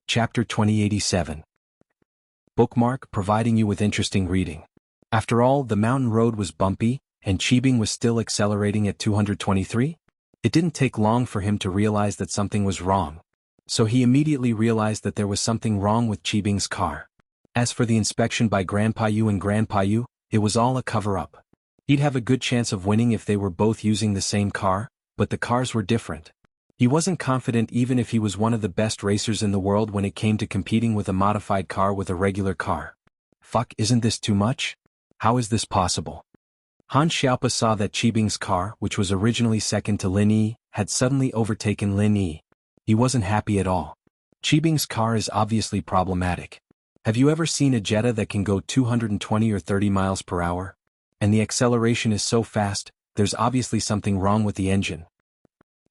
Chapter 2087. Bookmark, providing you with interesting reading. After all, the mountain road was bumpy, and Qibing was still accelerating at 223? It didn't take long for him to realize that something was wrong. So he immediately realized that there was something wrong with Qibing's car. As for the inspection by Grandpa Yu and Grandpa Yu, it was all a cover-up. He'd have a good chance of winning if they were both using the same car, but the cars were different. He wasn't confident even if he was one of the best racers in the world when it came to competing with a modified car with a regular car. Fuck, isn't this too much? How is this possible? Han Xiaopa saw that Qibing's car, which was originally second to Lin Yi, had suddenly overtaken Lin Yi. He wasn't happy at all. Qibing's car is obviously problematic. Have you ever seen a Jetta that can go 220 or 30 miles per hour? And the acceleration is so fast, there's obviously something wrong with the engine.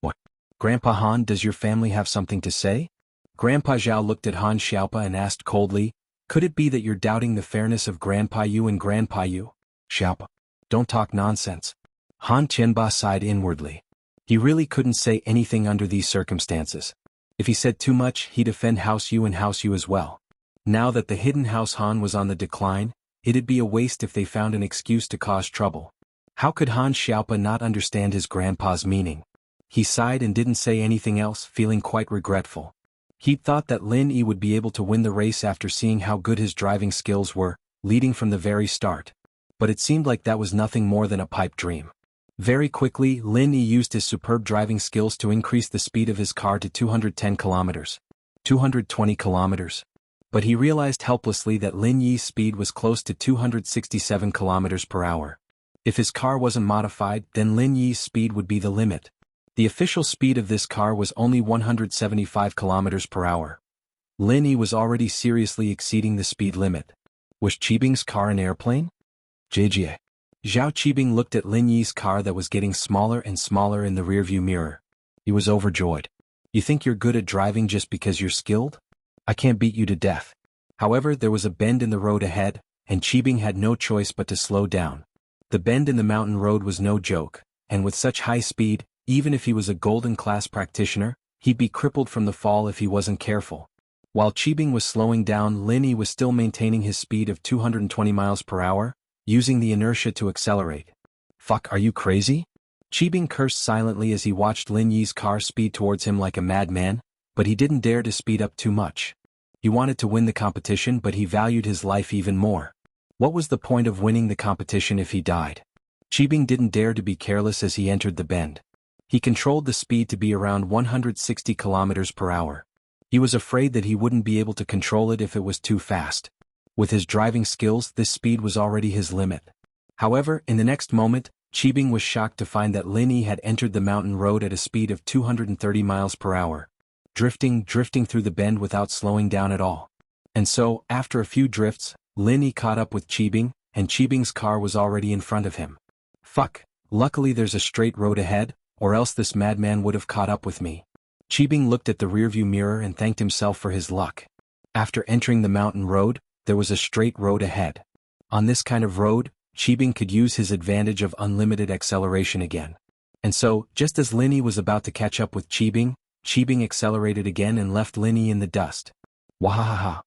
What? Grandpa Han, does your family have something to say? Grandpa Zhao looked at Han Xiaopa and asked coldly, could it be that you're doubting the fairness of Grandpa Yu and Grandpa Yu? Xiaopa, don't talk nonsense. Han Qianba sighed inwardly. He really couldn't say anything under these circumstances. If he said too much, he'd offend House Yu and House Yu as well. Now that the hidden House Han was on the decline, it'd be a waste if they found an excuse to cause trouble. How could Han Xiaopa not understand his grandpa's meaning? He sighed and didn't say anything else, feeling quite regretful. He'd thought that Lin Yi would be able to win the race after seeing how good his driving skills were, leading from the very start. But it seemed like that was nothing more than a pipe dream. Very quickly, Lin Yi used his superb driving skills to increase the speed of his car to 210 kilometers. 220 kilometers. But he realized helplessly that Lin Yi's speed was close to 267 kilometers per hour. If his car wasn't modified, then Lin Yi's speed would be the limit. The official speed of this car was only 175 kilometers per hour. Lin Yi was already seriously exceeding the speed limit. Was Qibing's car an airplane? JGA. Zhao Qibing looked at Lin Yi's car that was getting smaller and smaller in the rearview mirror. He was overjoyed. You think you're good at driving just because you're skilled? I can't beat you to death. However, there was a bend in the road ahead, and Qibing had no choice but to slow down. The bend in the mountain road was no joke, and with such high speed, even if he was a golden class practitioner, he'd be crippled from the fall if he wasn't careful. While Qibing was slowing down, Lin Yi was still maintaining his speed of 220 miles per hour, using the inertia to accelerate. Fuck, are you crazy? Qibing cursed silently as he watched Lin Yi's car speed towards him like a madman, but he didn't dare to speed up too much. He wanted to win the competition, but he valued his life even more. What was the point of winning the competition if he died? Qibing didn't dare to be careless as he entered the bend. He controlled the speed to be around 160 kilometers per hour. He was afraid that he wouldn't be able to control it if it was too fast. With his driving skills, this speed was already his limit. However, in the next moment, Qibing was shocked to find that Lin Yi had entered the mountain road at a speed of 230 miles per hour. Drifting through the bend without slowing down at all. And so, after a few drifts, Lin Yi caught up with Qibing, and Qibing's car was already in front of him. Fuck, luckily there's a straight road ahead, or else this madman would have caught up with me. Qibing looked at the rearview mirror and thanked himself for his luck. After entering the mountain road, there was a straight road ahead. On this kind of road, Qibing could use his advantage of unlimited acceleration again. And so, just as Lin Yi was about to catch up with Qibing accelerated again and left Lin Yi in the dust. Wahahaha.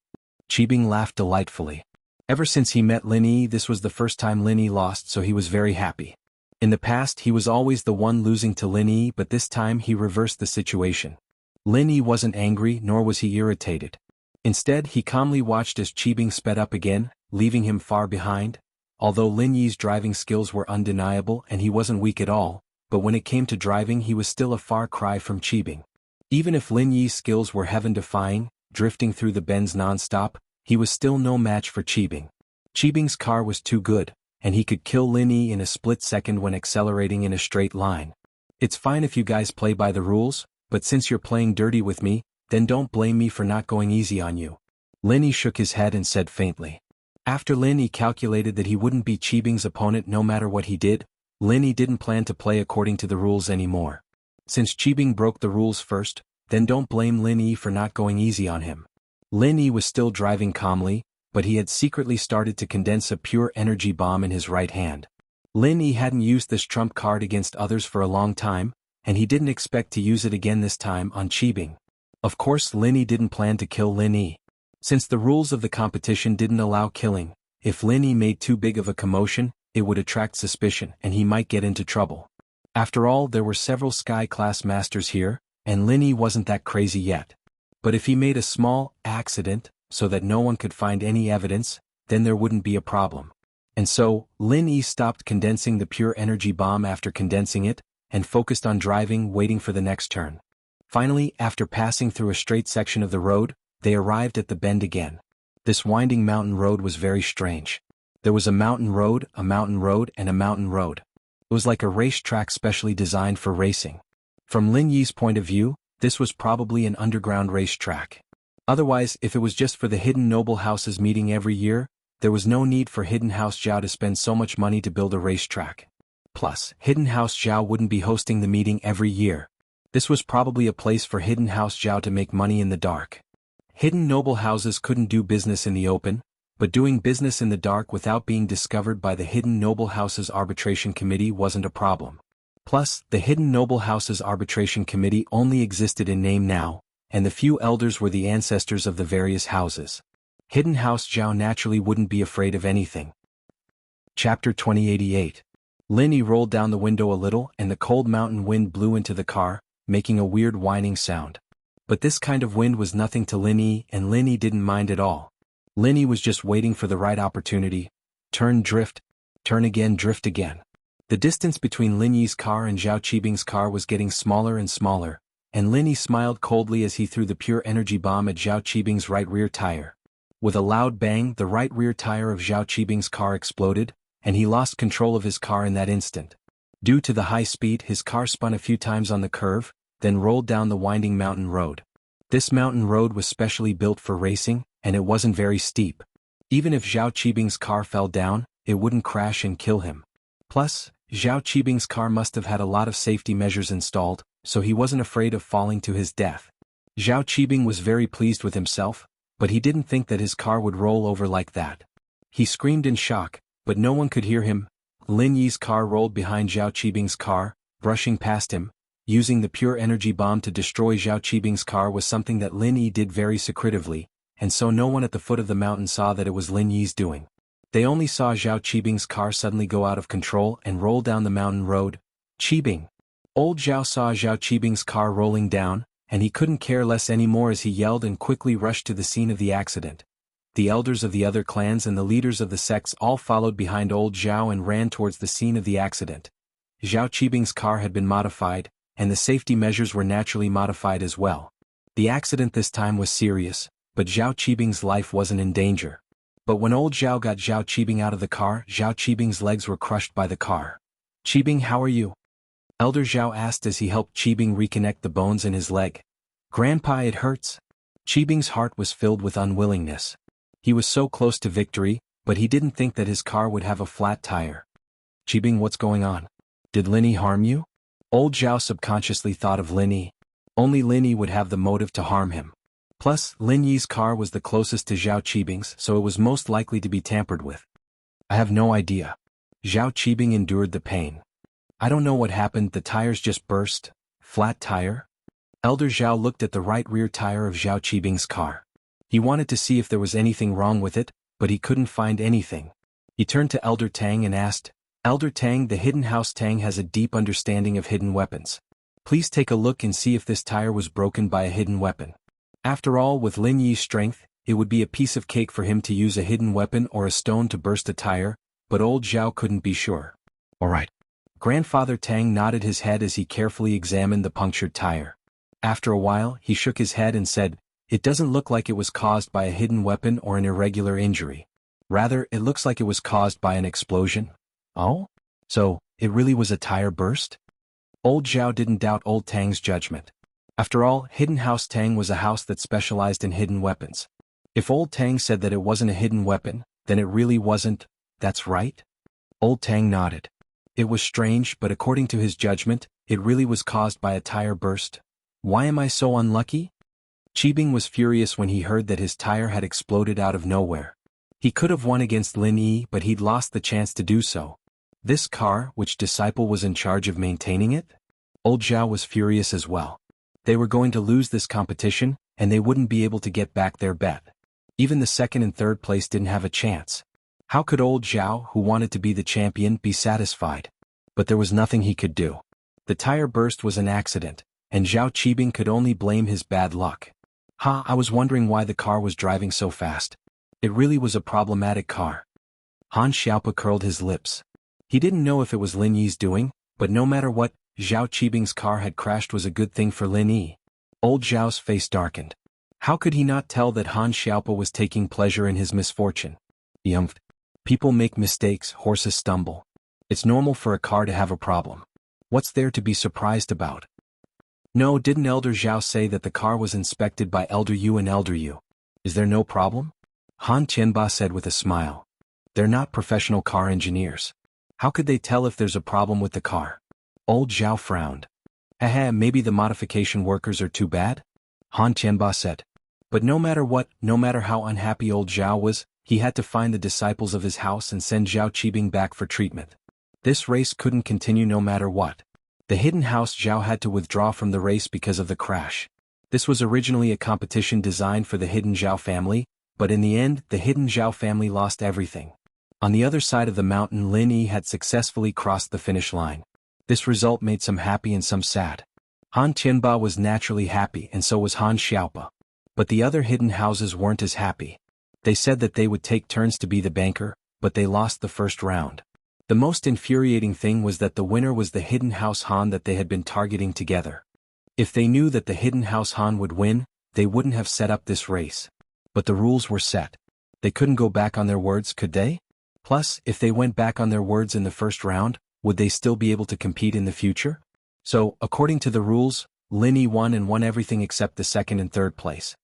Qibing laughed delightfully. Ever since he met Lin Yi, this was the first time Lin Yi lost, so he was very happy. In the past, he was always the one losing to Lin Yi, but this time he reversed the situation. Lin Yi wasn't angry, nor was he irritated. Instead, he calmly watched as Qibing sped up again, leaving him far behind. Although Lin Yi's driving skills were undeniable and he wasn't weak at all, but when it came to driving he was still a far cry from Qibing. Even if Lin Yi's skills were heaven-defying, drifting through the bends non-stop, he was still no match for Qibing. Qibing's car was too good, and he could kill Lin Yi in a split second when accelerating in a straight line. It's fine if you guys play by the rules, but since you're playing dirty with me, then don't blame me for not going easy on you. Lin Yi shook his head and said faintly. After Lin Yi calculated that he wouldn't be Qibing's opponent no matter what he did, Lin Yi didn't plan to play according to the rules anymore. Since Qibing broke the rules first, then don't blame Lin Yi for not going easy on him. Lin Yi was still driving calmly, but he had secretly started to condense a pure energy bomb in his right hand. Lin Yi hadn't used this trump card against others for a long time, and he didn't expect to use it again this time on Qibing. Of course Lin Yi didn't plan to kill Lin Yi. Since the rules of the competition didn't allow killing, if Lin Yi made too big of a commotion, it would attract suspicion and he might get into trouble. After all, there were several sky-class masters here, and Lin Yi wasn't that crazy yet. But if he made a small accident, so that no one could find any evidence, then there wouldn't be a problem. And so, Lin Yi stopped condensing the pure energy bomb after condensing it, and focused on driving, waiting for the next turn. Finally, after passing through a straight section of the road, they arrived at the bend again. This winding mountain road was very strange. There was a mountain road, and a mountain road. It was like a racetrack specially designed for racing. From Lin Yi's point of view, this was probably an underground racetrack. Otherwise, if it was just for the hidden noble houses meeting every year, there was no need for Hidden House Zhao to spend so much money to build a racetrack. Plus, Hidden House Zhao wouldn't be hosting the meeting every year. This was probably a place for Hidden House Zhao to make money in the dark. Hidden noble houses couldn't do business in the open, but doing business in the dark without being discovered by the Hidden Noble Houses Arbitration Committee wasn't a problem. Plus, the Hidden Noble Houses Arbitration Committee only existed in name now, and the few elders were the ancestors of the various houses. Hidden House Zhao naturally wouldn't be afraid of anything. Chapter 2088. Lin Yi rolled down the window a little and the cold mountain wind blew into the car, making a weird whining sound. But this kind of wind was nothing to Lin Yi, and Lin Yi didn't mind at all. Lin Yi was just waiting for the right opportunity. Turn, drift, turn again, drift again. The distance between Lin Yi's car and Zhao Qibing's car was getting smaller and smaller, and Lin Yi smiled coldly as he threw the pure energy bomb at Zhao Qibing's right rear tire. With a loud bang, the right rear tire of Zhao Qibing's car exploded, and he lost control of his car in that instant. Due to the high speed, his car spun a few times on the curve, then rolled down the winding mountain road. This mountain road was specially built for racing, and it wasn't very steep. Even if Zhao Qibing's car fell down, it wouldn't crash and kill him. Plus, Zhao Qibing's car must have had a lot of safety measures installed, so he wasn't afraid of falling to his death. Zhao Qibing was very pleased with himself, but he didn't think that his car would roll over like that. He screamed in shock, but no one could hear him. Lin Yi's car rolled behind Zhao Qibing's car, brushing past him. Using the pure energy bomb to destroy Zhao Qibing's car was something that Lin Yi did very secretively, and so no one at the foot of the mountain saw that it was Lin Yi's doing. They only saw Zhao Qibing's car suddenly go out of control and roll down the mountain road. Qibing. Old Zhao saw Zhao Qibing's car rolling down, and he couldn't care less anymore as he yelled and quickly rushed to the scene of the accident. The elders of the other clans and the leaders of the sects all followed behind old Zhao and ran towards the scene of the accident. Zhao Qibing's car had been modified, and the safety measures were naturally modified as well. The accident this time was serious, but Zhao Qibing's life wasn't in danger. But when old Zhao got Zhao Qibing out of the car, Zhao Qibing's legs were crushed by the car. "Qibing, how are you?" Elder Zhao asked as he helped Qibing reconnect the bones in his leg. "Grandpa, it hurts." Qibing's heart was filled with unwillingness. He was so close to victory, but he didn't think that his car would have a flat tire. "Qibing, what's going on? Did Lin Yi harm you?" Old Zhao subconsciously thought of Lin Yi. Only Lin Yi would have the motive to harm him. Plus, Lin Yi's car was the closest to Zhao Qibing's, so it was most likely to be tampered with. "I have no idea." Zhao Qibing endured the pain. "I don't know what happened, the tires just burst." "Flat tire?" Elder Zhao looked at the right rear tire of Zhao Qibing's car. He wanted to see if there was anything wrong with it, but he couldn't find anything. He turned to Elder Tang and asked, "Elder Tang, the Hidden House Tang has a deep understanding of hidden weapons. Please take a look and see if this tire was broken by a hidden weapon." After all, with Lin Yi's strength, it would be a piece of cake for him to use a hidden weapon or a stone to burst a tire, but old Zhao couldn't be sure. "All right." Grandfather Tang nodded his head as he carefully examined the punctured tire. After a while, he shook his head and said, "It doesn't look like it was caused by a hidden weapon or an irregular injury. Rather, it looks like it was caused by an explosion." "Oh? So, it really was a tire burst?" Old Zhao didn't doubt old Tang's judgment. After all, Hidden House Tang was a house that specialized in hidden weapons. If old Tang said that it wasn't a hidden weapon, then it really wasn't. "That's right?" Old Tang nodded. It was strange, but according to his judgment, it really was caused by a tire burst. "Why am I so unlucky?" Qibing was furious when he heard that his tire had exploded out of nowhere. He could have won against Lin Yi, but he'd lost the chance to do so. This car, which disciple was in charge of maintaining it? Old Zhao was furious as well. They were going to lose this competition, and they wouldn't be able to get back their bet. Even the second and third place didn't have a chance. How could old Zhao, who wanted to be the champion, be satisfied? But there was nothing he could do. The tire burst was an accident, and Zhao Qibing could only blame his bad luck. I was wondering why the car was driving so fast. It really was a problematic car. Han Xiaopa curled his lips. He didn't know if it was Lin Yi's doing, but no matter what, Zhao Qibing's car had crashed was a good thing for Lin Yi. Old Zhao's face darkened. How could he not tell that Han Xiaopa was taking pleasure in his misfortune? Yumph. People make mistakes, horses stumble. It's normal for a car to have a problem. What's there to be surprised about? No, didn't Elder Zhao say that the car was inspected by Elder Yu and Elder Yu? Is there no problem? Han Qianba said with a smile. They're not professional car engineers. How could they tell if there's a problem with the car? Old Zhao frowned. Maybe the modification workers are too bad? Han Qianba said. But no matter what, no matter how unhappy old Zhao was, he had to find the disciples of his house and send Zhao Qibing back for treatment. This race couldn't continue no matter what. The hidden house Zhao had to withdraw from the race because of the crash. This was originally a competition designed for the hidden Zhao family, but in the end, the hidden Zhao family lost everything. On the other side of the mountain, Lin Yi had successfully crossed the finish line. This result made some happy and some sad. Han Qianba was naturally happy and so was Han Xiaopa. But the other hidden houses weren't as happy. They said that they would take turns to be the banker, but they lost the first round. The most infuriating thing was that the winner was the hidden house Han that they had been targeting together. If they knew that the hidden house Han would win, they wouldn't have set up this race. But the rules were set. They couldn't go back on their words, could they? Plus, if they went back on their words in the first round, would they still be able to compete in the future? So, according to the rules, Lin Yi won and won everything except the second and third place.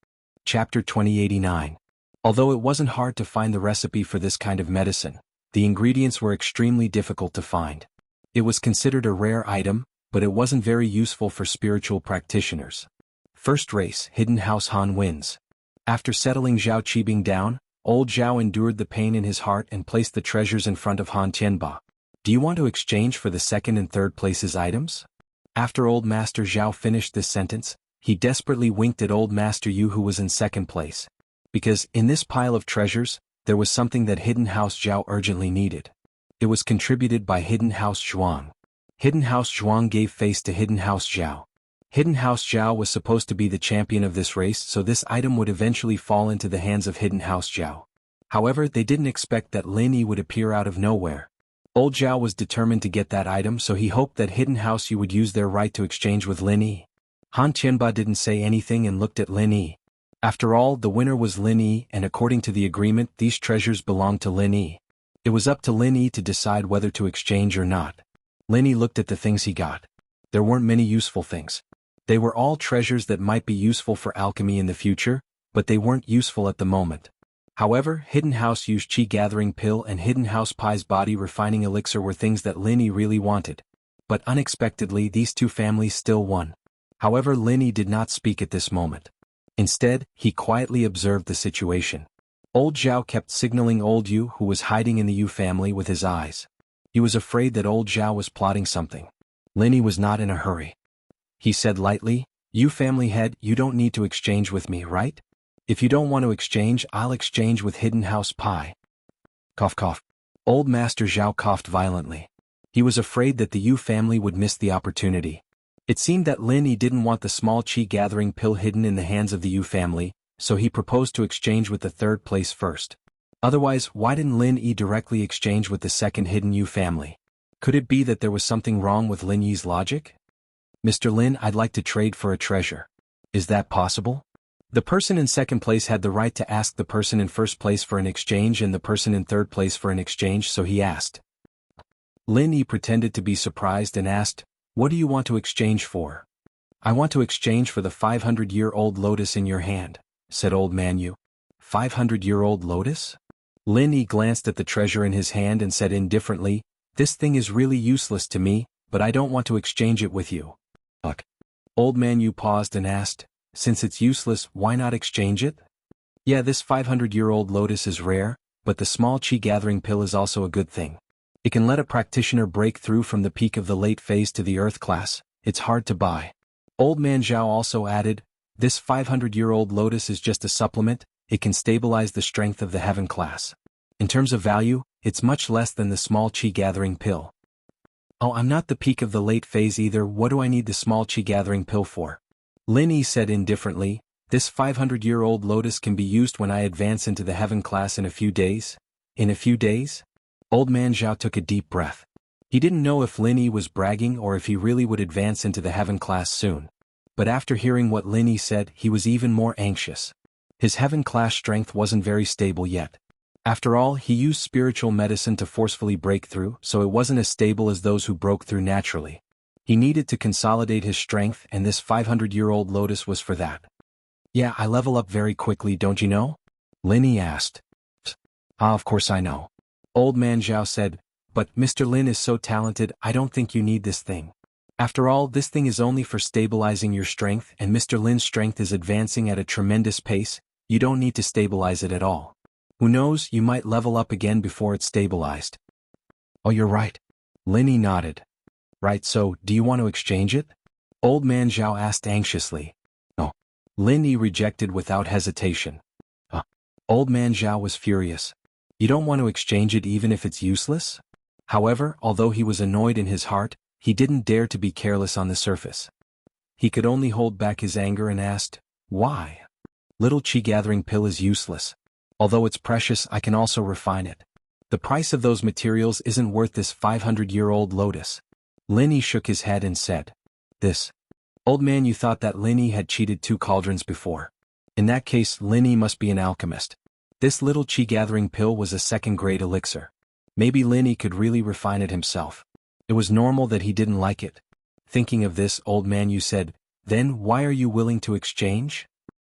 Chapter 2089. Although it wasn't hard to find the recipe for this kind of medicine, the ingredients were extremely difficult to find. It was considered a rare item, but it wasn't very useful for spiritual practitioners. First race, Hidden House Han wins. After settling Zhao Qibing down, old Zhao endured the pain in his heart and placed the treasures in front of Han Qianba. Do you want to exchange for the second and third place's items? After old Master Zhao finished this sentence, he desperately winked at old Master Yu, who was in second place. Because, in this pile of treasures, there was something that Hidden House Zhao urgently needed. It was contributed by Hidden House Zhuang. Hidden House Zhuang gave face to Hidden House Zhao. Hidden House Zhao was supposed to be the champion of this race, so this item would eventually fall into the hands of Hidden House Zhao. However, they didn't expect that Lin Yi would appear out of nowhere. Old Zhao was determined to get that item, so he hoped that Hidden House Yu would use their right to exchange with Lin Yi. Han Qianba didn't say anything and looked at Lin Yi. After all, the winner was Lin Yi, and according to the agreement, these treasures belonged to Lin Yi. It was up to Lin Yi to decide whether to exchange or not. Lin Yi looked at the things he got. There weren't many useful things. They were all treasures that might be useful for alchemy in the future, but they weren't useful at the moment. However, Hidden House Yu's Qi Gathering Pill and Hidden House Pai's Body Refining Elixir were things that Lin Yi really wanted. But unexpectedly, these two families still won. However, Lin Yi did not speak at this moment. Instead, he quietly observed the situation. Old Zhao kept signaling old Yu, who was hiding in the Yu family, with his eyes. He was afraid that old Zhao was plotting something. Lin Yi was not in a hurry. He said lightly, "Yu family head, you don't need to exchange with me, right? If you don't want to exchange, I'll exchange with Hidden House Pai." Cough cough. Old Master Zhao coughed violently. He was afraid that the Yu family would miss the opportunity. It seemed that Lin Yi didn't want the small Qi Gathering Pill hidden in the hands of the Yu family, so he proposed to exchange with the third place first. Otherwise, why didn't Lin Yi directly exchange with the second hidden Yu family? Could it be that there was something wrong with Lin Yi's logic? "Mr. Lin, I'd like to trade for a treasure. Is that possible?" The person in second place had the right to ask the person in first place for an exchange and the person in third place for an exchange, so he asked. Lin Yi pretended to be surprised and asked, "What do you want to exchange for?" "I want to exchange for the 500-year-old lotus in your hand," said old man Yu. 500-year-old lotus? Lin Yi glanced at the treasure in his hand and said indifferently, "This thing is really useless to me, but I don't want to exchange it with you." Look. Old man Yu paused and asked, "Since it's useless, why not exchange it?" "Yeah, this 500-year-old lotus is rare, but the small Qi Gathering Pill is also a good thing. It can let a practitioner break through from the peak of the late phase to the earth class. It's hard to buy." Old Man Zhao also added, this 500-year-old lotus is just a supplement, it can stabilize the strength of the heaven class. In terms of value, it's much less than the small qi gathering pill. Oh, I'm not the peak of the late phase either, what do I need the small qi gathering pill for? Lin Yi said indifferently, this 500-year-old lotus can be used when I advance into the heaven class in a few days. In a few days? Old Man Zhao took a deep breath. He didn't know if Lin Yi was bragging or if he really would advance into the heaven class soon. But after hearing what Lin Yi said, he was even more anxious. His heaven class strength wasn't very stable yet. After all, he used spiritual medicine to forcefully break through, so it wasn't as stable as those who broke through naturally. He needed to consolidate his strength, and this 500-year-old lotus was for that. Yeah, I level up very quickly, don't you know? Lin Yi asked. Ah, of course I know. Old Man Zhao said, but Mr. Lin is so talented, I don't think you need this thing. After all, this thing is only for stabilizing your strength, and Mr. Lin's strength is advancing at a tremendous pace, you don't need to stabilize it at all. Who knows, you might level up again before it's stabilized. Oh, you're right. Lin Yi nodded. Right, so, do you want to exchange it? Old Man Zhao asked anxiously. No. Lin Yi rejected without hesitation. Old Man Zhao was furious. You don't want to exchange it even if it's useless? However, although he was annoyed in his heart, he didn't dare to be careless on the surface. He could only hold back his anger and asked, why? Little qi gathering pill is useless. Although it's precious, I can also refine it. The price of those materials isn't worth this 500-year-old lotus. Lin Yi shook his head and said, this. Old man, you thought that Lin Yi had cheated 2 cauldrons before. In that case, Lin Yi must be an alchemist. This little qi gathering pill was a second-grade elixir. Maybe Lin Yi could really refine it himself. It was normal that he didn't like it. Thinking of this, old man, you said, then why are you willing to exchange?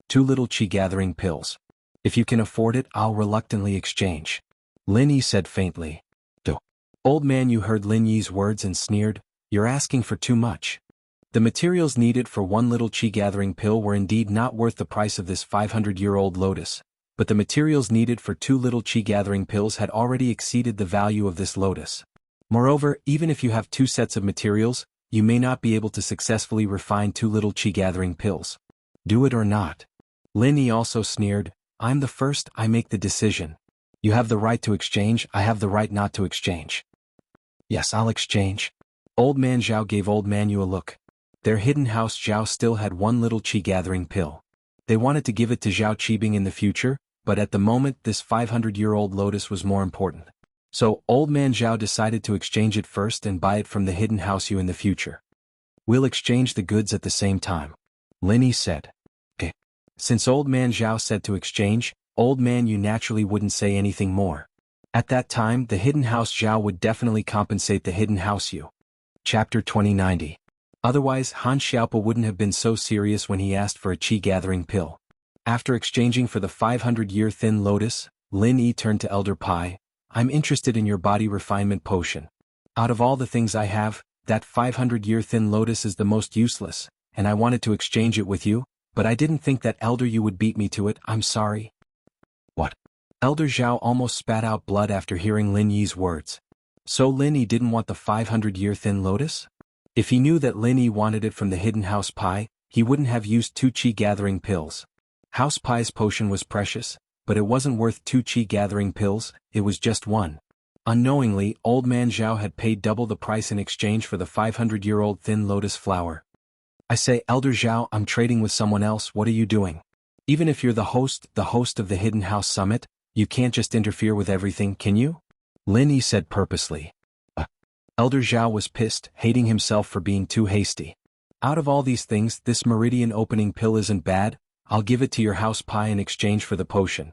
2 little qi gathering pills. If you can afford it, I'll reluctantly exchange. Lin Yi said faintly. Do. Old man, you heard Lin Yi's words and sneered, you're asking for too much. The materials needed for 1 little qi gathering pill were indeed not worth the price of this 500-year-old lotus, but the materials needed for 2 little qi gathering pills had already exceeded the value of this lotus. Moreover, even if you have 2 sets of materials, you may not be able to successfully refine 2 little qi gathering pills. Do it or not. Lin Yi also sneered, I'm the first, I make the decision. You have the right to exchange, I have the right not to exchange. Yes, I'll exchange. Old Man Zhao gave Old Man Yu a look. Their hidden house Zhao still had 1 little qi gathering pill. They wanted to give it to Zhao Qibing in the future, but at the moment this 500-year-old lotus was more important. So, Old Man Zhao decided to exchange it first and buy it from the hidden house Yu in the future. We'll exchange the goods at the same time. Lin Yi said. Okay. Since Old Man Zhao said to exchange, Old Man Yu naturally wouldn't say anything more. At that time, the hidden house Zhao would definitely compensate the hidden house Yu. Chapter 2090. Otherwise, Han Xiaopo wouldn't have been so serious when he asked for a qi gathering pill. After exchanging for the 500-year thin lotus, Lin Yi turned to Elder Pai. I'm interested in your body refinement potion. Out of all the things I have, that 500-year thin lotus is the most useless, and I wanted to exchange it with you, but I didn't think that Elder you would beat me to it, I'm sorry. What? Elder Zhao almost spat out blood after hearing Lin Yi's words. So Lin Yi didn't want the 500-year thin lotus? If he knew that Lin Yi wanted it from the hidden house Pai, he wouldn't have used 2 qi gathering pills. House Pai's potion was precious, but it wasn't worth 2 qi gathering pills, it was just 1. Unknowingly, Old Man Zhao had paid double the price in exchange for the 500-year-old thin lotus flower. I say, Elder Zhao, I'm trading with someone else, what are you doing? Even if you're the host of the Hidden House Summit, you can't just interfere with everything, can you? Lin Yi said purposely. Elder Zhao was pissed, hating himself for being too hasty. Out of all these things, this meridian opening pill isn't bad, I'll give it to your house Pai in exchange for the potion.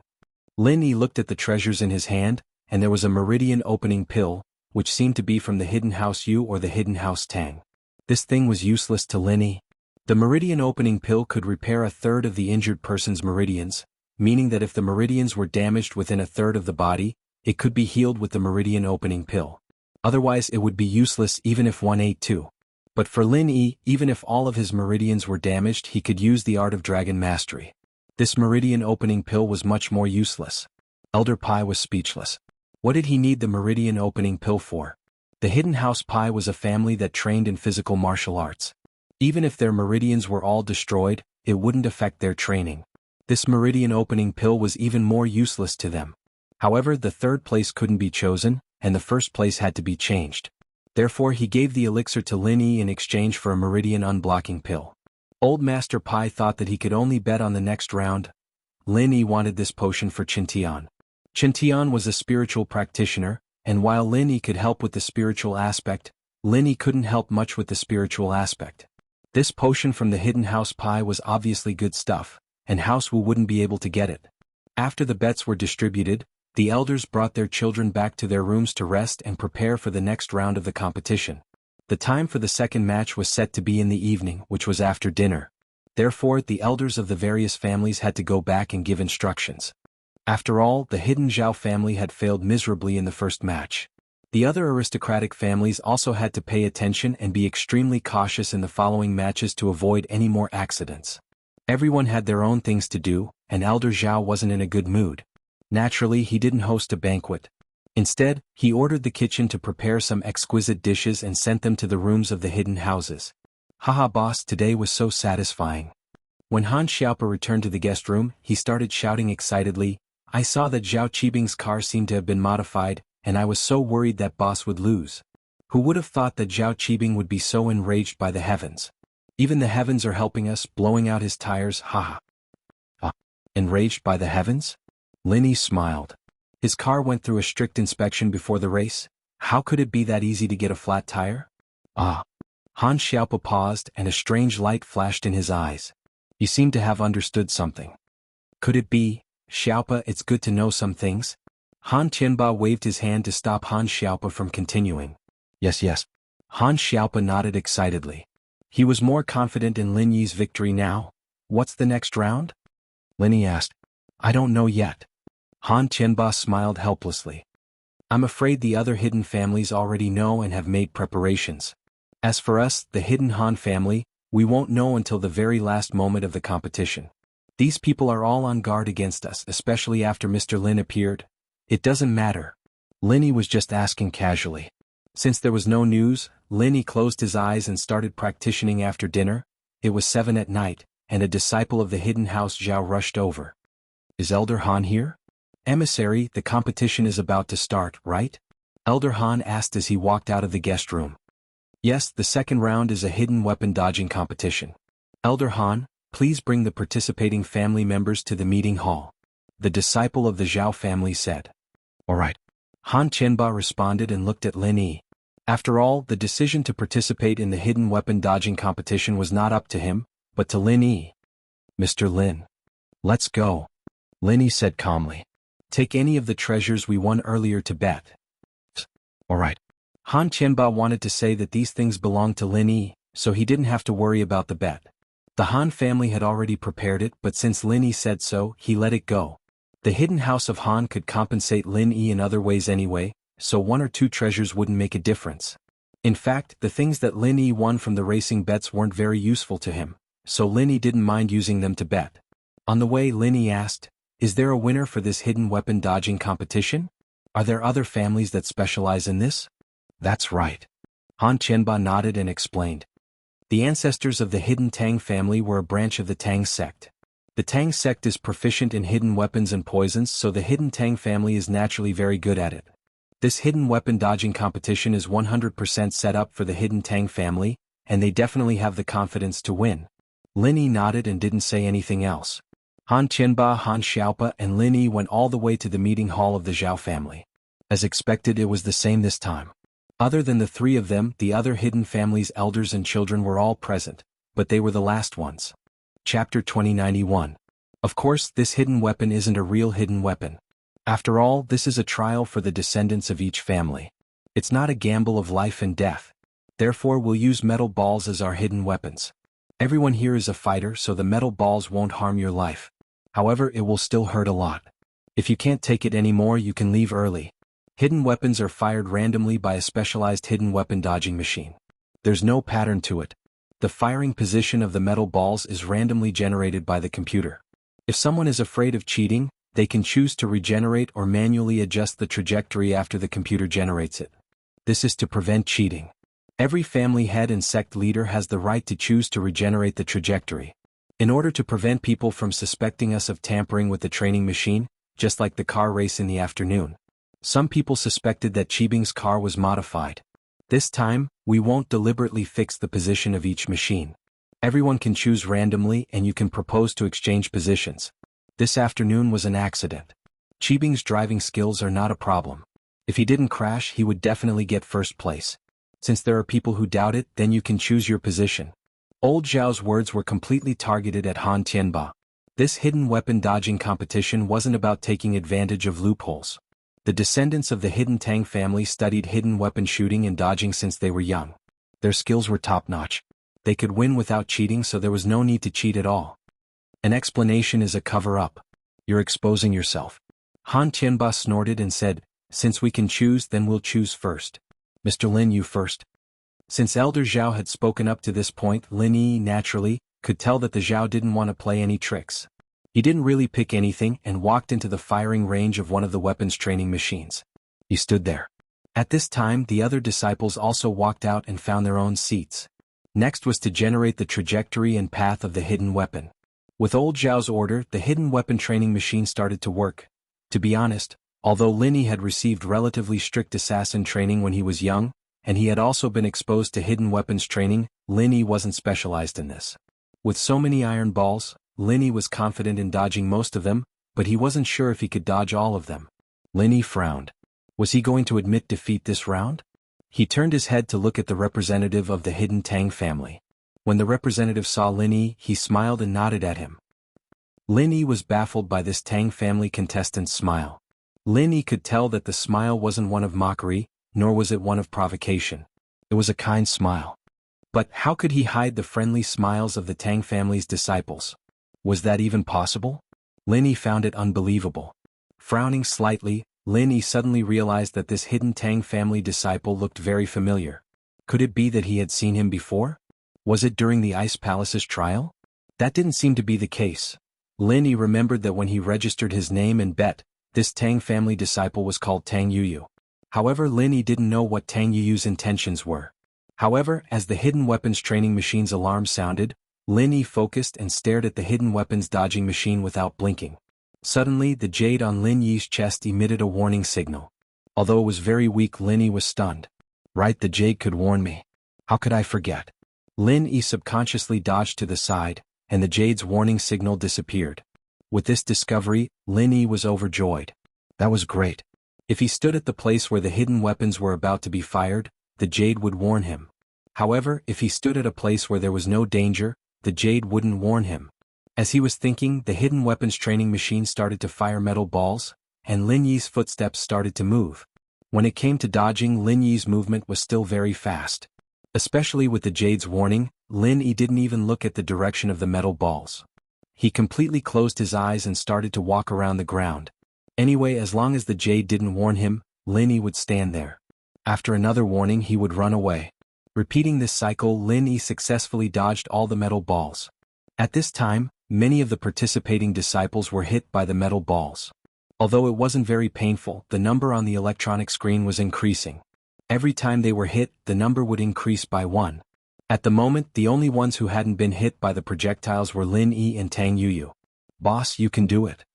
Lin Yi looked at the treasures in his hand, and there was a meridian opening pill, which seemed to be from the hidden house Yu or the hidden house Tang. This thing was useless to Lin Yi. The meridian opening pill could repair 1/3 of the injured person's meridians, meaning that if the meridians were damaged within 1/3 of the body, it could be healed with the meridian opening pill. Otherwise it would be useless even if one ate 2. But for Lin Yi, even if all of his meridians were damaged, he could use the art of dragon mastery. This meridian opening pill was much more useless. Elder Pai was speechless. What did he need the meridian opening pill for? The hidden house Pai was a family that trained in physical martial arts. Even if their meridians were all destroyed, it wouldn't affect their training. This meridian opening pill was even more useless to them. However, the third place couldn't be chosen, and the first place had to be changed. Therefore he gave the elixir to Lin Yi in exchange for a meridian unblocking pill. Old Master Pai thought that he could only bet on the next round. Lin Yi wanted this potion for Qintian. Qintian was a spiritual practitioner, and while Lin Yi could help with the spiritual aspect, Lin Yi couldn't help much with the spiritual aspect. This potion from the hidden House Pai was obviously good stuff, and House Wu wouldn't be able to get it. After the bets were distributed, the elders brought their children back to their rooms to rest and prepare for the next round of the competition. The time for the second match was set to be in the evening, which was after dinner. Therefore, the elders of the various families had to go back and give instructions. After all, the hidden Zhao family had failed miserably in the first match. The other aristocratic families also had to pay attention and be extremely cautious in the following matches to avoid any more accidents. Everyone had their own things to do, and Elder Zhao wasn't in a good mood. Naturally, he didn't host a banquet. Instead, he ordered the kitchen to prepare some exquisite dishes and sent them to the rooms of the hidden houses. Haha boss, today was so satisfying. When Han Xiaopa returned to the guest room, he started shouting excitedly, I saw that Zhao Qibing's car seemed to have been modified, and I was so worried that boss would lose. Who would have thought that Zhao Qibing would be so enraged by the heavens? Even the heavens are helping us, blowing out his tires, haha. Enraged by the heavens? Lin Yi smiled. His car went through a strict inspection before the race. How could it be that easy to get a flat tire? Han Xiaopa paused and a strange light flashed in his eyes. He seemed to have understood something. Could it be, Xiaopa, it's good to know some things? Han Qianba waved his hand to stop Han Xiaopa from continuing. Yes. Han Xiaopa nodded excitedly. He was more confident in Lin Yi's victory now. What's the next round? Lin Yi asked. I don't know yet. Han Qianba smiled helplessly. I'm afraid the other hidden families already know and have made preparations. As for us, the hidden Han family, we won't know until the very last moment of the competition. These people are all on guard against us, especially after Mr. Lin appeared. It doesn't matter. Lin Yi was just asking casually. Since there was no news, Lin Yi closed his eyes and started practicing after dinner. It was 7 at night, and a disciple of the hidden house Zhao rushed over. Is Elder Han here? Emissary, the competition is about to start, right? Elder Han asked as he walked out of the guest room. Yes, the second round is a hidden weapon dodging competition. Elder Han, please bring the participating family members to the meeting hall. The disciple of the Zhao family said. All right. Han Qianba responded and looked at Lin Yi. After all, the decision to participate in the hidden weapon dodging competition was not up to him, but to Lin Yi. Mr. Lin. Let's go. Lin Yi said calmly. Take any of the treasures we won earlier to bet. All right. Han Qianba wanted to say that these things belonged to Lin Yi, so he didn't have to worry about the bet. The Han family had already prepared it, but since Lin Yi said so, he let it go. The hidden house of Han could compensate Lin Yi in other ways anyway, so 1 or 2 treasures wouldn't make a difference. In fact, the things that Lin Yi won from the racing bets weren't very useful to him, so Lin Yi didn't mind using them to bet. On the way, Lin Yi asked, is there a winner for this hidden weapon dodging competition? Are there other families that specialize in this? That's right. Han Qianba nodded and explained. The ancestors of the hidden Tang family were a branch of the Tang sect. The Tang sect is proficient in hidden weapons and poisons, so the hidden Tang family is naturally very good at it. This hidden weapon dodging competition is 100% set up for the hidden Tang family, and they definitely have the confidence to win. Lin Yi nodded and didn't say anything else. Han Qianba, Han Xiaopa, and Lin Yi went all the way to the meeting hall of the Zhao family. As expected, it was the same this time. Other than the 3 of them, the other hidden family's elders and children were all present, but they were the last ones. Chapter 2091. Of course, this hidden weapon isn't a real hidden weapon. After all, this is a trial for the descendants of each family. It's not a gamble of life and death. Therefore, we'll use metal balls as our hidden weapons. Everyone here is a fighter, so the metal balls won't harm your life. However, it will still hurt a lot. If you can't take it anymore, you can leave early. Hidden weapons are fired randomly by a specialized hidden weapon dodging machine. There's no pattern to it. The firing position of the metal balls is randomly generated by the computer. If someone is afraid of cheating, they can choose to regenerate or manually adjust the trajectory after the computer generates it. This is to prevent cheating. Every family head and sect leader has the right to choose to regenerate the trajectory. In order to prevent people from suspecting us of tampering with the training machine, just like the car race in the afternoon. Some people suspected that Qibing's car was modified. This time, we won't deliberately fix the position of each machine. Everyone can choose randomly and you can propose to exchange positions. This afternoon was an accident. Qibing's driving skills are not a problem. If he didn't crash, he would definitely get first place. Since there are people who doubt it, then you can choose your position. Old Zhao's words were completely targeted at Han Tianba. This hidden weapon dodging competition wasn't about taking advantage of loopholes. The descendants of the Hidden Tang family studied hidden weapon shooting and dodging since they were young. Their skills were top-notch. They could win without cheating, so there was no need to cheat at all. An explanation is a cover-up. You're exposing yourself. Han Tianba snorted and said, "Since we can choose, then we'll choose first. Mr. Lin, you first." Since Elder Zhao had spoken up to this point, Lin Yi, naturally, could tell that the Zhao didn't want to play any tricks. He didn't really pick anything and walked into the firing range of one of the weapons training machines. He stood there. At this time, the other disciples also walked out and found their own seats. Next was to generate the trajectory and path of the hidden weapon. With old Zhao's order, the hidden weapon training machine started to work. To be honest, although Lin Yi had received relatively strict assassin training when he was young, and he had also been exposed to hidden weapons training, Lin Yi wasn't specialized in this. With so many iron balls, Lin Yi was confident in dodging most of them, but he wasn't sure if he could dodge all of them. Lin Yi frowned. Was he going to admit defeat this round? He turned his head to look at the representative of the Hidden Tang family. When the representative saw Lin Yi, he smiled and nodded at him. Lin Yi was baffled by this Tang family contestant's smile. Lin Yi could tell that the smile wasn't one of mockery, nor was it one of provocation. It was a kind smile. But how could he hide the friendly smiles of the Tang family's disciples? Was that even possible? Lin Yi found it unbelievable. Frowning slightly, Lin Yi suddenly realized that this hidden Tang family disciple looked very familiar. Could it be that he had seen him before? Was it during the Ice Palace's trial? That didn't seem to be the case. Lin Yi remembered that when he registered his name and bet, this Tang family disciple was called Tang Yuyu. However, Lin Yi didn't know what Tang Yuyu's intentions were. However, as the hidden weapons training machine's alarm sounded, Lin Yi focused and stared at the hidden weapons dodging machine without blinking. Suddenly, the jade on Lin Yi's chest emitted a warning signal. Although it was very weak, Lin Yi was stunned. Right, the jade could warn me. How could I forget? Lin Yi subconsciously dodged to the side, and the jade's warning signal disappeared. With this discovery, Lin Yi was overjoyed. That was great. If he stood at the place where the hidden weapons were about to be fired, the jade would warn him. However, if he stood at a place where there was no danger, the jade wouldn't warn him. As he was thinking, the hidden weapons training machine started to fire metal balls, and Lin Yi's footsteps started to move. When it came to dodging, Lin Yi's movement was still very fast. Especially with the jade's warning, Lin Yi didn't even look at the direction of the metal balls. He completely closed his eyes and started to walk around the ground. Anyway, as long as the jade didn't warn him, Lin Yi would stand there. After another warning, he would run away. Repeating this cycle, Lin Yi successfully dodged all the metal balls. At this time, many of the participating disciples were hit by the metal balls. Although it wasn't very painful, the number on the electronic screen was increasing. Every time they were hit, the number would increase by 1. At the moment, the only ones who hadn't been hit by the projectiles were Lin Yi and Tang Yuyu. "Boss, you can do it."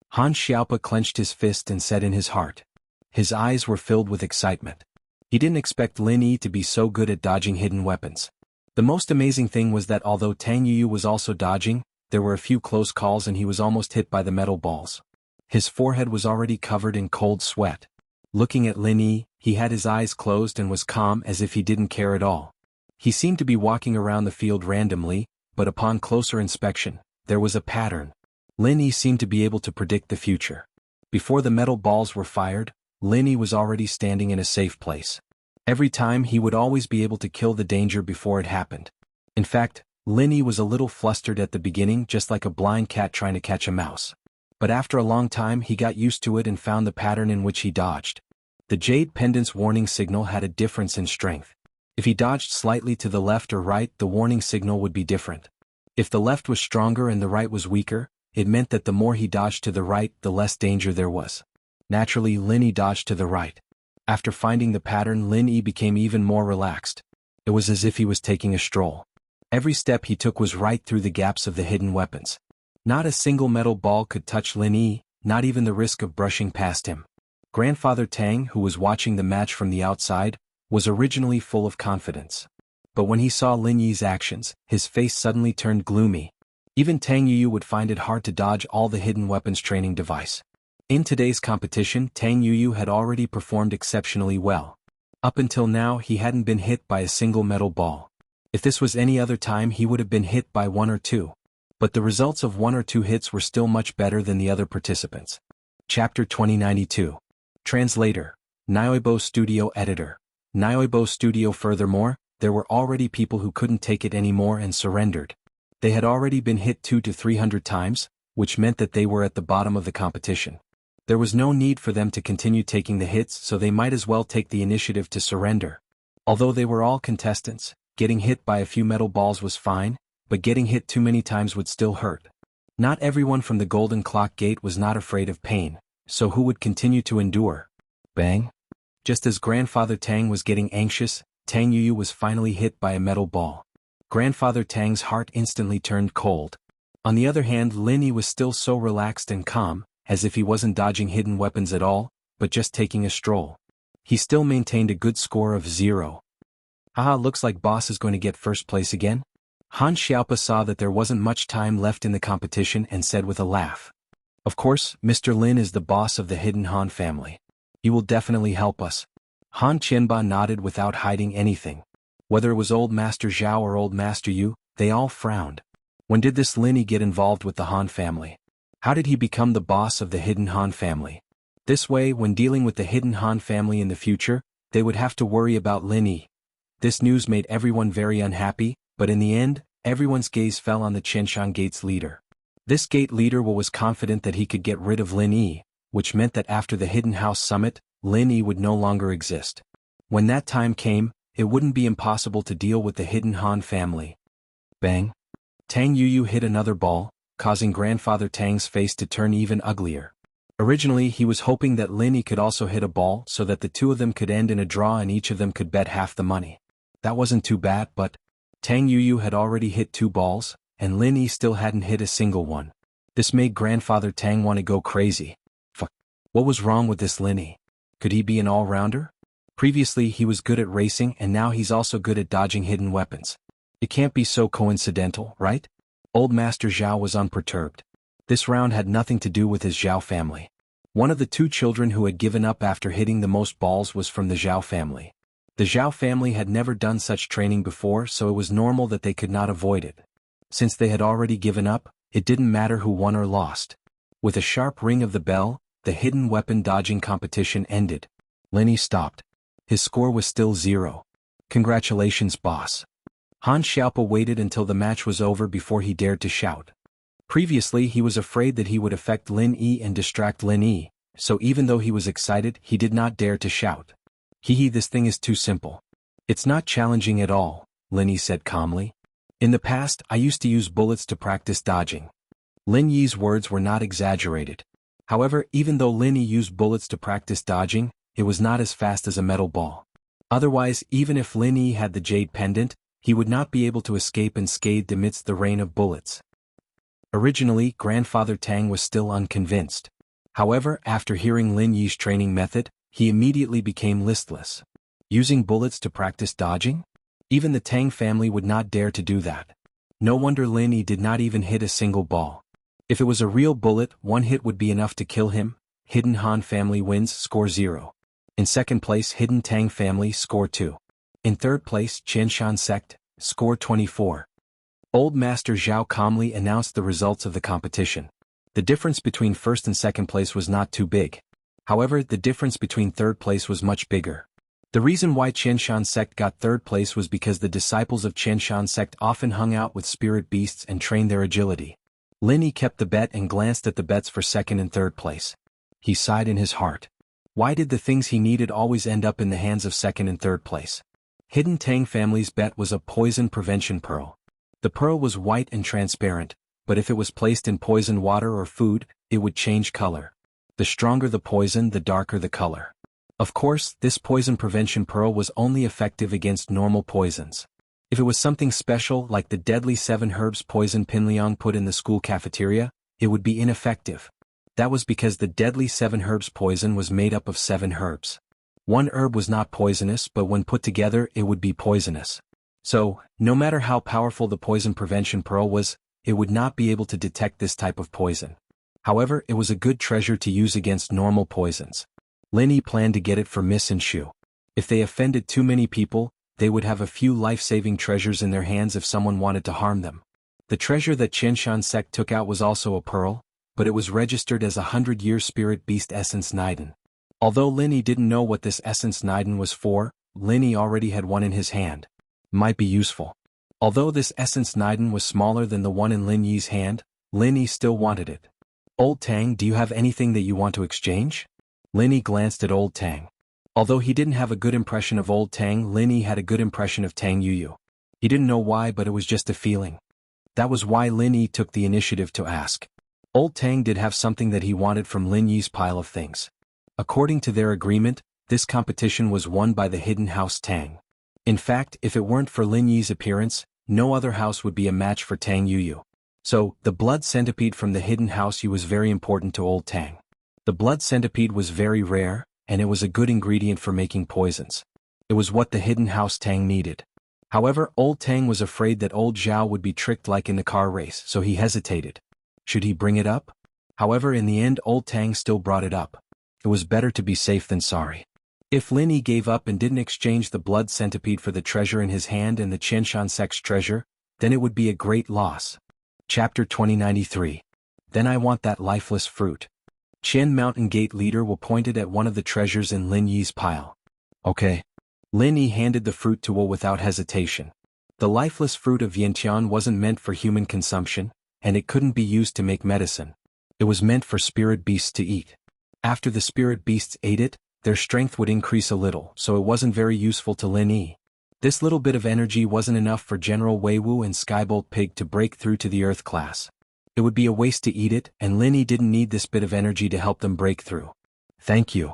Han Xiaopa clenched his fist and said in his heart. His eyes were filled with excitement. He didn't expect Lin Yi to be so good at dodging hidden weapons. The most amazing thing was that although Tang Yuyu was also dodging, there were a few close calls and he was almost hit by the metal balls. His forehead was already covered in cold sweat. Looking at Lin Yi, he had his eyes closed and was calm as if he didn't care at all. He seemed to be walking around the field randomly, but upon closer inspection, there was a pattern. Lin Yi seemed to be able to predict the future. Before the metal balls were fired, Lin Yi was already standing in a safe place. Every time he would always be able to kill the danger before it happened. In fact, Lin Yi was a little flustered at the beginning, just like a blind cat trying to catch a mouse. But after a long time he got used to it and found the pattern in which he dodged. The jade pendant's warning signal had a difference in strength. If he dodged slightly to the left or right, the warning signal would be different. If the left was stronger and the right was weaker, it meant that the more he dodged to the right, the less danger there was. Naturally, Lin Yi dodged to the right. After finding the pattern, Lin Yi became even more relaxed. It was as if he was taking a stroll. Every step he took was right through the gaps of the hidden weapons. Not a single metal ball could touch Lin Yi, not even the risk of brushing past him. Grandfather Tang, who was watching the match from the outside, was originally full of confidence. But when he saw Lin Yi's actions, his face suddenly turned gloomy. Even Tang Yuyu would find it hard to dodge all the hidden weapons training device. In today's competition, Tang Yuyu had already performed exceptionally well. Up until now, he hadn't been hit by a single metal ball. If this was any other time, he would have been hit by one or two. But the results of one or two hits were still much better than the other participants. Chapter 2092. Translator. Nyoibo Studio Editor. Nyoibo Studio. Furthermore, there were already people who couldn't take it anymore and surrendered. They had already been hit 200 to 300 times, which meant that they were at the bottom of the competition. There was no need for them to continue taking the hits, so they might as well take the initiative to surrender. Although they were all contestants, getting hit by a few metal balls was fine, but getting hit too many times would still hurt. Not everyone from the Golden Clock Gate was not afraid of pain, so who would continue to endure? Bang! Just as Grandfather Tang was getting anxious, Tang Yuyu was finally hit by a metal ball. Grandfather Tang's heart instantly turned cold. On the other hand, Lin Yi was still so relaxed and calm, as if he wasn't dodging hidden weapons at all, but just taking a stroll. He still maintained a good score of 0. Haha, looks like boss is going to get first place again? Han Xiaopa saw that there wasn't much time left in the competition and said with a laugh. Of course, Mr. Lin is the boss of the hidden Han family. He will definitely help us. Han Qianba nodded without hiding anything. Whether it was Old Master Zhao or Old Master Yu, they all frowned. When did this Lin Yi get involved with the Han family? How did he become the boss of the hidden Han family? This way, when dealing with the hidden Han family in the future, they would have to worry about Lin Yi. This news made everyone very unhappy, but in the end, everyone's gaze fell on the Qianshan Gate's leader. This gate leader was confident that he could get rid of Lin Yi, which meant that after the Hidden House Summit, Lin Yi would no longer exist. When that time came, it wouldn't be impossible to deal with the hidden Han family. Bang! Tang Yuyu hit another ball, causing Grandfather Tang's face to turn even uglier. Originally, he was hoping that Lin Yi could also hit a ball so that the two of them could end in a draw and each of them could bet half the money. That wasn't too bad, but Tang Yuyu had already hit 2 balls, and Lin Yi still hadn't hit a single one. This made Grandfather Tang want to go crazy. Fuck. What was wrong with this Lin Yi? Could he be an all-rounder? Previously he was good at racing and now he's also good at dodging hidden weapons. It can't be so coincidental, right? Old Master Zhao was unperturbed. This round had nothing to do with his Zhao family. One of the 2 children who had given up after hitting the most balls was from the Zhao family. The Zhao family had never done such training before, so it was normal that they could not avoid it. Since they had already given up, it didn't matter who won or lost. With a sharp ring of the bell, the hidden weapon dodging competition ended. Lin Yi stopped. His score was still 0. Congratulations, boss. Han Xiaopa waited until the match was over before he dared to shout. Previously he was afraid that he would affect Lin Yi and distract Lin Yi, so even though he was excited, he did not dare to shout. Hehe, this thing is too simple. It's not challenging at all, Lin Yi said calmly. In the past, I used to use bullets to practice dodging. Lin Yi's words were not exaggerated. However, even though Lin Yi used bullets to practice dodging, it was not as fast as a metal ball. Otherwise, even if Lin Yi had the jade pendant, he would not be able to escape unscathed amidst the rain of bullets. Originally, Grandfather Tang was still unconvinced. However, after hearing Lin Yi's training method, he immediately became listless. Using bullets to practice dodging? Even the Tang family would not dare to do that. No wonder Lin Yi did not even hit a single ball. If it was a real bullet, 1 hit would be enough to kill him. Hidden Han family wins, score 0. In second place, Hidden Tang family, score 2. In third place, Qianshan sect, score 24. Old Master Zhao calmly announced the results of the competition. The difference between first and second place was not too big. However, the difference between third place was much bigger. The reason why Qianshan sect got third place was because the disciples of Qianshan sect often hung out with spirit beasts and trained their agility. Lin Yi kept the bet and glanced at the bets for second and third place. He sighed in his heart. Why did the things he needed always end up in the hands of second and third place? Hidden Tang family's bet was a poison prevention pearl. The pearl was white and transparent, but if it was placed in poisoned water or food, it would change color. The stronger the poison, the darker the color. Of course, this poison prevention pearl was only effective against normal poisons. If it was something special like the deadly 7 herbs poison Pinliang put in the school cafeteria, it would be ineffective. That was because the deadly 7 herbs poison was made up of 7 herbs. One herb was not poisonous, but when put together it would be poisonous. So, no matter how powerful the poison prevention pearl was, it would not be able to detect this type of poison. However, it was a good treasure to use against normal poisons. Lin Yi planned to get it for Miss and Shu. If they offended too many people, they would have a few life-saving treasures in their hands if someone wanted to harm them. The treasure that Qianshan sect took out was also a pearl, but it was registered as a 100-year spirit beast essence Niden. Although Lin Yi didn't know what this essence Niden was for, Lin Yi already had one in his hand. Might be useful. Although this essence Niden was smaller than the one in Lin Yi's hand, Lin Yi still wanted it. Old Tang, do you have anything that you want to exchange? Lin Yi glanced at Old Tang. Although he didn't have a good impression of Old Tang, Lin Yi had a good impression of Tang Yuyu. He didn't know why, but it was just a feeling. That was why Lin Yi took the initiative to ask. Old Tang did have something that he wanted from Lin Yi's pile of things. According to their agreement, this competition was won by the hidden house Tang. In fact, if it weren't for Lin Yi's appearance, no other house would be a match for Tang Yuyu. So, the blood centipede from the hidden house Yu was very important to Old Tang. The blood centipede was very rare, and it was a good ingredient for making poisons. It was what the hidden house Tang needed. However, Old Tang was afraid that Old Zhao would be tricked like in the car race, so he hesitated. Should he bring it up? However, in the end Old Tang still brought it up. It was better to be safe than sorry. If Lin Yi gave up and didn't exchange the blood centipede for the treasure in his hand and the Qianshan sect's treasure, then it would be a great loss. Chapter 2093. Then I want that lifeless fruit. Qian Mountain Gate leader Wu pointed at one of the treasures in Lin Yi's pile. Okay. Lin Yi handed the fruit to Wu without hesitation. The lifeless fruit of Yantian wasn't meant for human consumption, and it couldn't be used to make medicine. It was meant for spirit beasts to eat. After the spirit beasts ate it, their strength would increase a little, so it wasn't very useful to Lin Yi. This little bit of energy wasn't enough for General Wei Wu and Skybolt Pig to break through to the Earth class. It would be a waste to eat it, and Lin Yi didn't need this bit of energy to help them break through. Thank you.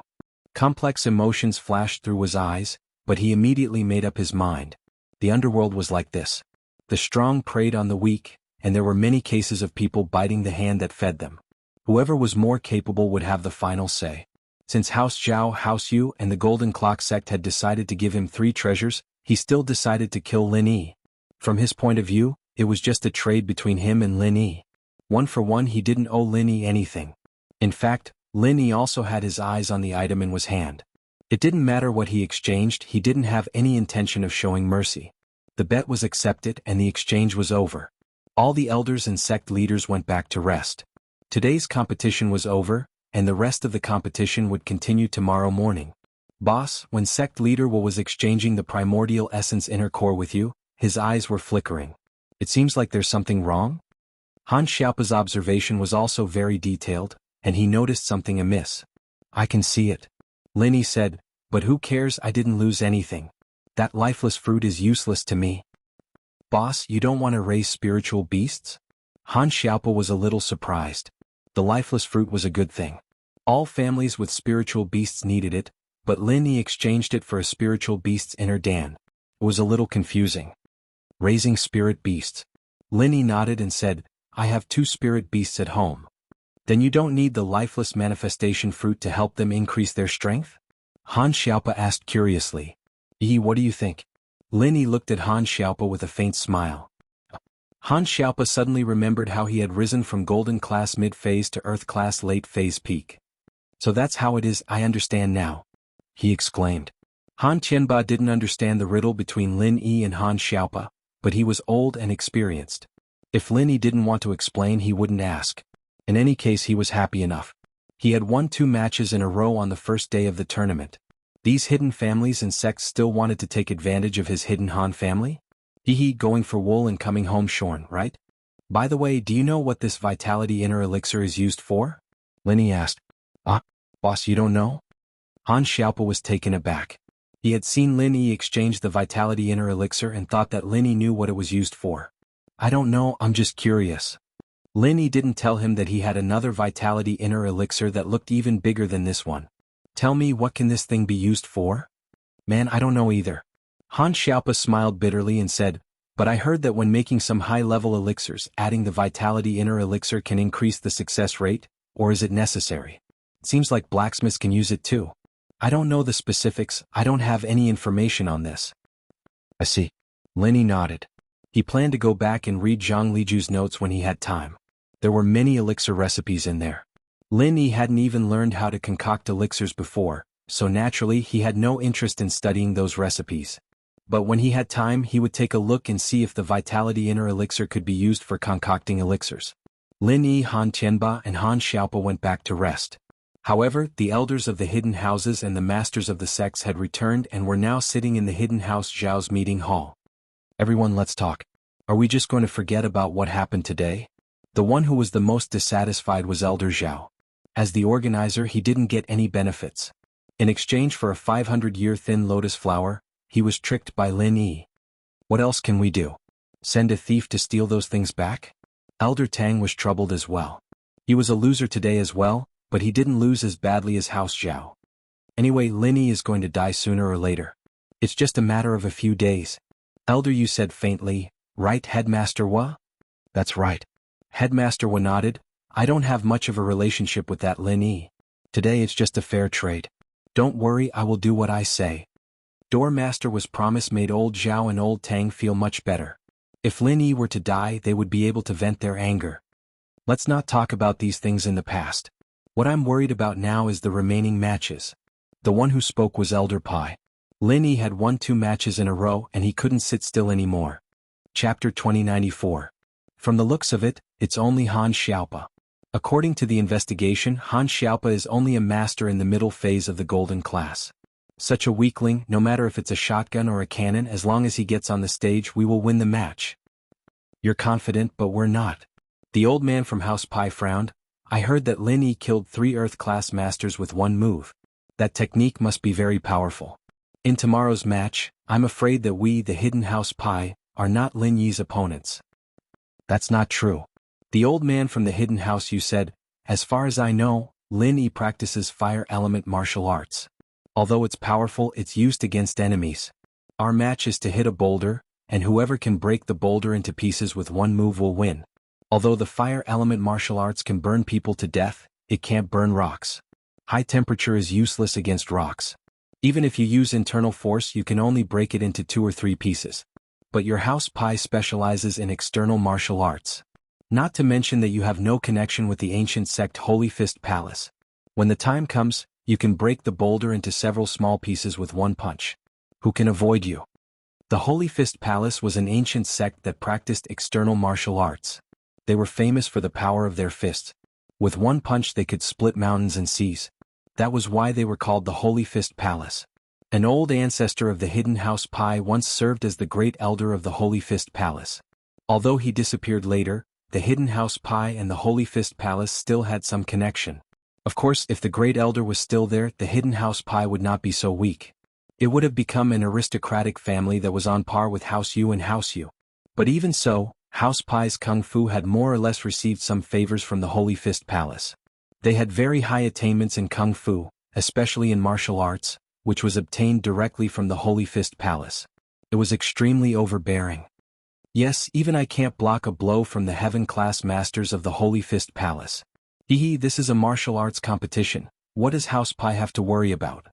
Complex emotions flashed through his eyes, but he immediately made up his mind. The underworld was like this. The strong preyed on the weak, and there were many cases of people biting the hand that fed them. Whoever was more capable would have the final say. Since House Zhao, House Yu, and the Golden Clock sect had decided to give him 3 treasures, he still decided to kill Lin Yi. From his point of view, it was just a trade between him and Lin Yi. 1 for 1, he didn't owe Lin Yi anything. In fact, Lin Yi also had his eyes on the item in his hand. It didn't matter what he exchanged, he didn't have any intention of showing mercy. The bet was accepted and the exchange was over. All the elders and sect leaders went back to rest. Today's competition was over, and the rest of the competition would continue tomorrow morning. Boss, when sect leader Wu was exchanging the primordial essence inner core with you, his eyes were flickering. It seems like there's something wrong? Han Xiaopa's observation was also very detailed, and he noticed something amiss. I can see it. Lin Yi said, but who cares, I didn't lose anything. That lifeless fruit is useless to me. Boss, you don't want to raise spiritual beasts? Han Xiaopa was a little surprised. The lifeless fruit was a good thing. All families with spiritual beasts needed it, but Lin Yi exchanged it for a spiritual beast's inner Dan. It was a little confusing. Raising spirit beasts. Lin Yi nodded and said, I have 2 spirit beasts at home. Then you don't need the lifeless manifestation fruit to help them increase their strength? Han Xiaopa asked curiously. Yi, what do you think? Lin Yi looked at Han Xiaopa with a faint smile. Han Xiaopa suddenly remembered how he had risen from Golden Class mid-phase to Earth Class late-phase peak. So that's how it is, I understand now. He exclaimed. Han Qianba didn't understand the riddle between Lin Yi and Han Xiaopa, but he was old and experienced. If Lin Yi didn't want to explain, he wouldn't ask. In any case, he was happy enough. He had won 2 matches in a row on the first day of the tournament. These hidden families and sects still wanted to take advantage of his hidden Han family? He going for wool and coming home shorn, right? By the way, do you know what this Vitality Inner Elixir is used for? Lin Yi asked. Boss, you don't know? Han Xiaopa was taken aback. He had seen Lin Yi exchange the Vitality Inner Elixir and thought that Lin Yi knew what it was used for. I don't know, I'm just curious. Lin Yi didn't tell him that he had another Vitality Inner Elixir that looked even bigger than this one. Tell me, what can this thing be used for? Man, I don't know either. Han Xiaopa smiled bitterly and said, but I heard that when making some high-level elixirs, adding the Vitality Inner Elixir can increase the success rate, or is it necessary? It seems like blacksmiths can use it too. I don't know the specifics, I don't have any information on this. I see. Linny nodded. He planned to go back and read Zhang Liju's notes when he had time. There were many elixir recipes in there. Lin Yi hadn't even learned how to concoct elixirs before, so naturally he had no interest in studying those recipes. But when he had time, he would take a look and see if the Vitality Inner Elixir could be used for concocting elixirs. Lin Yi, Han Tianba, and Han Xiaopa went back to rest. However, the elders of the hidden houses and the masters of the sects had returned and were now sitting in the hidden house Zhao's meeting hall. Everyone, let's talk. Are we just going to forget about what happened today? The one who was the most dissatisfied was Elder Zhao. As the organizer, he didn't get any benefits. In exchange for a 500-year thin lotus flower, he was tricked by Lin Yi. What else can we do? Send a thief to steal those things back? Elder Tang was troubled as well. He was a loser today as well, but he didn't lose as badly as House Zhao. Anyway, Lin Yi is going to die sooner or later. It's just a matter of a few days. Elder Yu said faintly, right, Headmaster Wa? That's right. Headmaster Wa nodded. I don't have much of a relationship with that Lin Yi. Today it's just a fair trade. Don't worry, I will do what I say. Doormaster Was promise made old Zhao and old Tang feel much better. If Lin Yi were to die, they would be able to vent their anger. Let's not talk about these things in the past. What I'm worried about now is the remaining matches. The one who spoke was Elder Pai. Lin Yi had won 2 matches in a row and he couldn't sit still anymore. Chapter 2094. From the looks of it, it's only Han Xiaopa. According to the investigation, Han Xiaopa is only a master in the middle phase of the golden class. Such a weakling, no matter if it's a shotgun or a cannon, as long as he gets on the stage, we will win the match. You're confident, but we're not. The old man from House Pai frowned. I heard that Lin Yi killed 3 Earth-class masters with 1 move. That technique must be very powerful. In tomorrow's match, I'm afraid that we, the hidden House Pai, are not Lin Yi's opponents. That's not true. The old man from the hidden house you said, as far as I know, Lin Yi practices fire element martial arts. Although it's powerful, it's used against enemies. Our match is to hit a boulder, and whoever can break the boulder into pieces with 1 move will win. Although the fire element martial arts can burn people to death, it can't burn rocks. High temperature is useless against rocks. Even if you use internal force, you can only break it into 2 or 3 pieces. But your House Pai specializes in external martial arts. Not to mention that you have no connection with the ancient sect Holy Fist Palace. When the time comes, you can break the boulder into several small pieces with 1 punch. Who can avoid you? The Holy Fist Palace was an ancient sect that practiced external martial arts. They were famous for the power of their fists. With 1 punch they could split mountains and seas. That was why they were called the Holy Fist Palace. An old ancestor of the hidden House Pai once served as the great elder of the Holy Fist Palace. Although he disappeared later, the hidden House Pai and the Holy Fist Palace still had some connection. Of course, if the great elder was still there, the hidden House Pai would not be so weak. It would have become an aristocratic family that was on par with House Yu and House Yu. But even so, House Pai's Kung Fu had more or less received some favors from the Holy Fist Palace. They had very high attainments in Kung Fu, especially in martial arts, which was obtained directly from the Holy Fist Palace. It was extremely overbearing. Yes, even I can't block a blow from the heaven-class masters of the Holy Fist Palace. This is a martial arts competition. What does House Pai have to worry about?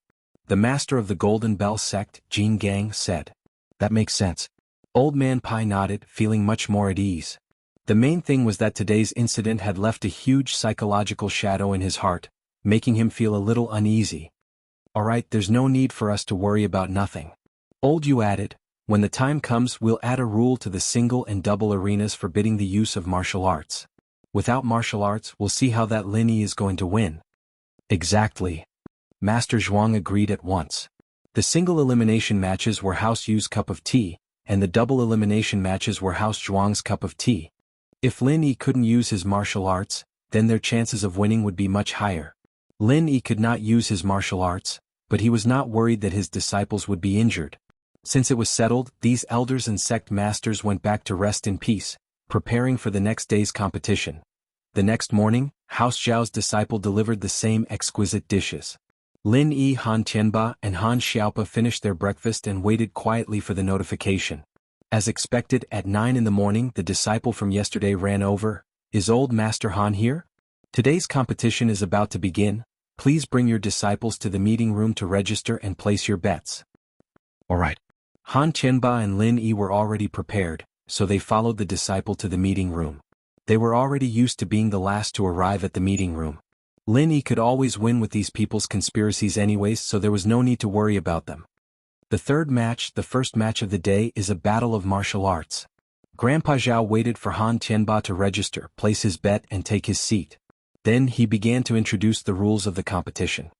The master of the Golden Bell sect, Jin Gang, said. That makes sense. Old man Pai nodded, feeling much more at ease. The main thing was that today's incident had left a huge psychological shadow in his heart, making him feel a little uneasy. Alright, there's no need for us to worry about nothing. Old Yu added, when the time comes we'll add a rule to the single and double arenas forbidding the use of martial arts. Without martial arts, we'll see how that Lin Yi is going to win. Exactly. Master Zhuang agreed at once. The single elimination matches were House Yu's cup of tea, and the double elimination matches were House Zhuang's cup of tea. If Lin Yi couldn't use his martial arts, then their chances of winning would be much higher. Lin Yi could not use his martial arts, but he was not worried that his disciples would be injured. Since it was settled, these elders and sect masters went back to rest in peace, preparing for the next day's competition. The next morning, House Zhao's disciple delivered the same exquisite dishes. Lin Yi, Han Tianba, and Han Xiaopa finished their breakfast and waited quietly for the notification. As expected, at 9 in the morning, the disciple from yesterday ran over. "Is old Master Han here? Today's competition is about to begin. Please bring your disciples to the meeting room to register and place your bets." All right. Han Tianba and Lin Yi were already prepared, so they followed the disciple to the meeting room. They were already used to being the last to arrive at the meeting room. Lin Yi could always win with these people's conspiracies anyways, so there was no need to worry about them. The first match of the day, is a battle of martial arts. Grandpa Zhao waited for Han Tianba to register, place his bet, and take his seat. Then he began to introduce the rules of the competition.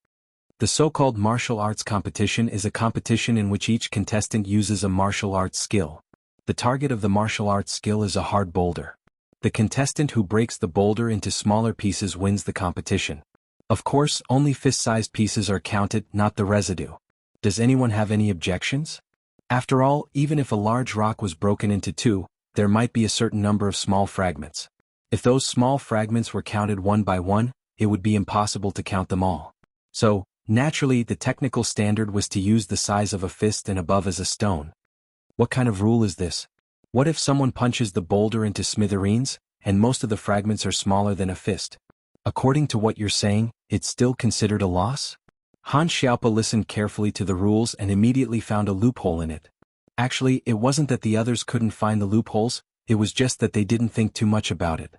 The so-called martial arts competition is a competition in which each contestant uses a martial arts skill. The target of the martial arts skill is a hard boulder. The contestant who breaks the boulder into smaller pieces wins the competition. Of course, only fist-sized pieces are counted, not the residue. Does anyone have any objections? After all, even if a large rock was broken into two, there might be a certain number of small fragments. If those small fragments were counted one by one, it would be impossible to count them all. So, naturally, the technical standard was to use the size of a fist and above as a stone. What kind of rule is this? What if someone punches the boulder into smithereens, and most of the fragments are smaller than a fist? According to what you're saying, it's still considered a loss? Han Xiaopa listened carefully to the rules and immediately found a loophole in it. Actually, it wasn't that the others couldn't find the loopholes, it was just that they didn't think too much about it.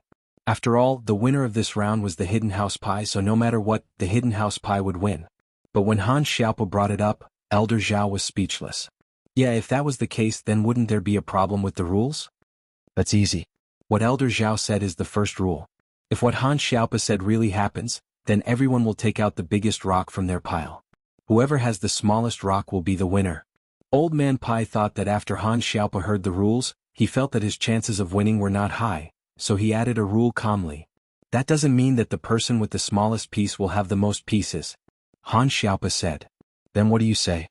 After all, the winner of this round was the hidden house pie, so no matter what, the hidden house pie would win. But when Han Xiaopa brought it up, Elder Zhao was speechless. Yeah, if that was the case, then wouldn't there be a problem with the rules? That's easy. What Elder Zhao said is the first rule. If what Han Xiaopa said really happens, then everyone will take out the biggest rock from their pile. Whoever has the smallest rock will be the winner. Old Man Pai thought that after Han Xiaopa heard the rules, he felt that his chances of winning were not high, so he added a rule calmly. That doesn't mean that the person with the smallest piece will have the most pieces. Han Xiaopa said. Then what do you say?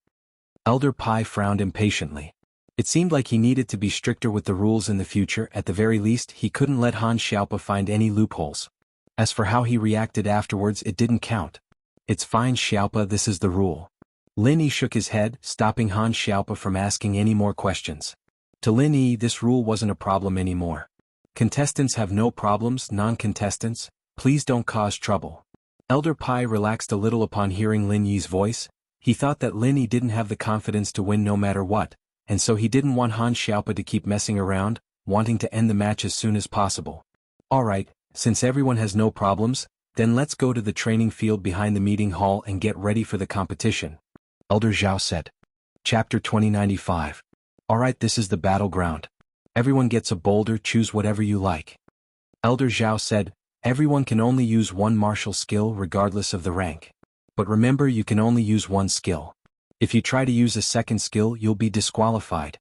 Elder Pai frowned impatiently. It seemed like he needed to be stricter with the rules in the future. At the very least, he couldn't let Han Xiaopa find any loopholes. As for how he reacted afterwards, it didn't count. It's fine, Xiaopa, this is the rule. Lin Yi shook his head, stopping Han Xiaopa from asking any more questions. To Lin Yi, this rule wasn't a problem anymore. Contestants have no problems, non-contestants, please don't cause trouble. Elder Pai relaxed a little upon hearing Lin Yi's voice. He thought that Lin Yi didn't have the confidence to win no matter what, and so he didn't want Han Xiaopa to keep messing around, wanting to end the match as soon as possible. Alright, since everyone has no problems, then let's go to the training field behind the meeting hall and get ready for the competition. Elder Zhao said. Chapter 2095. Alright, this is the battleground. Everyone gets a boulder, choose whatever you like. Elder Zhao said, everyone can only use one martial skill regardless of the rank. But remember, you can only use one skill. If you try to use a second skill, you'll be disqualified.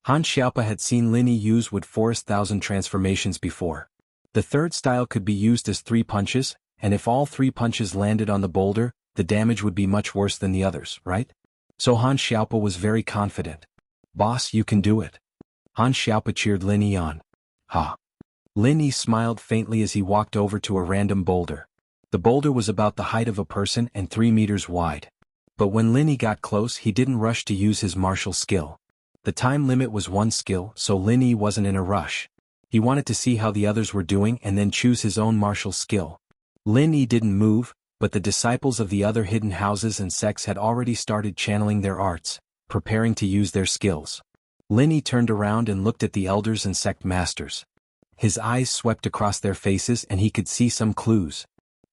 Han Xiaopa had seen Lin Yi use Wood Forest 1000 transformations before. The third style could be used as 3 punches, and if all 3 punches landed on the boulder, the damage would be much worse than the others, right? So Han Xiaopa was very confident. Boss, you can do it. Han Xiaopa cheered Lin Yi on. Ha. Lin Yi smiled faintly as he walked over to a random boulder. The boulder was about the height of a person and 3 meters wide. But when Lin Yi got close, he didn't rush to use his martial skill. The time limit was 1 skill, so Lin Yi wasn't in a rush. He wanted to see how the others were doing and then choose his own martial skill. Lin Yi didn't move, but the disciples of the other hidden houses and sects had already started channeling their arts, preparing to use their skills. Lin Yi turned around and looked at the elders and sect masters. His eyes swept across their faces and he could see some clues.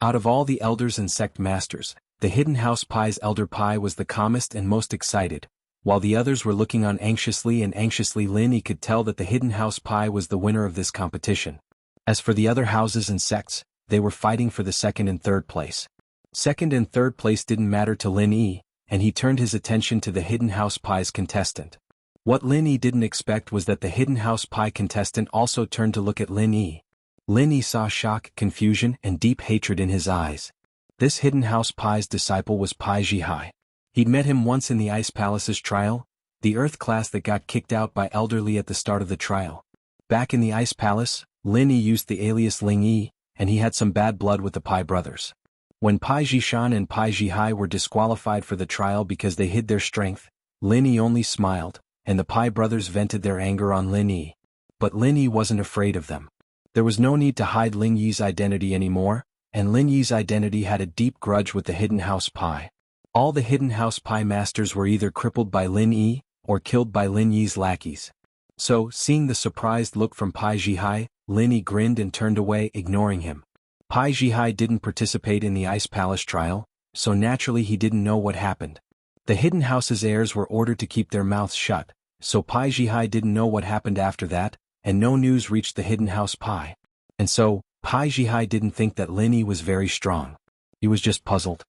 Out of all the elders and sect masters, the hidden house Pai's Elder Pai was the calmest and most excited. While the others were looking on anxiously, Lin Yi could tell that the hidden house Pai was the winner of this competition. As for the other houses and sects, they were fighting for the second and third place. Second and third place didn't matter to Lin Yi, and he turned his attention to the hidden house Pai's contestant. What Lin Yi didn't expect was that the hidden house Pai contestant also turned to look at Lin Yi. Lin Yi saw shock, confusion, and deep hatred in his eyes. This hidden house Pai's disciple was Pai Zhihai. He'd met him once in the Ice Palace's trial, the Earth class that got kicked out by Elder Li at the start of the trial. Back in the Ice Palace, Lin Yi used the alias Ling Yi, and he had some bad blood with the Pai brothers. When Pai Jishan and Pai Jihai were disqualified for the trial because they hid their strength, Lin Yi only smiled, and the Pai brothers vented their anger on Lin Yi. But Lin Yi wasn't afraid of them. There was no need to hide Lin Yi's identity anymore, and Lin Yi's identity had a deep grudge with the Hidden House Pai. All the Hidden House Pai masters were either crippled by Lin Yi, or killed by Lin Yi's lackeys. So, seeing the surprised look from Pai Jihai, Lin Yi grinned and turned away, ignoring him. Pai Jihai didn't participate in the Ice Palace trial, so naturally he didn't know what happened. The Hidden House's heirs were ordered to keep their mouths shut, so Pai Jihai didn't know what happened after that, and no news reached the Hidden House Pai. And so, Pai Jihai didn't think that Lin Yi was very strong. He was just puzzled.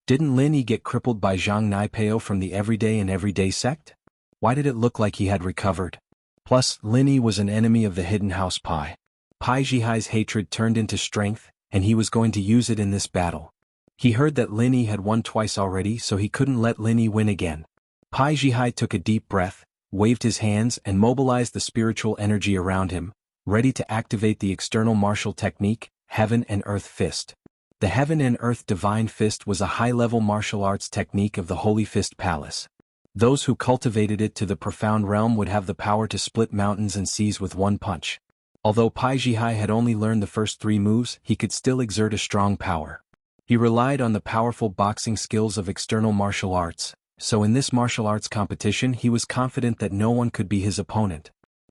Didn't Lin Yi get crippled by Zhang Naipeo from the Everyday and Everyday sect? Why did it look like he had recovered? Plus, Lin Yi was an enemy of the Hidden House Pai. Pai Jihai's hatred turned into strength, and he was going to use it in this battle. He heard that Lin Yi had won twice already, so he couldn't let Lin Yi win again. Pai Jihai took a deep breath, waved his hands and mobilized the spiritual energy around him, ready to activate the external martial technique, Heaven and Earth Fist. The Heaven and Earth Divine Fist was a high-level martial arts technique of the Holy Fist Palace. Those who cultivated it to the profound realm would have the power to split mountains and seas with one punch. Although Pai Jihai had only learned the first 3 moves, he could still exert a strong power. He relied on the powerful boxing skills of external martial arts, so in this martial arts competition he was confident that no one could be his opponent.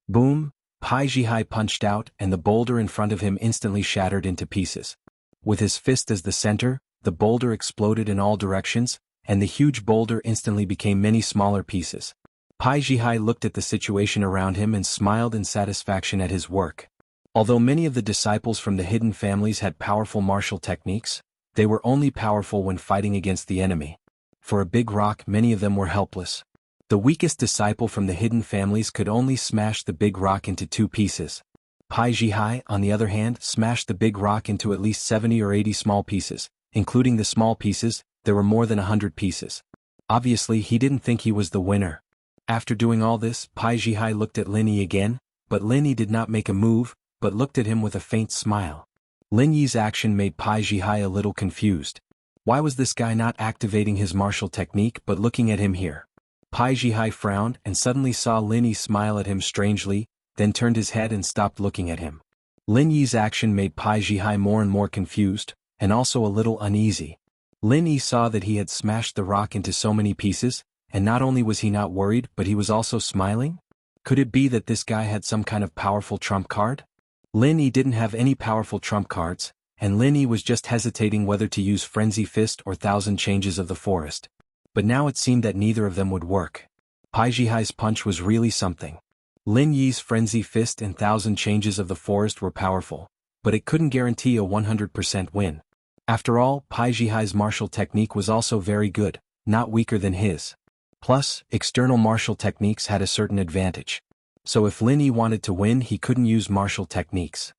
Boom! Pai Jihai punched out, and the boulder in front of him instantly shattered into pieces. With his fist as the center, the boulder exploded in all directions, and the huge boulder instantly became many smaller pieces. Pai Jihai looked at the situation around him and smiled in satisfaction at his work. Although many of the disciples from the hidden families had powerful martial techniques, they were only powerful when fighting against the enemy. For a big rock, many of them were helpless. The weakest disciple from the hidden families could only smash the big rock into 2 pieces. Pai Jihai, on the other hand, smashed the big rock into at least 70 or 80 small pieces. Including the small pieces, there were more than 100 pieces. Obviously, he didn't think he was the winner. After doing all this, Pai Jihai looked at Lin Yi again, but Lin Yi did not make a move, but looked at him with a faint smile. Lin Yi's action made Pai Jihai a little confused. Why was this guy not activating his martial technique but looking at him here? Pai Jihai frowned and suddenly saw Lin Yi smile at him strangely, then turned his head and stopped looking at him. Lin Yi's action made Pai Jihai more and more confused, and also a little uneasy. Lin Yi saw that he had smashed the rock into so many pieces, and not only was he not worried but he was also smiling? Could it be that this guy had some kind of powerful trump card? Lin Yi didn't have any powerful trump cards, and Lin Yi was just hesitating whether to use Frenzy Fist or 1,000 Changes of the Forest. But now it seemed that neither of them would work. Pai Jihai's punch was really something. Lin Yi's Frenzy Fist and 1,000 Changes of the Forest were powerful, but it couldn't guarantee a 100% win. After all, Pai Jihai's martial technique was also very good, not weaker than his. Plus, external martial techniques had a certain advantage. So if Lin Yi wanted to win, he couldn't use martial techniques.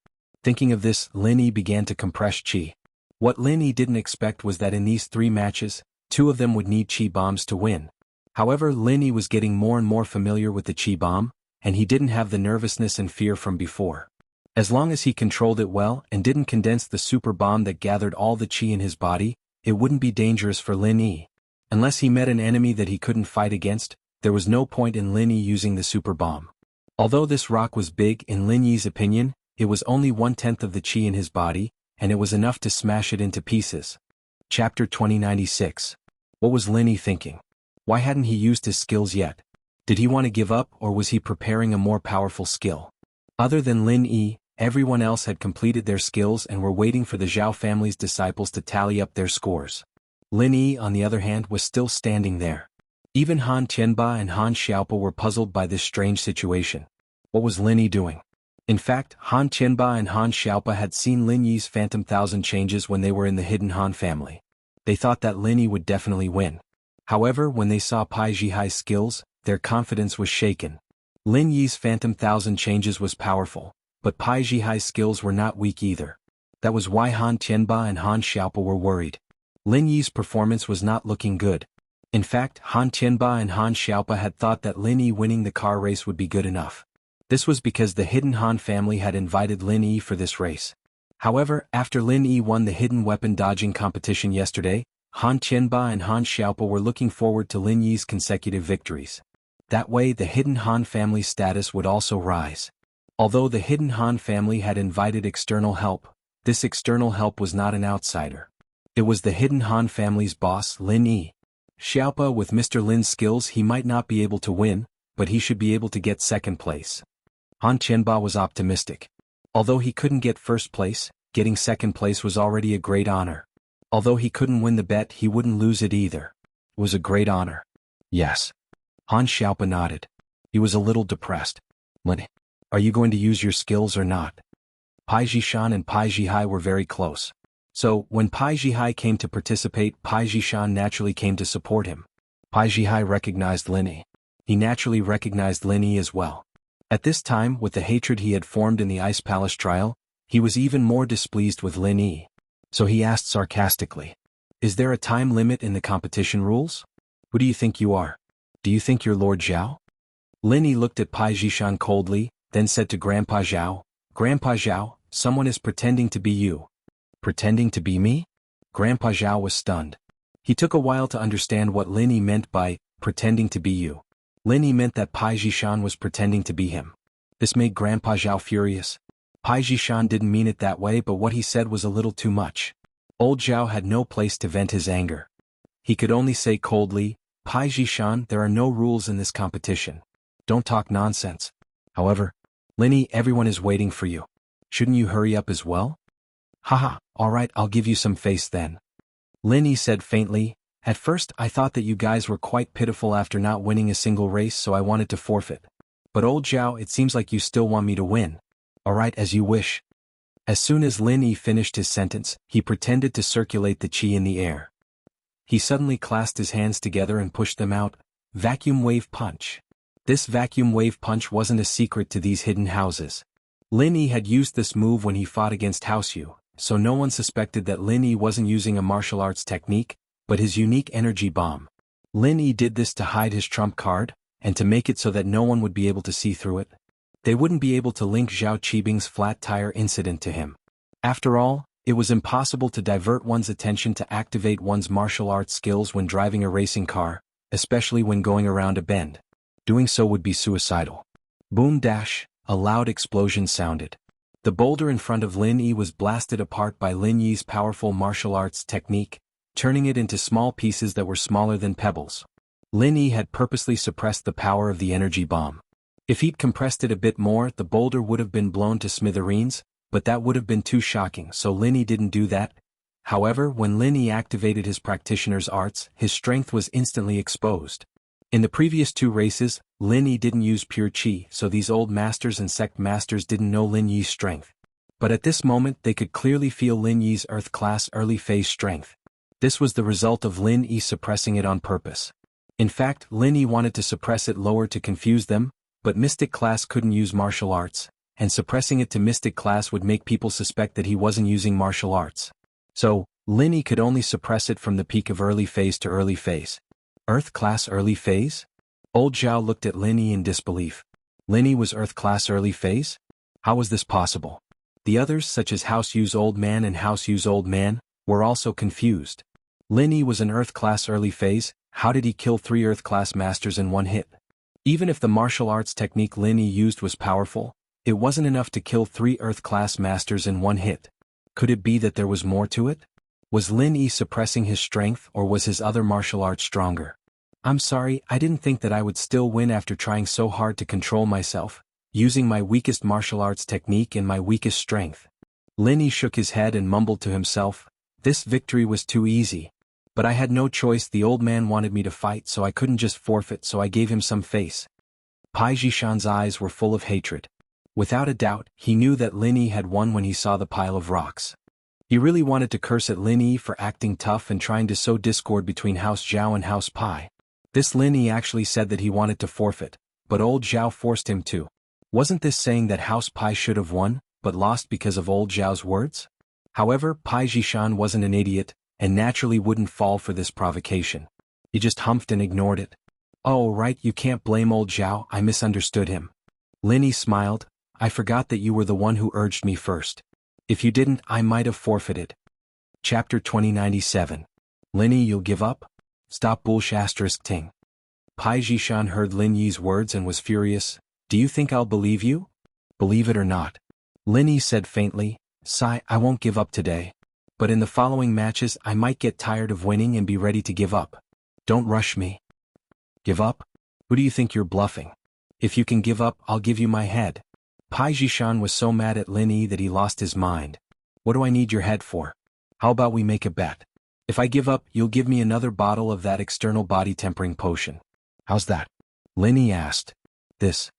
Thinking of this, Lin Yi began to compress chi. What Lin Yi didn't expect was that in these 3 matches, 2 of them would need chi bombs to win. However, Lin Yi was getting more and more familiar with the chi bomb, and he didn't have the nervousness and fear from before. As long as he controlled it well and didn't condense the super bomb that gathered all the chi in his body, it wouldn't be dangerous for Lin Yi. Unless he met an enemy that he couldn't fight against, there was no point in Lin Yi using the super bomb. Although this rock was big, in Lin Yi's opinion, it was only 1/10 of the chi in his body, and it was enough to smash it into pieces. Chapter 2096. What was Lin Yi thinking? Why hadn't he used his skills yet? Did he want to give up, or was he preparing a more powerful skill? Other than Lin Yi, everyone else had completed their skills and were waiting for the Zhao family's disciples to tally up their scores. Lin Yi, on the other hand, was still standing there. Even Han Tianba and Han Xiaopa were puzzled by this strange situation. What was Lin Yi doing? In fact, Han Tianba and Han Xiaopa had seen Lin Yi's Phantom 1,000 Changes when they were in the hidden Han family. They thought that Lin Yi would definitely win. However, when they saw Pai Jihai's skills, their confidence was shaken. Lin Yi's Phantom 1,000 Changes was powerful, but Pai Jihai's skills were not weak either. That was why Han Tianba and Han Xiaopa were worried. Lin Yi's performance was not looking good. In fact, Han Tianba and Han Xiaopa had thought that Lin Yi winning the car race would be good enough. This was because the hidden Han family had invited Lin Yi for this race. However, after Lin Yi won the hidden weapon dodging competition yesterday, Han Qianba and Han Xiaopa were looking forward to Lin Yi's consecutive victories. That way the hidden Han family's status would also rise. Although the hidden Han family had invited external help, this external help was not an outsider. It was the hidden Han family's boss, Lin Yi. Xiaopa, with Mr. Lin's skills, he might not be able to win, but he should be able to get second place. Han Qianba was optimistic. Although he couldn't get first place, getting second place was already a great honor. Although he couldn't win the bet, he wouldn't lose it either. It was a great honor. Yes. Han Xiaopa nodded. He was a little depressed. Lin, are you going to use your skills or not? Pai Jishan and Pai Jihai were very close. So, when Pai Jihai came to participate, Pai Jishan naturally came to support him. Pai Jihai recognized Lin Yi. He naturally recognized Lin Yi as well. At this time, with the hatred he had formed in the Ice Palace trial, he was even more displeased with Lin Yi. So he asked sarcastically, "Is there a time limit in the competition rules? Who do you think you are? Do you think you're Lord Zhao?" Lin Yi looked at Pai Jishan coldly, then said to Grandpa Zhao, "Grandpa Zhao, someone is pretending to be you." Pretending to be me? Grandpa Zhao was stunned. He took a while to understand what Lin Yi meant by pretending to be you. Lin Yi meant that Pai Jishan was pretending to be him. This made Grandpa Zhao furious. Pai Jishan didn't mean it that way, but what he said was a little too much. Old Zhao had no place to vent his anger. He could only say coldly, "Pai Jishan, there are no rules in this competition. Don't talk nonsense." However, Lin Yi, everyone is waiting for you. Shouldn't you hurry up as well? Haha, alright, I'll give you some face then. Lin Yi said faintly, "At first I thought that you guys were quite pitiful after not winning a single race, so I wanted to forfeit. But old Zhao, it seems like you still want me to win. Alright, as you wish." As soon as Lin Yi finished his sentence, he pretended to circulate the qi in the air. He suddenly clasped his hands together and pushed them out. Vacuum wave punch. This vacuum wave punch wasn't a secret to these hidden houses. Lin Yi had used this move when he fought against House Yu, so no one suspected that Lin Yi wasn't using a martial arts technique, but his unique energy bomb. Lin Yi did this to hide his trump card, and to make it so that no one would be able to see through it. They wouldn't be able to link Zhao Qibing's flat tire incident to him. After all, it was impossible to divert one's attention to activate one's martial arts skills when driving a racing car, especially when going around a bend. Doing so would be suicidal. Boom dash, a loud explosion sounded. The boulder in front of Lin Yi was blasted apart by Lin Yi's powerful martial arts technique, turning it into small pieces that were smaller than pebbles. Lin Yi had purposely suppressed the power of the energy bomb. If he'd compressed it a bit more, the boulder would have been blown to smithereens, but that would have been too shocking, so Lin Yi didn't do that. However, when Lin Yi activated his practitioner's arts, his strength was instantly exposed. In the previous two races, Lin Yi didn't use pure qi, so these old masters and sect masters didn't know Lin Yi's strength. But at this moment they could clearly feel Lin Yi's Earth class early phase strength. This was the result of Lin Yi suppressing it on purpose. In fact, Lin Yi wanted to suppress it lower to confuse them, but Mystic class couldn't use martial arts, and suppressing it to Mystic class would make people suspect that he wasn't using martial arts. So, Lin Yi could only suppress it from the peak of early phase to early phase. Earth class early phase? Old Zhao looked at Lin Yi in disbelief. Lin Yi was Earth class early phase? How was this possible? The others, such as House Yu's old man and House Yu's old man, were also confused. Lin Yi was an Earth class early phase. How did he kill 3 Earth class masters in one hit? Even if the martial arts technique Lin Yi used was powerful, it wasn't enough to kill 3 Earth class masters in one hit. Could it be that there was more to it? Was Lin Yi suppressing his strength, or was his other martial arts stronger? I'm sorry, I didn't think that I would still win after trying so hard to control myself, using my weakest martial arts technique and my weakest strength. Lin Yi shook his head and mumbled to himself, "This victory was too easy. But I had no choice, the old man wanted me to fight, so I couldn't just forfeit, so I gave him some face." Pai Jishan's eyes were full of hatred. Without a doubt, he knew that Lin Yi had won when he saw the pile of rocks. He really wanted to curse at Lin Yi for acting tough and trying to sow discord between House Zhao and House Pai. This Lin Yi actually said that he wanted to forfeit, but old Zhao forced him to. Wasn't this saying that House Pai should have won, but lost because of old Zhao's words? However, Pai Jishan wasn't an idiot, and naturally wouldn't fall for this provocation. He just humphed and ignored it. "Oh right, you can't blame old Zhao, I misunderstood him." Lin Yi smiled, "I forgot that you were the one who urged me first. If you didn't, I might have forfeited. Chapter 2097. Lin Yi, you'll give up? Stop bullshit ting. Pai Jishan heard Lin Yi's words and was furious. Do you think I'll believe you? Believe it or not. Lin Yi said faintly, Sai, I won't give up today. But in the following matches I might get tired of winning and be ready to give up. Don't rush me. Give up? Who do you think you're bluffing? If you can give up, I'll give you my head. Pai Jishan was so mad at Lin Yi that he lost his mind. What do I need your head for? How about we make a bet? If I give up, you'll give me another bottle of that external body tempering potion. How's that? Lin Yi asked. This.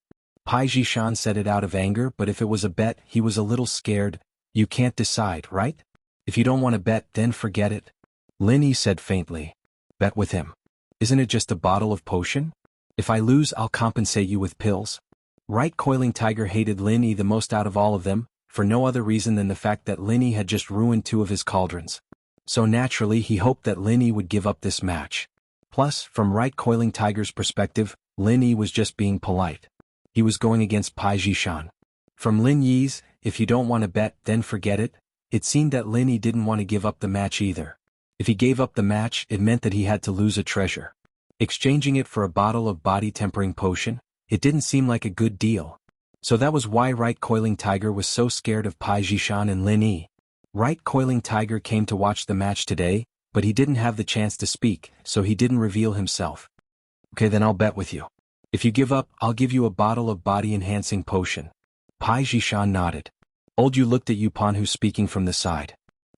Pai Jishan said it out of anger, but if it was a bet, he was a little scared. You can't decide, right? If you don't want to bet, then forget it. Lin Yi said faintly. Bet with him. Isn't it just a bottle of potion? If I lose, I'll compensate you with pills. Right Coiling Tiger hated Lin Yi the most out of all of them, for no other reason than the fact that Lin Yi had just ruined 2 of his cauldrons. So naturally he hoped that Lin Yi would give up this match. Plus, from Right Coiling Tiger's perspective, Lin Yi was just being polite. He was going against Pai Jishan. From Lin Yi's, if you don't want to bet, then forget it, it seemed that Lin Yi didn't want to give up the match either. If he gave up the match, it meant that he had to lose a treasure. Exchanging it for a bottle of body tempering potion, it didn't seem like a good deal. So that was why Right Coiling Tiger was so scared of Pai Jishan and Lin Yi. Right Coiling Tiger came to watch the match today, but he didn't have the chance to speak, so he didn't reveal himself. Okay, then I'll bet with you. If you give up, I'll give you a bottle of body-enhancing potion. Pai Jishan nodded. Old Yu looked at Yupan, who's speaking from the side.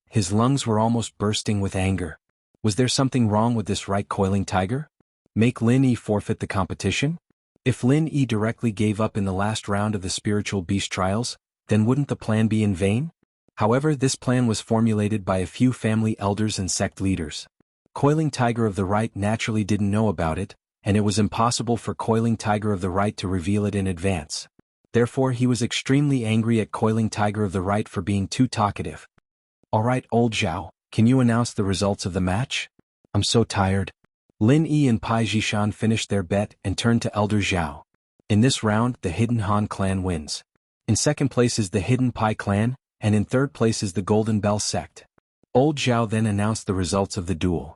His lungs were almost bursting with anger. Was there something wrong with this Right Coiling Tiger? Make Lin Yi forfeit the competition? If Lin Yi directly gave up in the last round of the spiritual beast trials, then wouldn't the plan be in vain? However, this plan was formulated by a few family elders and sect leaders. Coiling Tiger of the Right naturally didn't know about it, and it was impossible for Coiling Tiger of the Right to reveal it in advance. Therefore he was extremely angry at Coiling Tiger of the Right for being too talkative. Alright, old Zhao, can you announce the results of the match? I'm so tired. Lin Yi and Pai Jishan finished their bet and turned to Elder Zhao. In this round, the Hidden Han clan wins. In second place is the Hidden Pai clan, and in third place is the Golden Bell sect. Old Zhao then announced the results of the duel.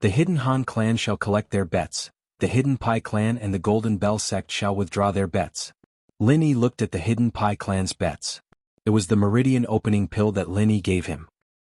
The Hidden Han clan shall collect their bets. The Hidden Pai clan and the Golden Bell sect shall withdraw their bets. Lin Yi looked at the Hidden Pai clan's bets. It was the meridian opening pill that Lin Yi gave him.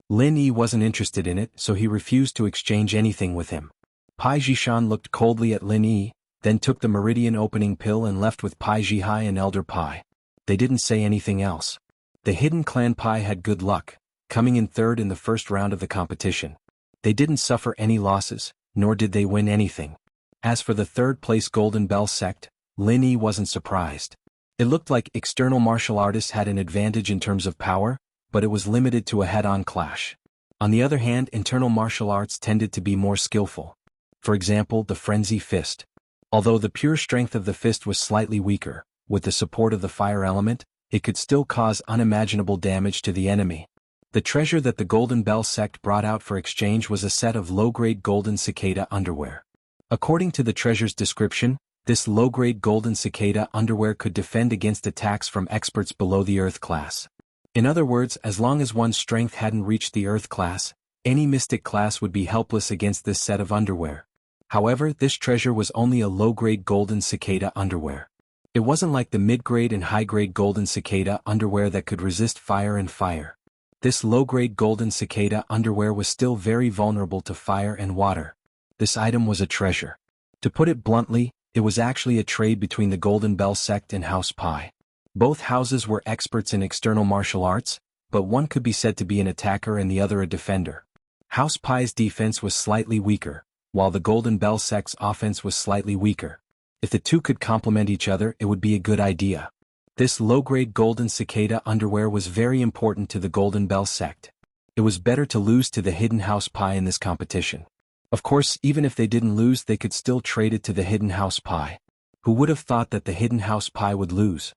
Lin Yi wasn't interested in it, so he refused to exchange anything with him. Pai Jishan looked coldly at Lin Yi, then took the meridian opening pill and left with Pai Jihai and Elder Pai. They didn't say anything else. The Hidden Clan Pai had good luck, coming in third in the first round of the competition. They didn't suffer any losses, nor did they win anything. As for the third place Golden Bell sect, Lin Yi wasn't surprised. It looked like external martial artists had an advantage in terms of power, but it was limited to a head-on clash. On the other hand, internal martial arts tended to be more skillful. For example, the Frenzy Fist. Although the pure strength of the fist was slightly weaker, with the support of the fire element, it could still cause unimaginable damage to the enemy. The treasure that the Golden Bell sect brought out for exchange was a set of low-grade golden cicada underwear. According to the treasure's description, this low-grade golden cicada underwear could defend against attacks from experts below the Earth class. In other words, as long as one's strength hadn't reached the Earth class, any mystic class would be helpless against this set of underwear. However, this treasure was only a low-grade golden cicada underwear. It wasn't like the mid-grade and high-grade golden cicada underwear that could resist fire and fire. This low-grade golden cicada underwear was still very vulnerable to fire and water. This item was a treasure. To put it bluntly, it was actually a trade between the Golden Bell sect and House Pai. Both houses were experts in external martial arts, but one could be said to be an attacker and the other a defender. House Pai's defense was slightly weaker, while the Golden Bell sect's offense was slightly weaker. If the two could complement each other, it would be a good idea. This low-grade golden cicada underwear was very important to the Golden Bell sect. It was better to lose to the Hidden House Pai in this competition. Of course, even if they didn't lose, they could still trade it to the Hidden House Pai. Who would have thought that the Hidden House Pai would lose?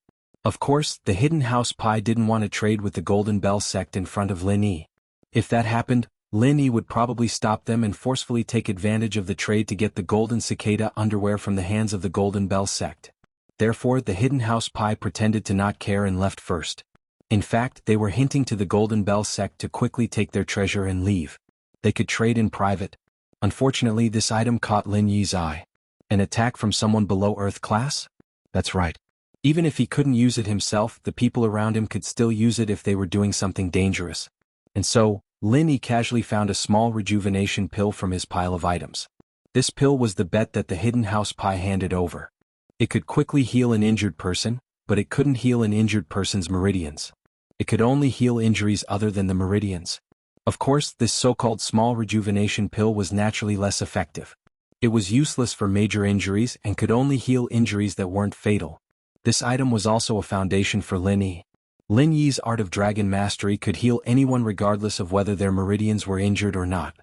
Of course, the Hidden House Pai didn't want to trade with the Golden Bell sect in front of Lin Yi. If that happened, Lin Yi would probably stop them and forcefully take advantage of the trade to get the golden cicada underwear from the hands of the Golden Bell sect. Therefore, the Hidden House Pai pretended to not care and left first. In fact, they were hinting to the Golden Bell sect to quickly take their treasure and leave. They could trade in private. Unfortunately, this item caught Lin Yi's eye. An attack from someone below Earth class? That's right. Even if he couldn't use it himself, the people around him could still use it if they were doing something dangerous. And so, Lin Yi casually found a small rejuvenation pill from his pile of items. This pill was the bet that the Hidden House Pie handed over. It could quickly heal an injured person, but it couldn't heal an injured person's meridians. It could only heal injuries other than the meridians. Of course, this so-called small rejuvenation pill was naturally less effective. It was useless for major injuries and could only heal injuries that weren't fatal. This item was also a foundation for Lin Yi. Lin Yi's Art of Dragon Mastery could heal anyone regardless of whether their meridians were injured or not.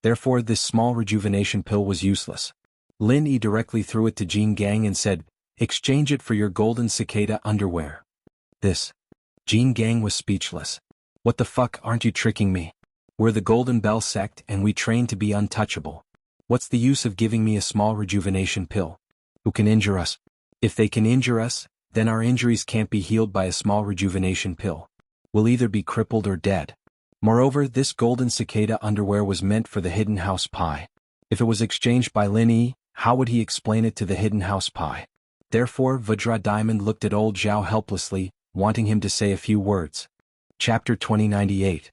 Therefore, this small rejuvenation pill was useless. Lin Yi directly threw it to Jianghu and said, "Exchange it for your golden cicada underwear." This. Jianghu was speechless. "What the fuck, aren't you tricking me? We're the Golden Bell sect and we train to be untouchable. What's the use of giving me a small rejuvenation pill? Who can injure us? If they can injure us, then our injuries can't be healed by a small rejuvenation pill. We'll either be crippled or dead." Moreover, this golden cicada underwear was meant for the Hidden House Pie. If it was exchanged by Lin Yi, how would he explain it to the Hidden House Pie? Therefore, Vajra Diamond looked at old Zhao helplessly, wanting him to say a few words. Chapter 2098.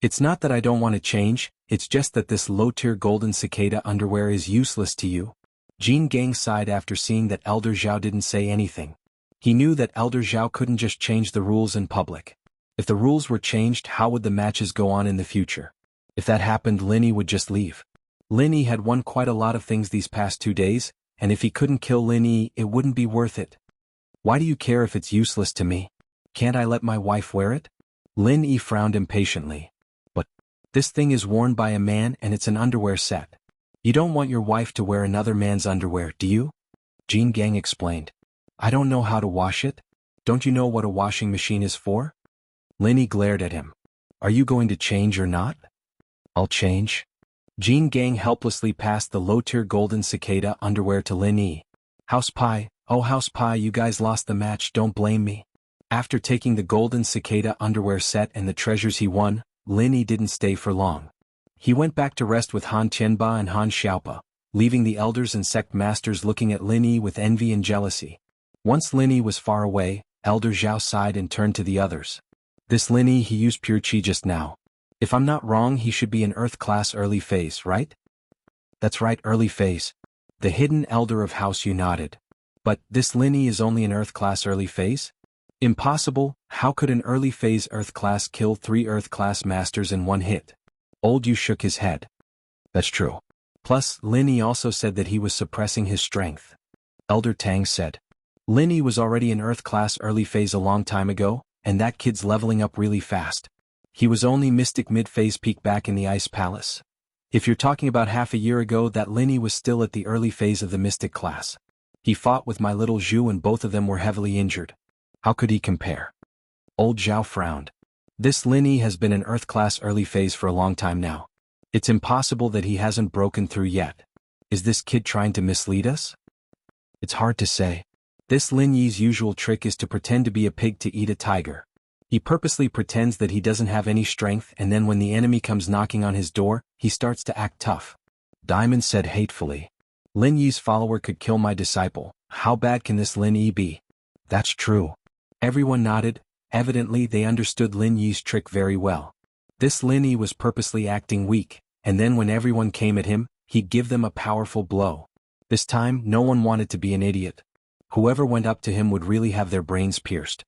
It's not that I don't want to change, it's just that this low-tier golden cicada underwear is useless to you. Jianghu sighed after seeing that Elder Zhao didn't say anything. He knew that Elder Zhao couldn't just change the rules in public. If the rules were changed, how would the matches go on in the future? If that happened, Lin Yi would just leave. Lin Yi had won quite a lot of things these past 2 days, and if he couldn't kill Lin Yi, it wouldn't be worth it. Why do you care if it's useless to me? Can't I let my wife wear it? Lin Yi frowned impatiently. But this thing is worn by a man and it's an underwear set. You don't want your wife to wear another man's underwear, do you? Jianghu explained. I don't know how to wash it. Don't you know what a washing machine is for? Lin Yi glared at him. Are you going to change or not? I'll change. Jianghu helplessly passed the low-tier golden cicada underwear to Lin Yi. House Pie, oh House Pie, you guys lost the match, don't blame me. After taking the golden cicada underwear set and the treasures he won, Lin Yi didn't stay for long. He went back to rest with Han Tianba and Han Xiaopa, leaving the elders and sect masters looking at Lin Yi with envy and jealousy. Once Lin Yi was far away, Elder Zhao sighed and turned to the others. This Lin Yi, he used pure chi just now. If I'm not wrong, he should be in Earth class early phase, right? That's right, early phase. The hidden elder of House Yu nodded. But this Lin Yi is only in Earth class early phase? Impossible. How could an early phase Earth class kill 3 Earth class masters in one hit? Old Yu shook his head. That's true. Plus, Lin Yi also said that he was suppressing his strength. Elder Tang said. Lin Yi was already in Earth class early phase a long time ago, and that kid's leveling up really fast. He was only Mystic mid-phase peak back in the Ice Palace. If you're talking about half a year ago, that Lin Yi was still at the early phase of the Mystic class. He fought with my little Zhu and both of them were heavily injured. How could he compare? Old Zhao frowned. This Lin Yi has been in Earth class early phase for a long time now. It's impossible that he hasn't broken through yet. Is this kid trying to mislead us? It's hard to say. This Lin Yi's usual trick is to pretend to be a pig to eat a tiger. He purposely pretends that he doesn't have any strength, and then when the enemy comes knocking on his door, he starts to act tough. Diamond said hatefully. Lin Yi's follower could kill my disciple. How bad can this Lin Yi be? That's true. Everyone nodded. Evidently they understood Lin Yi's trick very well. This Lin Yi was purposely acting weak, and then when everyone came at him, he'd give them a powerful blow. This time, no one wanted to be an idiot. Whoever went up to him would really have their brains pierced.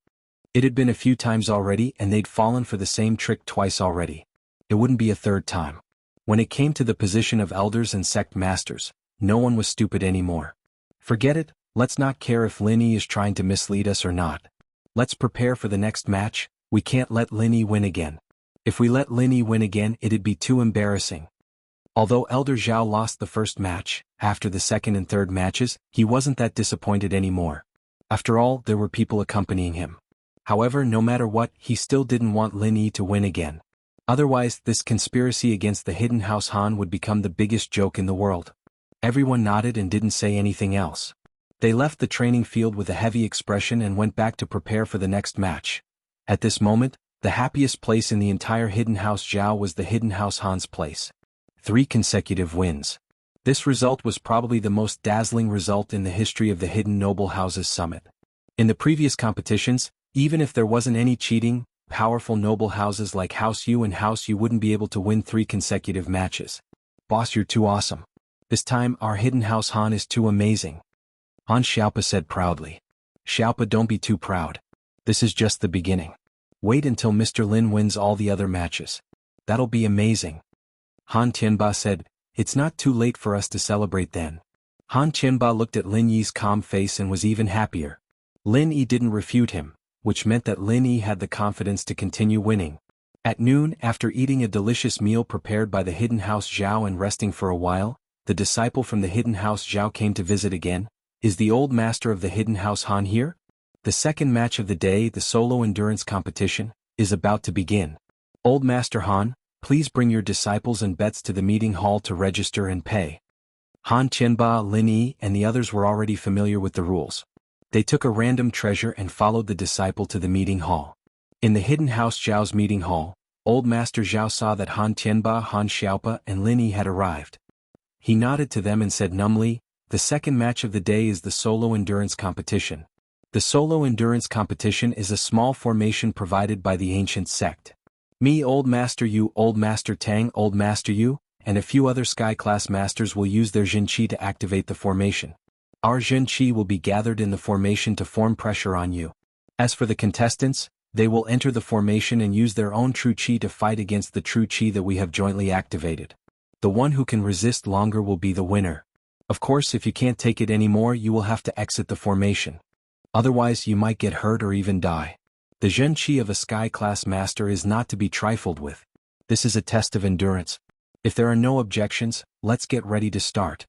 It had been a few times already and they'd fallen for the same trick twice already. It wouldn't be a third time. When it came to the position of elders and sect masters, no one was stupid anymore. Forget it, let's not care if Lin Yi is trying to mislead us or not. Let's prepare for the next match. We can't let Lin Yi win again. If we let Lin Yi win again, it'd be too embarrassing. Although Elder Zhao lost the first match, after the second and third matches, he wasn't that disappointed anymore. After all, there were people accompanying him. However, no matter what, he still didn't want Lin Yi to win again. Otherwise, this conspiracy against the Hidden House Han would become the biggest joke in the world. Everyone nodded and didn't say anything else. They left the training field with a heavy expression and went back to prepare for the next match. At this moment, the happiest place in the entire Hidden House Zhao was the Hidden House Han's place. 3 consecutive wins. This result was probably the most dazzling result in the history of the Hidden Noble Houses Summit. In the previous competitions, even if there wasn't any cheating, powerful noble houses like House Yu and House Yu wouldn't be able to win 3 consecutive matches. Boss, you're too awesome. This time our Hidden House Han is too amazing. Han Xiaopa said proudly. Xiaopa, don't be too proud. This is just the beginning. Wait until Mr. Lin wins all the other matches. That'll be amazing. Han Tianba said, it's not too late for us to celebrate then. Han Tianba looked at Lin Yi's calm face and was even happier. Lin Yi didn't refute him, which meant that Lin Yi had the confidence to continue winning. At noon, after eating a delicious meal prepared by the Hidden House Zhao and resting for a while, the disciple from the Hidden House Zhao came to visit again. Is the old master of the Hidden House Han here? The second match of the day, the solo endurance competition, is about to begin. Old Master Han, please bring your disciples and bets to the meeting hall to register and pay. Han Tianba, Lin Yi, and the others were already familiar with the rules. They took a random treasure and followed the disciple to the meeting hall. In the Hidden House Zhao's meeting hall, Old Master Zhao saw that Han Tianba, Han Xiaopa, and Lin Yi had arrived. He nodded to them and said numbly, the second match of the day is the solo endurance competition. The solo endurance competition is a small formation provided by the ancient sect. Me, Old Master Yu, Old Master Tang, Old Master Yu, and a few other Sky Class Masters will use their Jin Qi to activate the formation. Our Jin Qi will be gathered in the formation to form pressure on you. As for the contestants, they will enter the formation and use their own true Qi to fight against the true Qi that we have jointly activated. The one who can resist longer will be the winner. Of course, if you can't take it anymore, you will have to exit the formation. Otherwise, you might get hurt or even die. The Zhen Qi of a Sky Class Master is not to be trifled with. This is a test of endurance. If there are no objections, let's get ready to start.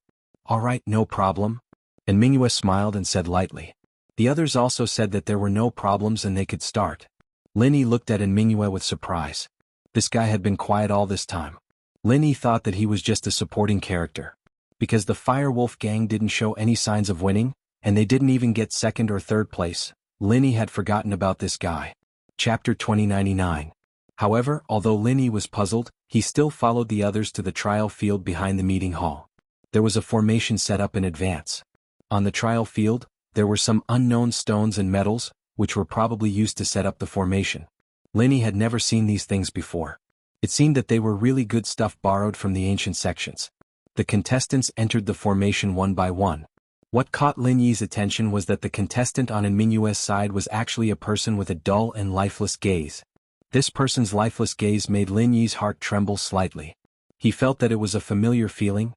Alright, no problem. And Mingyue smiled and said lightly. The others also said that there were no problems and they could start. Lin Yi looked at Mingyue with surprise. This guy had been quiet all this time. Lin Yi thought that he was just a supporting character. Because the Firewolf gang didn't show any signs of winning, and they didn't even get second or third place, Lin Yi had forgotten about this guy. Chapter 2099. However, although Lin Yi was puzzled, he still followed the others to the trial field behind the meeting hall. There was a formation set up in advance. On the trial field, there were some unknown stones and metals, which were probably used to set up the formation. Lin Yi had never seen these things before. It seemed that they were really good stuff borrowed from the ancient sections. The contestants entered the formation one by one. What caught Lin Yi's attention was that the contestant on Mingyue's side was actually a person with a dull and lifeless gaze. This person's lifeless gaze made Lin Yi's heart tremble slightly. He felt that it was a familiar feeling.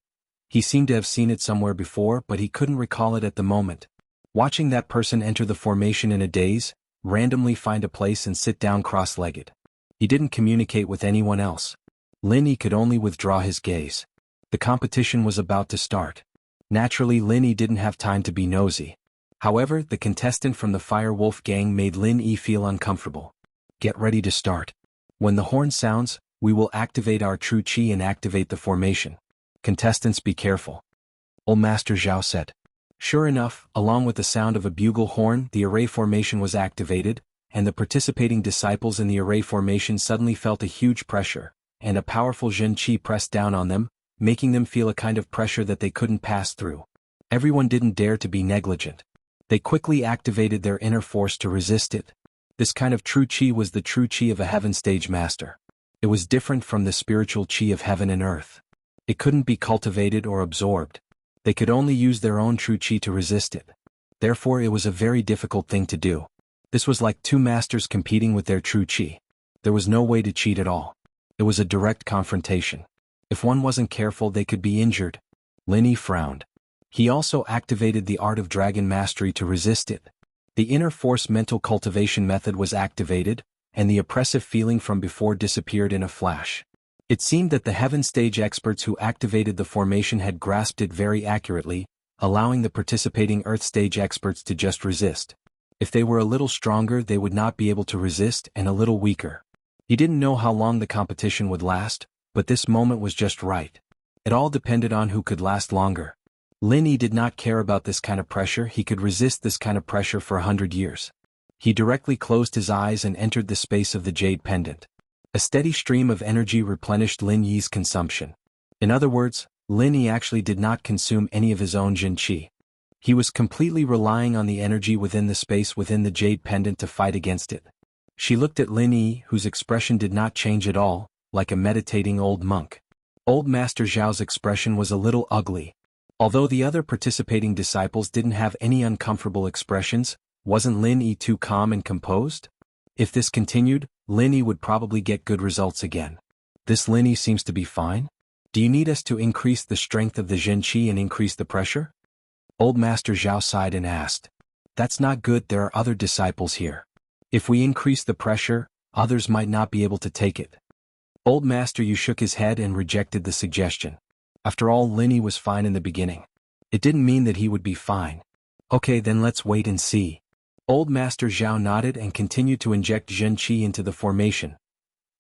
He seemed to have seen it somewhere before, but he couldn't recall it at the moment. Watching that person enter the formation in a daze, randomly find a place and sit down cross-legged. He didn't communicate with anyone else. Lin Yi could only withdraw his gaze. The competition was about to start. Naturally, Lin Yi didn't have time to be nosy. However, the contestant from the Firewolf gang made Lin Yi feel uncomfortable. Get ready to start. When the horn sounds, we will activate our true Qi and activate the formation. Contestants, be careful. Old Master Zhao said. Sure enough, along with the sound of a bugle horn, the array formation was activated, and the participating disciples in the array formation suddenly felt a huge pressure, and a powerful Zhen Qi pressed down on them, making them feel a kind of pressure that they couldn't pass through. Everyone didn't dare to be negligent. They quickly activated their inner force to resist it. This kind of true Qi was the true Qi of a heaven stage master. It was different from the spiritual Qi of heaven and earth. It couldn't be cultivated or absorbed. They could only use their own true Qi to resist it. Therefore, it was a very difficult thing to do. This was like two masters competing with their true Qi. There was no way to cheat at all. It was a direct confrontation. If one wasn't careful, they could be injured. Lin Yi frowned. He also activated the Art of Dragon Mastery to resist it. The inner force mental cultivation method was activated, and the oppressive feeling from before disappeared in a flash. It seemed that the heaven stage experts who activated the formation had grasped it very accurately, allowing the participating earth stage experts to just resist. If they were a little stronger, they would not be able to resist, and a little weaker. He didn't know how long the competition would last, but this moment was just right. It all depended on who could last longer. Lin Yi did not care about this kind of pressure. He could resist this kind of pressure for 100 years. He directly closed his eyes and entered the space of the jade pendant. A steady stream of energy replenished Lin Yi's consumption. In other words, Lin Yi actually did not consume any of his own Jin Qi. He was completely relying on the energy within the space within the jade pendant to fight against it. She looked at Lin Yi, whose expression did not change at all, like a meditating old monk. Old Master Zhao's expression was a little ugly. Although the other participating disciples didn't have any uncomfortable expressions, wasn't Lin Yi too calm and composed? If this continued, Lin Yi would probably get good results again. This Lin Yi seems to be fine? Do you need us to increase the strength of the Jin Qi and increase the pressure? Old Master Zhao sighed and asked. That's not good, there are other disciples here. If we increase the pressure, others might not be able to take it. Old Master Yu shook his head and rejected the suggestion. After all, Lin Yi was fine in the beginning. It didn't mean that he would be fine. Okay, then let's wait and see. Old Master Zhao nodded and continued to inject Jin Qi into the formation.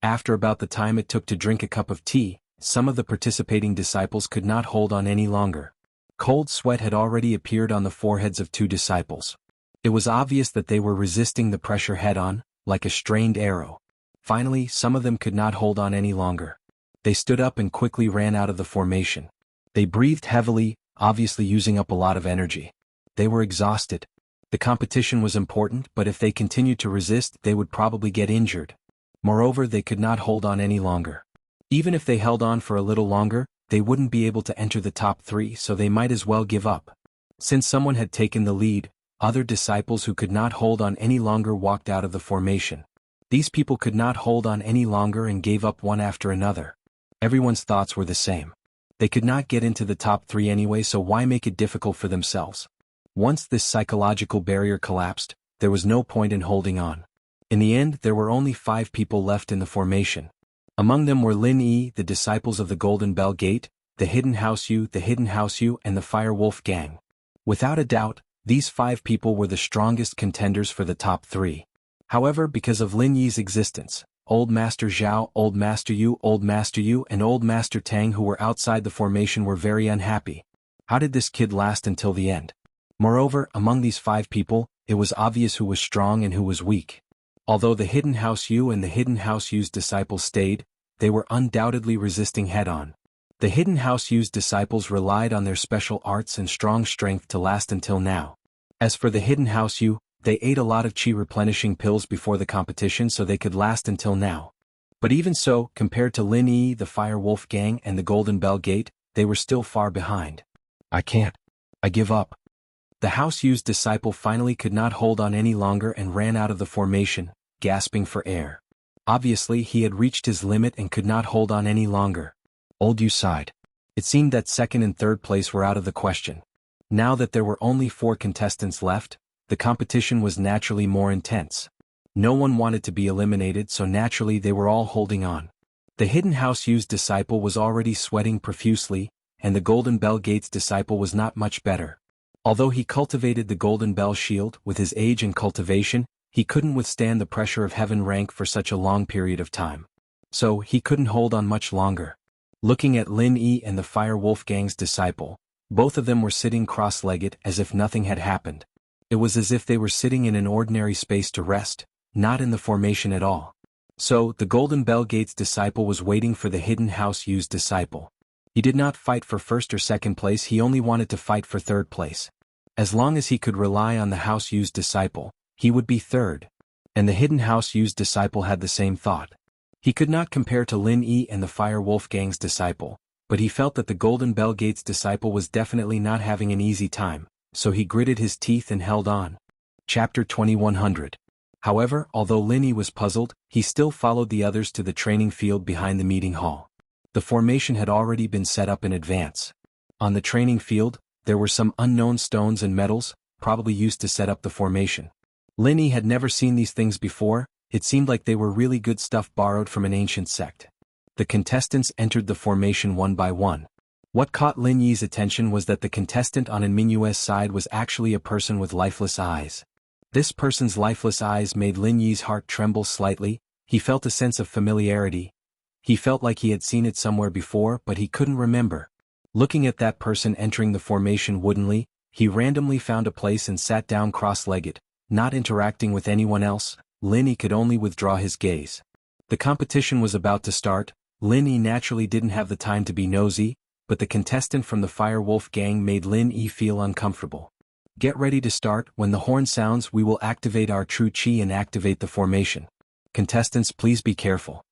After about the time it took to drink a cup of tea, some of the participating disciples could not hold on any longer. Cold sweat had already appeared on the foreheads of 2 disciples. It was obvious that they were resisting the pressure head-on, like a strained arrow. Finally, some of them could not hold on any longer. They stood up and quickly ran out of the formation. They breathed heavily, obviously using up a lot of energy. They were exhausted. The competition was important, but if they continued to resist, they would probably get injured. Moreover, they could not hold on any longer. Even if they held on for a little longer, they wouldn't be able to enter the top 3, so they might as well give up. Since someone had taken the lead, other disciples who could not hold on any longer walked out of the formation. These people could not hold on any longer and gave up one after another. Everyone's thoughts were the same. They could not get into the top 3 anyway, so why make it difficult for themselves? Once this psychological barrier collapsed, there was no point in holding on. In the end, there were only 5 people left in the formation. Among them were Lin Yi, the disciples of the Golden Bell Gate, the Hidden House Yu, and the Fire Wolf Gang. Without a doubt, these 5 people were the strongest contenders for the top 3. However, because of Lin Yi's existence, Old Master Zhao, Old Master Yu, and Old Master Tang, who were outside the formation, were very unhappy. How did this kid last until the end? Moreover, among these 5 people, it was obvious who was strong and who was weak. Although the Hidden House Yu and the Hidden House Yu's disciples stayed, they were undoubtedly resisting head-on. The Hidden House Yu's disciples relied on their special arts and strong strength to last until now. As for the Hidden House Yu, they ate a lot of qi replenishing pills before the competition so they could last until now. But even so, compared to Lin Yi, the Fire Wolf Gang, and the Golden Bell Gate, they were still far behind. I can't. I give up. The House Yu's disciple finally could not hold on any longer and ran out of the formation, gasping for air. Obviously, he had reached his limit and could not hold on any longer. Old Yu sighed. It seemed that 2nd and 3rd place were out of the question. Now that there were only 4 contestants left, the competition was naturally more intense. No one wanted to be eliminated, so naturally they were all holding on. The Hidden House Yu's disciple was already sweating profusely, and the Golden Bell Gate's disciple was not much better. Although he cultivated the Golden Bell Shield with his age and cultivation, he couldn't withstand the pressure of heaven rank for such a long period of time. So, he couldn't hold on much longer. Looking at Lin Yi and the Fire Wolf Gang's disciple, both of them were sitting cross-legged as if nothing had happened. It was as if they were sitting in an ordinary space to rest, not in the formation at all. So, the Golden Bell Gate's disciple was waiting for the Hidden House Yu's disciple. He did not fight for 1st or 2nd place, he only wanted to fight for 3rd place. As long as he could rely on the House Yu's disciple, he would be 3rd. And the Hidden House Yu's disciple had the same thought. He could not compare to Lin Yi and the Fire Wolf Gang's disciple, but he felt that the Golden Bell Gate's disciple was definitely not having an easy time, so he gritted his teeth and held on. Chapter 2100. However, although Lin Yi was puzzled, he still followed the others to the training field behind the meeting hall. The formation had already been set up in advance. On the training field, there were some unknown stones and metals, probably used to set up the formation. Lin Yi had never seen these things before. It seemed like they were really good stuff borrowed from an ancient sect. The contestants entered the formation one by one. What caught Lin Yi's attention was that the contestant on Mingyue's side was actually a person with lifeless eyes. This person's lifeless eyes made Lin Yi's heart tremble slightly. He felt a sense of familiarity. He felt like he had seen it somewhere before, but he couldn't remember. Looking at that person entering the formation woodenly, he randomly found a place and sat down cross-legged, not interacting with anyone else. Lin Yi could only withdraw his gaze. The competition was about to start. Lin Yi naturally didn't have the time to be nosy, but the contestant from the Fire Wolf gang made Lin Yi feel uncomfortable. Get ready to start. When the horn sounds, we will activate our true chi and activate the formation. Contestants, please be careful.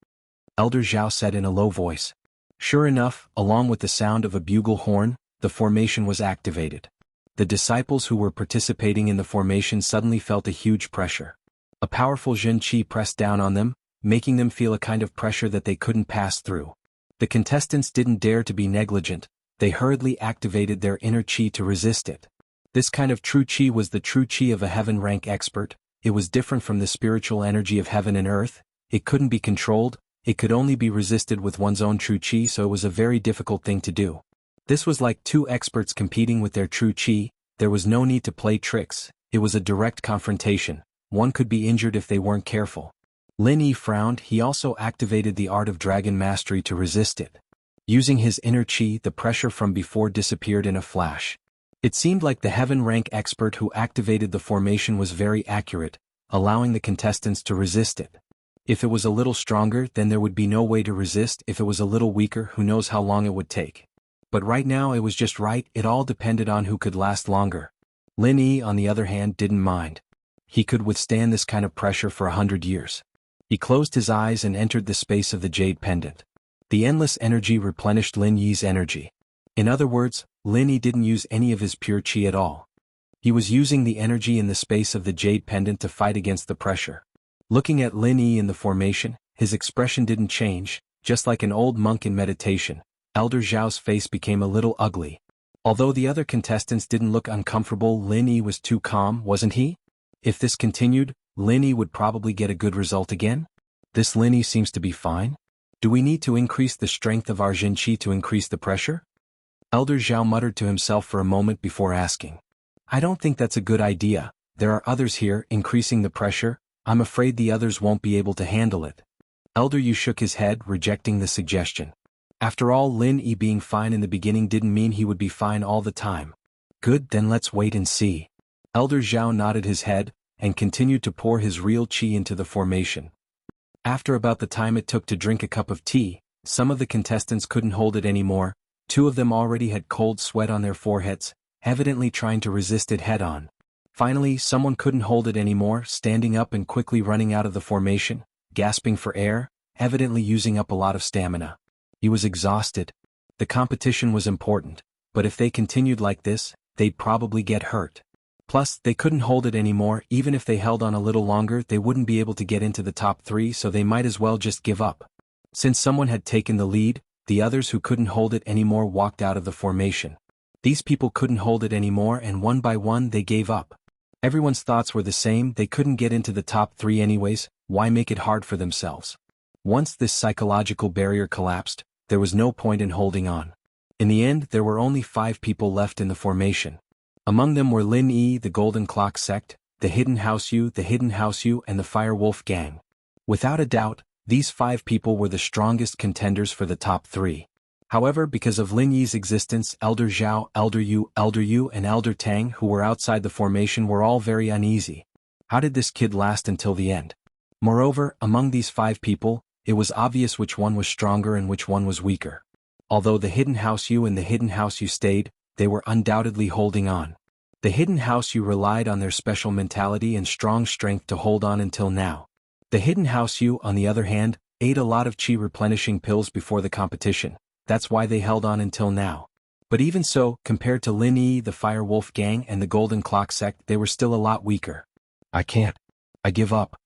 Elder Zhao said in a low voice. Sure enough, along with the sound of a bugle horn, the formation was activated. The disciples who were participating in the formation suddenly felt a huge pressure. A powerful Jin Qi pressed down on them, making them feel a kind of pressure that they couldn't pass through. The contestants didn't dare to be negligent. They hurriedly activated their inner Qi to resist it. This kind of true Qi was the true Qi of a heaven rank expert. It was different from the spiritual energy of heaven and earth. It couldn't be controlled. It could only be resisted with one's own true Qi, so it was a very difficult thing to do. This was like two experts competing with their true Qi. There was no need to play tricks. It was a direct confrontation. One could be injured if they weren't careful. Lin Yi frowned. He also activated the art of dragon mastery to resist it. Using his inner Qi, the pressure from before disappeared in a flash. It seemed like the heaven rank expert who activated the formation was very accurate, allowing the contestants to resist it. If it was a little stronger, then there would be no way to resist. If it was a little weaker, who knows how long it would take. But right now it was just right. It all depended on who could last longer. Lin Yi, on the other hand, didn't mind. He could withstand this kind of pressure for 100 years. He closed his eyes and entered the space of the jade pendant. The endless energy replenished Lin Yi's energy. In other words, Lin Yi didn't use any of his pure Qi at all. He was using the energy in the space of the jade pendant to fight against the pressure. Looking at Lin Yi in the formation, his expression didn't change. Just like an old monk in meditation, Elder Zhao's face became a little ugly. Although the other contestants didn't look uncomfortable, Lin Yi was too calm, wasn't he? If this continued, Lin Yi would probably get a good result again? This Lin Yi seems to be fine. Do we need to increase the strength of our Jin Qi to increase the pressure? Elder Zhao muttered to himself for a moment before asking. I don't think that's a good idea. There are others here. Increasing the pressure, I'm afraid the others won't be able to handle it. Elder Yu shook his head, rejecting the suggestion. After all, Lin Yi being fine in the beginning didn't mean he would be fine all the time. Good, then let's wait and see. Elder Zhao nodded his head, and continued to pour his real Qi into the formation. After about the time it took to drink a cup of tea, some of the contestants couldn't hold it anymore. Two of them already had cold sweat on their foreheads, evidently trying to resist it head-on. Finally, someone couldn't hold it anymore, standing up and quickly running out of the formation, gasping for air, evidently using up a lot of stamina. He was exhausted. The competition was important, but if they continued like this, they'd probably get hurt. Plus, they couldn't hold it anymore. Even if they held on a little longer, they wouldn't be able to get into the top 3, so they might as well just give up. Since someone had taken the lead, the others who couldn't hold it anymore walked out of the formation. These people couldn't hold it anymore, and one by one they gave up. Everyone's thoughts were the same. They couldn't get into the top 3 anyways. Why make it hard for themselves? Once this psychological barrier collapsed, there was no point in holding on. In the end, there were only 5 people left in the formation. Among them were Lin Yi, the Golden Clock Sect, the Hidden House Yu, and the Fire Wolf Gang. Without a doubt, these 5 people were the strongest contenders for the top 3. However, because of Lin Yi's existence, Elder Zhao, Elder Yu, and Elder Tang, who were outside the formation, were all very uneasy. How did this kid last until the end? Moreover, among these 5 people, it was obvious which one was stronger and which one was weaker. Although the Hidden House Yu and the Hidden House Yu stayed, they were undoubtedly holding on. The Hidden House Yu relied on their special mentality and strong strength to hold on until now. The Hidden House Yu, on the other hand, ate a lot of Qi replenishing pills before the competition. That's why they held on until now. But even so, compared to Lin Yi, the Fire Wolf Gang, and the Golden Clock Sect, they were still a lot weaker. I can't. I give up.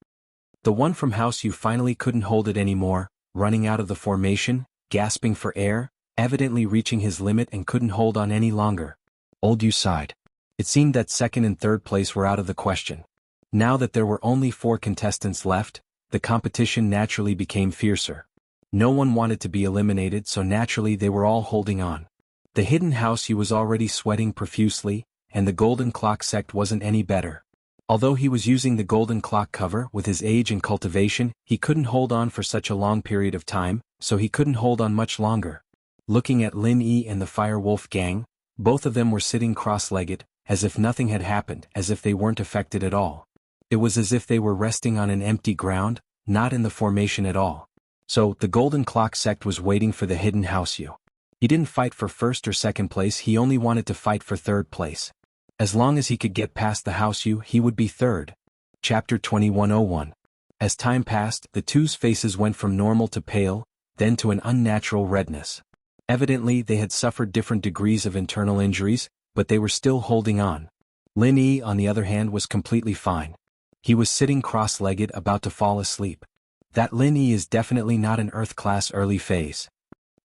The one from House Yu finally couldn't hold it anymore, running out of the formation, gasping for air, evidently reaching his limit and couldn't hold on any longer. Old Yu sighed. It seemed that second and third place were out of the question. Now that there were only 4 contestants left, the competition naturally became fiercer. No one wanted to be eliminated, so naturally they were all holding on. The Hidden House Yu was already sweating profusely, and the Golden Clock Sect wasn't any better. Although he was using the Golden Clock cover, with his age and cultivation, he couldn't hold on for such a long period of time, so he couldn't hold on much longer. Looking at Lin Yi and the Fire Wolf Gang, both of them were sitting cross-legged, as if nothing had happened, as if they weren't affected at all. It was as if they were resting on an empty ground, not in the formation at all. So, the Golden Clock sect was waiting for the hidden Houseu. He didn't fight for first or second place, he only wanted to fight for third place. As long as he could get past the Houseu, he would be third. Chapter 2101. As time passed, the two's faces went from normal to pale, then to an unnatural redness. Evidently, they had suffered different degrees of internal injuries, but they were still holding on. Lin Yi, on the other hand, was completely fine. He was sitting cross-legged, about to fall asleep. That Lin Yi is definitely not an Earth-class early phase.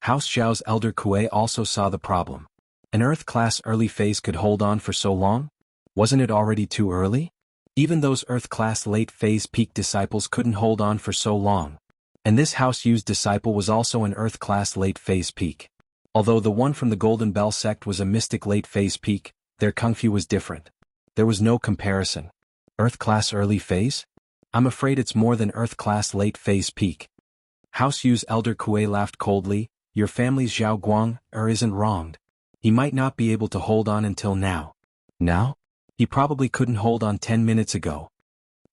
House Zhao's elder Kuei also saw the problem. An Earth-class early phase could hold on for so long? Wasn't it already too early? Even those Earth-class late phase peak disciples couldn't hold on for so long. And this Houseu's disciple was also an Earth-class late phase peak. Although the one from the Golden Bell sect was a mystic late phase peak, their kung fu was different. There was no comparison. Earth-class early phase? I'm afraid it's more than Earth-class late phase peak. Houseu's elder Kuei laughed coldly. Your family's Zhao Guang isn't wronged. He might not be able to hold on until now. Now? He probably couldn't hold on 10 minutes ago.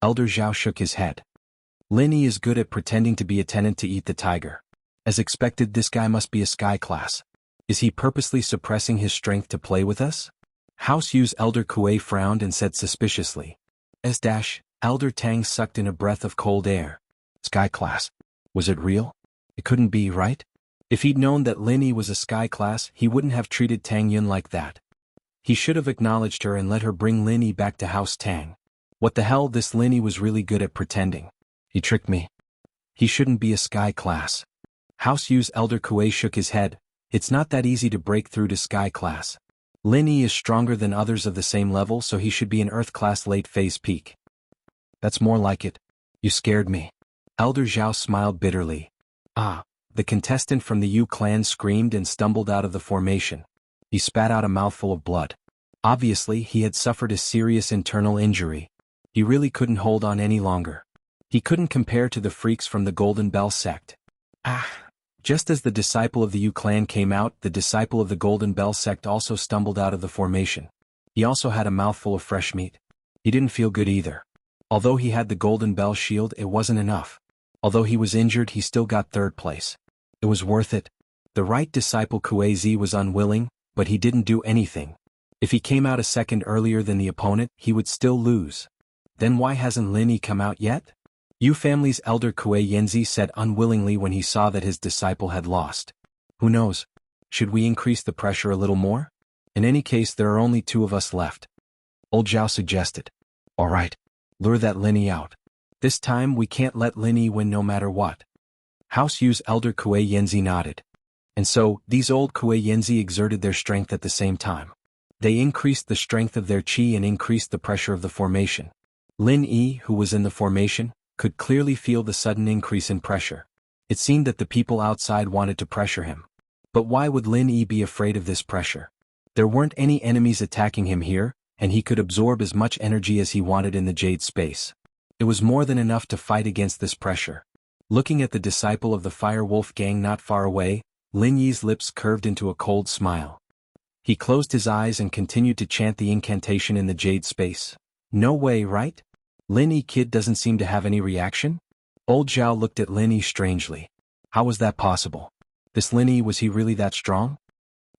Elder Zhao shook his head. Lin Yi is good at pretending to be a tenant to eat the tiger. As expected, this guy must be a sky class. Is he purposely suppressing his strength to play with us? Houseu's elder Kuei frowned and said suspiciously. Elder Tang sucked in a breath of cold air. Sky class. Was it real? It couldn't be, right? If he'd known that Lin Yi was a sky class, he wouldn't have treated Tang Yun like that. He should have acknowledged her and let her bring Lin Yi back to House Tang. What the hell, this Lin Yi was really good at pretending. He tricked me. He shouldn't be a sky class. Houseu's elder Kuei shook his head. It's not that easy to break through to sky class. Lin Yi is stronger than others of the same level, so he should be an Earth class late phase peak. That's more like it. You scared me. Elder Zhao smiled bitterly. Ah. The contestant from the Yu clan screamed and stumbled out of the formation. He spat out a mouthful of blood. Obviously, he had suffered a serious internal injury. He really couldn't hold on any longer. He couldn't compare to the freaks from the Golden Bell sect. Just as the disciple of the Yu clan came out, the disciple of the Golden Bell sect also stumbled out of the formation. He also had a mouthful of fresh meat. He didn't feel good either. Although he had the Golden Bell shield, it wasn't enough. Although he was injured, he still got third place. It was worth it. The right disciple Kuei Zi was unwilling, but he didn't do anything. If he came out a second earlier than the opponent, he would still lose. Then why hasn't Lin Yi come out yet? Yu family's elder Kuei Yanzi said unwillingly when he saw that his disciple had lost. Who knows? Should we increase the pressure a little more? In any case, there are only two of us left. Old Zhao suggested. All right. Lure that Lin Yi out. This time we can't let Lin Yi win no matter what. Houseu's elder Kuei Yanzi nodded. And so, these old Kuei Yanzi exerted their strength at the same time. They increased the strength of their chi and increased the pressure of the formation. Lin Yi, who was in the formation, could clearly feel the sudden increase in pressure. It seemed that the people outside wanted to pressure him. But why would Lin Yi be afraid of this pressure? There weren't any enemies attacking him here, and he could absorb as much energy as he wanted in the Jade space. It was more than enough to fight against this pressure. Looking at the disciple of the Fire Wolf gang not far away, Lin Yi's lips curved into a cold smile. He closed his eyes and continued to chant the incantation in the Jade space. No way, right? Lin Yi kid doesn't seem to have any reaction? Old Zhao looked at Lin Yi strangely. How was that possible? This Lin Yi, was he really that strong?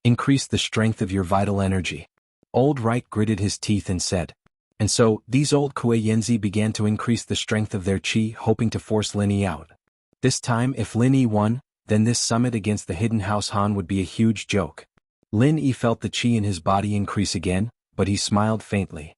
Increase the strength of your vital energy. Old Right gritted his teeth and said. And so, these old Kuei Yanzi began to increase the strength of their chi, hoping to force Lin Yi out. This time, if Lin Yi won, then this summit against the hidden House Han would be a huge joke. Lin Yi felt the chi in his body increase again, but he smiled faintly.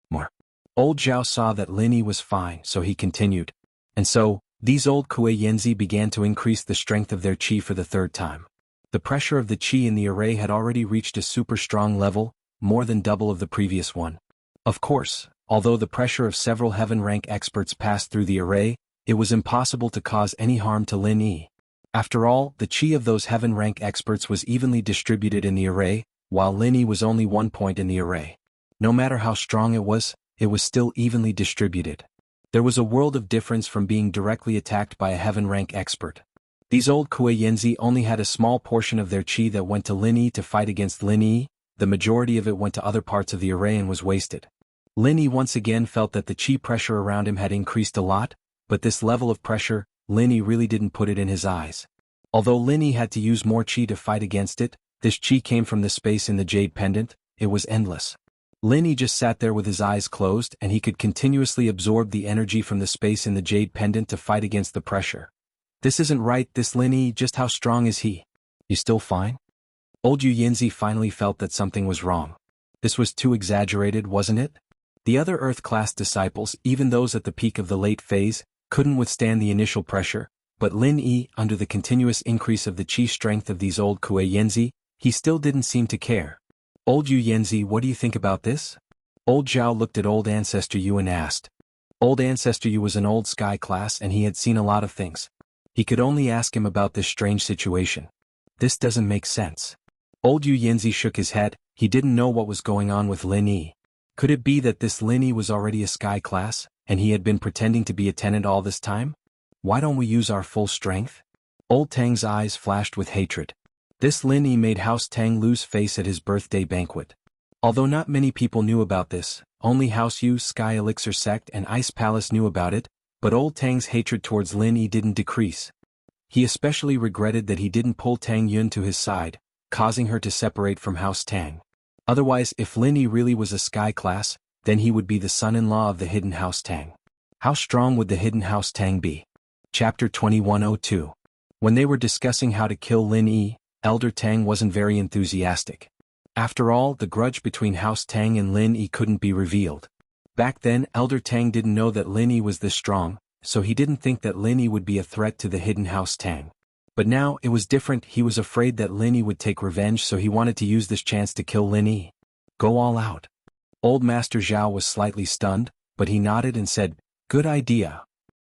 More. Old Zhao saw that Lin Yi was fine, so he continued. And so, these old Kuei Yanzi began to increase the strength of their chi for the third time. The pressure of the chi in the array had already reached a super strong level, more than double of the previous one. Of course, although the pressure of several heaven rank experts passed through the array, it was impossible to cause any harm to Lin Yi. After all, the chi of those heaven rank experts was evenly distributed in the array, while Lin Yi was only 1 point in the array. No matter how strong it was still evenly distributed. There was a world of difference from being directly attacked by a heaven rank expert. These old Kuei Yanzi only had a small portion of their chi that went to Lin Yi to fight against Lin Yi. The majority of it went to other parts of the array and was wasted. Lin Yi once again felt that the qi pressure around him had increased a lot, but this level of pressure, Lin Yi really didn't put it in his eyes. Although Lin Yi had to use more qi to fight against it, this qi came from the space in the jade pendant. It was endless. Lin Yi just sat there with his eyes closed and he could continuously absorb the energy from the space in the jade pendant to fight against the pressure. This isn't right, this Lin Yi, just how strong is he? You still fine? Old Yu Yinzi finally felt that something was wrong. This was too exaggerated, wasn't it? The other Earth-class disciples, even those at the peak of the late phase, couldn't withstand the initial pressure, but Lin Yi, under the continuous increase of the qi strength of these old Kuei Yanzi, he still didn't seem to care. Old Yu Yanzi, what do you think about this? Old Zhao looked at Old Ancestor Yu and asked. Old Ancestor Yu was an old sky class and he had seen a lot of things. He could only ask him about this strange situation. This doesn't make sense. Old Yu Yanzi shook his head. He didn't know what was going on with Lin Yi. Could it be that this Lin Yi was already a sky class, and he had been pretending to be a tenant all this time? Why don't we use our full strength? Old Tang's eyes flashed with hatred. This Lin Yi made House Tang lose face at his birthday banquet. Although not many people knew about this, only House Yu, Sky Elixir Sect and Ice Palace knew about it, but Old Tang's hatred towards Lin Yi didn't decrease. He especially regretted that he didn't pull Tang Yun to his side, causing her to separate from House Tang. Otherwise, if Lin Yi really was a sky class, then he would be the son-in-law of the hidden House Tang. How strong would the hidden House Tang be? Chapter 2102. When they were discussing how to kill Lin Yi, Elder Tang wasn't very enthusiastic. After all, the grudge between House Tang and Lin Yi couldn't be revealed. Back then, Elder Tang didn't know that Lin Yi was this strong, so he didn't think that Lin Yi would be a threat to the hidden House Tang. But now, it was different. He was afraid that Lin Yi would take revenge, so he wanted to use this chance to kill Lin Yi. Go all out. Old Master Zhao was slightly stunned, but he nodded and said, good idea.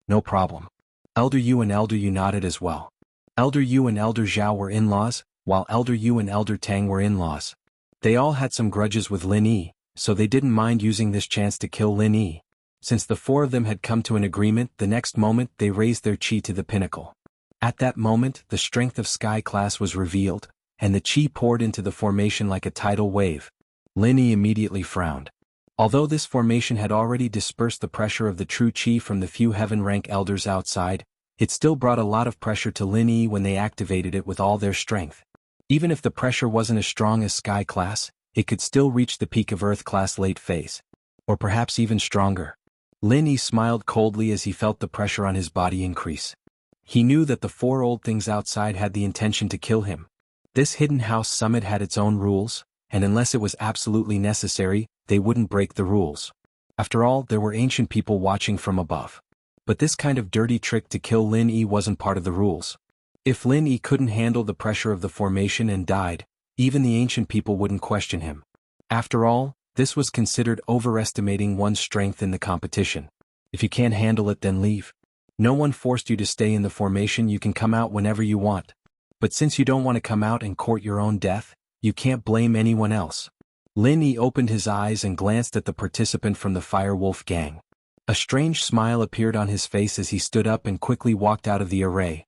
No problem. Elder Yu and Elder Yu nodded as well. Elder Yu and Elder Zhao were in-laws, while Elder Yu and Elder Tang were in-laws. They all had some grudges with Lin Yi, so they didn't mind using this chance to kill Lin Yi. Since the four of them had come to an agreement, the next moment they raised their qi to the pinnacle. At that moment, the strength of Sky Class was revealed, and the qi poured into the formation like a tidal wave. Lin Yi immediately frowned. Although this formation had already dispersed the pressure of the true qi from the few heaven-rank elders outside, it still brought a lot of pressure to Lin Yi when they activated it with all their strength. Even if the pressure wasn't as strong as Sky Class, it could still reach the peak of Earth Class late phase. Or perhaps even stronger. Lin Yi smiled coldly as he felt the pressure on his body increase. He knew that the four old things outside had the intention to kill him. This hidden house summit had its own rules, and unless it was absolutely necessary, they wouldn't break the rules. After all, there were ancient people watching from above. But this kind of dirty trick to kill Lin Yi wasn't part of the rules. If Lin Yi couldn't handle the pressure of the formation and died, even the ancient people wouldn't question him. After all, this was considered overestimating one's strength in the competition. If you can't handle it, then leave. No one forced you to stay in the formation. You can come out whenever you want. But since you don't want to come out and court your own death, you can't blame anyone else. Lin Yi opened his eyes and glanced at the participant from the Fire Wolf gang. A strange smile appeared on his face as he stood up and quickly walked out of the array.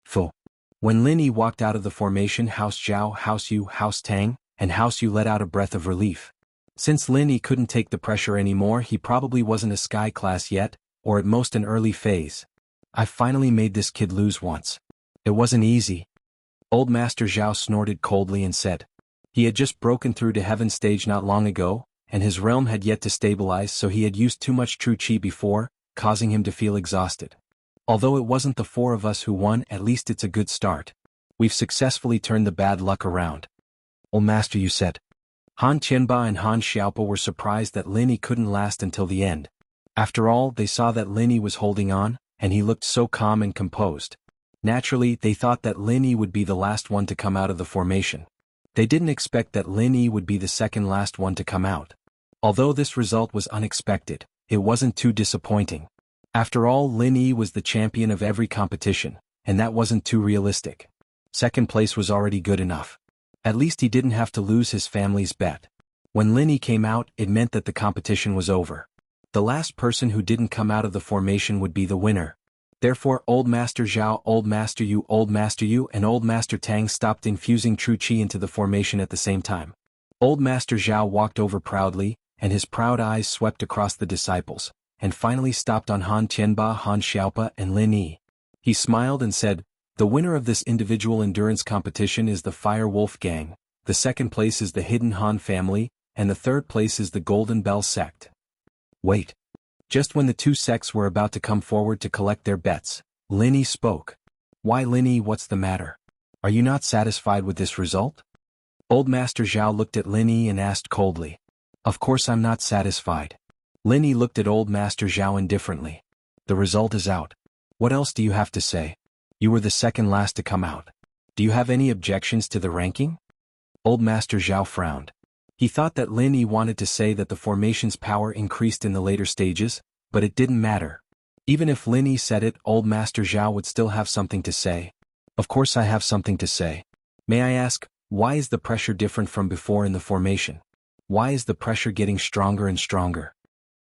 Fu. When Lin Yi walked out of the formation, House Zhao, House Yu, House Tang, and House Yu let out a breath of relief. Since Lin Yi couldn't take the pressure anymore, he probably wasn't a sky class yet, or at most an early phase. I finally made this kid lose once. It wasn't easy. Old Master Zhao snorted coldly and said. He had just broken through to heaven stage not long ago, and his realm had yet to stabilize, so he had used too much true qi before, causing him to feel exhausted. Although it wasn't the four of us who won, at least it's a good start. We've successfully turned the bad luck around. Old Master, you said. Han Qianba and Han Xiaopa were surprised that Lin Yi couldn't last until the end. After all, they saw that Lin Yi was holding on, and he looked so calm and composed. Naturally, they thought that Lin Yi would be the last one to come out of the formation. They didn't expect that Lin Yi would be the second last one to come out. Although this result was unexpected, it wasn't too disappointing. After all, Lin Yi was the champion of every competition, and that wasn't too realistic. Second place was already good enough. At least he didn't have to lose his family's bet. When Lin Yi came out, it meant that the competition was over. The last person who didn't come out of the formation would be the winner. Therefore, Old Master Zhao, Old Master Yu, and Old Master Tang stopped infusing true qi into the formation at the same time. Old Master Zhao walked over proudly, and his proud eyes swept across the disciples, and finally stopped on Han Tianba, Han Xiaopa, and Lin Yi. He smiled and said, "The winner of this individual endurance competition is the Fire Wolf Gang, the second place is the Hidden Han family, and the third place is the Golden Bell sect." Wait. Just when the two sects were about to come forward to collect their bets, Lin Yi spoke. "Why, Lin Yi, what's the matter? Are you not satisfied with this result?" Old Master Zhao looked at Lin Yi and asked coldly. "Of course I'm not satisfied." Lin Yi looked at Old Master Zhao indifferently. "The result is out. What else do you have to say? You were the second last to come out. Do you have any objections to the ranking?" Old Master Zhao frowned. He thought that Lin Yi wanted to say that the formation's power increased in the later stages, but it didn't matter. Even if Lin Yi said it, Old Master Zhao would still have something to say. "Of course I have something to say. May I ask, why is the pressure different from before in the formation? Why is the pressure getting stronger and stronger?"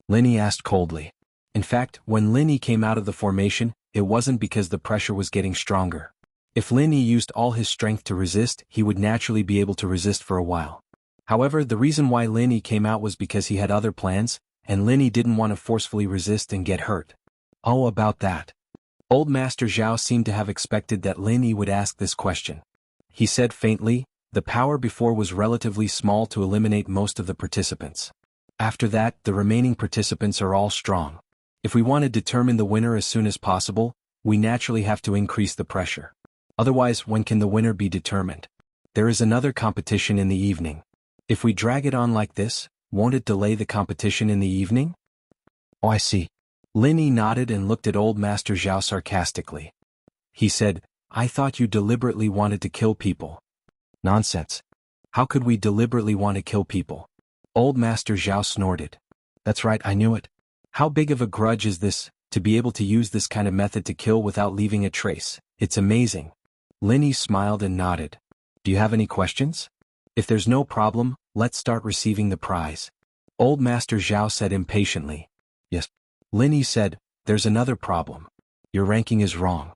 Lin Yi asked coldly. In fact, when Lin Yi came out of the formation, it wasn't because the pressure was getting stronger. If Lin Yi used all his strength to resist, he would naturally be able to resist for a while. However, the reason why Lin Yi came out was because he had other plans, and Lin Yi didn't want to forcefully resist and get hurt. "Oh, about that." Old Master Zhao seemed to have expected that Lin Yi would ask this question. He said faintly, "The power before was relatively small to eliminate most of the participants. After that, the remaining participants are all strong. If we want to determine the winner as soon as possible, we naturally have to increase the pressure. Otherwise, when can the winner be determined? There is another competition in the evening. If we drag it on like this, won't it delay the competition in the evening?" "Oh, I see." Lin Yi nodded and looked at Old Master Zhao sarcastically. He said, "I thought you deliberately wanted to kill people." "Nonsense. How could we deliberately want to kill people?" Old Master Zhao snorted. "That's right, I knew it. How big of a grudge is this, to be able to use this kind of method to kill without leaving a trace? It's amazing." Lin Yi smiled and nodded. "Do you have any questions? If there's no problem, let's start receiving the prize." Old Master Zhao said impatiently. "Yes." Lin Yi said, "There's another problem. Your ranking is wrong."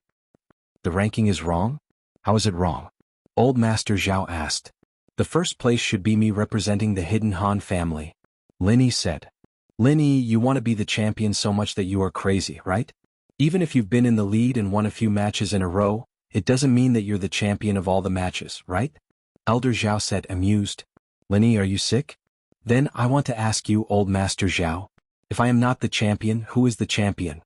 "The ranking is wrong? How is it wrong?" Old Master Zhao asked. "The first place should be me representing the Hidden Han family," Lin Yi said. "Lin Yi, you want to be the champion so much that you are crazy, right? Even if you've been in the lead and won a few matches in a row, it doesn't mean that you're the champion of all the matches, right?" Elder Zhao said, amused. "Lin Yi, are you sick? Then I want to ask you, Old Master Zhao, if I am not the champion, who is the champion?"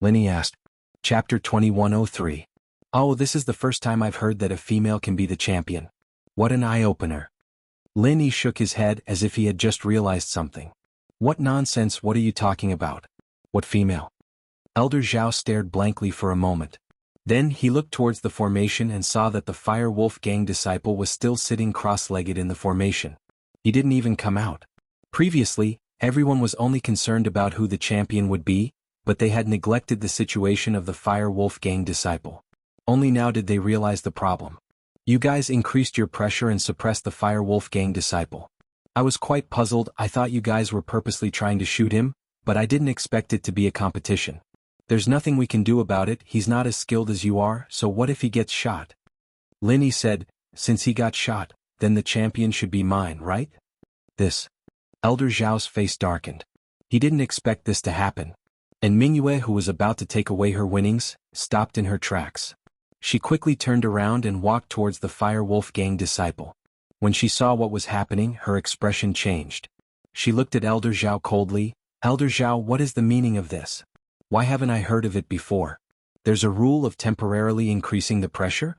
Lin Yi asked. Chapter 2103. "Oh, this is the first time I've heard that a female can be the champion. What an eye-opener." Lin Yi shook his head as if he had just realized something. "What nonsense, what are you talking about? What female?" Elder Zhao stared blankly for a moment. Then he looked towards the formation and saw that the Fire Wolf Gang disciple was still sitting cross-legged in the formation. He didn't even come out. Previously, everyone was only concerned about who the champion would be, but they had neglected the situation of the Fire Wolf Gang disciple. Only now did they realize the problem. "You guys increased your pressure and suppressed the Fire Wolf Gang disciple. I was quite puzzled. I thought you guys were purposely trying to shoot him, but I didn't expect it to be a competition. There's nothing we can do about it, he's not as skilled as you are, so what if he gets shot?" Lin Yi said, "Since he got shot, then the champion should be mine, right?" This. Elder Zhao's face darkened. He didn't expect this to happen. And Mingyue, who was about to take away her winnings, stopped in her tracks. She quickly turned around and walked towards the Fire Wolf Gang disciple. When she saw what was happening, her expression changed. She looked at Elder Zhao coldly. "Elder Zhao, what is the meaning of this? Why haven't I heard of it before? There's a rule of temporarily increasing the pressure?"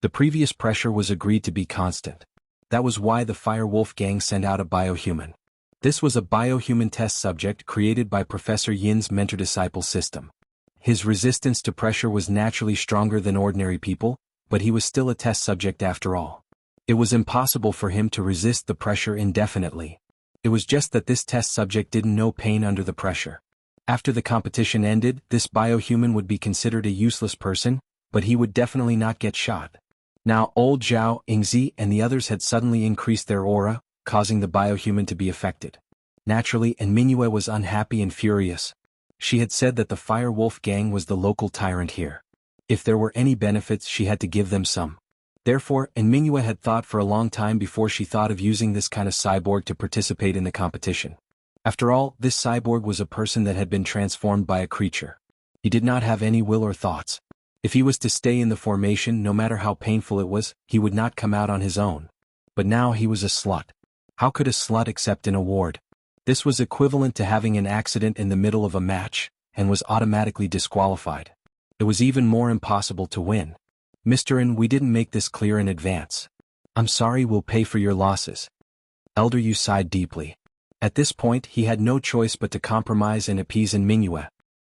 The previous pressure was agreed to be constant. That was why the Fire Wolf Gang sent out a biohuman. This was a biohuman test subject created by Professor Yin's mentor-disciple system. His resistance to pressure was naturally stronger than ordinary people, but he was still a test subject after all. It was impossible for him to resist the pressure indefinitely. It was just that this test subject didn't know pain under the pressure. After the competition ended, this biohuman would be considered a useless person, but he would definitely not get shot. Now old Zhao, Yingzi, and the others had suddenly increased their aura, causing the biohuman to be affected. Naturally, and Mingyue was unhappy and furious. She had said that the Fire Wolf Gang was the local tyrant here. If there were any benefits, she had to give them some. Therefore, Mingyue had thought for a long time before she thought of using this kind of cyborg to participate in the competition. After all, this cyborg was a person that had been transformed by a creature. He did not have any will or thoughts. If he was to stay in the formation, no matter how painful it was, he would not come out on his own. But now he was a slut. How could a slut accept an award? This was equivalent to having an accident in the middle of a match, and was automatically disqualified. It was even more impossible to win. Mr. N, we didn't make this clear in advance. I'm sorry, we'll pay for your losses. Elder Yu sighed deeply. At this point, he had no choice but to compromise and appease Mingyue.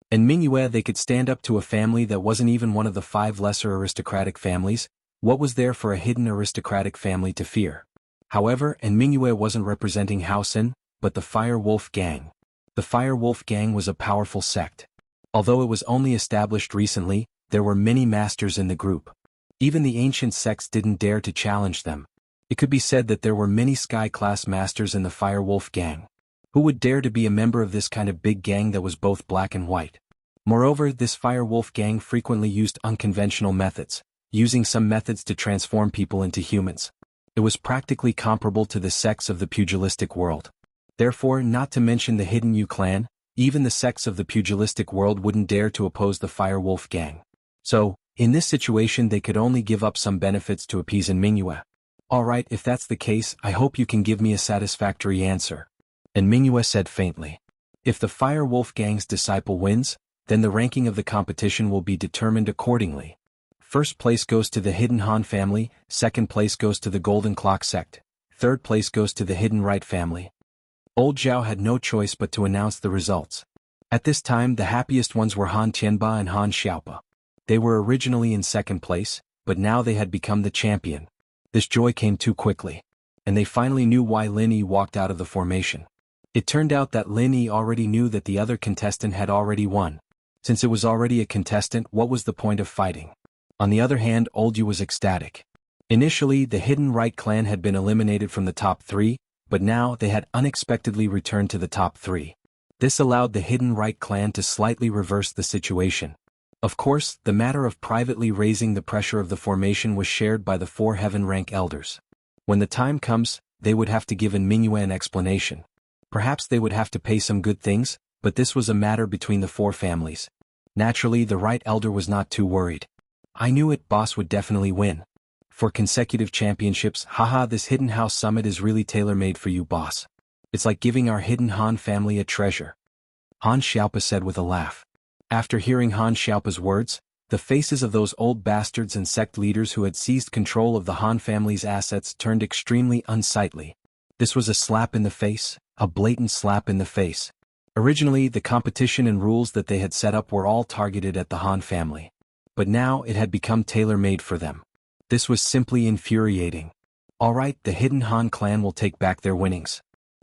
In Mingyue, they could stand up to a family that wasn't even one of the 5 lesser aristocratic families. What was there for a hidden aristocratic family to fear? However, Mingyue wasn't representing Haosen, but the Fire Wolf Gang. The Fire Wolf Gang was a powerful sect. Although it was only established recently, there were many masters in the group. Even the ancient sects didn't dare to challenge them. It could be said that there were many sky-class masters in the Fire Wolf Gang. Who would dare to be a member of this kind of big gang that was both black and white? Moreover, this Fire Wolf Gang frequently used unconventional methods, using some methods to transform people into humans. It was practically comparable to the sects of the pugilistic world. Therefore, not to mention the Hidden Yu clan, even the sects of the pugilistic world wouldn't dare to oppose the Fire Wolf Gang. So, in this situation they could only give up some benefits to appease Mingyue. Alright, if that's the case, I hope you can give me a satisfactory answer. Mingyue said faintly. If the Fire Wolf Gang's disciple wins, then the ranking of the competition will be determined accordingly. First place goes to the Hidden Han family, second place goes to the Golden Clock sect, third place goes to the Hidden Right family. Old Zhao had no choice but to announce the results. At this time the happiest ones were Han Tianba and Han Xiaopa. They were originally in second place, but now they had become the champion. This joy came too quickly. And they finally knew why Lin Yi walked out of the formation. It turned out that Lin Yi already knew that the other contestant had already won. Since it was already a contestant, what was the point of fighting? On the other hand, Old Yu was ecstatic. Initially, the Hidden Right clan had been eliminated from the top 3, but now they had unexpectedly returned to the top 3. This allowed the Hidden Right clan to slightly reverse the situation. Of course, the matter of privately raising the pressure of the formation was shared by the 4 heaven rank elders. When the time comes, they would have to give Mingyue an explanation. Perhaps they would have to pay some good things, but this was a matter between the 4 families. Naturally, the Right Elder was not too worried. I knew it, boss would definitely win. For consecutive championships, haha, this Hidden House Summit is really tailor-made for you, boss. It's like giving our Hidden Han family a treasure. Han Xiaopa said with a laugh. After hearing Han Xiaopa's words, the faces of those old bastards and sect leaders who had seized control of the Han family's assets turned extremely unsightly. This was a slap in the face, a blatant slap in the face. Originally, the competition and rules that they had set up were all targeted at the Han family. But now it had become tailor-made for them. This was simply infuriating. Alright, the Hidden Han clan will take back their winnings.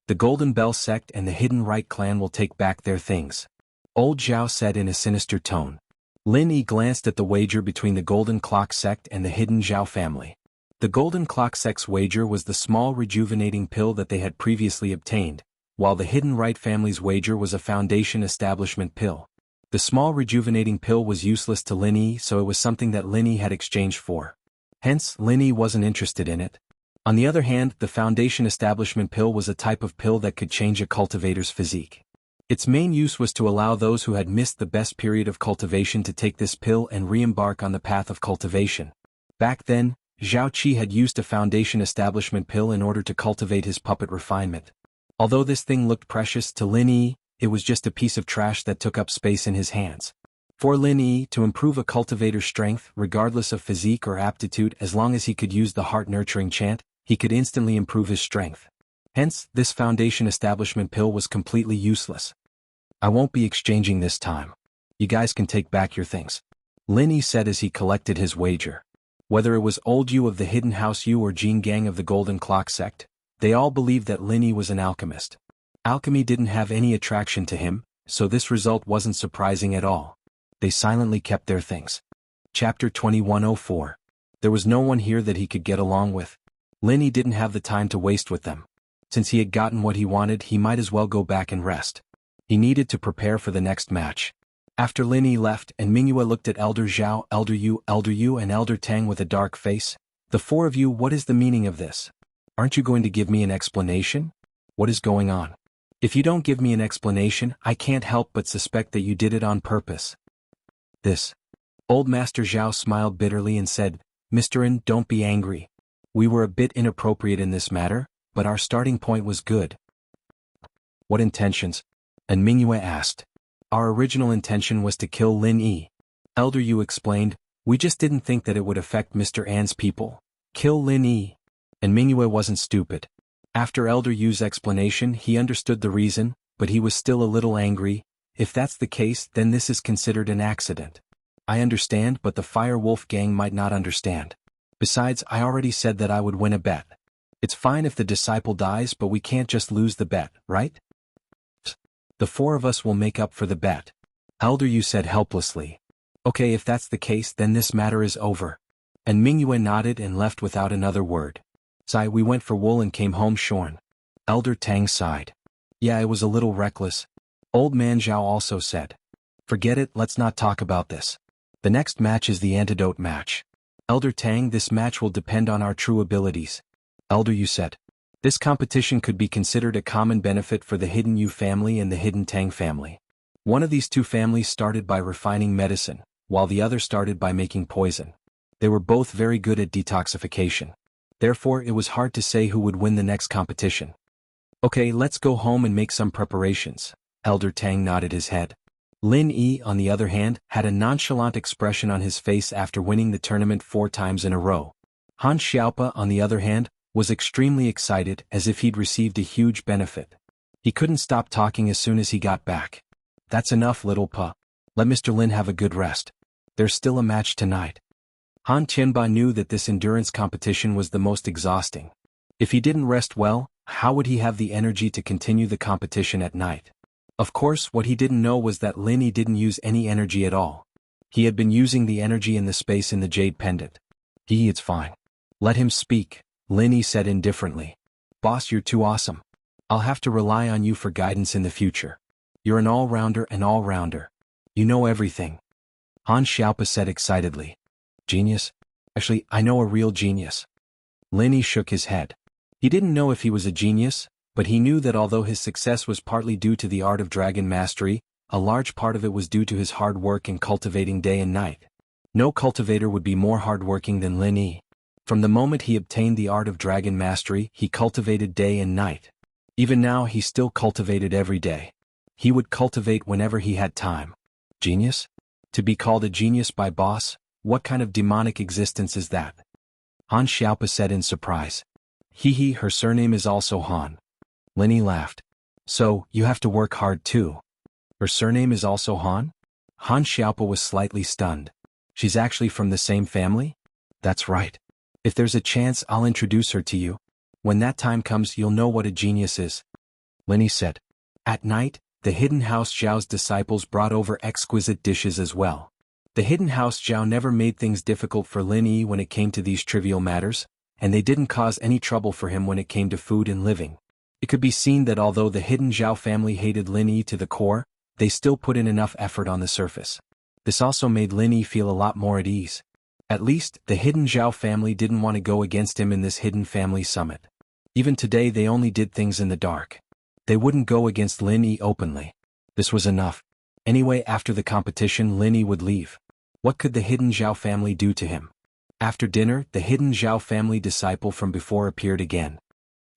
The Golden Bell sect and the Hidden Right clan will take back their things. Old Zhao said in a sinister tone. Lin Yi glanced at the wager between the Golden Clock sect and the Hidden Zhao family. The Golden Clock sect's wager was the small rejuvenating pill that they had previously obtained, while the Hidden Right family's wager was a foundation establishment pill. The small rejuvenating pill was useless to Lin Yi, so it was something that Lin Yi had exchanged for. Hence, Lin Yi wasn't interested in it. On the other hand, the foundation establishment pill was a type of pill that could change a cultivator's physique. Its main use was to allow those who had missed the best period of cultivation to take this pill and re-embark on the path of cultivation. Back then, Zhao Qi had used a foundation establishment pill in order to cultivate his puppet refinement. Although this thing looked precious to Lin Yi, it was just a piece of trash that took up space in his hands. For Lin Yi, to improve a cultivator's strength, regardless of physique or aptitude, as long as he could use the heart-nurturing chant, he could instantly improve his strength. Hence, this foundation establishment pill was completely useless. I won't be exchanging this time. You guys can take back your things. Lin Yi said as he collected his wager. Whether it was Old Yu of the Hidden House Yu or Jin Gang of the Golden Clock sect, they all believed that Lin Yi was an alchemist. Alchemy didn't have any attraction to him, so this result wasn't surprising at all. They silently kept their things. Chapter 2104. There was no one here that he could get along with. Lin Yi didn't have the time to waste with them. Since he had gotten what he wanted, he might as well go back and rest. He needed to prepare for the next match. After Lin Yi left and Mingyue looked at Elder Zhao, Elder Yu, and Elder Tang with a dark face, The four of you, what is the meaning of this? Aren't you going to give me an explanation? What is going on? If you don't give me an explanation, I can't help but suspect that you did it on purpose. This. Old Master Zhao smiled bitterly and said, Mr. N, don't be angry. We were a bit inappropriate in this matter, but our starting point was good. What intentions? And Mingyue asked. Our original intention was to kill Lin Yi. Elder Yu explained, we just didn't think that it would affect Mr. An's people. Kill Lin Yi. And Mingyue wasn't stupid. After Elder Yu's explanation, he understood the reason, but he was still a little angry. If that's the case, then this is considered an accident. I understand, but the Fire Wolf gang might not understand. Besides, I already said that I would win a bet. It's fine if the disciple dies, but we can't just lose the bet, right? The four of us will make up for the bet. Elder Yu said helplessly. Okay, if that's the case, then this matter is over. And Mingyue nodded and left without another word. Sigh, we went for wool and came home shorn. Elder Tang sighed. Yeah, it was a little reckless. Old Man Zhao also said. Forget it, let's not talk about this. The next match is the antidote match. Elder Tang, this match will depend on our true abilities. Elder Yu said. This competition could be considered a common benefit for the Hidden Yu family and the Hidden Tang family. One of these two families started by refining medicine, while the other started by making poison. They were both very good at detoxification. Therefore, it was hard to say who would win the next competition. Okay, let's go home and make some preparations. Elder Tang nodded his head. Lin Yi, on the other hand, had a nonchalant expression on his face after winning the tournament 4 times in a row. Han Xiaopa, on the other hand, was extremely excited, as if he'd received a huge benefit. He couldn't stop talking as soon as he got back. That's enough, little pa. Let Mr. Lin have a good rest. There's still a match tonight. Han Qianba knew that this endurance competition was the most exhausting. If he didn't rest well, how would he have the energy to continue the competition at night? Of course, what he didn't know was that Lin Yi didn't use any energy at all. He had been using the energy in the space in the jade pendant. It's fine. Let him speak, Lin Yi said indifferently. Boss, you're too awesome. I'll have to rely on you for guidance in the future. You're an all-rounder. You know everything. Han Xiaopa said excitedly. Genius? Actually, I know a real genius. Lin Yi shook his head. He didn't know if he was a genius, but he knew that although his success was partly due to the art of dragon mastery, a large part of it was due to his hard work in cultivating day and night. No cultivator would be more hardworking than Lin Yi. From the moment he obtained the art of dragon mastery, he cultivated day and night. Even now, he still cultivated every day. He would cultivate whenever he had time. Genius? To be called a genius by boss? What kind of demonic existence is that? Han Xiaopa said in surprise. Her surname is also Han. Lin Yi laughed. So, you have to work hard too. Her surname is also Han? Han Xiaopa was slightly stunned. She's actually from the same family? That's right. If there's a chance, I'll introduce her to you. When that time comes, you'll know what a genius is. Lin Yi said. At night, the Hidden House Zhao's disciples brought over exquisite dishes as well. The Hidden House Zhao never made things difficult for Lin Yi when it came to these trivial matters, and they didn't cause any trouble for him when it came to food and living. It could be seen that although the Hidden Zhao family hated Lin Yi to the core, they still put in enough effort on the surface. This also made Lin Yi feel a lot more at ease. At least, the Hidden Zhao family didn't want to go against him in this Hidden Family Summit. Even today they only did things in the dark. They wouldn't go against Lin Yi openly. This was enough. Anyway, after the competition, Lin Yi would leave. What could the Hidden Zhao family do to him? After dinner, the Hidden Zhao family disciple from before appeared again.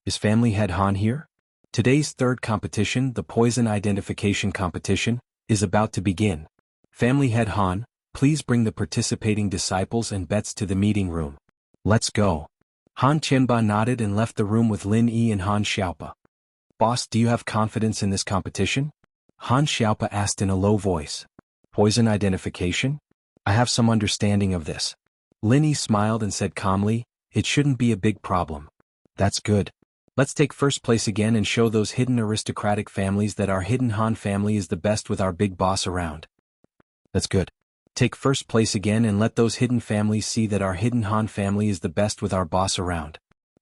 Is family head Han here? Today's third competition, the Poison Identification Competition, is about to begin. Family head Han, please bring the participating disciples and bets to the meeting room. Let's go. Han Qianba nodded and left the room with Lin Yi and Han Xiaopa. Boss, do you have confidence in this competition? Han Xiaopa asked in a low voice. Poison identification? I have some understanding of this. Lin Yi smiled and said calmly, it shouldn't be a big problem. That's good. Let's take first place again and show those hidden aristocratic families that our Hidden Han family is the best with our big boss around. That's good. Take first place again and let those hidden families see that our Hidden Han family is the best with our boss around.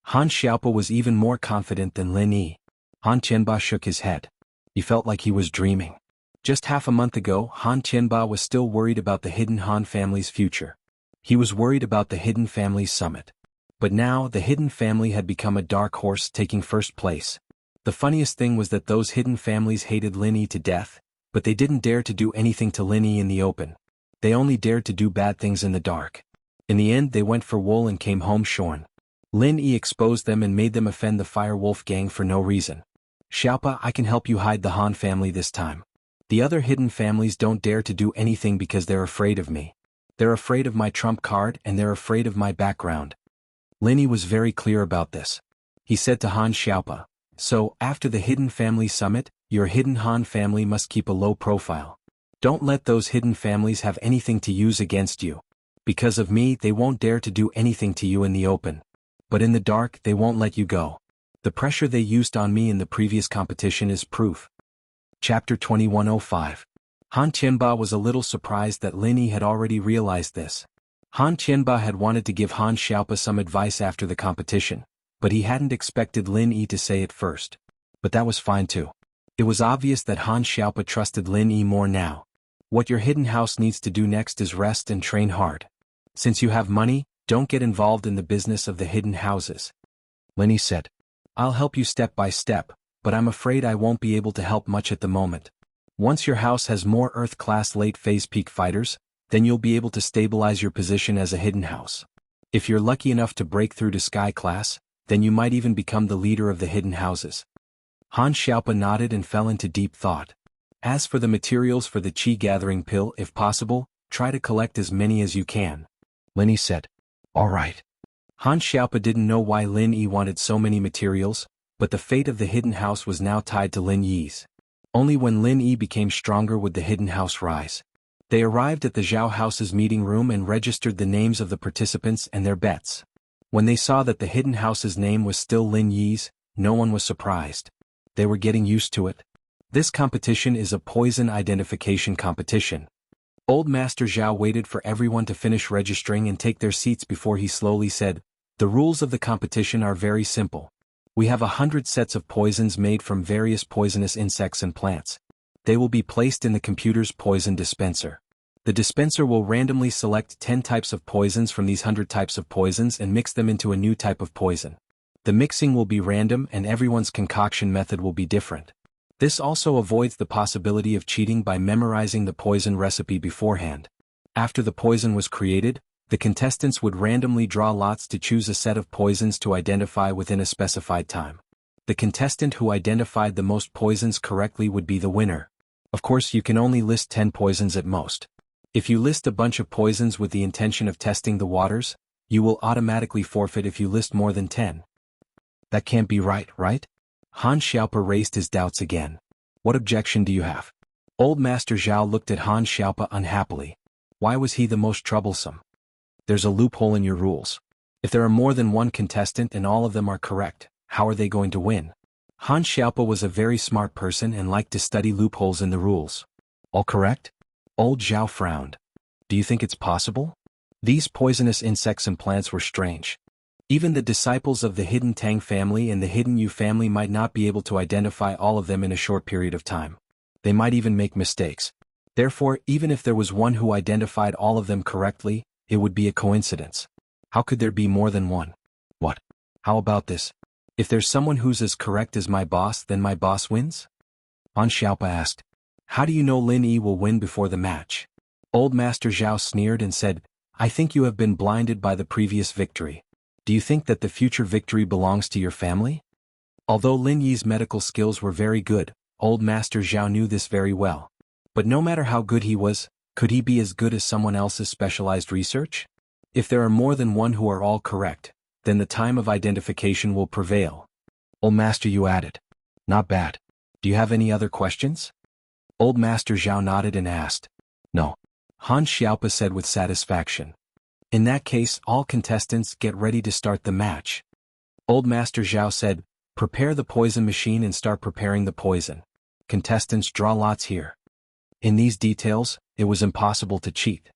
Han Xiaopa was even more confident than Lin Yi. Han Qianba shook his head. He felt like he was dreaming. Just half a month ago, Han Qianba was still worried about the Hidden Han family's future. He was worried about the Hidden Family Summit. But now the hidden family had become a dark horse taking first place. The funniest thing was that those hidden families hated Lin Yi to death, but they didn't dare to do anything to Lin Yi in the open. They only dared to do bad things in the dark. In the end they went for wool and came home shorn. Lin Yi exposed them and made them offend the Fire Wolf gang for no reason. Xiaopa, I can help you hide the Han family this time. The other hidden families don't dare to do anything because they're afraid of me. They're afraid of my trump card and they're afraid of my background. Lin Yi was very clear about this. He said to Han Xiaopa, so, after the hidden family summit, your hidden Han family must keep a low profile. Don't let those hidden families have anything to use against you. Because of me they won't dare to do anything to you in the open. But in the dark they won't let you go. The pressure they used on me in the previous competition is proof. Chapter 2105. Han Qianba was a little surprised that Lin Yi had already realized this. Han Qianba had wanted to give Han Xiaopa some advice after the competition, but he hadn't expected Lin Yi to say it first. But that was fine too. It was obvious that Han Xiaopa trusted Lin Yi more now. What your hidden house needs to do next is rest and train hard. Since you have money, don't get involved in the business of the hidden houses. Lin Yi said, I'll help you step by step, but I'm afraid I won't be able to help much at the moment. Once your house has more Earth-class late-phase peak fighters, then you'll be able to stabilize your position as a hidden house. If you're lucky enough to break through to Sky class, then you might even become the leader of the hidden houses. Han Xiaopa nodded and fell into deep thought. As for the materials for the Qi gathering pill, if possible, try to collect as many as you can. Lin Yi said. All right. Han Xiaopa didn't know why Lin Yi wanted so many materials, but the fate of the hidden house was now tied to Lin Yi's. Only when Lin Yi became stronger would the hidden house rise. They arrived at the Zhao house's meeting room and registered the names of the participants and their bets. When they saw that the hidden house's name was still Lin Yi's, no one was surprised. They were getting used to it. This competition is a poison identification competition. Old Master Zhao waited for everyone to finish registering and take their seats before he slowly said, the rules of the competition are very simple. We have 100 sets of poisons made from various poisonous insects and plants. They will be placed in the computer's poison dispenser. The dispenser will randomly select 10 types of poisons from these 100 types of poisons and mix them into a new type of poison. The mixing will be random and everyone's concoction method will be different. This also avoids the possibility of cheating by memorizing the poison recipe beforehand. After the poison was created, the contestants would randomly draw lots to choose a set of poisons to identify within a specified time. The contestant who identified the most poisons correctly would be the winner. Of course, you can only list 10 poisons at most. If you list a bunch of poisons with the intention of testing the waters, you will automatically forfeit if you list more than 10. That can't be right? Han Xiaopa raised his doubts again. What objection do you have? Old Master Zhao looked at Han Xiaopa unhappily. Why was he the most troublesome? There's a loophole in your rules. If there are more than one contestant and all of them are correct, how are they going to win? Han Xiaopa was a very smart person and liked to study loopholes in the rules. All correct? Old Zhao frowned. Do you think it's possible? These poisonous insects and plants were strange. Even the disciples of the hidden Tang family and the hidden Yu family might not be able to identify all of them in a short period of time. They might even make mistakes. Therefore, even if there was one who identified all of them correctly, it would be a coincidence. How could there be more than one? What? How about this? If there's someone who's as correct as my boss, then my boss wins? Han Xiaopa asked. How do you know Lin Yi will win before the match? Old Master Zhao sneered and said, I think you have been blinded by the previous victory. Do you think that the future victory belongs to your family? Although Lin Yi's medical skills were very good, Old Master Zhao knew this very well. But no matter how good he was, could he be as good as someone else's specialized research? If there are more than one who are all correct, then the time of identification will prevail. Old Master Yu added. Not bad. Do you have any other questions? Old Master Zhao nodded and asked. No. Han Xiaopa said with satisfaction. In that case, all contestants get ready to start the match. Old Master Zhao said, prepare the poison machine and start preparing the poison. Contestants draw lots here. In these details, it was impossible to cheat.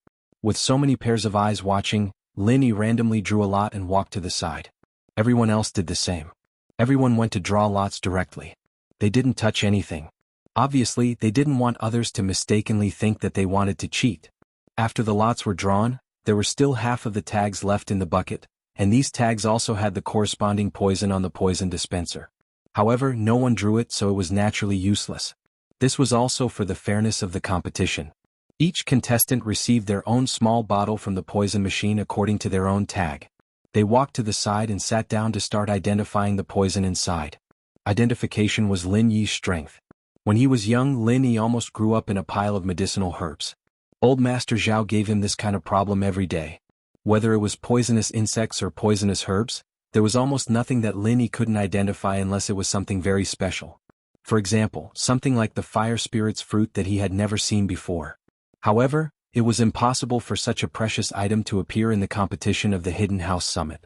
With so many pairs of eyes watching, Lin Yi randomly drew a lot and walked to the side. Everyone else did the same. Everyone went to draw lots directly. They didn't touch anything. Obviously, they didn't want others to mistakenly think that they wanted to cheat. After the lots were drawn, there were still half of the tags left in the bucket, and these tags also had the corresponding poison on the poison dispenser. However, no one drew it, so it was naturally useless. This was also for the fairness of the competition. Each contestant received their own small bottle from the poison machine according to their own tag. They walked to the side and sat down to start identifying the poison inside. Identification was Lin Yi's strength. When he was young, Lin Yi almost grew up in a pile of medicinal herbs. Old Master Zhao gave him this kind of problem every day. Whether it was poisonous insects or poisonous herbs, there was almost nothing that Lin Yi couldn't identify unless it was something very special. For example, something like the fire spirit's fruit that he had never seen before. However, it was impossible for such a precious item to appear in the competition of the Hidden House Summit.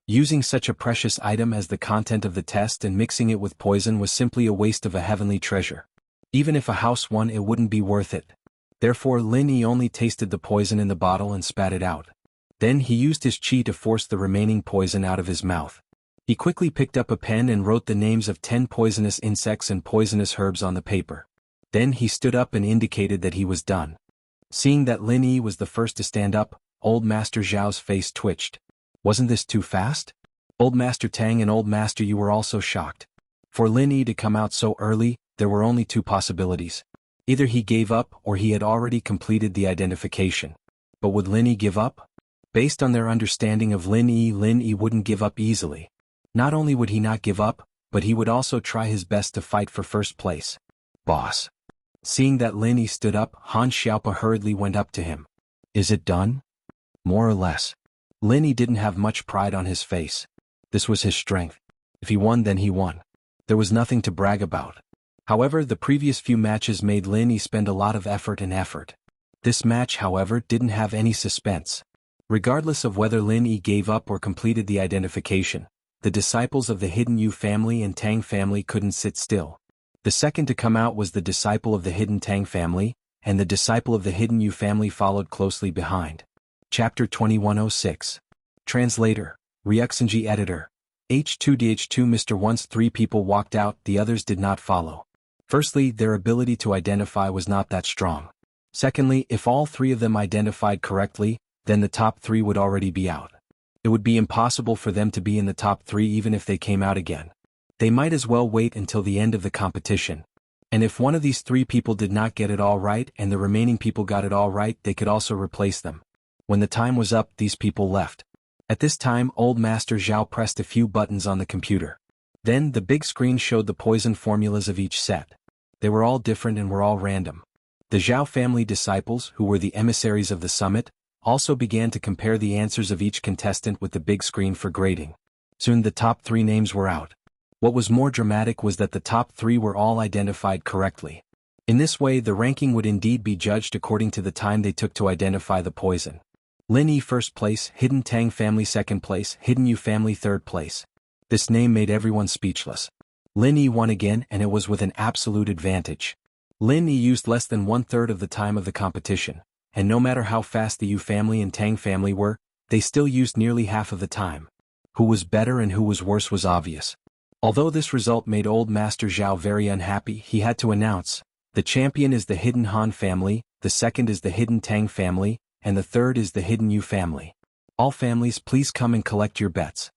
Using such a precious item as the content of the test and mixing it with poison was simply a waste of a heavenly treasure. Even if a house won, it wouldn't be worth it. Therefore, Lin Yi only tasted the poison in the bottle and spat it out. Then he used his qi to force the remaining poison out of his mouth. He quickly picked up a pen and wrote the names of 10 poisonous insects and poisonous herbs on the paper. Then he stood up and indicated that he was done. Seeing that Lin Yi was the first to stand up, Old Master Zhao's face twitched. Wasn't this too fast? Old Master Tang and Old Master Yu were also shocked. For Lin Yi to come out so early, there were only two possibilities. Either he gave up or he had already completed the identification. But would Lin Yi give up? Based on their understanding of Lin Yi wouldn't give up easily. Not only would he not give up, but he would also try his best to fight for first place. Boss. Seeing that Lin Yi stood up, Han Xiaopa hurriedly went up to him. Is it done? More or less. Lin Yi didn't have much pride on his face. This was his strength. If he won, then he won. There was nothing to brag about. However, the previous few matches made Lin Yi spend a lot of effort. This match, however, didn't have any suspense. Regardless of whether Lin Yi gave up or completed the identification, the disciples of the Hidden Yu family and Tang family couldn't sit still. The second to come out was the disciple of the Hidden Tang family, and the disciple of the Hidden Yu family followed closely behind. Chapter 2106. Translator, Ryuxinji Editor. H2DH2 Mr. Once 3 people walked out, the others did not follow. Firstly, their ability to identify was not that strong. Secondly, if all 3 of them identified correctly, then the top 3 would already be out. It would be impossible for them to be in the top 3 even if they came out again. They might as well wait until the end of the competition. And if one of these 3 people did not get it all right and the remaining people got it all right, they could also replace them. When the time was up, these people left. At this time, Old Master Zhao pressed a few buttons on the computer. Then the big screen showed the poison formulas of each set. They were all different and were all random. The Zhao family disciples, who were the emissaries of the summit, also began to compare the answers of each contestant with the big screen for grading. Soon the top 3 names were out. What was more dramatic was that the top 3 were all identified correctly. In this way, the ranking would indeed be judged according to the time they took to identify the poison. Lin Yi first place, Hidden Tang family second place, Hidden Yu family third place. This name made everyone speechless. Lin Yi won again, and it was with an absolute advantage. Lin Yi used less than 1/3 of the time of the competition, and no matter how fast the Yu family and Tang family were, they still used nearly half of the time. Who was better and who was worse was obvious. Although this result made Old Master Zhao very unhappy, he had to announce, the champion is the Hidden Han family, the second is the Hidden Tang family, and the third is the Hidden Yu family. All families, please come and collect your bets.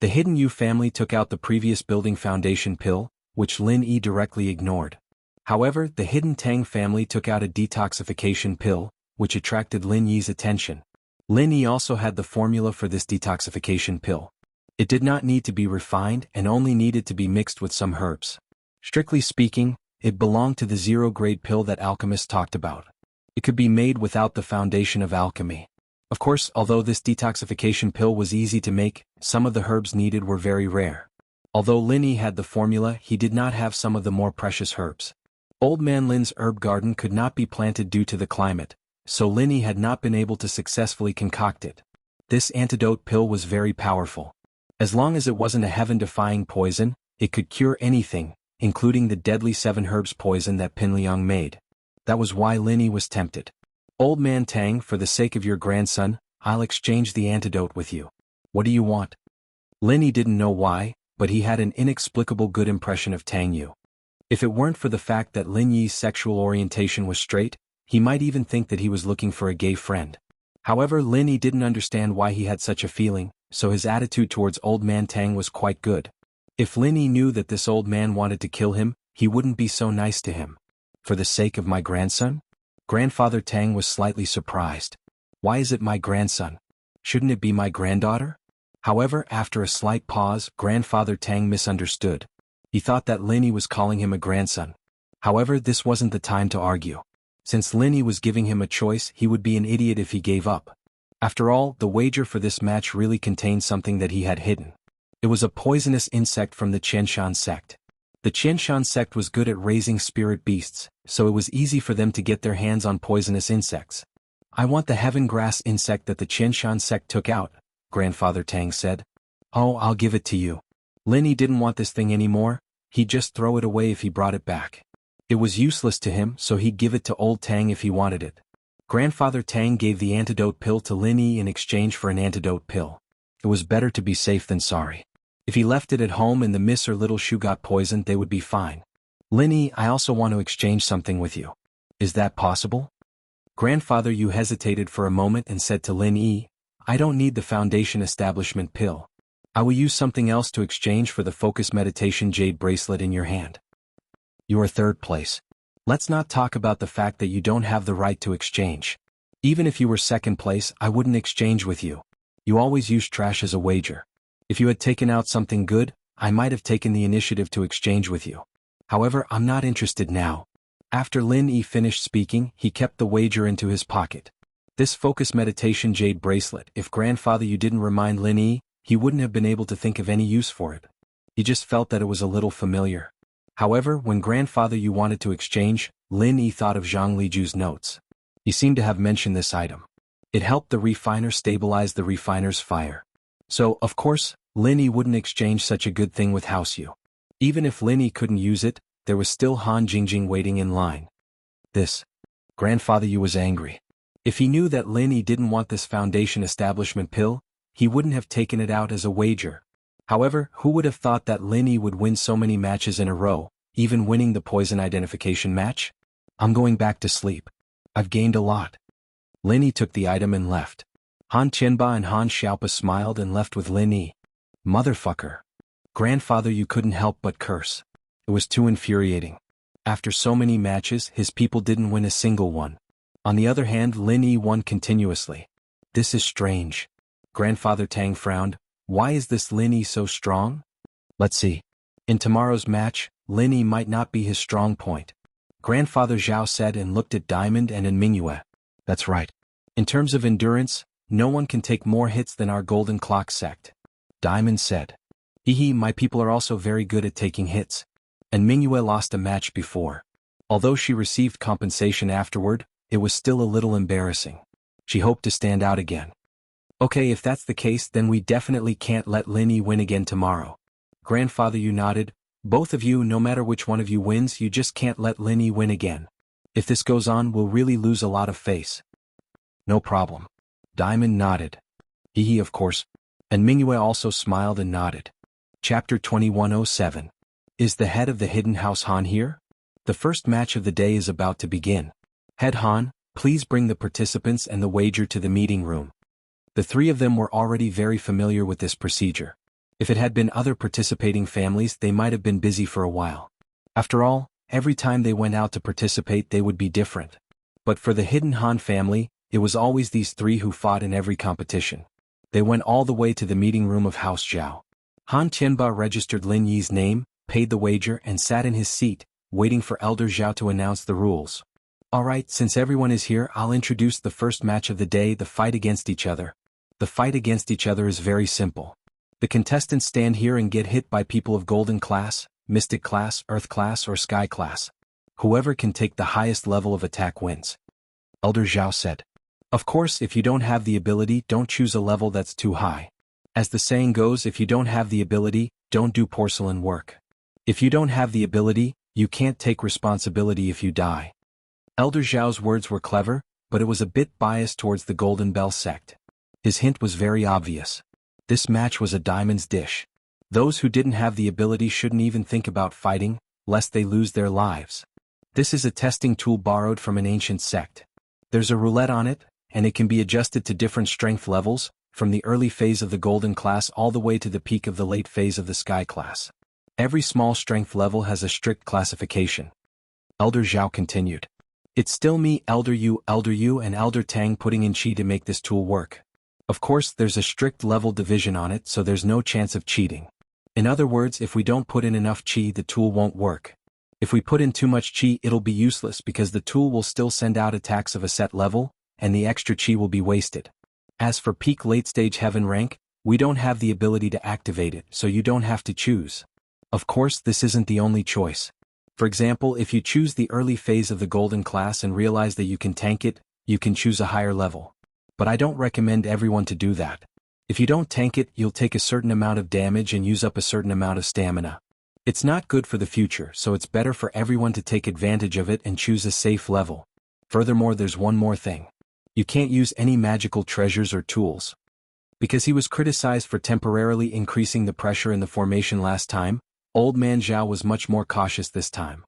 The Hidden Yu family took out the previous building foundation pill, which Lin Yi directly ignored. However, the Hidden Tang family took out a detoxification pill, which attracted Lin Yi's attention. Lin Yi also had the formula for this detoxification pill. It did not need to be refined and only needed to be mixed with some herbs. Strictly speaking, it belonged to the 0-grade pill that alchemists talked about. It could be made without the foundation of alchemy. Of course, although this detoxification pill was easy to make, some of the herbs needed were very rare. Although Lin Yi had the formula, he did not have some of the more precious herbs. Old Man Lin's herb garden could not be planted due to the climate, so Lin Yi had not been able to successfully concoct it. This antidote pill was very powerful. As long as it wasn't a heaven-defying poison, it could cure anything, including the deadly 7 herbs poison that Pinliang made. That was why Lin Yi was tempted. Old Man Tang, for the sake of your grandson, I'll exchange the antidote with you. What do you want? Lin Yi didn't know why, but he had an inexplicable good impression of Tang Yu. If it weren't for the fact that Lin Yi's sexual orientation was straight, he might even think that he was looking for a gay friend. However, Lin Yi didn't understand why he had such a feeling, so his attitude towards Old Man Tang was quite good. If Lin Yi knew that this old man wanted to kill him, he wouldn't be so nice to him. For the sake of my grandson? Grandfather Tang was slightly surprised. Why is it my grandson? Shouldn't it be my granddaughter? However, after a slight pause, Grandfather Tang misunderstood. He thought that Lin Yi was calling him a grandson. However, this wasn't the time to argue. Since Lin Yi was giving him a choice, he would be an idiot if he gave up. After all, the wager for this match really contained something that he had hidden. It was a poisonous insect from the Qianshan sect. The Qianshan sect was good at raising spirit beasts, so it was easy for them to get their hands on poisonous insects. I want the heaven grass insect that the Qianshan sect took out, Grandfather Tang said. Oh, I'll give it to you. Lin Yi didn't want this thing anymore, he'd just throw it away if he brought it back. It was useless to him, so he'd give it to Old Tang if he wanted it. Grandfather Tang gave the antidote pill to Lin Yi in exchange for an antidote pill. It was better to be safe than sorry. If he left it at home and the miss or little Shu got poisoned, they would be fine. Lin Yi, I also want to exchange something with you. Is that possible? Grandfather Yu hesitated for a moment and said to Lin Yi, I don't need the Foundation Establishment pill. I will use something else to exchange for the Focus Meditation Jade bracelet in your hand. You are third place. Let's not talk about the fact that you don't have the right to exchange. Even if you were second place, I wouldn't exchange with you. You always use trash as a wager. If you had taken out something good, I might have taken the initiative to exchange with you. However, I'm not interested now. After Lin Yi finished speaking, he kept the wager into his pocket. This Focus Meditation Jade bracelet, if Grandfather Yu didn't remind Lin Yi, he wouldn't have been able to think of any use for it. He just felt that it was a little familiar. However, when Grandfather Yu wanted to exchange, Lin Yi thought of Zhang Liju's notes. He seemed to have mentioned this item. It helped the refiner stabilize the refiner's fire. So, of course, Lin Yi wouldn't exchange such a good thing with House Yu. Even if Lin Yi couldn't use it, there was still Han Jingjing waiting in line. Grandfather Yu was angry. If he knew that Lin Yi didn't want this Foundation Establishment pill, he wouldn't have taken it out as a wager. However, who would have thought that Lin Yi would win so many matches in a row, even winning the poison identification match? I'm going back to sleep. I've gained a lot. Lin Yi took the item and left. Han Qianba and Han Xiaopa smiled and left with Lin Yi. Motherfucker. Grandfather Yu couldn't help but curse. It was too infuriating. After so many matches, his people didn't win a single one. On the other hand, Lin Yi won continuously. This is strange. Grandfather Tang frowned. Why is this Lin Yi so strong? Let's see. In tomorrow's match, Lin Yi might not be his strong point. Grandfather Zhao said and looked at Diamond and Mingyue. That's right. In terms of endurance, no one can take more hits than our Golden Clock sect. Diamond said. Hehe, my people are also very good at taking hits. And Mingyue lost a match before. Although she received compensation afterward, it was still a little embarrassing. She hoped to stand out again. Okay, if that's the case, then we definitely can't let Lin Yi win again tomorrow. Grandfather Yu nodded. Both of you, no matter which one of you wins, you just can't let Lin Yi win again. If this goes on, we'll really lose a lot of face. No problem. Diamond nodded. Hehe, of course. And Mingyue also smiled and nodded. Chapter 2107. Is the head of the Hidden House Han here? The first match of the day is about to begin. Head Han, please bring the participants and the wager to the meeting room. The three of them were already very familiar with this procedure. If it had been other participating families, they might have been busy for a while. After all, every time they went out to participate they would be different. But for the Hidden Han family, it was always these three who fought in every competition. They went all the way to the meeting room of House Zhao. Han Qianba registered Lin Yi's name, paid the wager and sat in his seat, waiting for Elder Zhao to announce the rules. Alright, since everyone is here, I'll introduce the first match of the day, the fight against each other. The fight against each other is very simple. The contestants stand here and get hit by people of Golden Class, Mystic Class, Earth Class or Sky Class. Whoever can take the highest level of attack wins. Elder Zhao said. Of course, if you don't have the ability, don't choose a level that's too high. As the saying goes, if you don't have the ability, don't do porcelain work. If you don't have the ability, you can't take responsibility if you die. Elder Zhao's words were clever, but it was a bit biased towards the Golden Bell sect. His hint was very obvious. This match was a diamond's dish. Those who didn't have the ability shouldn't even think about fighting, lest they lose their lives. This is a testing tool borrowed from an ancient sect. There's a roulette on it, and it can be adjusted to different strength levels, from the early phase of the golden class all the way to the peak of the late phase of the sky class. Every small strength level has a strict classification. Elder Zhao continued. It's still me, Elder Yu, and Elder Tang putting in chi to make this tool work. Of course, there's a strict level division on it, so there's no chance of cheating. In other words, if we don't put in enough chi, the tool won't work. If we put in too much chi, it'll be useless because the tool will still send out attacks of a set level, and the extra chi will be wasted. As for peak late-stage heaven rank, we don't have the ability to activate it, so you don't have to choose. Of course, this isn't the only choice. For example, if you choose the early phase of the golden class and realize that you can tank it, you can choose a higher level. But I don't recommend everyone to do that. If you don't tank it, you'll take a certain amount of damage and use up a certain amount of stamina. It's not good for the future, so it's better for everyone to take advantage of it and choose a safe level. Furthermore, there's one more thing. You can't use any magical treasures or tools. Because he was criticized for temporarily increasing the pressure in the formation last time, Old Man Zhao was much more cautious this time.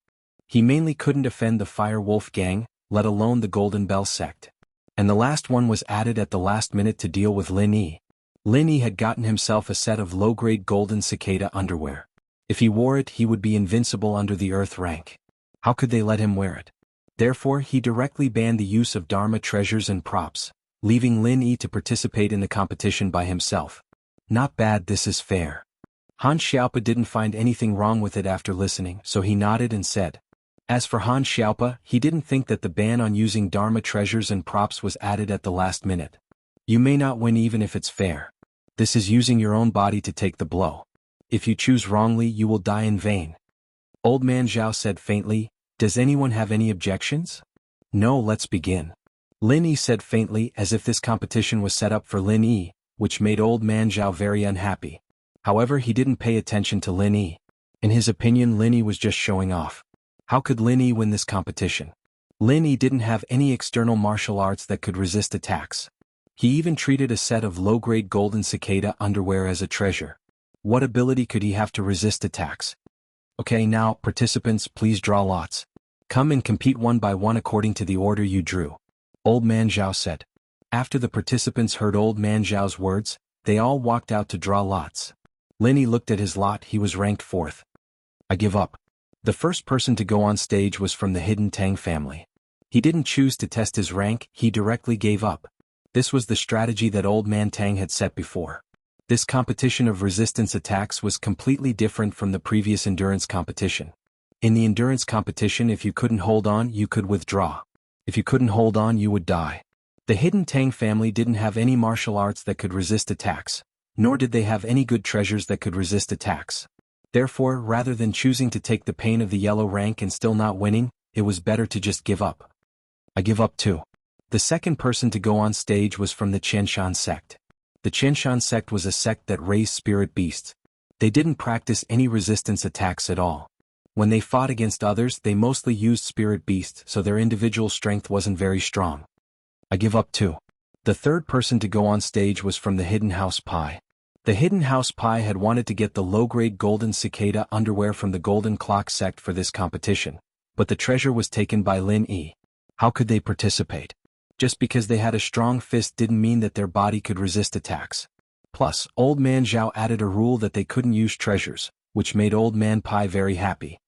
He mainly couldn't defend the Fire Wolf gang, let alone the Golden Bell sect. And the last one was added at the last minute to deal with Lin Yi. Lin Yi had gotten himself a set of low-grade golden cicada underwear. If he wore it, he would be invincible under the earth rank. How could they let him wear it? Therefore, he directly banned the use of Dharma treasures and props, leaving Lin Yi to participate in the competition by himself. Not bad, this is fair. Han Xiaopa didn't find anything wrong with it after listening, so he nodded and said. As for Han Xiaopa, he didn't think that the ban on using Dharma treasures and props was added at the last minute. You may not win even if it's fair. This is using your own body to take the blow. If you choose wrongly, you will die in vain. Old Man Zhao said faintly, does anyone have any objections? No, let's begin. Lin Yi said faintly, as if this competition was set up for Lin Yi, which made Old Man Zhao very unhappy. However, he didn't pay attention to Lin Yi. In his opinion, Lin Yi was just showing off. How could Lin Yi win this competition? Lin Yi didn't have any external martial arts that could resist attacks. He even treated a set of low-grade golden cicada underwear as a treasure. What ability could he have to resist attacks? Okay, now, participants, please draw lots. Come and compete one by one according to the order you drew. Old Man Zhao said. After the participants heard Old Man Zhao's words, they all walked out to draw lots. Lin Yi looked at his lot, he was ranked 4th. I give up. The first person to go on stage was from the Hidden Tang family. He didn't choose to test his rank, he directly gave up. This was the strategy that Old Man Tang had set before. This competition of resistance attacks was completely different from the previous endurance competition. In the endurance competition, if you couldn't hold on, you could withdraw. If you couldn't hold on, you would die. The Hidden Tang family didn't have any martial arts that could resist attacks, nor did they have any good treasures that could resist attacks. Therefore, rather than choosing to take the pain of the yellow rank and still not winning, it was better to just give up. I give up too. The second person to go on stage was from the Qianshan sect. The Qianshan sect was a sect that raised spirit beasts. They didn't practice any resistance attacks at all. When they fought against others, they mostly used spirit beasts, so their individual strength wasn't very strong. I give up too. The third person to go on stage was from the Hidden House Pie. The Hidden House Pie had wanted to get the low-grade golden cicada underwear from the Golden Clock sect for this competition, but the treasure was taken by Lin Yi. How could they participate? Just because they had a strong fist didn't mean that their body could resist attacks. Plus, Old Man Zhao added a rule that they couldn't use treasures, which made Old Man Pie very happy.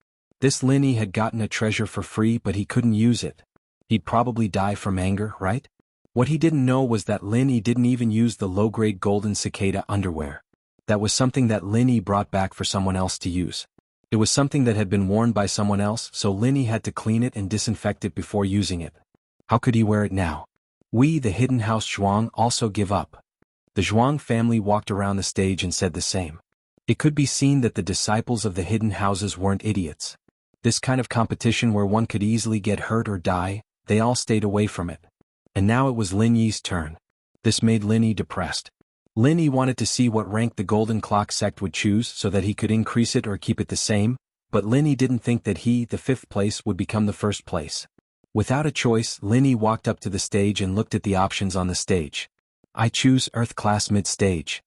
This Lin Yi had gotten a treasure for free, but he couldn't use it. He'd probably die from anger, right? What he didn't know was that Lin Yi didn't even use the low-grade golden cicada underwear. That was something that Lin Yi brought back for someone else to use. It was something that had been worn by someone else, so Lin Yi had to clean it and disinfect it before using it. How could he wear it now? We, the Hidden House Zhuang, also give up. The Zhuang family walked around the stage and said the same. It could be seen that the disciples of the hidden houses weren't idiots. This kind of competition where one could easily get hurt or die, they all stayed away from it. And now it was Lin Yi's turn. This made Lin Yi depressed. Lin Yi wanted to see what rank the Golden Clock sect would choose so that he could increase it or keep it the same, but Lin Yi didn't think that he, the 5th place, would become the 1st place. Without a choice, Lin Yi walked up to the stage and looked at the options on the stage. I choose Earth Class Mid-Stage.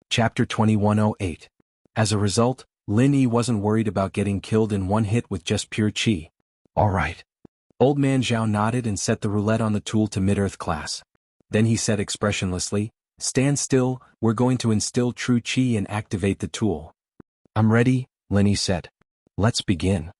Chapter 2108. As a result, Lin Yi wasn't worried about getting killed in one hit with just pure chi. Alright. Old Man Zhao nodded and set the roulette on the tool to Mid-Earth Class. Then he said expressionlessly, Stand still, we're going to instill true chi and activate the tool. I'm ready, Lin said. Let's begin.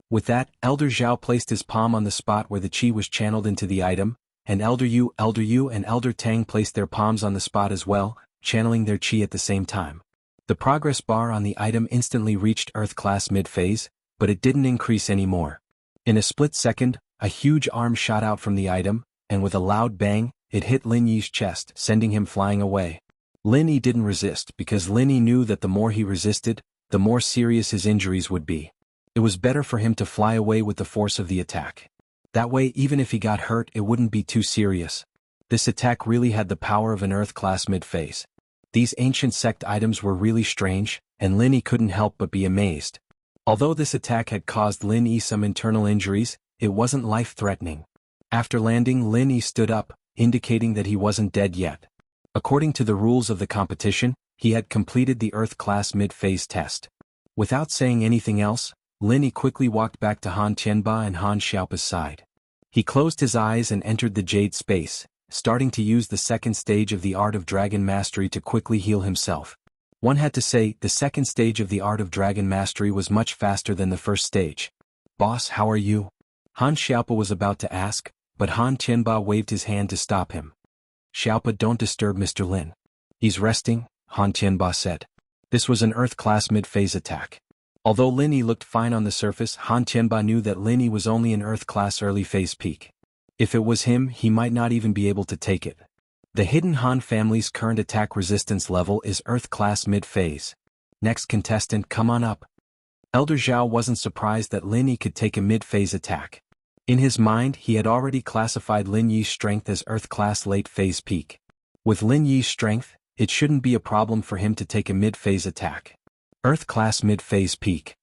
With that, Elder Zhao placed his palm on the spot where the chi was channeled into the item, and Elder Yu and Elder Tang placed their palms on the spot as well, channeling their chi at the same time. The progress bar on the item instantly reached Earth class mid-phase, but it didn't increase anymore. In a split second, a huge arm shot out from the item, and with a loud bang, it hit Lin Yi's chest, sending him flying away. Lin Yi didn't resist because Lin Yi knew that the more he resisted, the more serious his injuries would be. It was better for him to fly away with the force of the attack. That way, even if he got hurt, it wouldn't be too serious. This attack really had the power of an Earth class mid-phase. These ancient sect items were really strange, and Lin Yi couldn't help but be amazed. Although this attack had caused Lin Yi some internal injuries, it wasn't life-threatening. After landing, Lin Yi stood up, indicating that he wasn't dead yet. According to the rules of the competition, he had completed the Earth class mid-phase test. Without saying anything else, Lin Yi quickly walked back to Han Tianba and Han Xiaopa's side. He closed his eyes and entered the Jade space, starting to use the second stage of the Art of Dragon Mastery to quickly heal himself. One had to say, the second stage of the Art of Dragon Mastery was much faster than the first stage. "Boss, how are you?" Han Xiaopa was about to ask, but Han Tianba waved his hand to stop him. "Xiaopa, don't disturb Mr. Lin. He's resting," Han Tianba said. This was an Earth class mid-phase attack. Although Lin Yi looked fine on the surface, Han Tianba knew that Lin Yi was only an Earth class early phase peak. If it was him, he might not even be able to take it. The hidden Han family's current attack resistance level is Earth class mid-phase. Next contestant, come on up. Elder Zhao wasn't surprised that Lin Yi could take a mid-phase attack. In his mind, he had already classified Lin Yi's strength as Earth class late phase peak. With Lin Yi's strength, it shouldn't be a problem for him to take a mid-phase attack. Earth class mid-phase peak.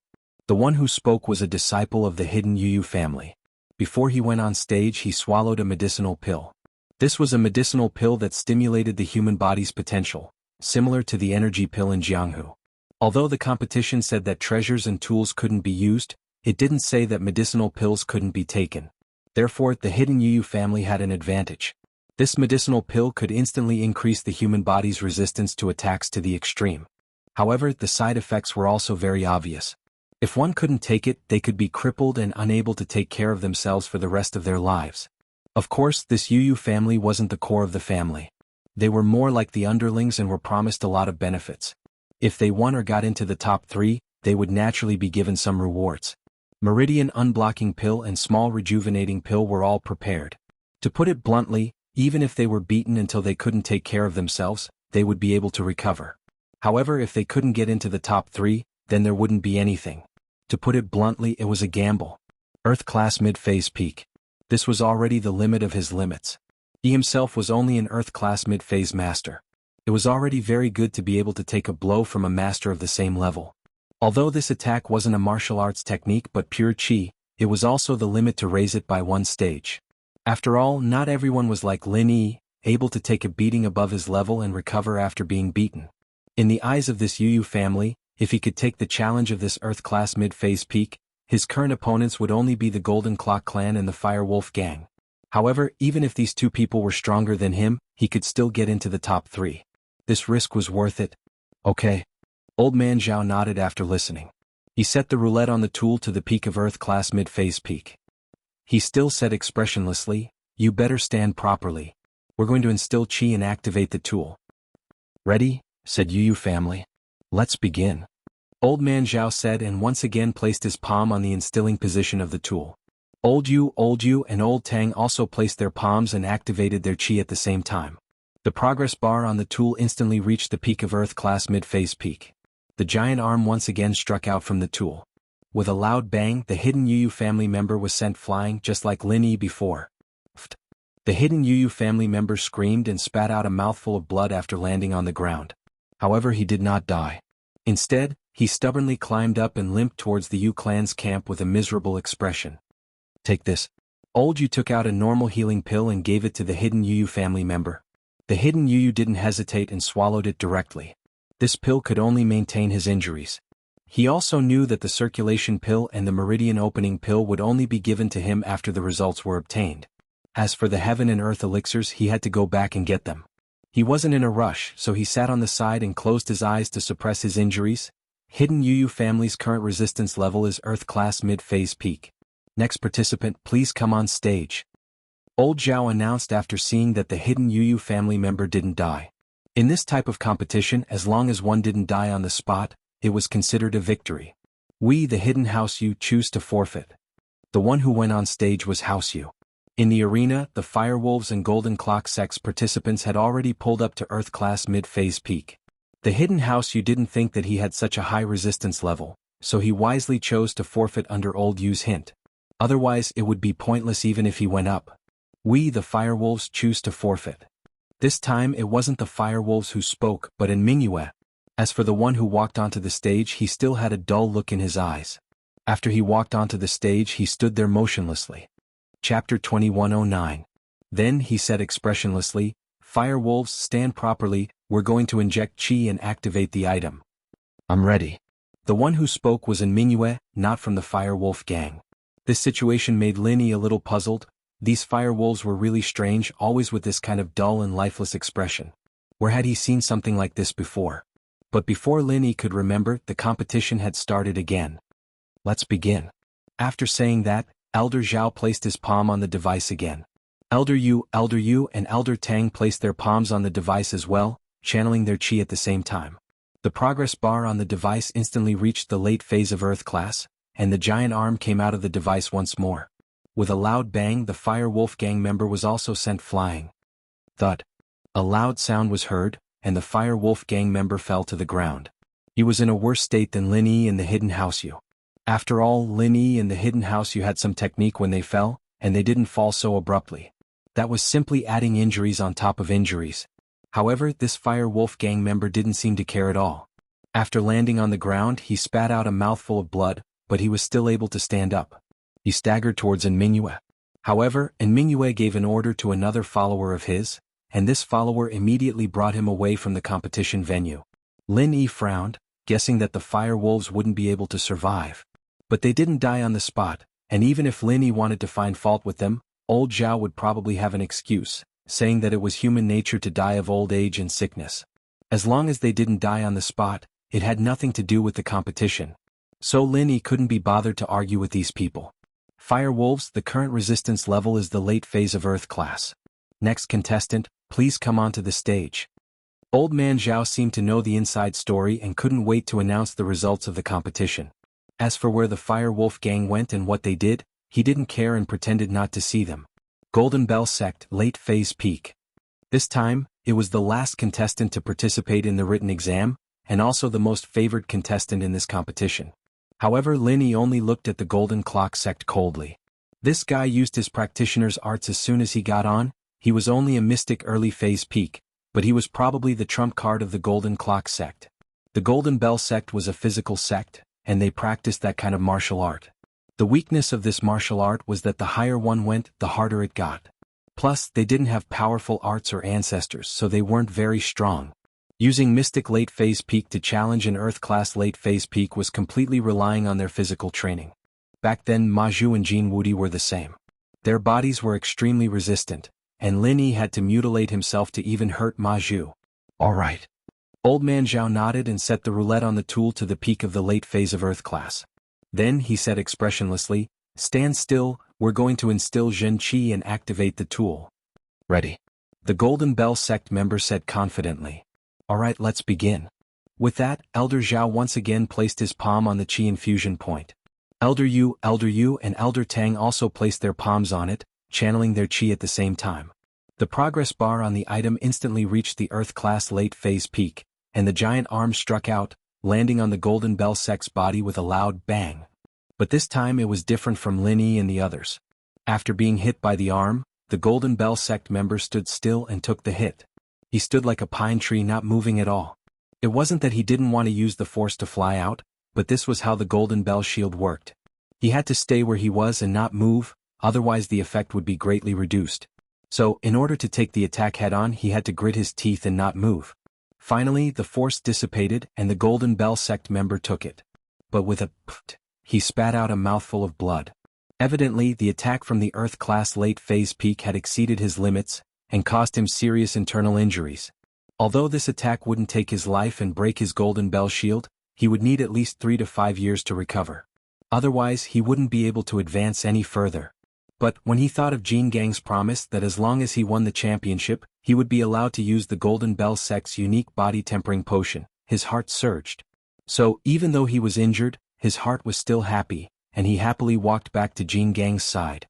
The one who spoke was a disciple of the hidden Yu family. Before he went on stage, he swallowed a medicinal pill. This was a medicinal pill that stimulated the human body's potential, similar to the energy pill in Jianghu. Although the competition said that treasures and tools couldn't be used, it didn't say that medicinal pills couldn't be taken. Therefore, the hidden Yu family had an advantage. This medicinal pill could instantly increase the human body's resistance to attacks to the extreme. However, the side effects were also very obvious. If one couldn't take it, they could be crippled and unable to take care of themselves for the rest of their lives. Of course, this Yu family wasn't the core of the family. They were more like the underlings and were promised a lot of benefits. If they won or got into the top 3, they would naturally be given some rewards. Meridian unblocking pill and small rejuvenating pill were all prepared. To put it bluntly, even if they were beaten until they couldn't take care of themselves, they would be able to recover. However, if they couldn't get into the top 3, then there wouldn't be anything. To put it bluntly, it was a gamble. Earth class mid-phase peak. This was already the limit of his limits. He himself was only an Earth class mid-phase master. It was already very good to be able to take a blow from a master of the same level. Although this attack wasn't a martial arts technique but pure chi, it was also the limit to raise it by one stage. After all, not everyone was like Lin Yi, able to take a beating above his level and recover after being beaten. In the eyes of this Yu family, if he could take the challenge of this Earth class mid-phase peak, his current opponents would only be the Golden Clock clan and the Fire Wolf gang. However, even if these two people were stronger than him, he could still get into the top 3. This risk was worth it. Okay. Old man Zhao nodded after listening. He set the roulette on the tool to the peak of Earth class mid-phase peak. He still said expressionlessly, "You better stand properly. We're going to instill chi and activate the tool." "Ready?" said Yu family. "Let's begin." Old man Zhao said and once again placed his palm on the instilling position of the tool. Old Yu, and Old Tang also placed their palms and activated their chi at the same time. The progress bar on the tool instantly reached the peak of Earth class mid-phase peak. The giant arm once again struck out from the tool. With a loud bang, the hidden Yu family member was sent flying just like Lin Yi before. The hidden Yu family member screamed and spat out a mouthful of blood after landing on the ground. However, he did not die. Instead, he stubbornly climbed up and limped towards the Yu clan's camp with a miserable expression. "Take this." Old Yu took out a normal healing pill and gave it to the hidden Yu family member. The hidden Yu didn't hesitate and swallowed it directly. This pill could only maintain his injuries. He also knew that the circulation pill and the meridian opening pill would only be given to him after the results were obtained. As for the heaven and earth elixirs, he had to go back and get them. He wasn't in a rush, so he sat on the side and closed his eyes to suppress his injuries. Hidden Yu family's current resistance level is Earth Class Mid-Phase Peak. Next participant, please come on stage. Old Zhao announced after seeing that the Hidden Yu family member didn't die. In this type of competition, as long as one didn't die on the spot, it was considered a victory. We, the Hidden House Yu, choose to forfeit. The one who went on stage was House Yu. In the arena, the Firewolves and Golden Clock Sect's participants had already pulled up to Earth Class Mid-Phase Peak. The Hidden House Yu didn't think that he had such a high resistance level, so he wisely chose to forfeit under Old Yu's hint. Otherwise it would be pointless even if he went up. We, the Firewolves, choose to forfeit. This time it wasn't the Firewolves who spoke, but Mingyue. As for the one who walked onto the stage, he still had a dull look in his eyes. After he walked onto the stage, he stood there motionlessly. Chapter 2109. Then he said expressionlessly, "Firewolves, stand properly, we're going to inject chi and activate the item." "I'm ready." The one who spoke was Mingyue, not from the Firewolf gang. This situation made Linny a little puzzled. These Firewolves were really strange, always with this kind of dull and lifeless expression. Where had he seen something like this before? But before Linny could remember, the competition had started again. "Let's begin." After saying that, Elder Zhao placed his palm on the device again. Elder Yu, and Elder Tang placed their palms on the device as well, channeling their chi at the same time. The progress bar on the device instantly reached the late phase of Earth Class, and the giant arm came out of the device once more. With a loud bang, the Fire Wolf gang member was also sent flying. Thud. A loud sound was heard, and the Fire Wolf gang member fell to the ground. He was in a worse state than Lin Yi and the Hidden House Yu. After all, Lin Yi and the Hidden House Yu had some technique when they fell, and they didn't fall so abruptly. That was simply adding injuries on top of injuries. However, this Fire Wolf gang member didn't seem to care at all. After landing on the ground, he spat out a mouthful of blood, but he was still able to stand up. He staggered towards Mingyue. However, Mingyue gave an order to another follower of his, and this follower immediately brought him away from the competition venue. Lin Yi frowned, guessing that the Fire Wolves wouldn't be able to survive. But they didn't die on the spot, and even if Lin Yi wanted to find fault with them, Old Zhao would probably have an excuse, saying that it was human nature to die of old age and sickness. As long as they didn't die on the spot, it had nothing to do with the competition. So Lin Yi couldn't be bothered to argue with these people. Fire Wolves, the current resistance level is the late phase of Earth Class. Next contestant, please come onto the stage. Old Man Zhao seemed to know the inside story and couldn't wait to announce the results of the competition. As for where the Fire Wolf gang went and what they did, he didn't care and pretended not to see them. Golden Bell Sect, late phase peak. This time, it was the last contestant to participate in the written exam, and also the most favored contestant in this competition. However, Lin Yi only looked at the Golden Clock Sect coldly. This guy used his practitioner's arts as soon as he got on. He was only a mystic early phase peak, but he was probably the trump card of the Golden Clock Sect. The Golden Bell Sect was a physical sect, and they practiced that kind of martial art. The weakness of this martial art was that the higher one went, the harder it got. Plus, they didn't have powerful arts or ancestors, so they weren't very strong. Using Mystic Late Phase Peak to challenge an Earth Class Late Phase Peak was completely relying on their physical training. Back then, Ma Zhu and Jianghu were the same. Their bodies were extremely resistant, and Lin Yi had to mutilate himself to even hurt Ma Zhu. Alright. Old Man Zhao nodded and set the roulette on the tool to the peak of the late phase of Earth Class. Then he said expressionlessly, "Stand still, we're going to instill Zhen Qi and activate the tool." Ready. The Golden Bell Sect member said confidently. Alright, let's begin. With that, Elder Zhao once again placed his palm on the Qi infusion point. Elder Yu, and Elder Tang also placed their palms on it, channeling their Qi at the same time. The progress bar on the item instantly reached the Earth Class late phase peak, and the giant arm struck out, landing on the Golden Bell Sect's body with a loud bang. But this time it was different from Lin Yi and the others. After being hit by the arm, the Golden Bell Sect member stood still and took the hit. He stood like a pine tree, not moving at all. It wasn't that he didn't want to use the force to fly out, but this was how the Golden Bell shield worked. He had to stay where he was and not move, otherwise the effect would be greatly reduced. So, in order to take the attack head-on, he had to grit his teeth and not move. Finally, the force dissipated and the Golden Bell Sect member took it. But with a pft, he spat out a mouthful of blood. Evidently, the attack from the Earth Class late phase peak had exceeded his limits, and caused him serious internal injuries. Although this attack wouldn't take his life and break his golden bell shield, he would need at least 3 to 5 years to recover. Otherwise, he wouldn't be able to advance any further. But when he thought of Jianghu's promise that as long as he won the championship, he would be allowed to use the Golden Bell sect's unique body-tempering potion, his heart surged. So, even though he was injured, his heart was still happy, and he happily walked back to Jianghu's side.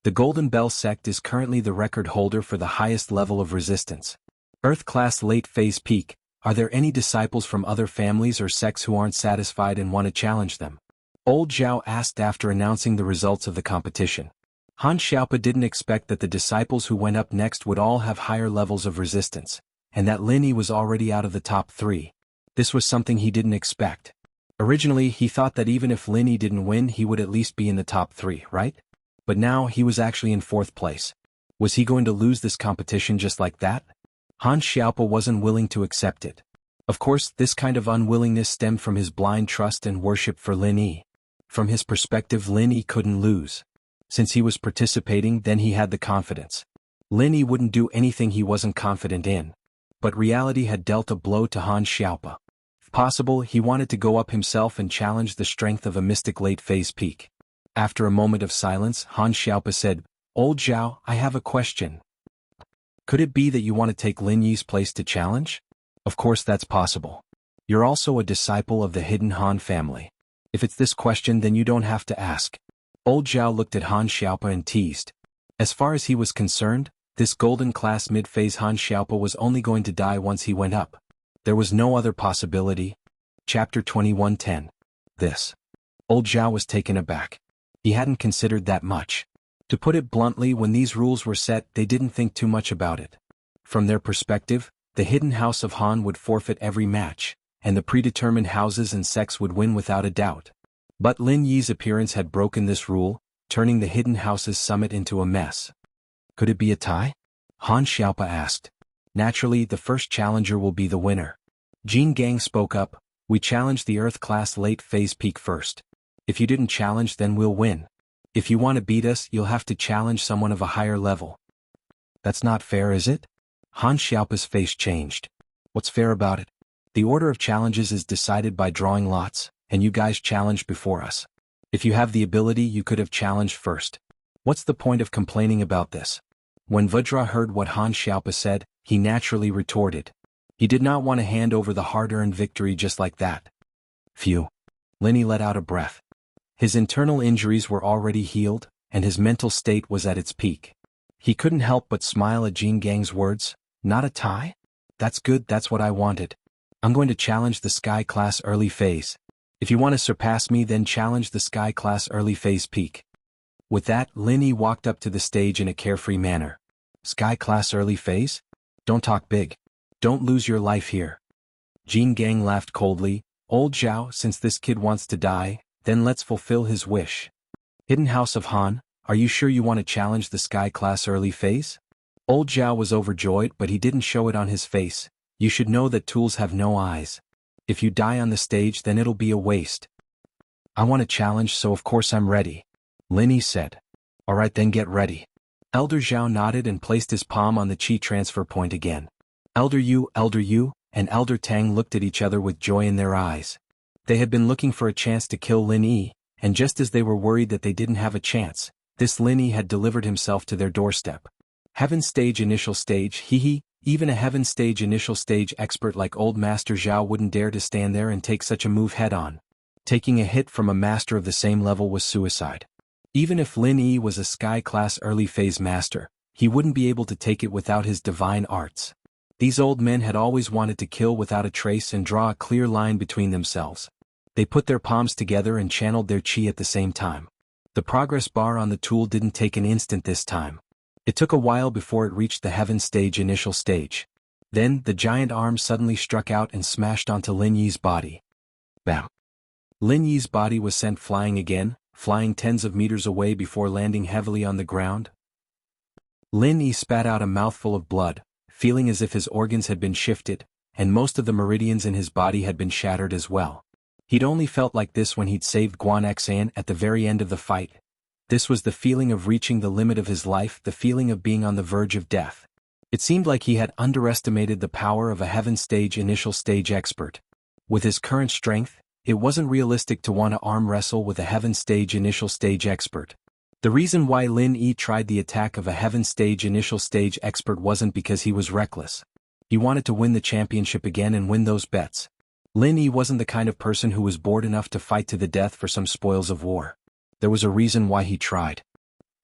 The Golden Bell sect is currently the record holder for the highest level of resistance. Earth-class late-phase peak. Are there any disciples from other families or sects who aren't satisfied and want to challenge them? Old Zhao asked after announcing the results of the competition. Han Xiaopa didn't expect that the disciples who went up next would all have higher levels of resistance, and that Lin Yi was already out of the top 3. This was something he didn't expect. Originally, he thought that even if Lin Yi didn't win, he would at least be in the top 3, right? But now he was actually in 4th place. Was he going to lose this competition just like that? Han Xiaopa wasn't willing to accept it. Of course, this kind of unwillingness stemmed from his blind trust and worship for Lin Yi. From his perspective, Lin Yi couldn't lose. Since he was participating, then he had the confidence. Lin Yi wouldn't do anything he wasn't confident in. But reality had dealt a blow to Han Xiaopa. If possible, he wanted to go up himself and challenge the strength of a mystic late-phase peak. After a moment of silence, Han Xiaopa said, "Old Zhao, I have a question. Could it be that you want to take Lin Yi's place to challenge?" "Of course that's possible. You're also a disciple of the hidden Han family. If it's this question, then you don't have to ask." Old Zhao looked at Han Xiaopa and teased. As far as he was concerned, this golden class mid-phase Han Xiaopa was only going to die once he went up. There was no other possibility. Chapter 21:10. This. Old Zhao was taken aback. He hadn't considered that much. To put it bluntly, when these rules were set, they didn't think too much about it. From their perspective, the hidden house of Han would forfeit every match, and the predetermined houses and sects would win without a doubt. But Lin Yi's appearance had broken this rule, turning the hidden house's summit into a mess. Could it be a tie? Han Xiaopa asked. Naturally, the first challenger will be the winner. Jianghu spoke up. "We challenge the Earth-class late-phase peak first. If you didn't challenge, then we'll win. If you want to beat us, you'll have to challenge someone of a higher level." "That's not fair, is it?" Han Xiaopa's face changed. "What's fair about it? The order of challenges is decided by drawing lots, and you guys challenged before us. If you have the ability, you could have challenged first. What's the point of complaining about this?" When Vajra heard what Han Xiaopa said, he naturally retorted. He did not want to hand over the hard-earned victory just like that. Phew. Lin Yi let out a breath. His internal injuries were already healed, and his mental state was at its peak. He couldn't help but smile at Jianghu's words. "Not a tie? That's good, that's what I wanted. I'm going to challenge the Sky Class Early Phase. If you want to surpass me, then challenge the Sky Class Early Phase Peak." With that, Lin Yi walked up to the stage in a carefree manner. "Sky Class Early Phase? Don't talk big. Don't lose your life here." Jianghu laughed coldly. "Old Zhao, since this kid wants to die, then let's fulfill his wish. Hidden House of Han, are you sure you want to challenge the Sky Class Early Phase?" Old Zhao was overjoyed, but he didn't show it on his face. "You should know that tools have no eyes. If you die on the stage, then it'll be a waste." "I want to challenge, so of course I'm ready," Lin Yi said. "Alright, then get ready." Elder Zhao nodded and placed his palm on the Qi transfer point again. Elder Yu, and Elder Tang looked at each other with joy in their eyes. They had been looking for a chance to kill Lin Yi, and just as they were worried that they didn't have a chance, this Lin Yi had delivered himself to their doorstep. Heaven Stage Initial Stage, even a Heaven Stage Initial Stage expert like Old Master Zhao wouldn't dare to stand there and take such a move head-on. Taking a hit from a master of the same level was suicide. Even if Lin Yi was a Sky Class Early Phase Master, he wouldn't be able to take it without his divine arts. These old men had always wanted to kill without a trace and draw a clear line between themselves. They put their palms together and channeled their Qi at the same time. The progress bar on the tool didn't take an instant this time. It took a while before it reached the Heaven Stage Initial Stage. Then, the giant arm suddenly struck out and smashed onto Lin Yi's body. Bam! Lin Yi's body was sent flying again, flying tens of meters away before landing heavily on the ground. Lin Yi spat out a mouthful of blood, feeling as if his organs had been shifted, and most of the meridians in his body had been shattered as well. He'd only felt like this when he'd saved Guan Xan at the very end of the fight. This was the feeling of reaching the limit of his life, the feeling of being on the verge of death. It seemed like he had underestimated the power of a heaven stage initial stage expert. With his current strength, it wasn't realistic to want to arm wrestle with a heaven stage initial stage expert. The reason why Lin Yi tried the attack of a heaven stage initial stage expert wasn't because he was reckless. He wanted to win the championship again and win those bets. Lin Yi wasn't the kind of person who was bored enough to fight to the death for some spoils of war. There was a reason why he tried.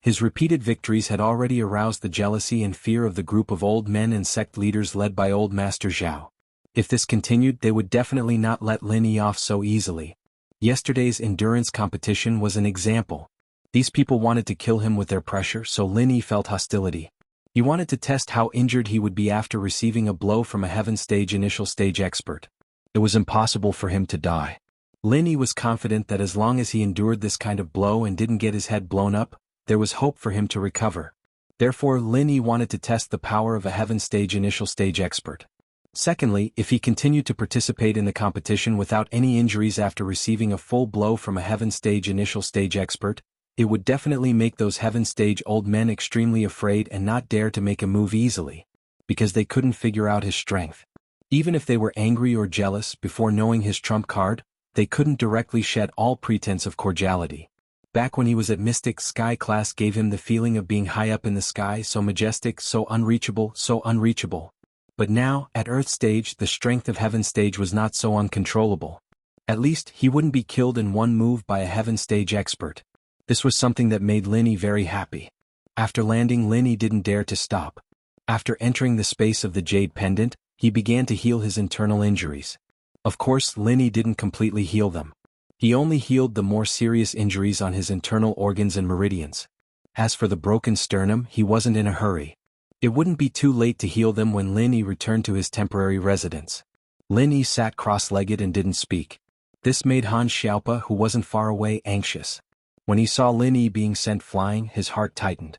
His repeated victories had already aroused the jealousy and fear of the group of old men and sect leaders led by Old Master Zhao. If this continued, they would definitely not let Lin Yi off so easily. Yesterday's endurance competition was an example. These people wanted to kill him with their pressure, so Lin Yi felt hostility. He wanted to test how injured he would be after receiving a blow from a heaven stage initial stage expert. It was impossible for him to die. Lin Yi was confident that as long as he endured this kind of blow and didn't get his head blown up, there was hope for him to recover. Therefore, Lin Yi wanted to test the power of a heaven stage initial stage expert. Secondly, if he continued to participate in the competition without any injuries after receiving a full blow from a heaven stage initial stage expert, it would definitely make those heaven stage old men extremely afraid and not dare to make a move easily, because they couldn't figure out his strength. Even if they were angry or jealous before knowing his trump card, they couldn't directly shed all pretense of cordiality. Back when he was at Mystic, Sky class gave him the feeling of being high up in the sky, so majestic, so unreachable, so unreachable. But now, at Earth stage, the strength of Heaven stage was not so uncontrollable. At least, he wouldn't be killed in one move by a Heaven stage expert. This was something that made Lin Yi very happy. After landing, Lin Yi didn't dare to stop. After entering the space of the Jade Pendant, he began to heal his internal injuries. Of course, Lin Yi didn't completely heal them. He only healed the more serious injuries on his internal organs and meridians. As for the broken sternum, he wasn't in a hurry. It wouldn't be too late to heal them when Lin Yi returned to his temporary residence. Lin Yi sat cross-legged and didn't speak. This made Han Xiaopa, who wasn't far away, anxious. When he saw Lin Yi being sent flying, his heart tightened.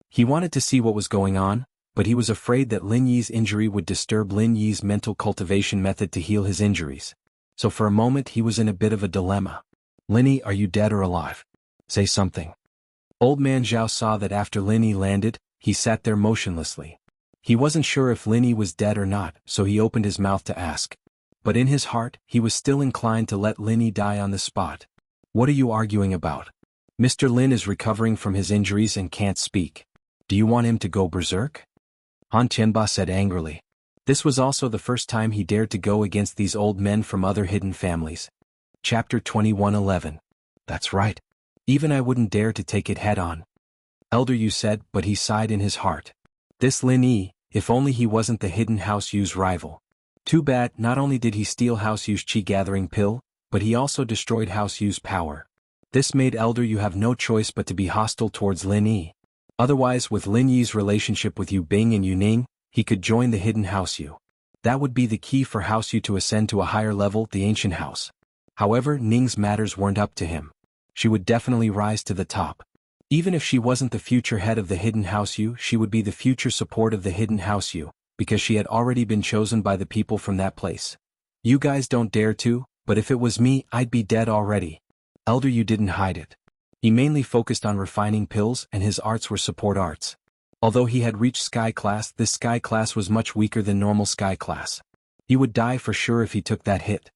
He wanted to see what was going on, but he was afraid that Lin Yi's injury would disturb Lin Yi's mental cultivation method to heal his injuries. So for a moment he was in a bit of a dilemma. Lin Yi, are you dead or alive? Say something. Old man Zhao saw that after Lin Yi landed, he sat there motionlessly. He wasn't sure if Lin Yi was dead or not, so he opened his mouth to ask. But in his heart, he was still inclined to let Lin Yi die on the spot. What are you arguing about? Mr. Lin is recovering from his injuries and can't speak. Do you want him to go berserk? Han Tianba said angrily. This was also the first time he dared to go against these old men from other hidden families. Chapter 21:11. That's right. Even I wouldn't dare to take it head-on. Elder Yu said, but he sighed in his heart. This Lin Yi, if only he wasn't the hidden House Yu's rival. Too bad, not only did he steal House Yu's Qi-gathering pill, but he also destroyed House Yu's power. This made Elder Yu have no choice but to be hostile towards Lin Yi. Otherwise, with Lin Yi's relationship with Yu Bing and Yu Ning, he could join the hidden House Yu. That would be the key for House Yu to ascend to a higher level, the ancient house. However, Ning's matters weren't up to him. She would definitely rise to the top. Even if she wasn't the future head of the hidden House Yu, she would be the future support of the hidden House Yu, because she had already been chosen by the people from that place. You guys don't dare to, but if it was me, I'd be dead already. Elder Yu didn't hide it. He mainly focused on refining pills, and his arts were support arts. Although he had reached Sky class, this Sky class was much weaker than normal Sky class. He would die for sure if he took that hit.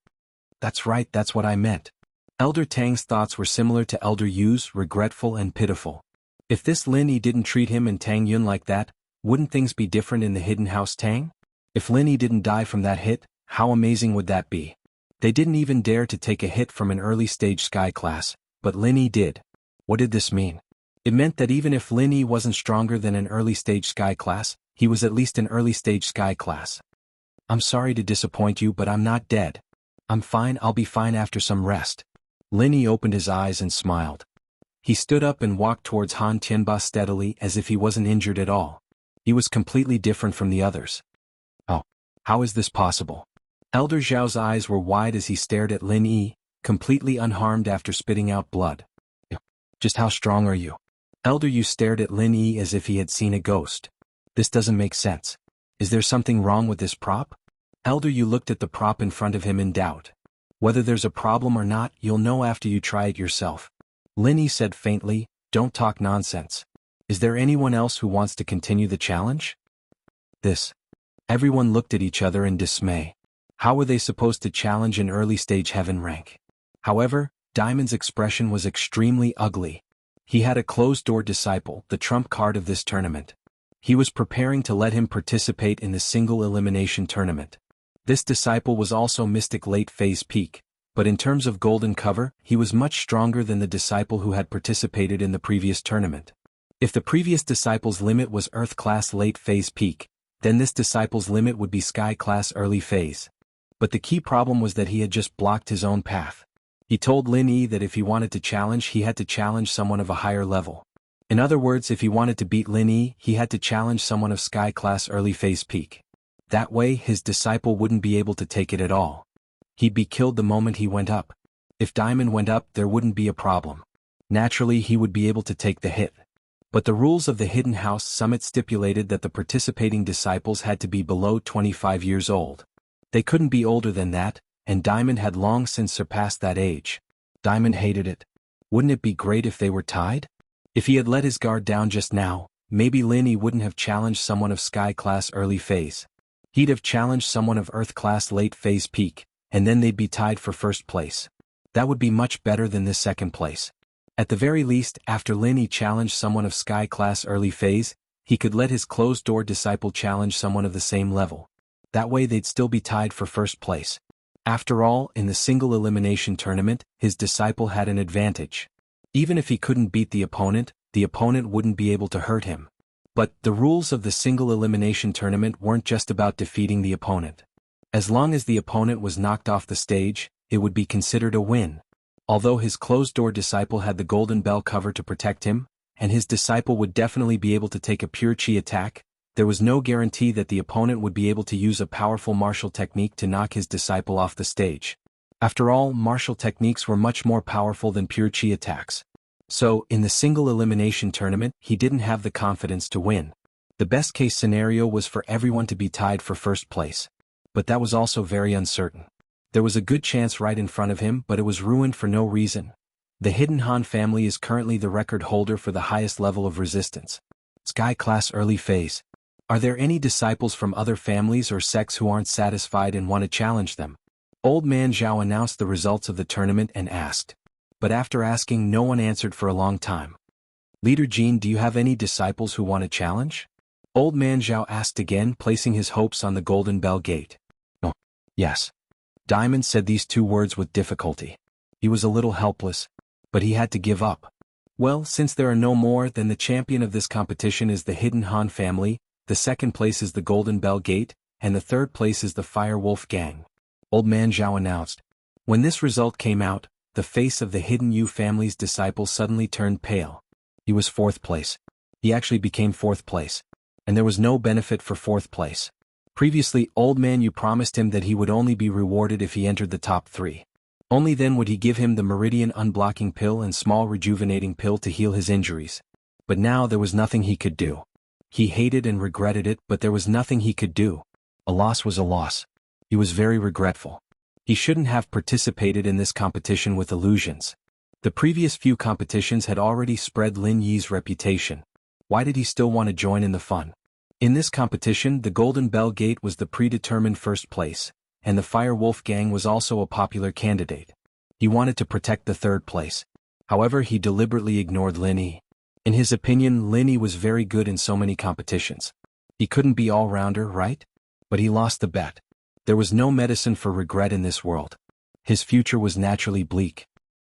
That's right, that's what I meant. Elder Tang's thoughts were similar to Elder Yu's, regretful and pitiful. If this Lin Yi didn't treat him and Tang Yun like that, wouldn't things be different in the hidden house Tang? If Lin Yi didn't die from that hit, how amazing would that be? They didn't even dare to take a hit from an early stage Sky class, but Lin Yi did. What did this mean? It meant that even if Lin Yi wasn't stronger than an early stage Sky class, he was at least an early stage Sky class. I'm sorry to disappoint you, but I'm not dead. I'm fine, I'll be fine after some rest. Lin Yi opened his eyes and smiled. He stood up and walked towards Han Tianba steadily as if he wasn't injured at all. He was completely different from the others. Oh, how is this possible? Elder Zhao's eyes were wide as he stared at Lin Yi, completely unharmed after spitting out blood. Just how strong are you? Elder Yu stared at Lin Yi as if he had seen a ghost. This doesn't make sense. Is there something wrong with this prop? Elder Yu looked at the prop in front of him in doubt. Whether there's a problem or not, you'll know after you try it yourself. Lin Yi said faintly, don't talk nonsense. Is there anyone else who wants to continue the challenge? This. Everyone looked at each other in dismay. How were they supposed to challenge an early-stage heaven rank? However, Diamond's expression was extremely ugly. He had a closed-door disciple, the trump card of this tournament. He was preparing to let him participate in the single elimination tournament. This disciple was also Mystic Late Phase Peak, but in terms of golden cover, he was much stronger than the disciple who had participated in the previous tournament. If the previous disciple's limit was Earth Class Late Phase Peak, then this disciple's limit would be Sky Class Early Phase. But the key problem was that he had just blocked his own path. He told Lin Yi that if he wanted to challenge, he had to challenge someone of a higher level. In other words, if he wanted to beat Lin Yi, he had to challenge someone of Sky Class Early Phase Peak. That way, his disciple wouldn't be able to take it at all. He'd be killed the moment he went up. If Diamond went up, there wouldn't be a problem. Naturally, he would be able to take the hit. But the rules of the Hidden House Summit stipulated that the participating disciples had to be below 25 years old. They couldn't be older than that, and Diamond had long since surpassed that age. Diamond hated it. Wouldn't it be great if they were tied? If he had let his guard down just now, maybe Lin Yi wouldn't have challenged someone of Sky Class Early Phase. He'd have challenged someone of Earth Class Late Phase Peak, and then they'd be tied for first place. That would be much better than this second place. At the very least, after Lin Yi challenged someone of Sky Class Early Phase, he could let his closed-door disciple challenge someone of the same level. That way they'd still be tied for first place. After all, in the single elimination tournament, his disciple had an advantage. Even if he couldn't beat the opponent wouldn't be able to hurt him. But the rules of the single elimination tournament weren't just about defeating the opponent. As long as the opponent was knocked off the stage, it would be considered a win. Although his closed-door disciple had the golden bell cover to protect him, and his disciple would definitely be able to take a pure chi attack, there was no guarantee that the opponent would be able to use a powerful martial technique to knock his disciple off the stage. After all, martial techniques were much more powerful than pure chi attacks. So, in the single elimination tournament, he didn't have the confidence to win. The best-case scenario was for everyone to be tied for first place. But that was also very uncertain. There was a good chance right in front of him, but it was ruined for no reason. The Hidden Han family is currently the record holder for the highest level of resistance. Sky Class Early Phase. Are there any disciples from other families or sects who aren't satisfied and want to challenge them? Old Man Zhao announced the results of the tournament and asked. But after asking, no one answered for a long time. Leader Jean, do you have any disciples who want to challenge? Old Man Zhao asked again, placing his hopes on the Golden Bell Gate. Oh, yes. Diamond said these two words with difficulty. He was a little helpless, but he had to give up. Well, since there are no more, then the champion of this competition is the Hidden Han family, the second place is the Golden Bell Gate, and the third place is the Fire Wolf Gang. Old Man Zhao announced. When this result came out, the face of the Hidden Yu family's disciple suddenly turned pale. He was fourth place. He actually became fourth place. And there was no benefit for fourth place. Previously, Old Man Yu promised him that he would only be rewarded if he entered the top 3. Only then would he give him the Meridian Unblocking Pill and Small Rejuvenating Pill to heal his injuries. But now there was nothing he could do. He hated and regretted it, but there was nothing he could do. A loss was a loss. He was very regretful. He shouldn't have participated in this competition with illusions. The previous few competitions had already spread Lin Yi's reputation. Why did he still want to join in the fun? In this competition, the Golden Bell Gate was the predetermined first place, and the Fire Wolf Gang was also a popular candidate. He wanted to protect the third place. However, he deliberately ignored Lin Yi. In his opinion, Lin Yi was very good in so many competitions. He couldn't be all-rounder, right? But he lost the bet. There was no medicine for regret in this world. His future was naturally bleak.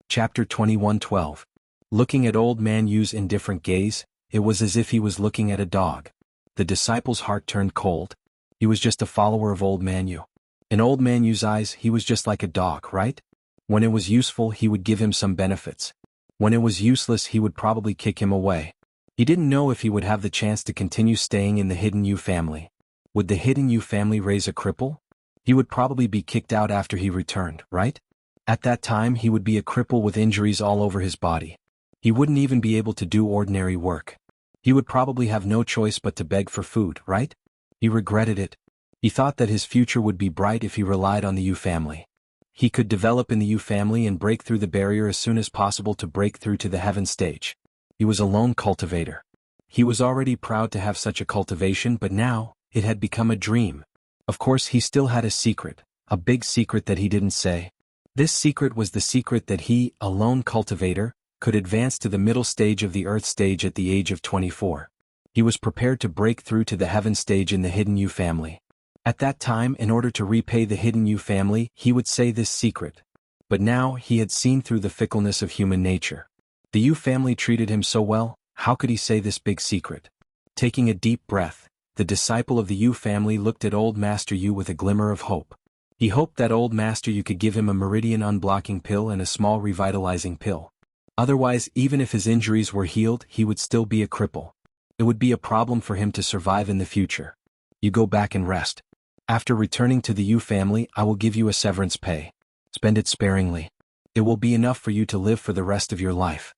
Chapter 21:12. Looking at Old Man Yu's indifferent gaze, it was as if he was looking at a dog. The disciple's heart turned cold. He was just a follower of Old Man Yu. In Old Man Yu's eyes, he was just like a dog, right? When it was useful, he would give him some benefits. When it was useless, he would probably kick him away. He didn't know if he would have the chance to continue staying in the Hidden Yu family. Would the Hidden Yu family raise a cripple? He would probably be kicked out after he returned, right? At that time, he would be a cripple with injuries all over his body. He wouldn't even be able to do ordinary work. He would probably have no choice but to beg for food, right? He regretted it. He thought that his future would be bright if he relied on the Yu family. He could develop in the Yu family and break through the barrier as soon as possible to break through to the heaven stage. He was a lone cultivator. He was already proud to have such a cultivation, but now, it had become a dream. Of course, he still had a secret, a big secret that he didn't say. This secret was the secret that he, a lone cultivator, could advance to the middle stage of the Earth stage at the age of 24. He was prepared to break through to the Heaven stage in the Hidden You family. At that time, in order to repay the Hidden You family, he would say this secret. But now, he had seen through the fickleness of human nature. The Yu family treated him so well, how could he say this big secret? Taking a deep breath, the disciple of the Yu family looked at old Master Yu with a glimmer of hope. He hoped that old Master Yu could give him a meridian unblocking pill and a small revitalizing pill. Otherwise, even if his injuries were healed, he would still be a cripple. It would be a problem for him to survive in the future. You go back and rest. After returning to the Yu family, I will give you a severance pay. Spend it sparingly. It will be enough for you to live for the rest of your life.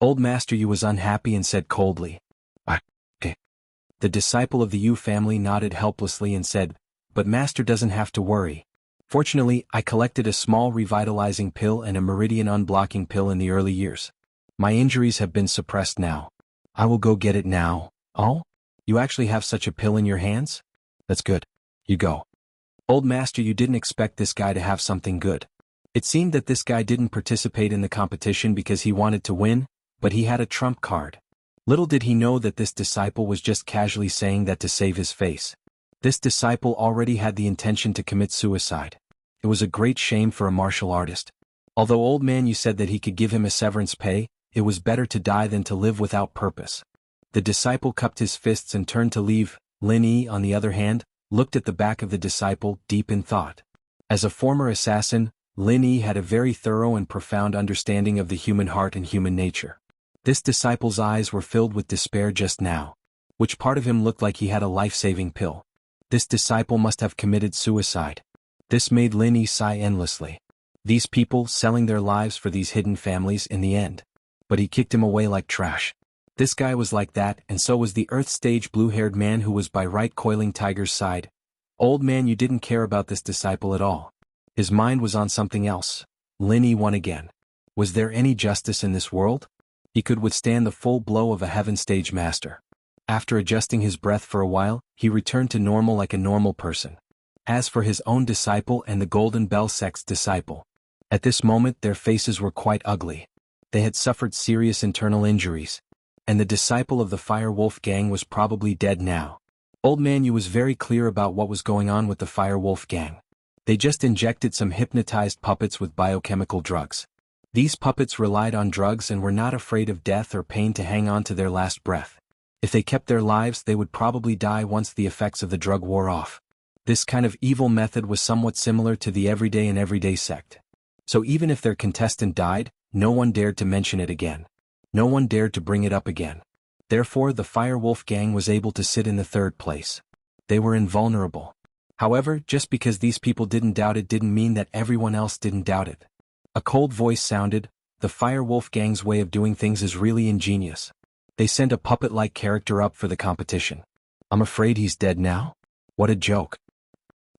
Old Master Yu was unhappy and said coldly, "Okay." The disciple of the Yu family nodded helplessly and said, "But Master doesn't have to worry. Fortunately, I collected a small revitalizing pill and a meridian unblocking pill in the early years. My injuries have been suppressed now. I will go get it now." "Oh? You actually have such a pill in your hands? That's good. You go." Old Master Yu didn't expect this guy to have something good. It seemed that this guy didn't participate in the competition because he wanted to win, but he had a trump card. Little did he know that this disciple was just casually saying that to save his face. This disciple already had the intention to commit suicide. It was a great shame for a martial artist. Although Old Man Yu said that he could give him a severance pay, it was better to die than to live without purpose. The disciple cupped his fists and turned to leave. Lin Yi, on the other hand, looked at the back of the disciple, deep in thought. As a former assassin, Lin Yi had a very thorough and profound understanding of the human heart and human nature. This disciple's eyes were filled with despair just now. Which part of him looked like he had a life-saving pill? This disciple must have committed suicide. This made Lin Yi sigh endlessly. These people selling their lives for these hidden families in the end. But he kicked him away like trash. This guy was like that, and so was the Earth stage blue-haired man who was by right coiling Tiger's side. Old Man Yu didn't care about this disciple at all. His mind was on something else. Lin Yi won again. Was there any justice in this world? He could withstand the full blow of a Heaven stage master. After adjusting his breath for a while, he returned to normal like a normal person. As for his own disciple and the Golden Bell sect's disciple, at this moment their faces were quite ugly. They had suffered serious internal injuries. And the disciple of the Fire Wolf gang was probably dead now. Old Man Yu was very clear about what was going on with the Fire Wolf gang. They just injected some hypnotized puppets with biochemical drugs. These puppets relied on drugs and were not afraid of death or pain to hang on to their last breath. If they kept their lives, they would probably die once the effects of the drug wore off. This kind of evil method was somewhat similar to the Everyday and Everyday sect. So even if their contestant died, no one dared to mention it again. No one dared to bring it up again. Therefore, the Fire Wolf gang was able to sit in the third place. They were invulnerable. However, just because these people didn't doubt it didn't mean that everyone else didn't doubt it. A cold voice sounded, "The Fire Wolf gang's way of doing things is really ingenious. They sent a puppet-like character up for the competition. I'm afraid he's dead now? What a joke.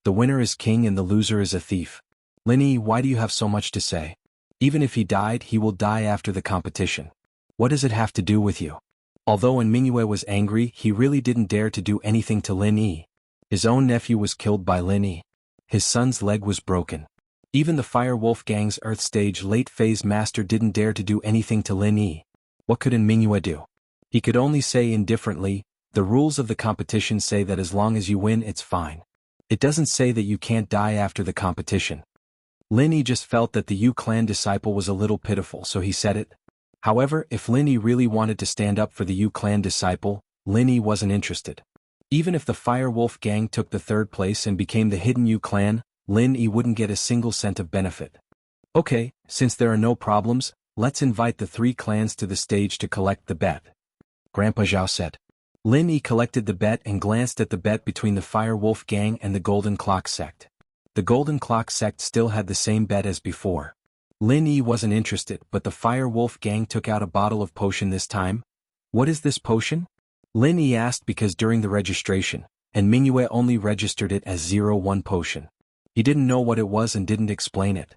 The winner is king and the loser is a thief. Lin Yi, why do you have so much to say? Even if he died, he will die after the competition. What does it have to do with you?" Although Mingyue was angry, he really didn't dare to do anything to Lin Yi. His own nephew was killed by Lin Yi. His son's leg was broken. Even the Fire Wolf gang's Earth stage late-phase master didn't dare to do anything to Lin Yi. What could Mingyue do? He could only say indifferently, "The rules of the competition say that as long as you win, it's fine. It doesn't say that you can't die after the competition." Lin Yi just felt that the Yu clan disciple was a little pitiful, so he said it. However, if Lin Yi really wanted to stand up for the Yu clan disciple, Lin Yi wasn't interested. Even if the Fire Wolf gang took the third place and became the hidden Yu clan, Lin Yi wouldn't get a single cent of benefit. Okay, since there are no problems, let's invite the three clans to the stage to collect the bet. Grandpa Zhao said. Lin Yi collected the bet and glanced at the bet between the Fire Wolf gang and the Golden Clock sect. The Golden Clock sect still had the same bet as before. Lin Yi wasn't interested, but the Fire Wolf gang took out a bottle of potion this time. What is this potion? Lin Yi asked because during the registration, and Mingyue only registered it as 01 potion. He didn't know what it was and didn't explain it.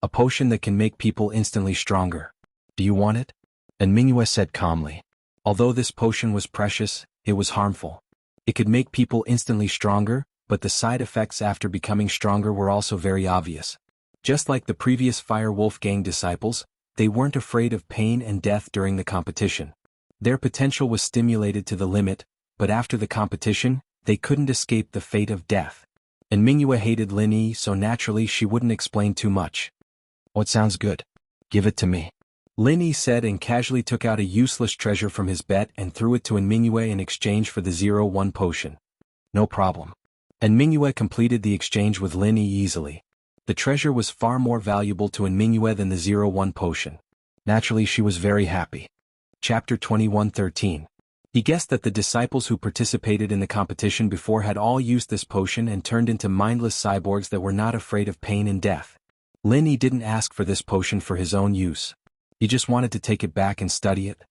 A potion that can make people instantly stronger. Do you want it? And Mingyue said calmly. Although this potion was precious, it was harmful. It could make people instantly stronger, but the side effects after becoming stronger were also very obvious. Just like the previous Fire Wolf Gang disciples, they weren't afraid of pain and death during the competition. Their potential was stimulated to the limit, but after the competition, they couldn't escape the fate of death. And Mingyue hated Lin Yi, so naturally she wouldn't explain too much. "Oh, it sounds good. Give it to me," Lin Yi said, and casually took out a useless treasure from his bet and threw it to Mingyue in exchange for the 0-1 potion. "No problem." And Mingyue completed the exchange with Lin Yi easily. The treasure was far more valuable to Mingyue than the 0-1 potion. Naturally, she was very happy. Chapter 21:13. He guessed that the disciples who participated in the competition before had all used this potion and turned into mindless cyborgs that were not afraid of pain and death. Lin Yi didn't ask for this potion for his own use. He just wanted to take it back and study it.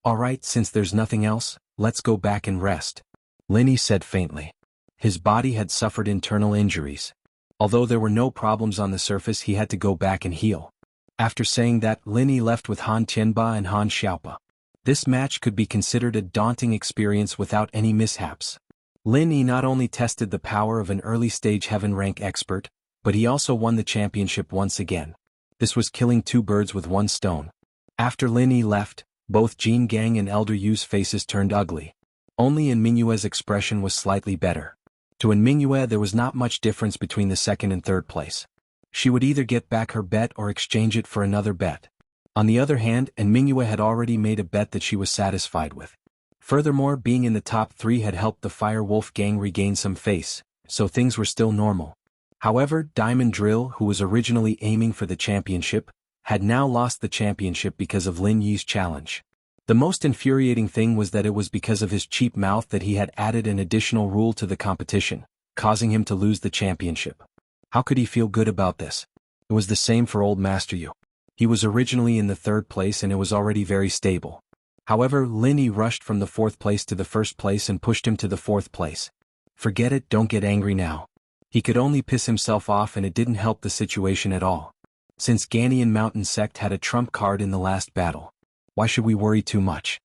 "Alright, since there's nothing else, let's go back and rest," Lin Yi said faintly. His body had suffered internal injuries. Although there were no problems on the surface, he had to go back and heal. After saying that, Lin Yi left with Han Tianba and Han Xiaopa. This match could be considered a daunting experience without any mishaps. Lin Yi not only tested the power of an early-stage heaven rank expert, but he also won the championship once again. This was killing two birds with one stone. After Lin Yi left, both Jin Gang and Elder Yu's faces turned ugly. Only Mingyue's expression was slightly better. To Mingyue there was not much difference between the second and third place. She would either get back her bet or exchange it for another bet. On the other hand, Mingyue had already made a bet that she was satisfied with. Furthermore, being in the top 3 had helped the Fire Wolf Gang regain some face, so things were still normal. However, Diamond Drill, who was originally aiming for the championship, had now lost the championship because of Lin Yi's challenge. The most infuriating thing was that it was because of his cheap mouth that he had added an additional rule to the competition, causing him to lose the championship. How could he feel good about this? It was the same for old Master Yu. He was originally in the 3rd place and it was already very stable. However, Lin Yi rushed from the 4th place to the 1st place and pushed him to the 4th place. Forget it, don't get angry now. He could only piss himself off and it didn't help the situation at all. Since Ghanaian Mountain Sect had a trump card in the last battle, why should we worry too much?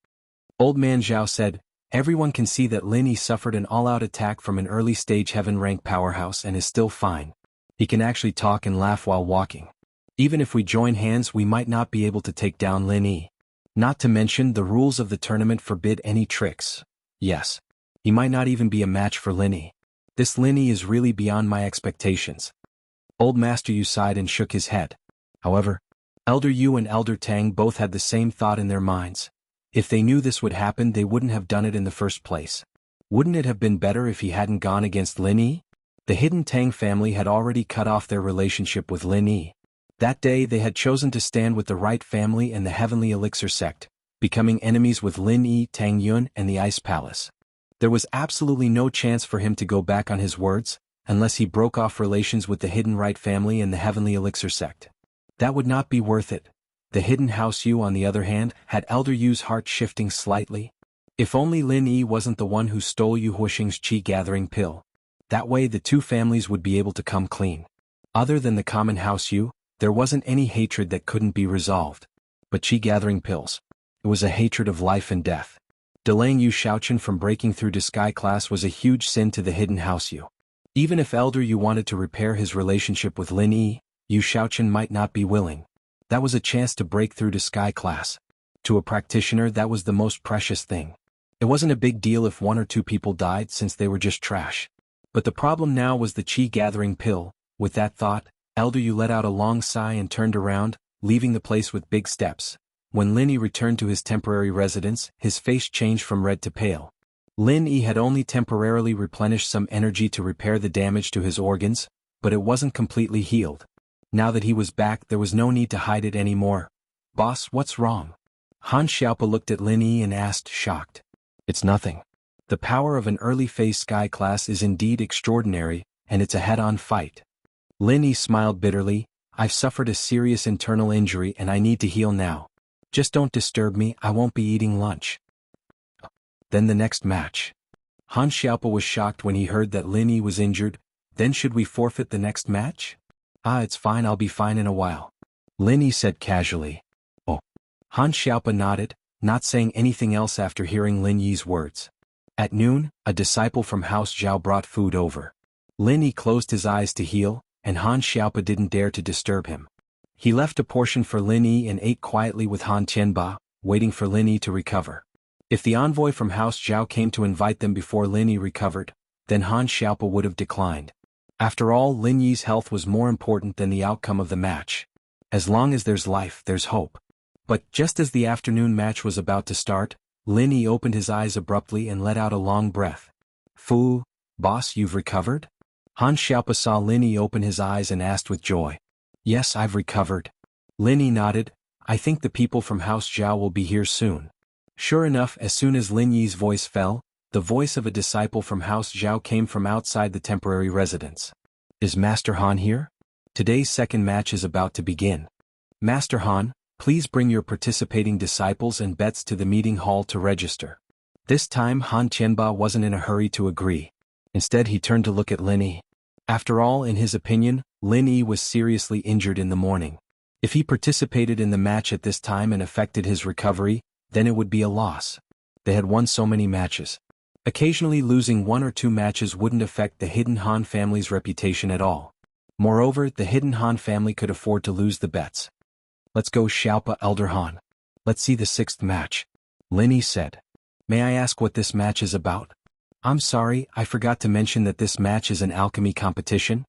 Old Man Zhao said, "Everyone can see that Lin Yi suffered an all-out attack from an early-stage heaven-rank powerhouse and is still fine. He can actually talk and laugh while walking. Even if we join hands, we might not be able to take down Lin Yi. Not to mention, the rules of the tournament forbid any tricks. Yes. He might not even be a match for Lin Yi. This Lin Yi is really beyond my expectations." Old Master Yu sighed and shook his head. However, Elder Yu and Elder Tang both had the same thought in their minds. If they knew this would happen, they wouldn't have done it in the first place. Wouldn't it have been better if he hadn't gone against Lin Yi? The hidden Tang family had already cut off their relationship with Lin Yi. That day they had chosen to stand with the right family and the Heavenly Elixir sect, becoming enemies with Lin Yi, Tang Yun, and the Ice Palace. There was absolutely no chance for him to go back on his words, unless he broke off relations with the Hidden Right family and the Heavenly Elixir sect. That would not be worth it. The Hidden House Yu, on the other hand, had Elder Yu's heart shifting slightly. If only Lin Yi wasn't the one who stole Yu Huixing's chi-gathering pill. That way the two families would be able to come clean. Other than the common House Yu, there wasn't any hatred that couldn't be resolved. But chi-gathering pills. It was a hatred of life and death. Delaying Yu Shaochen from breaking through to Sky Class was a huge sin to the Hidden House Yu. Even if Elder Yu wanted to repair his relationship with Lin Yi, Yu Shaochen might not be willing. That was a chance to break through to Sky Class. To a practitioner, that was the most precious thing. It wasn't a big deal if 1 or 2 people died, since they were just trash. But the problem now was the chi-gathering pill. With that thought, Elder Yu let out a long sigh and turned around, leaving the place with big steps. When Lin Yi returned to his temporary residence, his face changed from red to pale. Lin Yi had only temporarily replenished some energy to repair the damage to his organs, but it wasn't completely healed. Now that he was back, there was no need to hide it anymore. "Boss, what's wrong?" Han Xiaopa looked at Lin Yi and asked, shocked. "It's nothing. The power of an early-phase Sky Class is indeed extraordinary, and it's a head-on fight." Lin Yi smiled bitterly. "I've suffered a serious internal injury and I need to heal now. Just don't disturb me, I won't be eating lunch." Then the next match. Han Xiaopa was shocked when he heard that Lin Yi was injured. "Then should we forfeit the next match?" It's fine, I'll be fine in a while," Lin Yi said casually. "Oh." Han Xiaopa nodded, not saying anything else after hearing Lin Yi's words. At noon, a disciple from House Zhao brought food over. Lin Yi closed his eyes to heal, and Han Xiaopa didn't dare to disturb him. He left a portion for Lin Yi and ate quietly with Han Qianba, waiting for Lin Yi to recover. If the envoy from House Zhao came to invite them before Lin Yi recovered, then Han Xiaopa would have declined. After all, Lin Yi's health was more important than the outcome of the match. As long as there's life, there's hope. But just as the afternoon match was about to start, Lin Yi opened his eyes abruptly and let out a long breath. "Fu, boss, you've recovered?" Han Xiaopa saw Lin Yi open his eyes and asked with joy. "Yes, I've recovered." Lin Yi nodded. "I think the people from House Zhao will be here soon." Sure enough, as soon as Lin Yi's voice fell, the voice of a disciple from House Zhao came from outside the temporary residence. "Is Master Han here? Today's second match is about to begin. Master Han, please bring your participating disciples and bets to the meeting hall to register." This time Han Qianba wasn't in a hurry to agree. Instead he turned to look at Lin Yi. After all, in his opinion, Lin Yi was seriously injured in the morning. If he participated in the match at this time and affected his recovery, then it would be a loss. They had won so many matches. Occasionally losing 1 or 2 matches wouldn't affect the Hidden Han family's reputation at all. Moreover, the Hidden Han family could afford to lose the bets. "Let's go, Xiaopa Elder Han. Let's see the 6th match," Lin Yi said. "May I ask what this match is about?" "I'm sorry, I forgot to mention that this match is an alchemy competition,"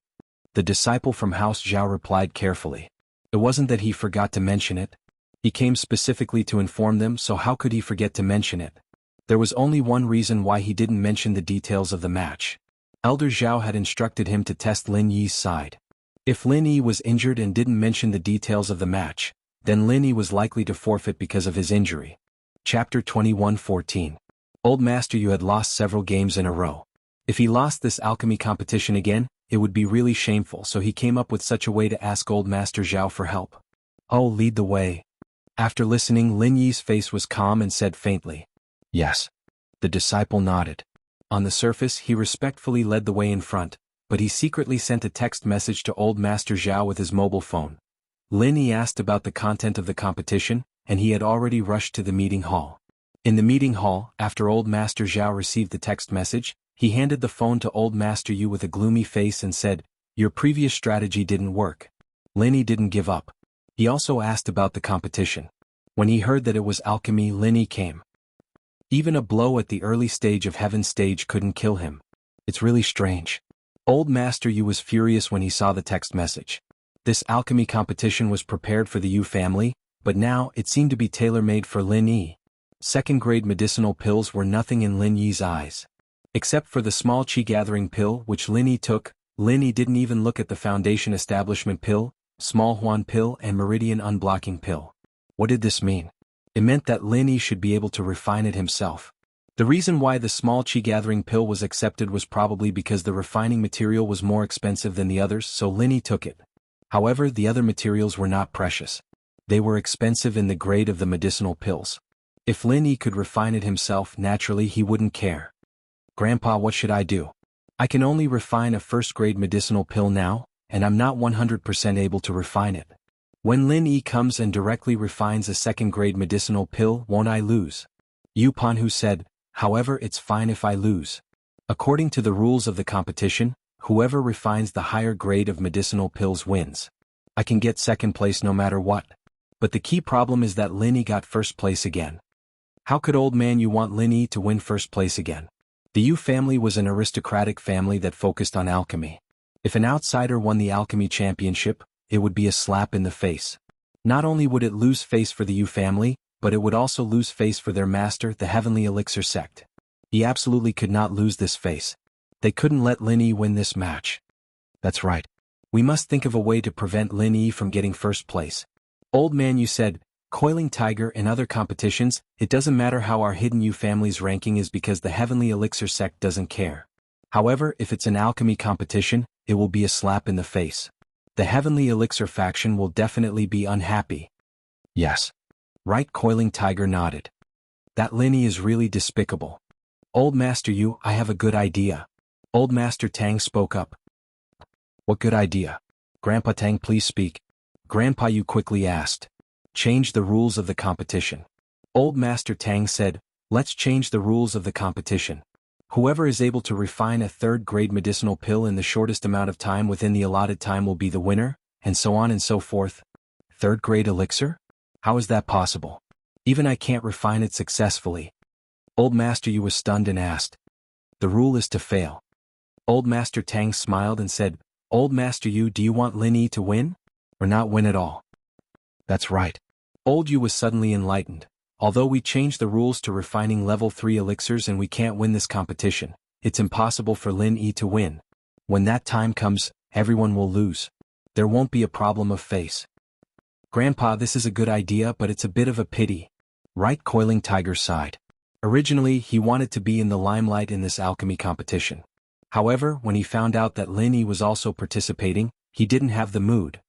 the disciple from House Zhao replied carefully. It wasn't that he forgot to mention it. He came specifically to inform them, so how could he forget to mention it? There was only one reason why he didn't mention the details of the match. Elder Zhao had instructed him to test Lin Yi's side. If Lin Yi was injured and didn't mention the details of the match, then Lin Yi was likely to forfeit because of his injury. Chapter 21:14. Old Master Yu had lost several games in a row. If he lost this alchemy competition again, it would be really shameful, so he came up with such a way to ask Old Master Zhao for help. "Oh, lead the way." After listening, Lin Yi's face was calm and said faintly, "Yes." The disciple nodded. On the surface, he respectfully led the way in front, but he secretly sent a text message to Old Master Zhao with his mobile phone. Lin Yi asked about the content of the competition, and he had already rushed to the meeting hall. In the meeting hall, after Old Master Zhao received the text message, he handed the phone to Old Master Yu with a gloomy face and said, "Your previous strategy didn't work." Lin Yi didn't give up. He also asked about the competition. When he heard that it was alchemy, Lin Yi came. Even a blow at the early stage of Heaven stage couldn't kill him. It's really strange. Old Master Yu was furious when he saw the text message. This alchemy competition was prepared for the Yu family, but now it seemed to be tailor-made for Lin Yi. Second-grade medicinal pills were nothing in Lin Yi's eyes. Except for the small qi-gathering pill which Lin Yi took, Lin Yi didn't even look at the Foundation Establishment pill, Small Huan pill and Meridian Unblocking pill. What did this mean? It meant that Lin Yi should be able to refine it himself. The reason why the small qi-gathering pill was accepted was probably because the refining material was more expensive than the others, so Lin Yi took it. However, the other materials were not precious. They were expensive in the grade of the medicinal pills. If Lin Yi could refine it himself, naturally he wouldn't care. "Grandpa, what should I do? I can only refine a first-grade medicinal pill now, and I'm not 100% able to refine it. When Lin Yi comes and directly refines a second-grade medicinal pill, won't I lose?" Yu Panhu said, "However, it's fine if I lose. According to the rules of the competition, whoever refines the higher grade of medicinal pills wins. I can get second place no matter what. But the key problem is that Lin Yi got first place again." How could Old Man Yu want Lin Yi to win first place again? The Yu family was an aristocratic family that focused on alchemy. If an outsider won the alchemy championship, it would be a slap in the face. Not only would it lose face for the Yu family, but it would also lose face for their master, the Heavenly Elixir sect. He absolutely could not lose this face. They couldn't let Lin Yi win this match. "That's right. We must think of a way to prevent Lin Yi from getting first place." Old Man Yu said, "Coiling Tiger and other competitions, it doesn't matter how our Hidden Yu family's ranking is because the Heavenly Elixir sect doesn't care. However, if it's an alchemy competition, it will be a slap in the face. The Heavenly Elixir faction will definitely be unhappy." "Yes. Right." Coiling Tiger nodded. "That Lin Yi is really despicable. Old Master Yu, I have a good idea." Old Master Tang spoke up. "What good idea? Grandpa Tang, please speak." Grandpa Yu quickly asked. "Change the rules of the competition." Old Master Tang said, "Let's change the rules of the competition. Whoever is able to refine a third-grade medicinal pill in the shortest amount of time within the allotted time will be the winner, and so on and so forth. Third-grade elixir? How is that possible? Even I can't refine it successfully. Old Master Yu was stunned and asked. The rule is to fail. Old Master Tang smiled and said, Old Master Yu, do you want Lin Yi to win? Or not win at all? That's right. Old Yu was suddenly enlightened. Although we changed the rules to refining level 3 elixirs and we can't win this competition, it's impossible for Lin Yi to win. When that time comes, everyone will lose. There won't be a problem of face. Grandpa, this is a good idea, but it's a bit of a pity. Right? Coiling Tiger sighed. Originally, he wanted to be in the limelight in this alchemy competition. However, when he found out that Lin Yi was also participating, he didn't have the mood.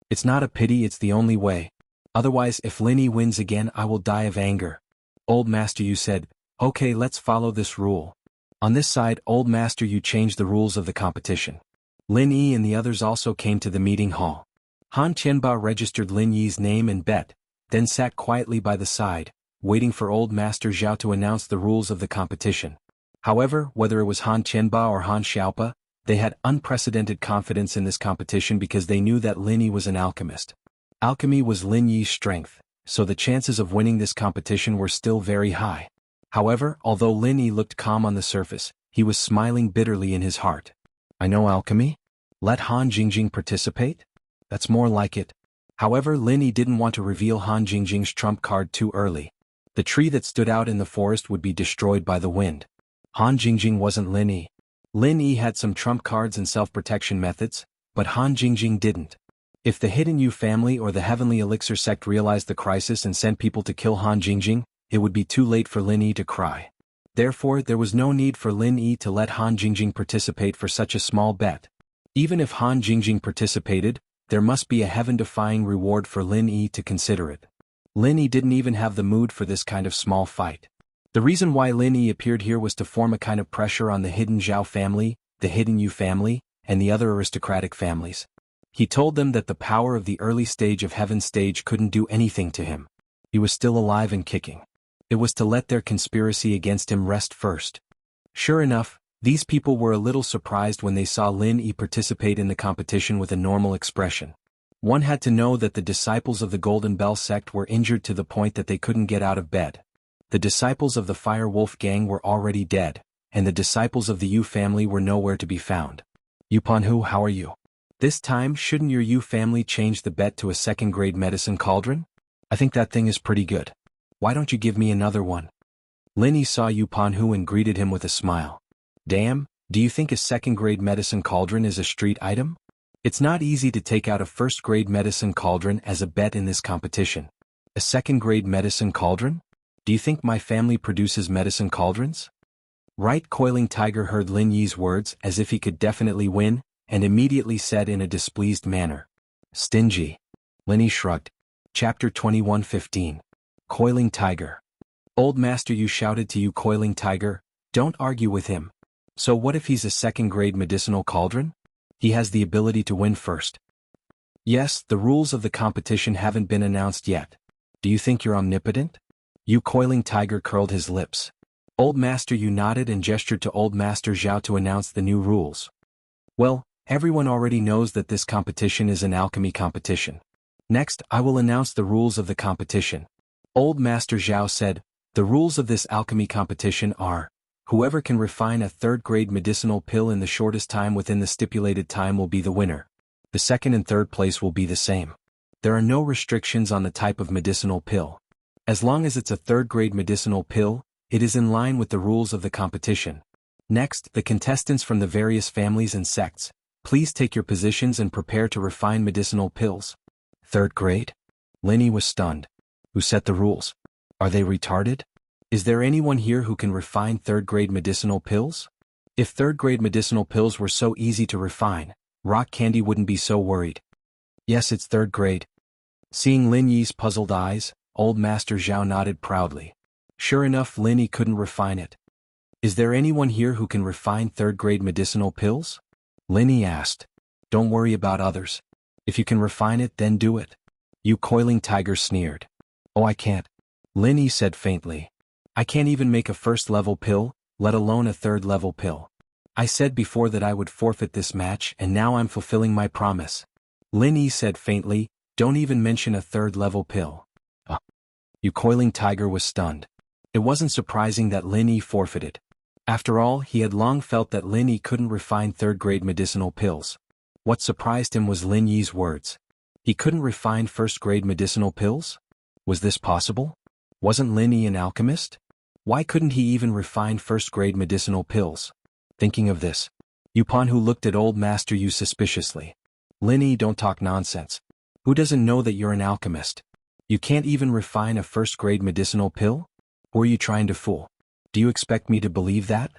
It's not a pity, it's the only way. Otherwise, if Lin Yi wins again, I will die of anger. Old Master Yu said, Okay, let's follow this rule. On this side, Old Master Yu changed the rules of the competition. Lin Yi and the others also came to the meeting hall. Han Qianba registered Lin Yi's name and bet, then sat quietly by the side, waiting for Old Master Zhao to announce the rules of the competition. However, whether it was Han Qianba or Han Xiaopa, they had unprecedented confidence in this competition because they knew that Lin Yi was an alchemist. Alchemy was Lin Yi's strength, so the chances of winning this competition were still very high. However, although Lin Yi looked calm on the surface, he was smiling bitterly in his heart. I know alchemy? Let Han Jingjing participate? That's more like it. However, Lin Yi didn't want to reveal Han Jingjing's trump card too early. The tree that stood out in the forest would be destroyed by the wind. Han Jingjing wasn't Lin Yi. Lin Yi had some trump cards and self-protection methods, but Han Jingjing didn't. If the Hidden Yu family or the Heavenly Elixir sect realized the crisis and sent people to kill Han Jingjing, it would be too late for Lin Yi to cry. Therefore, there was no need for Lin Yi to let Han Jingjing participate for such a small bet. Even if Han Jingjing participated, there must be a heaven-defying reward for Lin Yi to consider it. Lin Yi didn't even have the mood for this kind of small fight. The reason why Lin Yi appeared here was to form a kind of pressure on the Hidden Zhao family, the Hidden Yu family, and the other aristocratic families. He told them that the power of the early stage of Heaven stage couldn't do anything to him. He was still alive and kicking. It was to let their conspiracy against him rest first. Sure enough, these people were a little surprised when they saw Lin Yi participate in the competition with a normal expression. One had to know that the disciples of the Golden Bell sect were injured to the point that they couldn't get out of bed. The disciples of the Fire Wolf gang were already dead, and the disciples of the Yu family were nowhere to be found. Yupanhu, how are you? This time, shouldn't your Yu family change the bet to a second-grade medicine cauldron? I think that thing is pretty good. Why don't you give me another one? Lin Yi saw Yupanhu and greeted him with a smile. Damn, do you think a second-grade medicine cauldron is a street item? It's not easy to take out a first-grade medicine cauldron as a bet in this competition. A second-grade medicine cauldron? Do you think my family produces medicine cauldrons? Right? Coiling Tiger heard Lin Yi's words as if he could definitely win, and immediately said in a displeased manner. Stingy. Lin Yi shrugged. Chapter 21:15. Coiling Tiger. Old Master Yu shouted to you, Coiling Tiger, don't argue with him. So what if he's a second-grade medicinal cauldron? He has the ability to win first. Yes, the rules of the competition haven't been announced yet. Do you think you're omnipotent? You Coiling Tiger curled his lips. Old Master Yu nodded and gestured to Old Master Zhao to announce the new rules. Well, everyone already knows that this competition is an alchemy competition. Next, I will announce the rules of the competition. Old Master Zhao said, the rules of this alchemy competition are, whoever can refine a third-grade medicinal pill in the shortest time within the stipulated time will be the winner. The second and third place will be the same. There are no restrictions on the type of medicinal pill. As long as it's a third-grade medicinal pill, it is in line with the rules of the competition. Next, the contestants from the various families and sects, please take your positions and prepare to refine medicinal pills. Third grade? Lin Yi was stunned. Who set the rules? Are they retarded? Is there anyone here who can refine third-grade medicinal pills? If third-grade medicinal pills were so easy to refine, Rock Candy wouldn't be so worried. Yes, it's third grade. Seeing Lin Yi's puzzled eyes, Old Master Zhao nodded proudly. Sure enough, Lin Yi couldn't refine it. Is there anyone here who can refine third-grade medicinal pills? Lin Yi asked. Don't worry about others. If you can refine it, then do it. You Coiling Tiger sneered. Oh, I can't. Lin Yi said faintly. I can't even make a first-level pill, let alone a third-level pill. I said before that I would forfeit this match and now I'm fulfilling my promise. Lin Yi said faintly, don't even mention a third-level pill. You coiling tiger was stunned. It wasn't surprising that Lin Yi forfeited. After all, he had long felt that Lin Yi couldn't refine third-grade medicinal pills. What surprised him was Lin Yi's words. He couldn't refine first-grade medicinal pills? Was this possible? Wasn't Lin Yi an alchemist? Why couldn't he even refine first-grade medicinal pills? Thinking of this, Yupanhu looked at old Master Yu suspiciously. Lin Yi, don't talk nonsense. Who doesn't know that you're an alchemist? You can't even refine a first-grade medicinal pill? Who are you trying to fool? Do you expect me to believe that?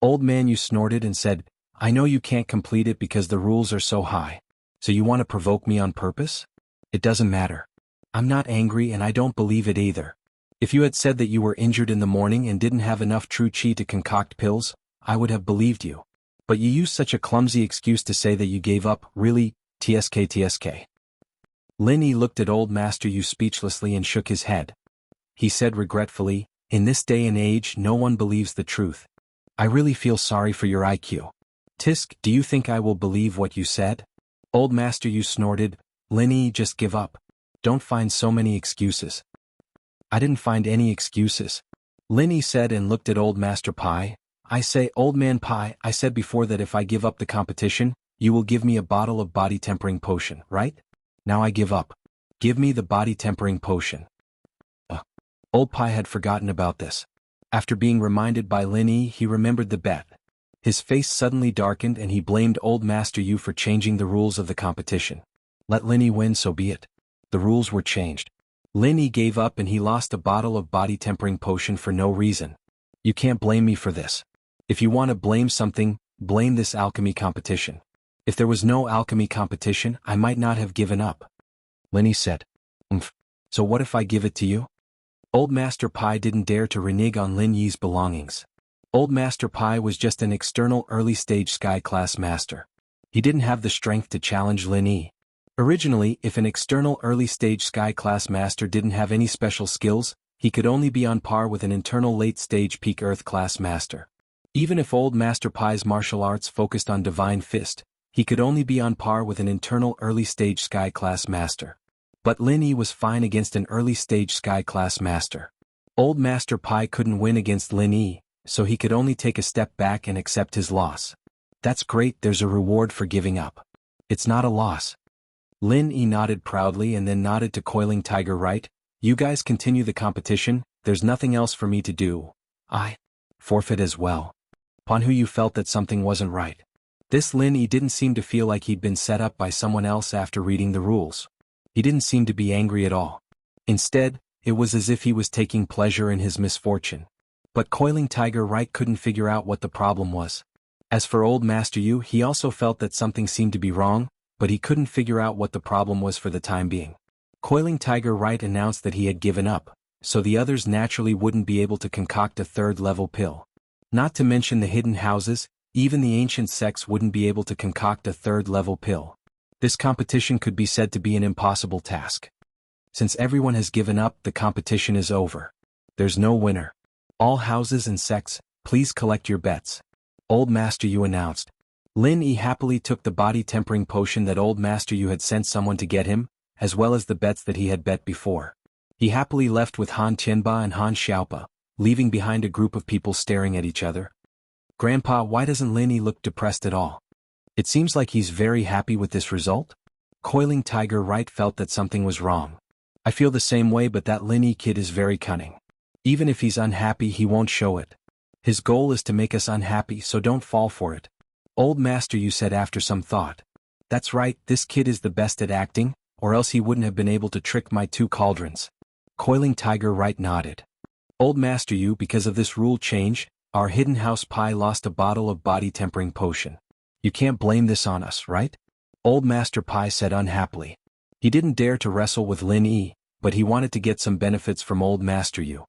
Old man Yu snorted and said, I know you can't complete it because the rules are so high. So you want to provoke me on purpose? It doesn't matter. I'm not angry and I don't believe it either. If you had said that you were injured in the morning and didn't have enough true qi to concoct pills, I would have believed you. But you used such a clumsy excuse to say that you gave up, really, tsk. Lin Yi looked at old Master Yu speechlessly and shook his head. He said regretfully, in this day and age no one believes the truth. I really feel sorry for your IQ. Tisk, do you think I will believe what you said? Old Master Yu snorted, Lin Yi, just give up. Don't find so many excuses. I didn't find any excuses. Lin Yi said and looked at old Master Pai. I say, old man Pai, I said before that if I give up the competition, you will give me a bottle of body tempering potion, right? Now I give up. Give me the body tempering potion. Old Pai had forgotten about this. After being reminded by Lin Yi, he remembered the bet. His face suddenly darkened and he blamed old Master Yu for changing the rules of the competition. Let Lin Yi win, so be it. The rules were changed. Lin Yi gave up and he lost a bottle of body tempering potion for no reason. You can't blame me for this. If you want to blame something, blame this alchemy competition. If there was no alchemy competition, I might not have given up. Lin Yi said. So what if I give it to you? Old Master Pai didn't dare to renege on Lin Yi's belongings. Old Master Pai was just an external early-stage sky-class master. He didn't have the strength to challenge Lin Yi. Originally, if an external early-stage sky-class master didn't have any special skills, he could only be on par with an internal late-stage peak Earth-class master. Even if old Master Pai's martial arts focused on Divine Fist, he could only be on par with an internal early-stage sky-class master. But Lin Yi was fine against an early-stage sky-class master. Old Master Pai couldn't win against Lin Yi, so he could only take a step back and accept his loss. That's great, there's a reward for giving up. It's not a loss. Lin Yi nodded proudly and then nodded to Coiling Tiger, right? You guys continue the competition, there's nothing else for me to do. I forfeit as well. Panhu Yu felt that something wasn't right. This Lin Yi didn't seem to feel like he'd been set up by someone else after reading the rules. He didn't seem to be angry at all. Instead, it was as if he was taking pleasure in his misfortune. But Coiling Tiger right couldn't figure out what the problem was. As for old Master Yu, he also felt that something seemed to be wrong, but he couldn't figure out what the problem was for the time being. Coiling Tiger right announced that he had given up, so the others naturally wouldn't be able to concoct a third-level pill. Not to mention the hidden houses, even the ancient sects wouldn't be able to concoct a third-level pill. This competition could be said to be an impossible task. Since everyone has given up, the competition is over. There's no winner. All houses and sects, please collect your bets. Old Master Yu announced. Lin Yi happily took the body tempering potion that old Master Yu had sent someone to get him, as well as the bets that he had bet before. He happily left with Han Tianba and Han Xiaopa, leaving behind a group of people staring at each other. Grandpa, why doesn't Lin Yi look depressed at all? It seems like he's very happy with this result. Coiling Tiger right felt that something was wrong. I feel the same way, but that Lin Yi kid is very cunning. Even if he's unhappy, he won't show it. His goal is to make us unhappy, so don't fall for it. Old Master Yu said after some thought. That's right, this kid is the best at acting, or else he wouldn't have been able to trick my two cauldrons. Coiling Tiger right nodded. Old Master Yu, because of this rule change, our hidden house Pai lost a bottle of body tempering potion. You can't blame this on us, right? Old Master Pai said unhappily. He didn't dare to wrestle with Lin Yi, but he wanted to get some benefits from old Master Yu.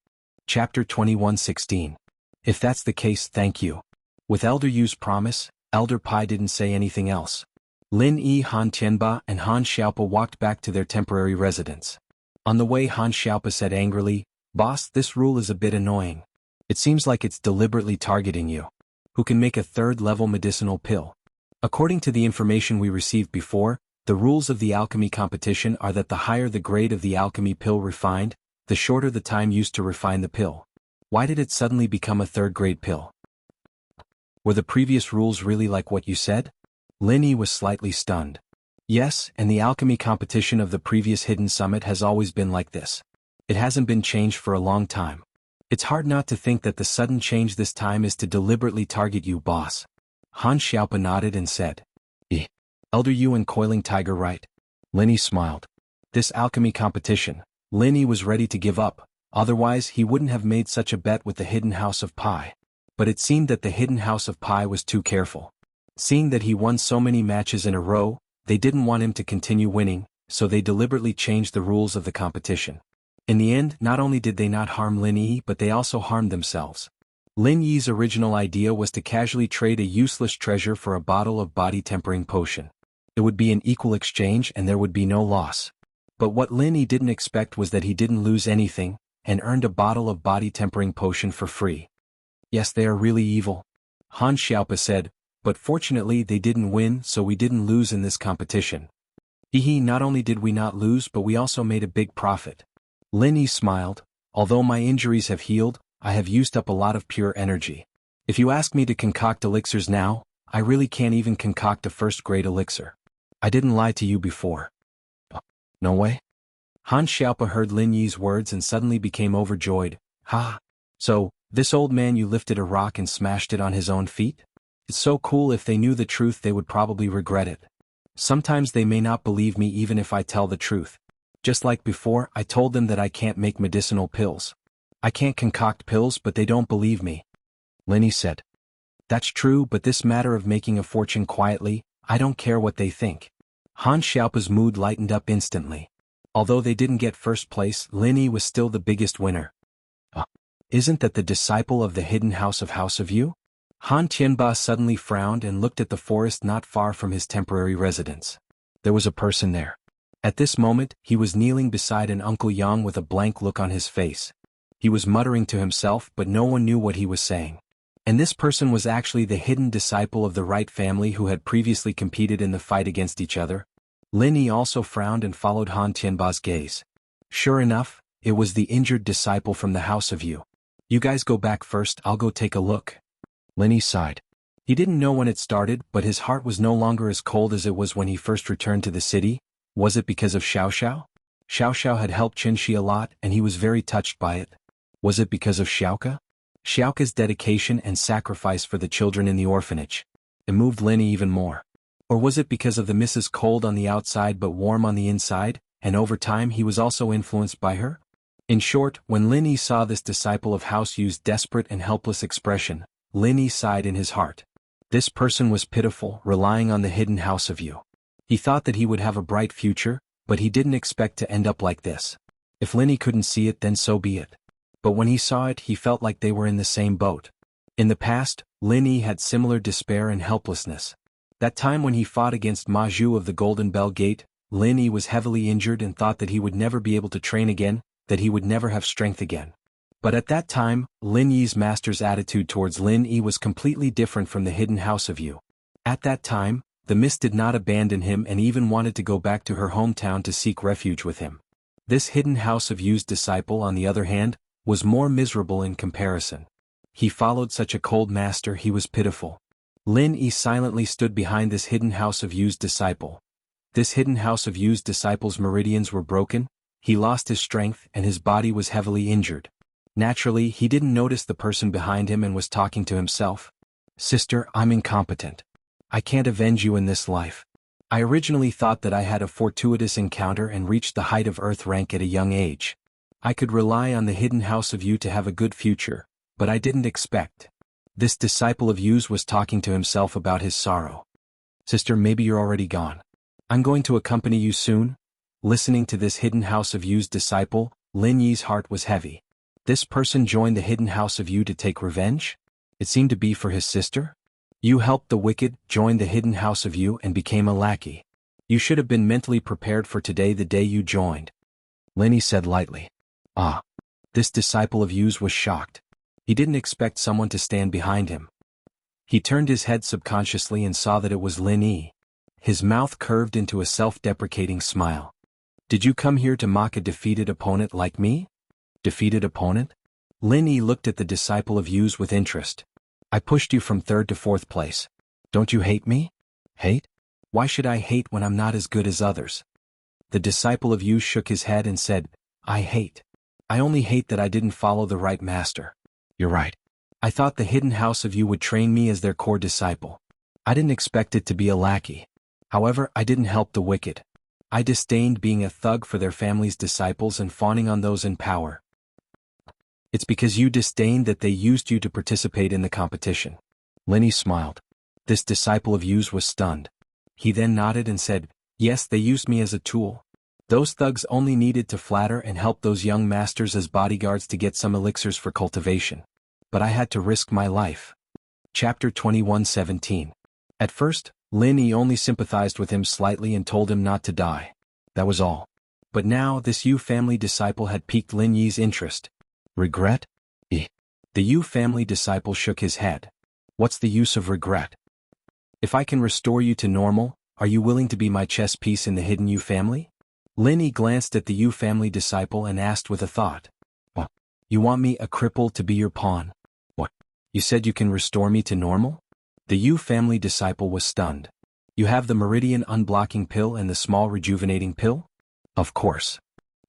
Chapter 21:16. If that's the case, thank you. With Elder Yu's promise, Elder Pai didn't say anything else. Lin Yi, Han Tianba, and Han Xiaopa walked back to their temporary residence. On the way, Han Xiaopa said angrily, Boss, this rule is a bit annoying. It seems like it's deliberately targeting you. Who can make a third-level medicinal pill? According to the information we received before, the rules of the alchemy competition are that the higher the grade of the alchemy pill refined, the shorter the time used to refine the pill. Why did it suddenly become a third-grade pill? Were the previous rules really like what you said? Lin Yi was slightly stunned. Yes, and the alchemy competition of the previous hidden summit has always been like this. It hasn't been changed for a long time. It's hard not to think that the sudden change this time is to deliberately target you, boss. Han Xiaopa nodded and said, Elder Yu and Coiling Tiger right? Lin Yi smiled. This alchemy competition, Lin Yi was ready to give up, otherwise he wouldn't have made such a bet with the Hidden House of Pi. But it seemed that the Hidden House of Pi was too careful. Seeing that he won so many matches in a row, they didn't want him to continue winning, so they deliberately changed the rules of the competition. In the end, not only did they not harm Lin Yi, but they also harmed themselves. Lin Yi's original idea was to casually trade a useless treasure for a bottle of body-tempering potion. It would be an equal exchange and there would be no loss. But what Lin Yi didn't expect was that he didn't lose anything, and earned a bottle of body-tempering potion for free. Yes, they are really evil. Han Xiaopa said, but fortunately they didn't win, so we didn't lose in this competition. Not only did we not lose, but we also made a big profit. Lin Yi smiled. Although my injuries have healed, I have used up a lot of pure energy. If you ask me to concoct elixirs now, I really can't even concoct a first-grade elixir. I didn't lie to you before. No way? Han Xiaopa heard Lin Yi's words and suddenly became overjoyed. Ha! So, this old man you lifted a rock and smashed it on his own feet? It's so cool. If they knew the truth they would probably regret it. Sometimes they may not believe me even if I tell the truth. Just like before, I told them that I can't make medicinal pills. I can't concoct pills, but they don't believe me. Lin Yi said. That's true, but this matter of making a fortune quietly, I don't care what they think. Han Xiaopa's mood lightened up instantly. Although they didn't get first place, Lin Yi was still the biggest winner. Isn't that the disciple of the Hidden House of Yu? Han Tianba suddenly frowned and looked at the forest not far from his temporary residence. There was a person there. At this moment, he was kneeling beside an Uncle Yang with a blank look on his face. He was muttering to himself, but no one knew what he was saying. And this person was actually the hidden disciple of the Wright family who had previously competed in the fight against each other. Lin Yi also frowned and followed Han Tianba's gaze. Sure enough, it was the injured disciple from the House of Yu. You guys go back first, I'll go take a look. Lin Yi sighed. He didn't know when it started, but his heart was no longer as cold as it was when he first returned to the city. Was it because of Xiao Xiao? Xiao Xiao had helped Qinshi a lot and he was very touched by it. Was it because of Xiaoka? Xiaoka's dedication and sacrifice for the children in the orphanage. It moved Lin Yi even more. Or was it because of the Mrs. Cold on the outside but warm on the inside, and over time he was also influenced by her? In short, when Lin Yi saw this disciple of House Yu's desperate and helpless expression, Lin Yi sighed in his heart. This person was pitiful, relying on the Hidden House of Yu. He thought that he would have a bright future, but he didn't expect to end up like this. If Lin Yi couldn't see it, then so be it. But when he saw it, he felt like they were in the same boat. In the past, Lin Yi had similar despair and helplessness. That time when he fought against Ma Zhu of the Golden Bell Gate, Lin Yi was heavily injured and thought that he would never be able to train again, that he would never have strength again. But at that time, Lin Yi's master's attitude towards Lin Yi was completely different from the Hidden House of Yu. At that time, the Mist did not abandon him and even wanted to go back to her hometown to seek refuge with him. This Hidden House of Yu's disciple, on the other hand, was more miserable in comparison. He followed such a cold master, he was pitiful. Lin Yi silently stood behind this Hidden House of Yu's disciple. This Hidden House of Yu's disciple's meridians were broken, he lost his strength and his body was heavily injured. Naturally, he didn't notice the person behind him and was talking to himself. Sister, I'm incompetent. I can't avenge you in this life. I originally thought that I had a fortuitous encounter and reached the height of Earth rank at a young age. I could rely on the Hidden House of Yu to have a good future, but I didn't expect. This disciple of Yu's was talking to himself about his sorrow. Sister, maybe you're already gone. I'm going to accompany you soon. Listening to this Hidden House of Yu's disciple, Lin Yi's heart was heavy. This person joined the Hidden House of Yu to take revenge? It seemed to be for his sister? You helped the wicked, joined the Hidden House of Yu and became a lackey. You should have been mentally prepared for today, the day you joined. Lin Yi said lightly. This disciple of Yu's was shocked. He didn't expect someone to stand behind him. He turned his head subconsciously and saw that it was Lin Yi. His mouth curved into a self-deprecating smile. Did you come here to mock a defeated opponent like me? Defeated opponent? Lin Yi looked at the disciple of Yu's with interest. I pushed you from 3rd to 4th place. Don't you hate me? Hate? Why should I hate when I'm not as good as others? The disciple of Yu shook his head and said, I hate. I only hate that I didn't follow the right master. You're right. I thought the hidden house of Yu would train me as their core disciple. I didn't expect it to be a lackey. However, I didn't help the wicked. I disdained being a thug for their family's disciples and fawning on those in power. It's because you disdained that they used you to participate in the competition. Lin Yi smiled. This disciple of Yu's was stunned. He then nodded and said, yes, they used me as a tool. Those thugs only needed to flatter and help those young masters as bodyguards to get some elixirs for cultivation. But I had to risk my life. Chapter 21:17. At first, Lin Yi only sympathized with him slightly and told him not to die. That was all. But now this Yu family disciple had piqued Lin Yi's interest. Regret? The Yu family disciple shook his head. What's the use of regret? If I can restore you to normal, are you willing to be my chess piece in the hidden Yu family? Lin Yi glanced at the Yu family disciple and asked with a thought. What? You want me, a cripple, to be your pawn? What? You said you can restore me to normal? The Yu family disciple was stunned. You have the meridian unblocking pill and the small rejuvenating pill? Of course.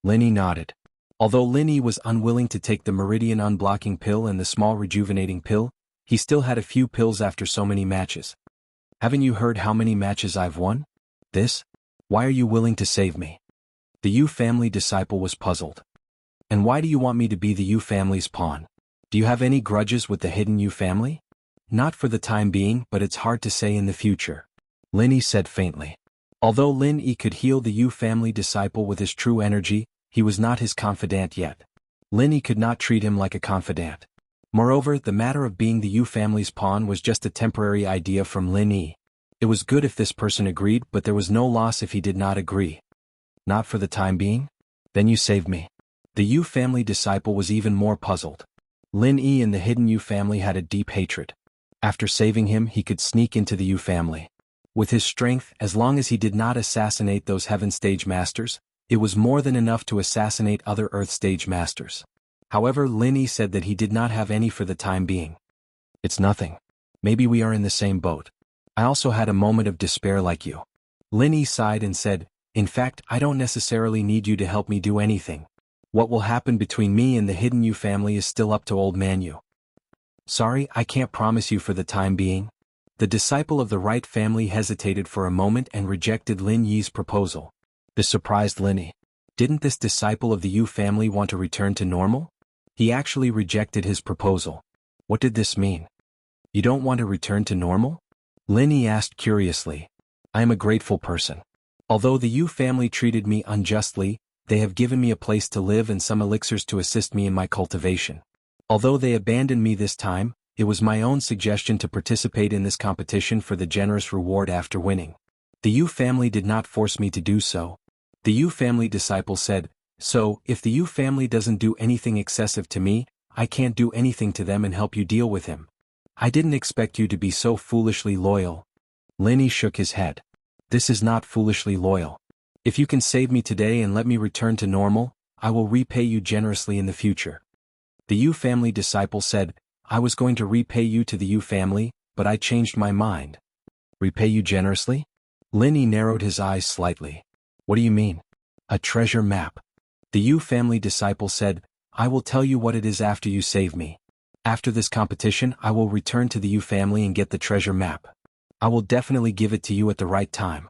Lin Yi nodded. Although Lin Yi was unwilling to take the meridian unblocking pill and the small rejuvenating pill, he still had a few pills after so many matches. Haven't you heard how many matches I've won? This? Why are you willing to save me? The Yu family disciple was puzzled. And why do you want me to be the Yu family's pawn? Do you have any grudges with the hidden Yu family? Not for the time being, but it's hard to say in the future. Lin Yi said faintly. Although Lin Yi could heal the Yu family disciple with his true energy, he was not his confidant yet. Lin Yi could not treat him like a confidant. Moreover, the matter of being the Yu family's pawn was just a temporary idea from Lin Yi. It was good if this person agreed, but there was no loss if he did not agree. Not for the time being? Then you saved me. The Yu family disciple was even more puzzled. Lin Yi and the hidden Yu family had a deep hatred. After saving him, he could sneak into the Yu family. With his strength, as long as he did not assassinate those Heaven Stage Masters, it was more than enough to assassinate other Earth Stage Masters. However, Lin Yi said that he did not have any for the time being. It's nothing. Maybe we are in the same boat. I also had a moment of despair like you. Lin Yi sighed and said, in fact, I don't necessarily need you to help me do anything. What will happen between me and the hidden Yu family is still up to old man Yu. Sorry, I can't promise you for the time being. The disciple of the right family hesitated for a moment and rejected Lin Yi's proposal. This surprised Lin Yi. Didn't this disciple of the Yu family want to return to normal? He actually rejected his proposal. What did this mean? You don't want to return to normal? Lin Yi asked curiously. I am a grateful person. Although the Yu family treated me unjustly, they have given me a place to live and some elixirs to assist me in my cultivation. Although they abandoned me this time, it was my own suggestion to participate in this competition for the generous reward after winning. The Yu family did not force me to do so. The Yu family disciple said, so, if the Yu family doesn't do anything excessive to me, I can't do anything to them and help you deal with him. I didn't expect you to be so foolishly loyal. Lin Yi shook his head. This is not foolishly loyal. If you can save me today and let me return to normal, I will repay you generously in the future. The Yu family disciple said, I was going to repay you to the Yu family, but I changed my mind. Repay you generously? Lin Yi narrowed his eyes slightly. What do you mean? A treasure map. The Yu family disciple said, I will tell you what it is after you save me. After this competition, I will return to the Yu family and get the treasure map. I will definitely give it to you at the right time.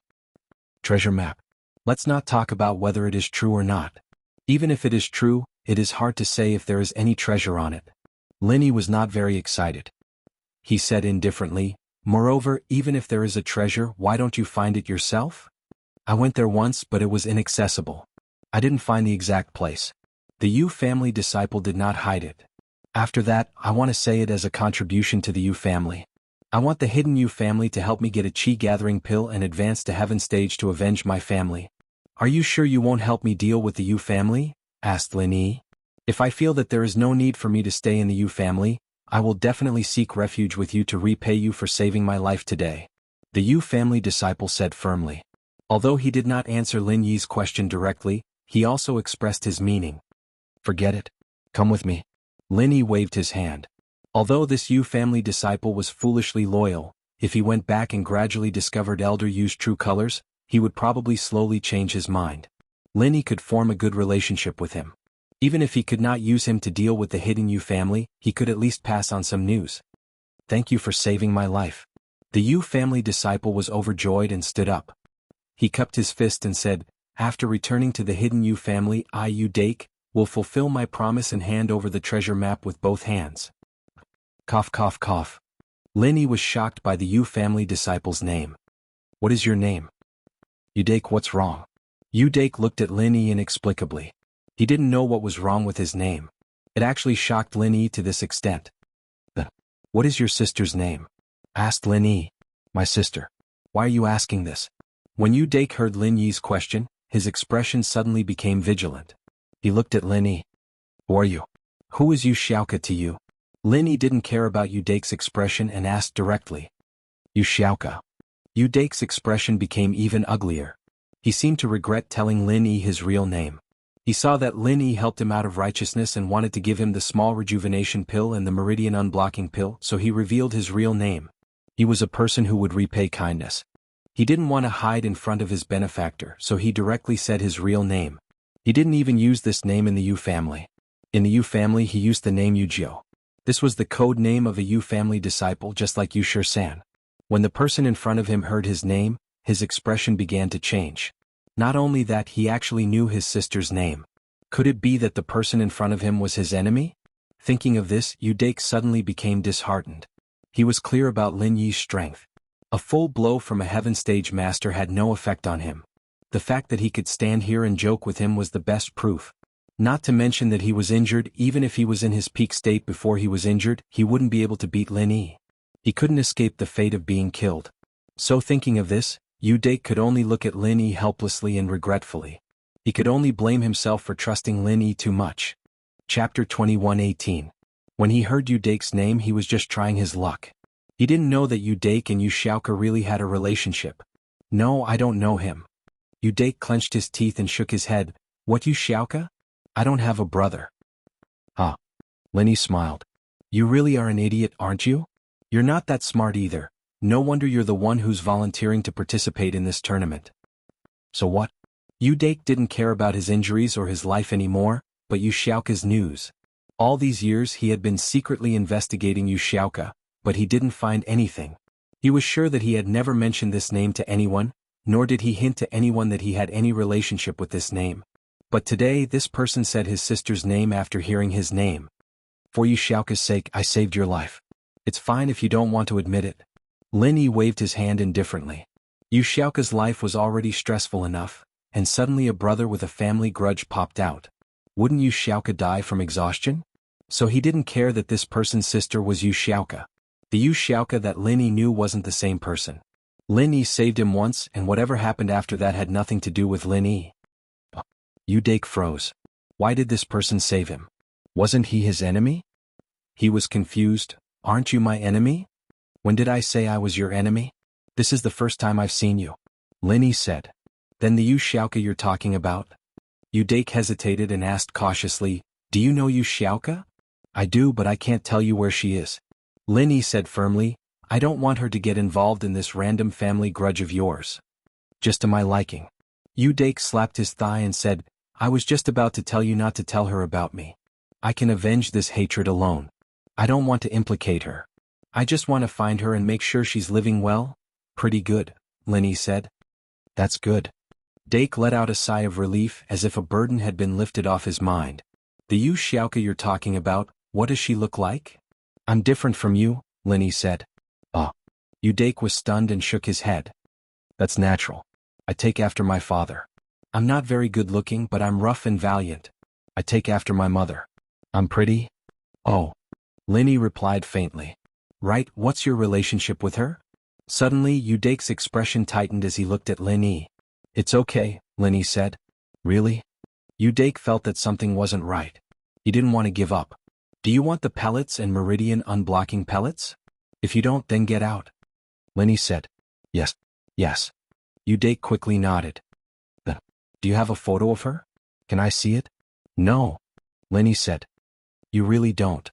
Treasure map. Let's not talk about whether it is true or not. Even if it is true, it is hard to say if there is any treasure on it. Lin Yi was not very excited. He said indifferently, moreover, even if there is a treasure, why don't you find it yourself? I went there once, but it was inaccessible. I didn't find the exact place. The Yu family disciple did not hide it. After that, I want to say it as a contribution to the Yu family. I want the hidden Yu family to help me get a chi gathering pill and advance to Heaven Stage to avenge my family. Are you sure you won't help me deal with the Yu family? Asked Lin Yi. If I feel that there is no need for me to stay in the Yu family, I will definitely seek refuge with you to repay you for saving my life today. The Yu family disciple said firmly. Although he did not answer Lin Yi's question directly, he also expressed his meaning. Forget it. Come with me. Lin Yi waved his hand. Although this Yu family disciple was foolishly loyal, if he went back and gradually discovered Elder Yu's true colors, he would probably slowly change his mind. Lin Yi could form a good relationship with him. Even if he could not use him to deal with the hidden Yu family, he could at least pass on some news. Thank you for saving my life. The Yu family disciple was overjoyed and stood up. He cupped his fist and said, after returning to the hidden Yu family, I, Yu Dake, will fulfill my promise and hand over the treasure map with both hands. Cough cough cough. Lin Yi was shocked by the Yu family disciple's name. What is your name? Yu Dake, what's wrong? Yu Dake looked at Lin Yi inexplicably. He didn't know what was wrong with his name. It actually shocked Lin Yi to this extent. What is your sister's name? Asked Lin Yi. My sister. Why are you asking this? When Yu Dake heard Lin Yi's question, his expression suddenly became vigilant. He looked at Lin Yi. Who are you? Who is Yu Xiaoka to you? Lin Yi didn't care about Yu Dake's expression and asked directly. Yu Xiaoka. Yu Dake's expression became even uglier. He seemed to regret telling Lin Yi his real name. He saw that Lin Yi helped him out of righteousness and wanted to give him the small rejuvenation pill and the meridian unblocking pill, so he revealed his real name. He was a person who would repay kindness. He didn't want to hide in front of his benefactor, so he directly said his real name. He didn't even use this name in the Yu family. In the Yu family he used the name Yu Jiao. This was the code name of a Yu family disciple, just like Yu Shi-san. When the person in front of him heard his name, his expression began to change. Not only that, he actually knew his sister's name. Could it be that the person in front of him was his enemy? Thinking of this, Yu Dake suddenly became disheartened. He was clear about Lin Yi's strength. A full blow from a heaven stage master had no effect on him. The fact that he could stand here and joke with him was the best proof. Not to mention that he was injured. Even if he was in his peak state before he was injured, he wouldn't be able to beat Lin Yi. He couldn't escape the fate of being killed. So thinking of this, Yu Dake could only look at Lin Yi helplessly and regretfully. He could only blame himself for trusting Lin Yi too much. Chapter 21:18. When he heard Yu Dake's name, he was just trying his luck. He didn't know that Yu Dake and Yu Xiaoka really had a relationship. No, I don't know him. Yu Dake clenched his teeth and shook his head. What, Yu Xiaoka? I don't have a brother. Huh. Lin Yi smiled. You really are an idiot, aren't you? You're not that smart either. No wonder you're the one who's volunteering to participate in this tournament. So what? Yu Dake didn't care about his injuries or his life anymore, but Yu Xiaoka's news. All these years he had been secretly investigating Yu Xiaoka, but he didn't find anything. He was sure that he had never mentioned this name to anyone, nor did he hint to anyone that he had any relationship with this name. But today this person said his sister's name after hearing his name. For Yu Xiaoka's sake, I saved your life. It's fine if you don't want to admit it. Lin Yi waved his hand indifferently. Yu Xiaoka's life was already stressful enough, and suddenly a brother with a family grudge popped out. Wouldn't Yu Xiaoka die from exhaustion? So he didn't care that this person's sister was Yu Xiaoka. The Yu Xiaoka that Lin Yi knew wasn't the same person. Lin Yi saved him once, and whatever happened after that had nothing to do with Lin Yi. Yu Dake froze. Why did this person save him? Wasn't he his enemy? He was confused. Aren't you my enemy? When did I say I was your enemy? This is the first time I've seen you. Lin Yi said. Then the Yu Xiaoka you're talking about? Yu Dake hesitated and asked cautiously, do you know Yu Xiaoka? I do, but I can't tell you where she is. Lin Yi said firmly, I don't want her to get involved in this random family grudge of yours. Just to my liking. Yu Dake slapped his thigh and said, I was just about to tell you not to tell her about me. I can avenge this hatred alone. I don't want to implicate her. I just want to find her and make sure she's living well. Pretty good, Lin Yi said. That's good. Dake let out a sigh of relief as if a burden had been lifted off his mind. The Yu Xiaoka you're talking about, what does she look like? I'm different from you, Lin Yi said. Oh. Yu Dake was stunned and shook his head. That's natural. I take after my father. I'm not very good looking, but I'm rough and valiant. I take after my mother. I'm pretty? Oh. Lin Yi replied faintly. Right, what's your relationship with her? Suddenly Yu Dake's expression tightened as he looked at Lin Yi. It's okay, Lin Yi said. Really? Yu Dake felt that something wasn't right. He didn't want to give up. Do you want the pellets and meridian unblocking pellets? If you don't, then get out. Lenny said. Yes. Yes. Udake quickly nodded. Then, do you have a photo of her? Can I see it? No. Lenny said. You really don't.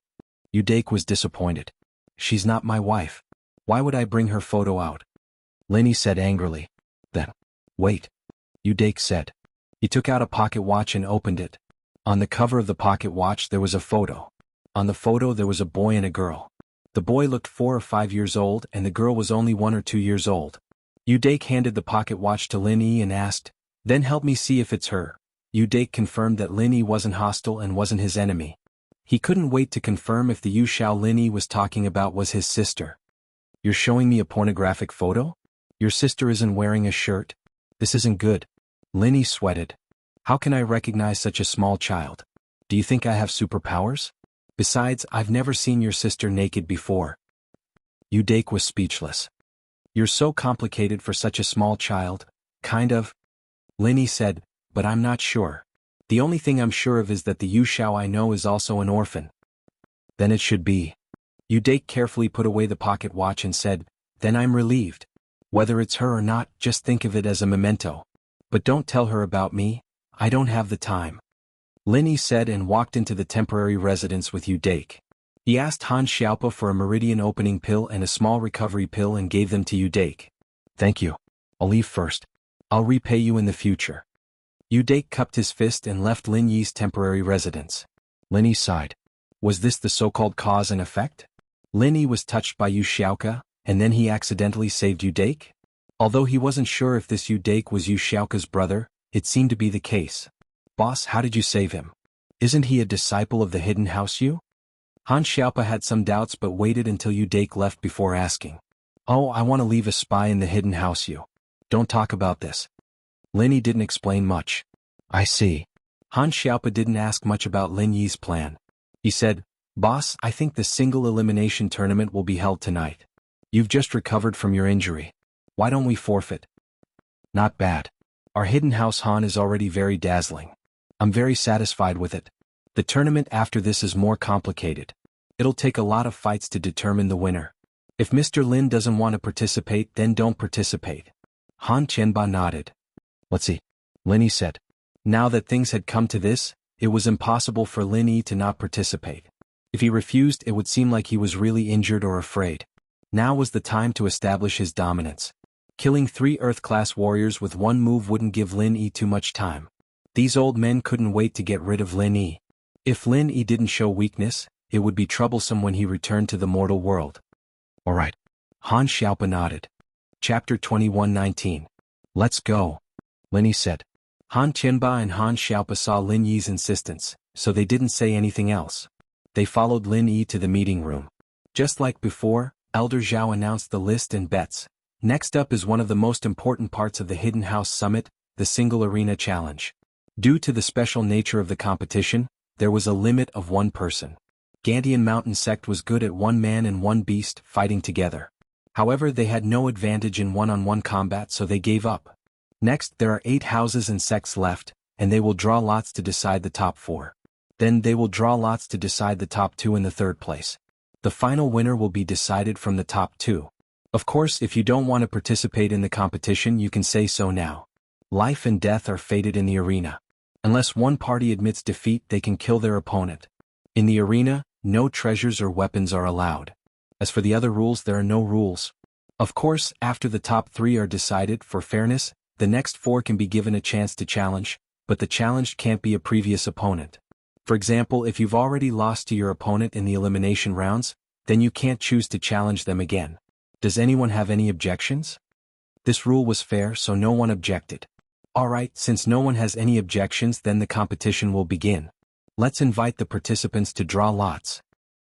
Udake was disappointed. She's not my wife. Why would I bring her photo out? Lenny said angrily. Then, wait. Udake said. He took out a pocket watch and opened it. On the cover of the pocket watch there was a photo. On the photo there was a boy and a girl. The boy looked 4 or 5 years old and the girl was only 1 or 2 years old. Udake handed the pocket watch to Lin Yi and asked, Then help me see if it's her. Udake confirmed that Lin Yi wasn't hostile and wasn't his enemy. He couldn't wait to confirm if the Yu Xiao Lin Yi was talking about was his sister. You're showing me a pornographic photo? Your sister isn't wearing a shirt? This isn't good. Lin Yi sweated. How can I recognize such a small child? Do you think I have superpowers? Besides, I've never seen your sister naked before. Udake was speechless. You're so complicated for such a small child, kind of. Lin Yi said, but I'm not sure. The only thing I'm sure of is that the Yu Xiao I know is also an orphan. Then it should be. Udake carefully put away the pocket watch and said, Then I'm relieved. Whether it's her or not, just think of it as a memento. But don't tell her about me, I don't have the time. Lin Yi said and walked into the temporary residence with Udake. He asked Han Xiaopa for a meridian opening pill and a small recovery pill and gave them to Udake. Thank you. I'll leave first. I'll repay you in the future. Udake cupped his fist and left Lin Yi's temporary residence. Lin Yi sighed. Was this the so-called cause and effect? Lin Yi was touched by Yu Xiaoka, and then he accidentally saved Udake? Although he wasn't sure if this Udake was Yu Xiaoka's brother, it seemed to be the case. Boss, how did you save him? Isn't he a disciple of the hidden house Yu? Han Xiaopa had some doubts but waited until Udake left before asking. Oh, I want to leave a spy in the hidden house Yu. Don't talk about this. Lin Yi didn't explain much. I see. Han Xiaopa didn't ask much about Lin Yi's plan. He said, Boss, I think the single elimination tournament will be held tonight. You've just recovered from your injury. Why don't we forfeit? Not bad. Our hidden house Han is already very dazzling. I'm very satisfied with it. The tournament after this is more complicated. It'll take a lot of fights to determine the winner. If Mr. Lin doesn't want to participate, then don't participate. Han Qianba nodded. Let's see. Lin Yi said. Now that things had come to this, it was impossible for Lin Yi to not participate. If he refused, it would seem like he was really injured or afraid. Now was the time to establish his dominance. Killing 3 Earth-class warriors with one move wouldn't give Lin Yi too much time. These old men couldn't wait to get rid of Lin Yi. If Lin Yi didn't show weakness, it would be troublesome when he returned to the mortal world. All right. Han Xiaopa nodded. Chapter 21:19. Let's go. Lin Yi said. Han Qianba and Han Xiaopa saw Lin Yi's insistence, so they didn't say anything else. They followed Lin Yi to the meeting room. Just like before, Elder Zhao announced the list and bets. Next up is one of the most important parts of the Hidden House Summit, the Single Arena Challenge. Due to the special nature of the competition, there was a limit of 1 person. Gantian Mountain Sect was good at 1 man and 1 beast fighting together. However, they had no advantage in one-on-one combat, so they gave up. Next, there are 8 houses and sects left, and they will draw lots to decide the top 4. Then they will draw lots to decide the top 2 in the 3rd place. The final winner will be decided from the top 2. Of course, if you don't want to participate in the competition, you can say so now. Life and death are fated in the arena. Unless one party admits defeat, they can kill their opponent. In the arena, no treasures or weapons are allowed. As for the other rules, there are no rules. Of course, after the top 3 are decided, for fairness, the next 4 can be given a chance to challenge, but the challenged can't be a previous opponent. For example, if you've already lost to your opponent in the elimination rounds, then you can't choose to challenge them again. Does anyone have any objections? This rule was fair, so no one objected. Alright, since no one has any objections, then the competition will begin. Let's invite the participants to draw lots.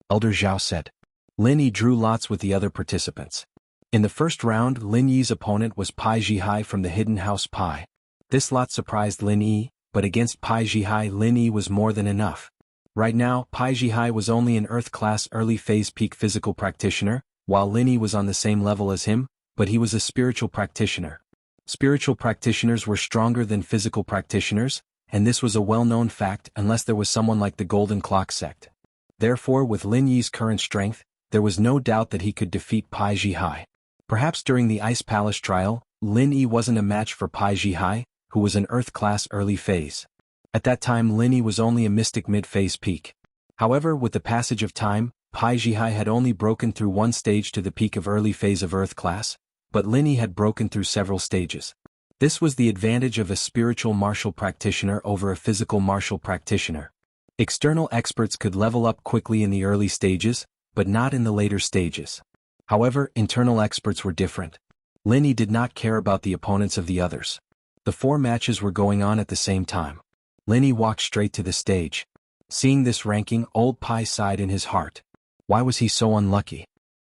Elder Zhao said. Lin Yi drew lots with the other participants. In the first round, Lin Yi's opponent was Pai Zhihai from the Hidden House Pai. This lot surprised Lin Yi, but against Pai Zhihai, Lin Yi was more than enough. Right now, Pai Zhihai was only an Earth-class early-phase peak physical practitioner, while Lin Yi was on the same level as him, but he was a spiritual practitioner. Spiritual practitioners were stronger than physical practitioners, and this was a well-known fact unless there was someone like the Golden Clock sect. Therefore, with Lin Yi's current strength, there was no doubt that he could defeat Pai Zhihai. Perhaps during the Ice Palace trial, Lin Yi wasn't a match for Pai Zhihai, who was an Earth-class early phase. At that time Lin Yi was only a mystic mid-phase peak. However, with the passage of time, Pai Zhihai had only broken through one stage to the peak of early phase of Earth class, but Lin Yi had broken through several stages. This was the advantage of a spiritual martial practitioner over a physical martial practitioner. External experts could level up quickly in the early stages, but not in the later stages. However, internal experts were different. Lin Yi did not care about the opponents of the others. The 4 matches were going on at the same time. Lin Yi walked straight to the stage. Seeing this ranking, old Pai sighed in his heart. Why was he so unlucky?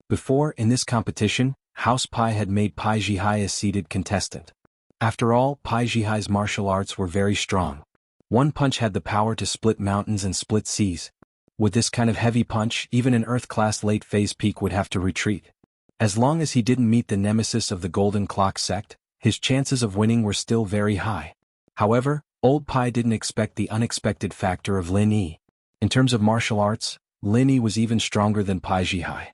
Before, in this competition, House Pai had made Pai Zhihai a seeded contestant. After all, Pai Zhihai's martial arts were very strong. One punch had the power to split mountains and split seas. With this kind of heavy punch, even an Earth-class late-phase peak would have to retreat. As long as he didn't meet the nemesis of the Golden Clock sect, his chances of winning were still very high. However, old Pai didn't expect the unexpected factor of Lin Yi. In terms of martial arts, Lin Yi was even stronger than Pai Zhihai.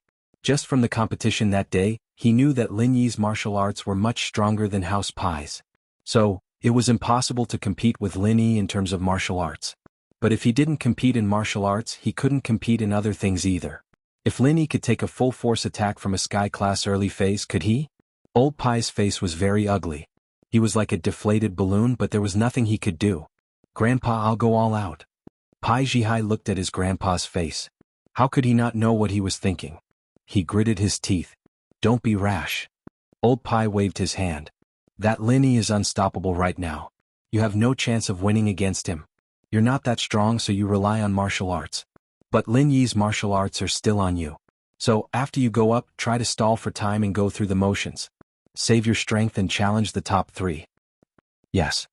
Just from the competition that day, he knew that Lin Yi's martial arts were much stronger than House Pai's. So, it was impossible to compete with Lin Yi in terms of martial arts. But if he didn't compete in martial arts, he couldn't compete in other things either. If Lin Yi could take a full-force attack from a sky-class early phase, could he? Old Pai's face was very ugly. He was like a deflated balloon, but there was nothing he could do. Grandpa, I'll go all out. Pai Zhihai looked at his grandpa's face. How could he not know what he was thinking? He gritted his teeth. Don't be rash. Old Pai waved his hand. That Lin Yi is unstoppable right now. You have no chance of winning against him. You're not that strong, so you rely on martial arts. But Lin Yi's martial arts are still on you. So, after you go up, try to stall for time and go through the motions. Save your strength and challenge the top 3. Yes.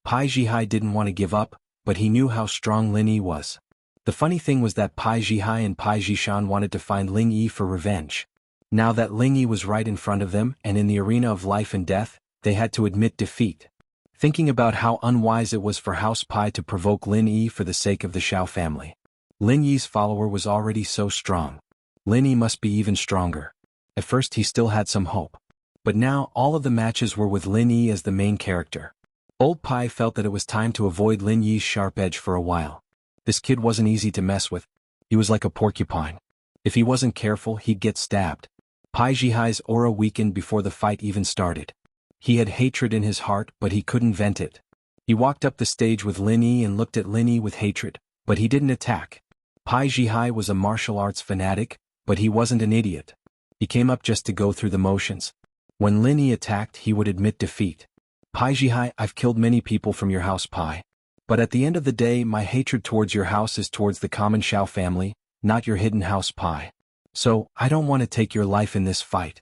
Pai Zhihai didn't want to give up, but he knew how strong Lin Yi was. The funny thing was that Pai Zhihai and Pai Zhishan wanted to find Lin Yi for revenge. Now that Lin Yi was right in front of them and in the arena of life and death, they had to admit defeat. Thinking about how unwise it was for House Pai to provoke Lin Yi for the sake of the Xiao family. Lin Yi's follower was already so strong. Lin Yi must be even stronger. At first he still had some hope. But now all of the matches were with Lin Yi as the main character. Old Pai felt that it was time to avoid Lin Yi's sharp edge for a while. This kid wasn't easy to mess with. He was like a porcupine. If he wasn't careful, he'd get stabbed. Pai Zhihai's aura weakened before the fight even started. He had hatred in his heart, but he couldn't vent it. He walked up the stage with Lin Yi and looked at Lin Yi with hatred, but he didn't attack. Pai Zhihai was a martial arts fanatic, but he wasn't an idiot. He came up just to go through the motions. When Lin Yi attacked, he would admit defeat. Pai Zhihai, I've killed many people from your house, Pai. But at the end of the day, my hatred towards your house is towards the common Xiao family, not your hidden house, Pai. So, I don't want to take your life in this fight.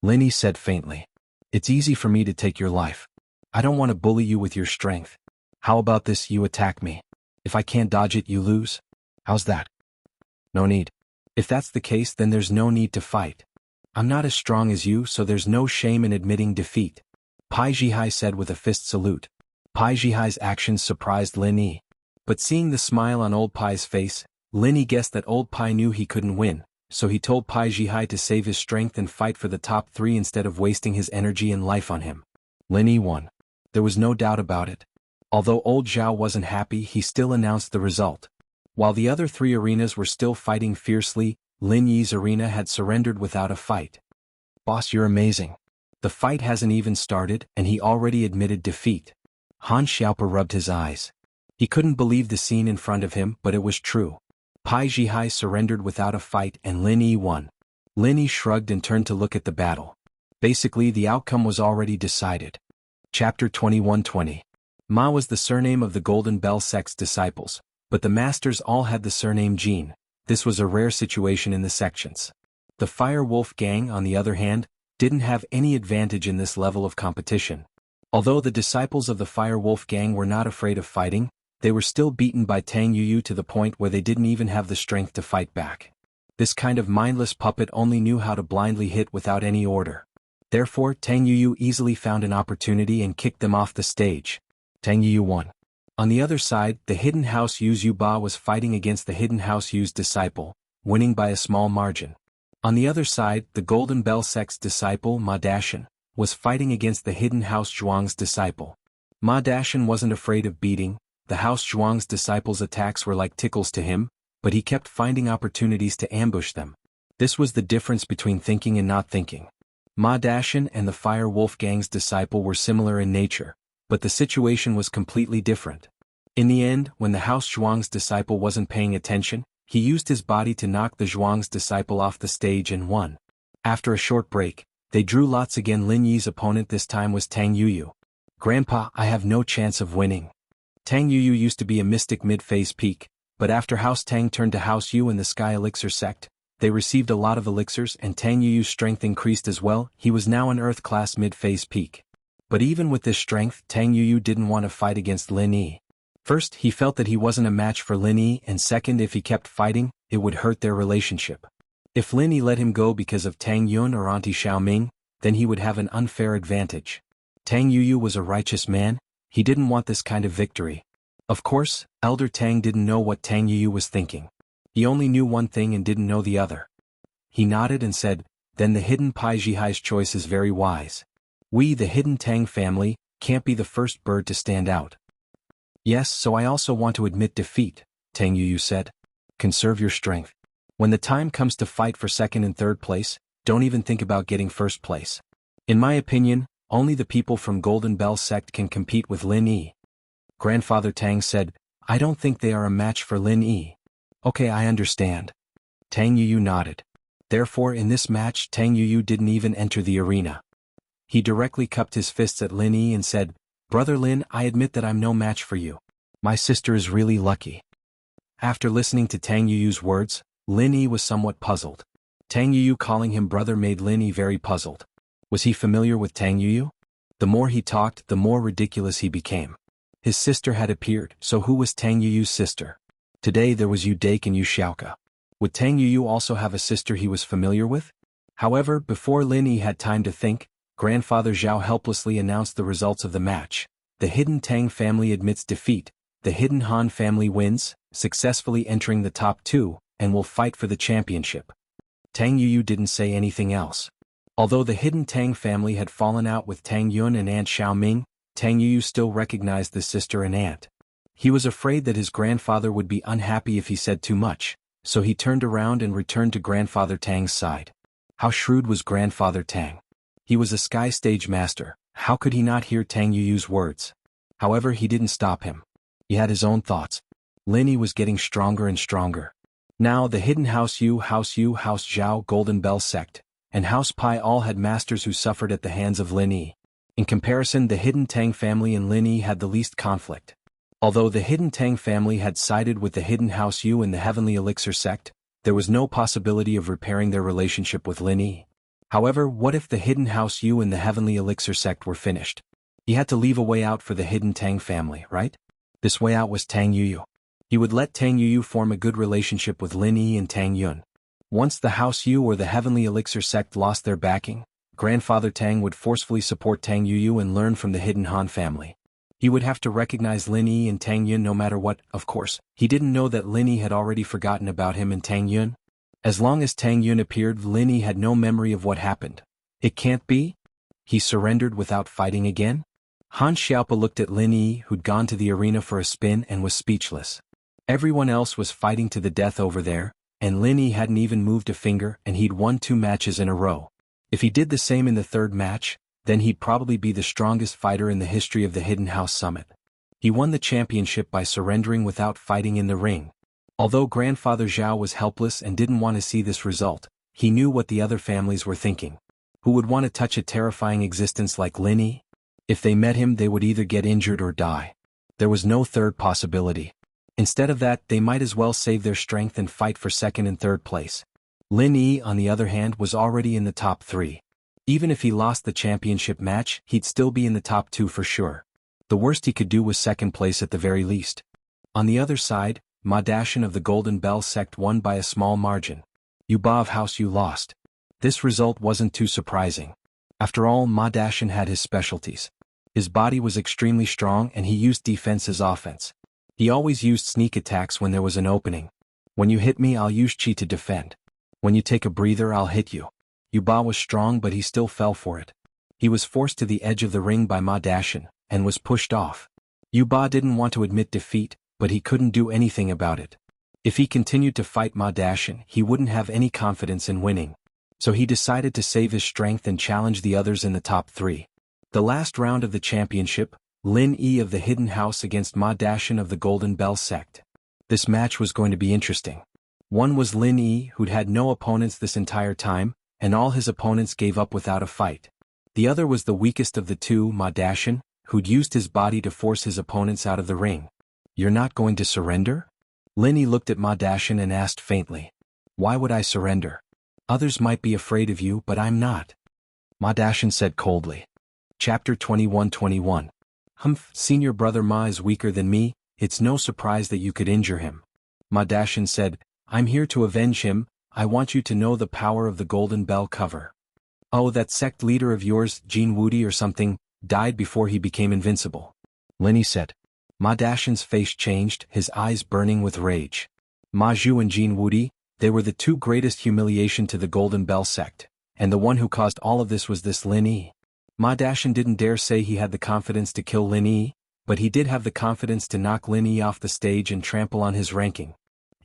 Lin Yi said faintly. It's easy for me to take your life. I don't want to bully you with your strength. How about this, you attack me. If I can't dodge it, you lose? How's that? No need. If that's the case, then there's no need to fight. I'm not as strong as you, so there's no shame in admitting defeat. Pai Zhihai said with a fist salute. Pai Zhihai's actions surprised Lin Yi. But seeing the smile on old Pai's face, Lin Yi guessed that old Pai knew he couldn't win, so he told Pai Zhihai to save his strength and fight for the top 3 instead of wasting his energy and life on him. Lin Yi won. There was no doubt about it. Although old Zhao wasn't happy, he still announced the result. While the other 3 arenas were still fighting fiercely, Lin Yi's arena had surrendered without a fight. Boss, you're amazing. The fight hasn't even started, and he already admitted defeat. Han Xiaopa rubbed his eyes. He couldn't believe the scene in front of him, but it was true. Pai Zhihai surrendered without a fight and Lin Yi won. Lin Yi shrugged and turned to look at the battle. Basically, the outcome was already decided. Chapter 21-20. Ma was the surname of the Golden Bell sect's disciples, but the masters all had the surname Jin. This was a rare situation in the sections. The Fire Wolf gang, on the other hand, didn't have any advantage in this level of competition. Although the disciples of the Fire Wolf gang were not afraid of fighting, they were still beaten by Tang Yuyu to the point where they didn't even have the strength to fight back. This kind of mindless puppet only knew how to blindly hit without any order. Therefore, Tang Yuyu easily found an opportunity and kicked them off the stage. Tang Yuyu won. On the other side, the Hidden House Yu's Yu Ba was fighting against the Hidden House Yu's disciple, winning by a small margin. On the other side, the Golden Bell sect's disciple Ma Dashan was fighting against the Hidden House Zhuang's disciple. Ma Dashan wasn't afraid of beating. The House Zhuang's disciples' attacks were like tickles to him, but he kept finding opportunities to ambush them. This was the difference between thinking and not thinking. Ma Dashan and the Fire Wolf Gang's disciple were similar in nature, but the situation was completely different. In the end, when the House Zhuang's disciple wasn't paying attention, he used his body to knock the Zhuang's disciple off the stage and won. After a short break, they drew lots again. Lin Yi's opponent this time was Tang Yuyu. "Grandpa, I have no chance of winning." Tang Yuyu used to be a mystic mid-phase peak, but after House Tang turned to House Yu in the Sky Elixir sect, they received a lot of elixirs and Tang Yuyu's strength increased as well. He was now an Earth-class mid-phase peak. But even with this strength, Tang Yuyu didn't want to fight against Lin Yi. First, he felt that he wasn't a match for Lin Yi, and second, if he kept fighting, it would hurt their relationship. If Lin Yi let him go because of Tang Yun or Auntie Xiaoming, then he would have an unfair advantage. Tang Yuyu was a righteous man. He didn't want this kind of victory. Of course, Elder Tang didn't know what Tang Yuyu was thinking. He only knew one thing and didn't know the other. He nodded and said, "Then the Hidden Pai Jihai's choice is very wise. We, the Hidden Tang family, can't be the first bird to stand out." "Yes, so I also want to admit defeat," Tang Yuyu said. "Conserve your strength. When the time comes to fight for second and third place, don't even think about getting first place. In my opinion, only the people from Golden Bell sect can compete with Lin Yi." Grandfather Tang said, "I don't think they are a match for Lin Yi." "Okay, I understand." Tang Yuyu nodded. Therefore, in this match, Tang Yuyu didn't even enter the arena. He directly cupped his fists at Lin Yi and said, "Brother Lin, I admit that I'm no match for you. My sister is really lucky." After listening to Tang Yuyu's words, Lin Yi was somewhat puzzled. Tang Yuyu calling him brother made Lin Yi very puzzled. Was he familiar with Tang Yuyu? The more he talked, the more ridiculous he became. His sister had appeared, so who was Tang Yuyu's sister? Today there was Yu Dake and Yu Xiaoka. Would Tang Yuyu also have a sister he was familiar with? However, before Lin Yi had time to think, Grandfather Zhao helplessly announced the results of the match. The Hidden Tang family admits defeat. The Hidden Han family wins, successfully entering the top 2, and will fight for the championship. Tang Yuyu didn't say anything else. Although the Hidden Tang family had fallen out with Tang Yun and Aunt Xiaoming, Tang Yuyu still recognized the sister and aunt. He was afraid that his grandfather would be unhappy if he said too much, so he turned around and returned to Grandfather Tang's side. How shrewd was Grandfather Tang? He was a sky stage master. How could he not hear Tang Yuyu's words? However, he didn't stop him. He had his own thoughts. Lin Yi was getting stronger and stronger. Now the Hidden House Yu, House Zhao, Golden Bell sect, and House Pai all had masters who suffered at the hands of Lin Yi. In comparison, the Hidden Tang family and Lin Yi had the least conflict. Although the Hidden Tang family had sided with the Hidden House Yu and the Heavenly Elixir sect, there was no possibility of repairing their relationship with Lin Yi. However, what if the Hidden House Yu and the Heavenly Elixir sect were finished? He had to leave a way out for the Hidden Tang family, right? This way out was Tang Yuyu. He would let Tang Yuyu form a good relationship with Lin Yi and Tang Yun. Once the House Yu or the Heavenly Elixir sect lost their backing, Grandfather Tang would forcefully support Tang Yuyu and learn from the Hidden Han family. He would have to recognize Lin Yi and Tang Yun no matter what. Of course, he didn't know that Lin Yi had already forgotten about him and Tang Yun. As long as Tang Yun appeared, Lin Yi had no memory of what happened. It can't be? He surrendered without fighting again? Han Xiaopa looked at Lin Yi, who'd gone to the arena for a spin, and was speechless. Everyone else was fighting to the death over there, and Lin Yi hadn't even moved a finger, and he'd won 2 matches in a row. If he did the same in the 3rd match, then he'd probably be the strongest fighter in the history of the Hidden House Summit. He won the championship by surrendering without fighting in the ring. Although Grandfather Zhao was helpless and didn't want to see this result, he knew what the other families were thinking. Who would want to touch a terrifying existence like Lin Yi? If they met him, they would either get injured or die. There was no third possibility. Instead of that, they might as well save their strength and fight for 2nd and 3rd place. Lin Yi, on the other hand, was already in the top 3. Even if he lost the championship match, he'd still be in the top 2 for sure. The worst he could do was 2nd place at the very least. On the other side, Ma Dashan of the Golden Bell sect won by a small margin. Yu Ba of House Yu lost. This result wasn't too surprising. After all, Ma Dashan had his specialties. His body was extremely strong and he used defense as offense. He always used sneak attacks when there was an opening. When you hit me, I'll use chi to defend. When you take a breather, I'll hit you. Yuba was strong, but he still fell for it. He was forced to the edge of the ring by Ma Dashin, and was pushed off. Yuba didn't want to admit defeat, but he couldn't do anything about it. If he continued to fight Ma Dashin, he wouldn't have any confidence in winning. So he decided to save his strength and challenge the others in the top 3. The last round of the championship, Lin Yi of the Hidden House against Ma Dashin of the Golden Bell sect. This match was going to be interesting. One was Lin Yi, who'd had no opponents this entire time, and all his opponents gave up without a fight. The other was the weakest of the two, Ma Dashin, who'd used his body to force his opponents out of the ring. You're not going to surrender? Lin Yi looked at Ma Dashin and asked faintly. Why would I surrender? Others might be afraid of you, but I'm not. Ma Dashin said coldly. Chapter 21-21. Humph, senior brother Ma is weaker than me, it's no surprise that you could injure him. Ma Dashin said, I'm here to avenge him, I want you to know the power of the Golden Bell cover. Oh, that sect leader of yours, Jianghu or something, died before he became invincible. Lin Yi said. Ma Dashin's face changed, his eyes burning with rage. Ma Zhu and Jianghu, they were the two greatest humiliation to the Golden Bell sect, and the one who caused all of this was this Lin Yi. Ma Dashin didn't dare say he had the confidence to kill Lin Yi, but he did have the confidence to knock Lin Yi off the stage and trample on his ranking.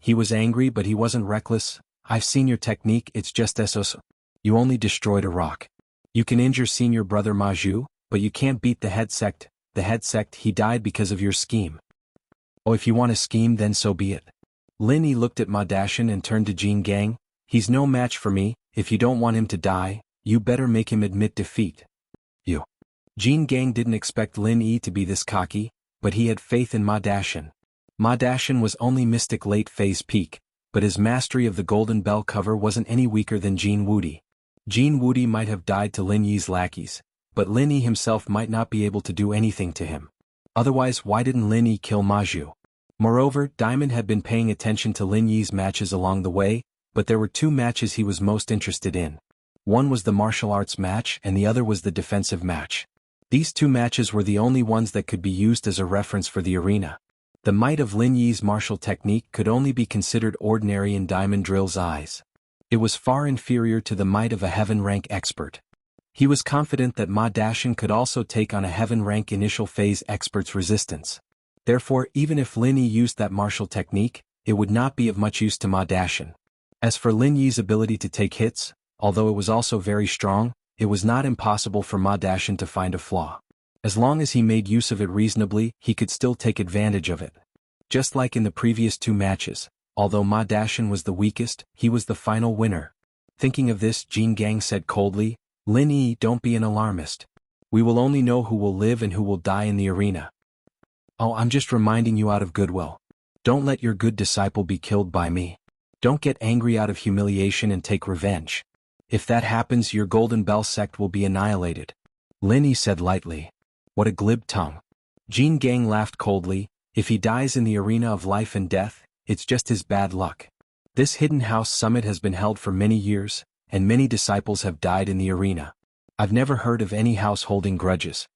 He was angry, but he wasn't reckless. I've seen your technique, it's just esos. You only destroyed a rock. You can injure senior brother Ma Zhu, but you can't beat the head sect. The head sect, he died because of your scheme. Oh, if you want a scheme, then so be it. Lin Yi looked at Ma Dashin and turned to Jin Gang. He's no match for me, if you don't want him to die, you better make him admit defeat. You. Jin Gang didn't expect Lin Yi to be this cocky, but he had faith in Ma Dashin. Ma Dashin was only Mystic late phase peak, but his mastery of the Golden Bell cover wasn't any weaker than Jianghu. Jianghu might have died to Lin Yi's lackeys, but Lin Yi himself might not be able to do anything to him. Otherwise, why didn't Lin Yi kill Ma Zhu? Moreover, Diamond had been paying attention to Lin Yi's matches along the way, but there were two matches he was most interested in. One was the martial arts match and the other was the defensive match. These two matches were the only ones that could be used as a reference for the arena. The might of Lin Yi's martial technique could only be considered ordinary in Diamond Drill's eyes. It was far inferior to the might of a heaven rank expert. He was confident that Ma Dashin could also take on a heaven rank initial phase expert's resistance. Therefore, even if Lin Yi used that martial technique, it would not be of much use to Ma Dashin. As for Lin Yi's ability to take hits, although it was also very strong, it was not impossible for Ma Dashin to find a flaw. As long as he made use of it reasonably, he could still take advantage of it. Just like in the previous two matches, although Ma Dashin was the weakest, he was the final winner. Thinking of this, Jin Gang said coldly, Lin Yi, don't be an alarmist. We will only know who will live and who will die in the arena. Oh, I'm just reminding you out of goodwill. Don't let your good disciple be killed by me. Don't get angry out of humiliation and take revenge. If that happens, your Golden Bell sect will be annihilated. Lin Yi said lightly. What a glib tongue. Jin Gang laughed coldly. If he dies in the arena of life and death, it's just his bad luck. This Hidden House Summit has been held for many years, and many disciples have died in the arena. I've never heard of any house holding grudges.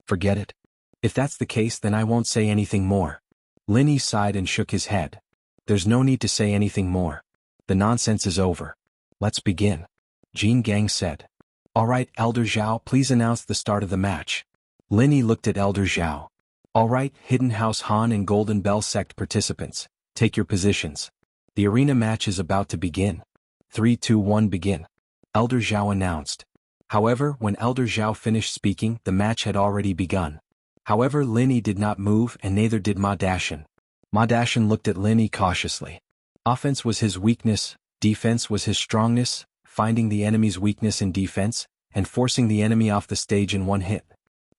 Forget it. If that's the case, then I won't say anything more. Lin Yi sighed and shook his head. There's no need to say anything more. The nonsense is over. Let's begin. Jin Gang said. All right, Elder Zhao, please announce the start of the match. Lin Yi looked at Elder Zhao. All right, Hidden House Han and Golden Bell sect participants, take your positions. The arena match is about to begin. 3, 2, 1, begin. Elder Zhao announced. However, when Elder Zhao finished speaking, the match had already begun. However, Lin Yi did not move and neither did Ma Dashin. Ma Dashin looked at Lin Yi cautiously. Offense was his weakness, defense was his strongness, finding the enemy's weakness in defense, and forcing the enemy off the stage in one hit.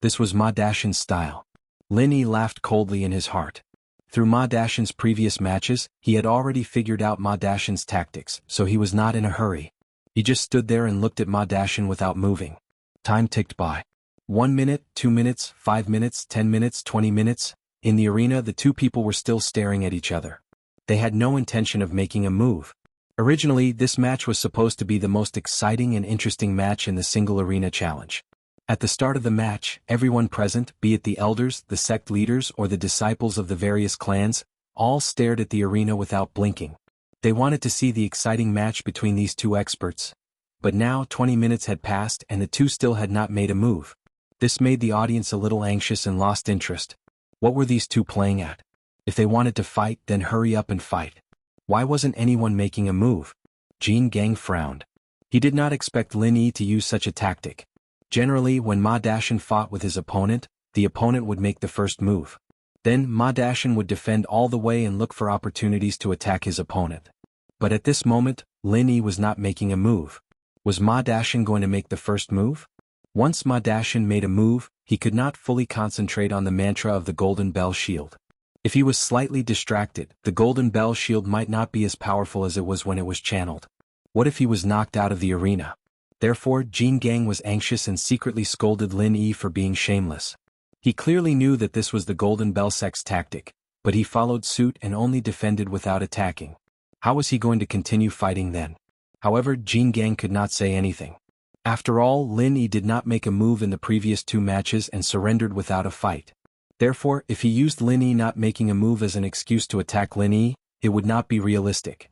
This was Ma Dashin's style. Lin Yi laughed coldly in his heart. Through Ma Dashin's previous matches, he had already figured out Ma Dashin's tactics, so he was not in a hurry. He just stood there and looked at Ma Dashin without moving. Time ticked by. 1 minute, 2 minutes, 5 minutes, 10 minutes, 20 minutes. In the arena, the two people were still staring at each other. They had no intention of making a move. Originally, this match was supposed to be the most exciting and interesting match in the single arena challenge. At the start of the match, everyone present, be it the elders, the sect leaders or the disciples of the various clans, all stared at the arena without blinking. They wanted to see the exciting match between these two experts. But now 20 minutes had passed and the two still had not made a move. This made the audience a little anxious and lost interest. What were these two playing at? If they wanted to fight, then hurry up and fight. Why wasn't anyone making a move? Jianghu frowned. He did not expect Lin Yi to use such a tactic. Generally, when Ma Dashan fought with his opponent, the opponent would make the first move. Then Ma Dashan would defend all the way and look for opportunities to attack his opponent. But at this moment, Lin Yi was not making a move. Was Ma Dashan going to make the first move? Once Ma Dashan made a move, he could not fully concentrate on the mantra of the Golden Bell Shield. If he was slightly distracted, the Golden Bell Shield might not be as powerful as it was when it was channeled. What if he was knocked out of the arena? Therefore, Jianghu was anxious and secretly scolded Lin Yi for being shameless. He clearly knew that this was the Golden Bell sect's tactic, but he followed suit and only defended without attacking. How was he going to continue fighting then? However, Jianghu could not say anything. After all, Lin Yi did not make a move in the previous two matches and surrendered without a fight. Therefore, if he used Lin Yi not making a move as an excuse to attack Lin Yi, it would not be realistic.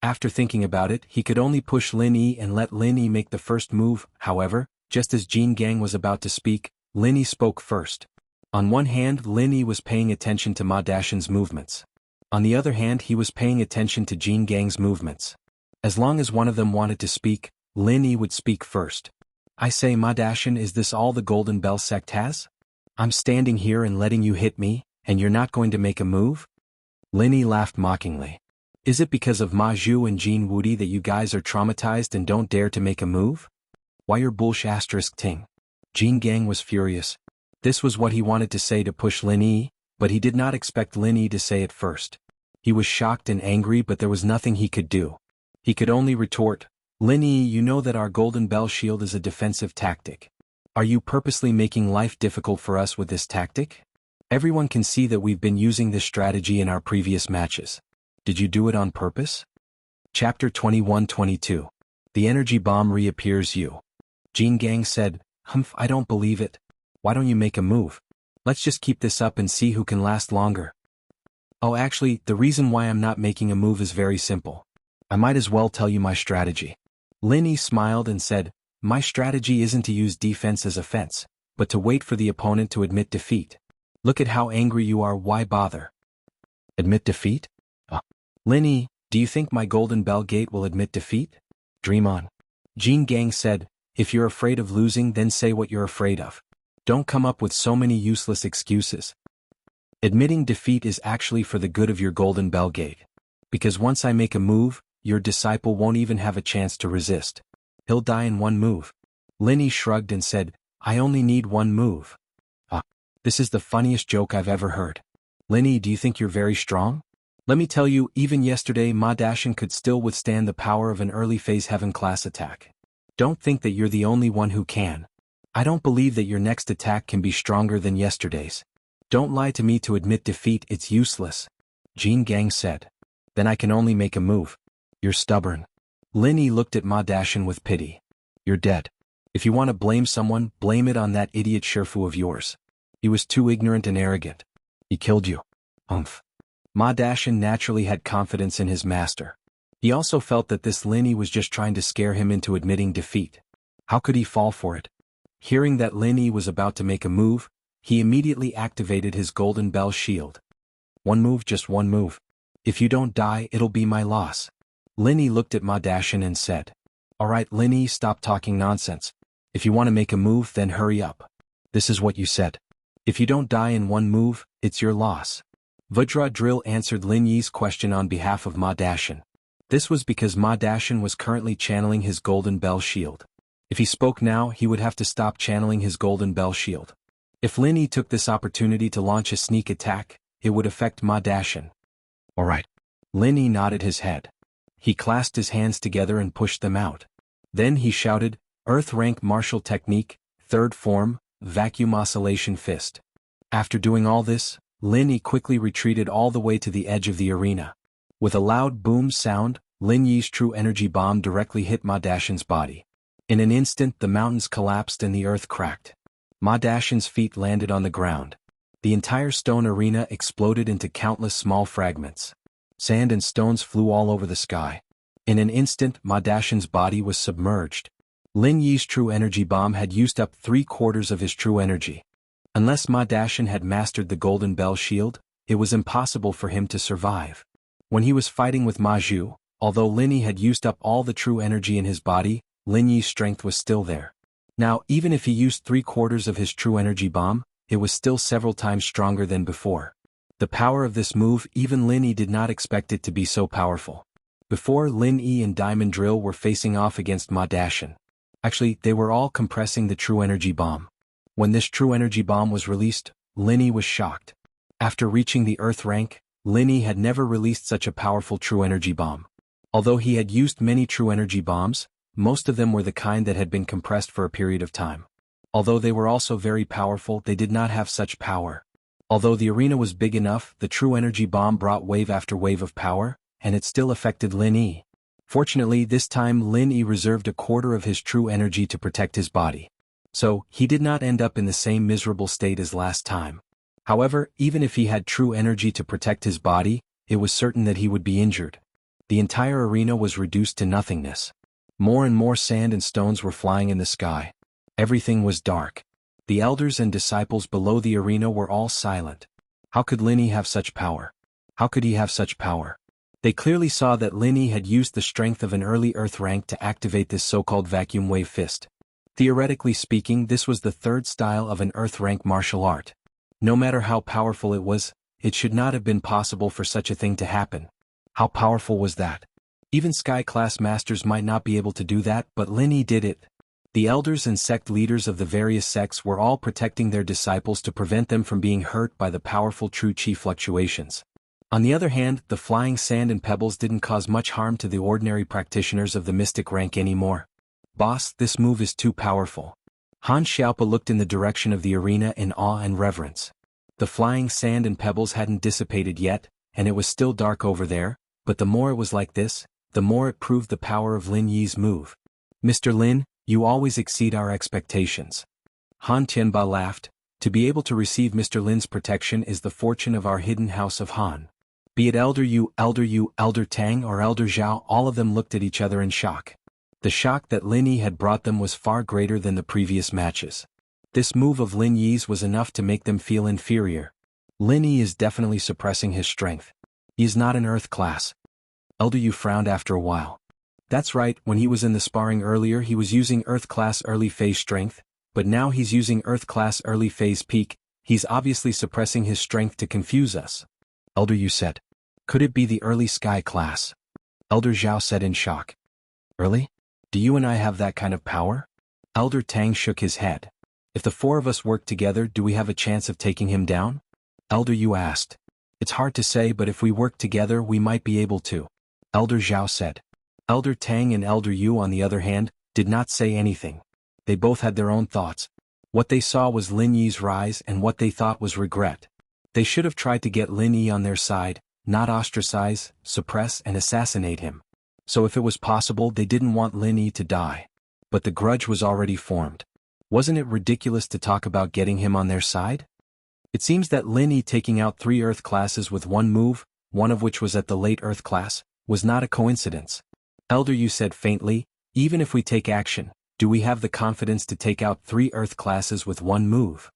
After thinking about it, he could only push Lin Yi and let Lin Yi make the first move. However, just as Jianghu was about to speak, Lin Yi spoke first. On one hand, Lin Yi was paying attention to Ma Dashan's movements. On the other hand, he was paying attention to Jianghu's movements. As long as one of them wanted to speak, Lin Yi would speak first. I say, Ma Dashan, is this all the Golden Bell sect has? I'm standing here and letting you hit me, and you're not going to make a move? Lin Yi laughed mockingly. Is it because of Ma Zhu and Jin Wudi that you guys are traumatized and don't dare to make a move? Why your bullsh*** ting? Jianghu was furious. This was what he wanted to say to push Lin Yi, but he did not expect Lin Yi to say it first. He was shocked and angry, but there was nothing he could do. He could only retort, Lin Yi, you know that our Golden Bell Shield is a defensive tactic. Are you purposely making life difficult for us with this tactic? Everyone can see that we've been using this strategy in our previous matches. Did you do it on purpose? Chapter 21-22. The energy bomb reappears you. Jianghu said, Humph, I don't believe it. Why don't you make a move? Let's just keep this up and see who can last longer. Oh, actually, the reason why I'm not making a move is very simple. I might as well tell you my strategy. Lin Yi smiled and said, my strategy isn't to use defense as offense, but to wait for the opponent to admit defeat. Look at how angry you are, why bother? Admit defeat? Lin Yi, do you think my Golden Bell Gate will admit defeat? Dream on. Jianghu said, if you're afraid of losing, then say what you're afraid of. Don't come up with so many useless excuses. Admitting defeat is actually for the good of your Golden Bell Gate. Because once I make a move, your disciple won't even have a chance to resist. He'll die in one move. Lin Yi shrugged and said, I only need one move. This is the funniest joke I've ever heard. Lin Yi, do you think you're very strong? Let me tell you, even yesterday Ma Dashan could still withstand the power of an early phase heaven class attack. Don't think that you're the only one who can. I don't believe that your next attack can be stronger than yesterday's. Don't lie to me to admit defeat, it's useless. Jianghu said. Then I can only make a move. You're stubborn. Lin Yi looked at Ma Dashan with pity. You're dead. If you want to blame someone, blame it on that idiot Shifu of yours. He was too ignorant and arrogant. He killed you. Umph. Ma Dashan naturally had confidence in his master. He also felt that this Lin Yi was just trying to scare him into admitting defeat. How could he fall for it? Hearing that Lin Yi was about to make a move, he immediately activated his Golden Bell Shield. One move, just one move. If you don't die, it'll be my loss. Lin Yi looked at Ma Dashan and said, Alright Lin Yi, stop talking nonsense. If you want to make a move, then hurry up. This is what you said. If you don't die in one move, it's your loss. Vajra Drill answered Lin Yi's question on behalf of Ma Dashan. This was because Ma Dashan was currently channeling his Golden Bell Shield. If he spoke now, he would have to stop channeling his Golden Bell Shield. If Lin Yi took this opportunity to launch a sneak attack, it would affect Ma Dashan. Alright. Lin Yi nodded his head. He clasped his hands together and pushed them out. Then he shouted, Earth Rank Martial Technique, Third Form, Vacuum Oscillation Fist. After doing all this, Lin Yi quickly retreated all the way to the edge of the arena. With a loud boom sound, Lin Yi's true energy bomb directly hit Ma Dashan's body. In an instant the mountains collapsed and the earth cracked. Ma Dashin's feet landed on the ground. The entire stone arena exploded into countless small fragments. Sand and stones flew all over the sky. In an instant Ma Dashin's body was submerged. Lin Yi's true energy bomb had used up 3/4 of his true energy. Unless Ma Dashin had mastered the Golden Bell Shield, it was impossible for him to survive. When he was fighting with Ma Zhu, although Lin Yi had used up all the true energy in his body, Lin Yi's strength was still there. Now, even if he used 3/4 of his true energy bomb, it was still several times stronger than before. The power of this move, even Lin Yi did not expect it to be so powerful. Before, Lin Yi and Diamond Drill were facing off against Ma Dashin. Actually, they were all compressing the true energy bomb. When this true energy bomb was released, Lin Yi was shocked. After reaching the Earth rank, Lin Yi had never released such a powerful true energy bomb. Although he had used many true energy bombs, most of them were the kind that had been compressed for a period of time. Although they were also very powerful, they did not have such power. Although the arena was big enough, the true energy bomb brought wave after wave of power, and it still affected Lin Yi. Fortunately, this time Lin Yi reserved 1/4 of his true energy to protect his body. So, he did not end up in the same miserable state as last time. However, even if he had true energy to protect his body, it was certain that he would be injured. The entire arena was reduced to nothingness. More and more sand and stones were flying in the sky. Everything was dark. The elders and disciples below the arena were all silent. How could Lin Yi have such power? How could he have such power? They clearly saw that Lin Yi had used the strength of an early Earth rank to activate this so-called vacuum wave fist. Theoretically speaking, this was the third style of an Earth rank martial art. No matter how powerful it was, it should not have been possible for such a thing to happen. How powerful was that? Even Sky-class masters might not be able to do that, but Lin Yi did it. The elders and sect leaders of the various sects were all protecting their disciples to prevent them from being hurt by the powerful true chi fluctuations. On the other hand, the flying sand and pebbles didn't cause much harm to the ordinary practitioners of the mystic rank anymore. Boss, this move is too powerful. Han Xiaopa looked in the direction of the arena in awe and reverence. The flying sand and pebbles hadn't dissipated yet, and it was still dark over there, but the more it was like this, the more it proved the power of Lin Yi's move. Mr. Lin, you always exceed our expectations. Han Tianba laughed. To be able to receive Mr. Lin's protection is the fortune of our hidden house of Han. Be it Elder Yu, Elder Tang or Elder Zhao, all of them looked at each other in shock. The shock that Lin Yi had brought them was far greater than the previous matches. This move of Lin Yi's was enough to make them feel inferior. Lin Yi is definitely suppressing his strength. He is not an Earth class. Elder Yu frowned after a while. That's right, when he was in the sparring earlier he was using Earth class early phase strength, but now he's using Earth class early phase peak. He's obviously suppressing his strength to confuse us. Elder Yu said. Could it be the early Sky class? Elder Zhao said in shock. Early? Do you and I have that kind of power? Elder Tang shook his head. If the four of us work together, do we have a chance of taking him down? Elder Yu asked. It's hard to say, but if we work together we might be able to. Elder Zhao said. Elder Tang and Elder Yu, on the other hand, did not say anything. They both had their own thoughts. What they saw was Lin Yi's rise and what they thought was regret. They should have tried to get Lin Yi on their side, not ostracize, suppress and assassinate him. So if it was possible, they didn't want Lin Yi to die. But the grudge was already formed. Wasn't it ridiculous to talk about getting him on their side? It seems that Lin Yi taking out 3 Earth classes with one move, one of which was at the late Earth class, was not a coincidence. Elder Yu said faintly, even if we take action, do we have the confidence to take out 3 Earth classes with one move?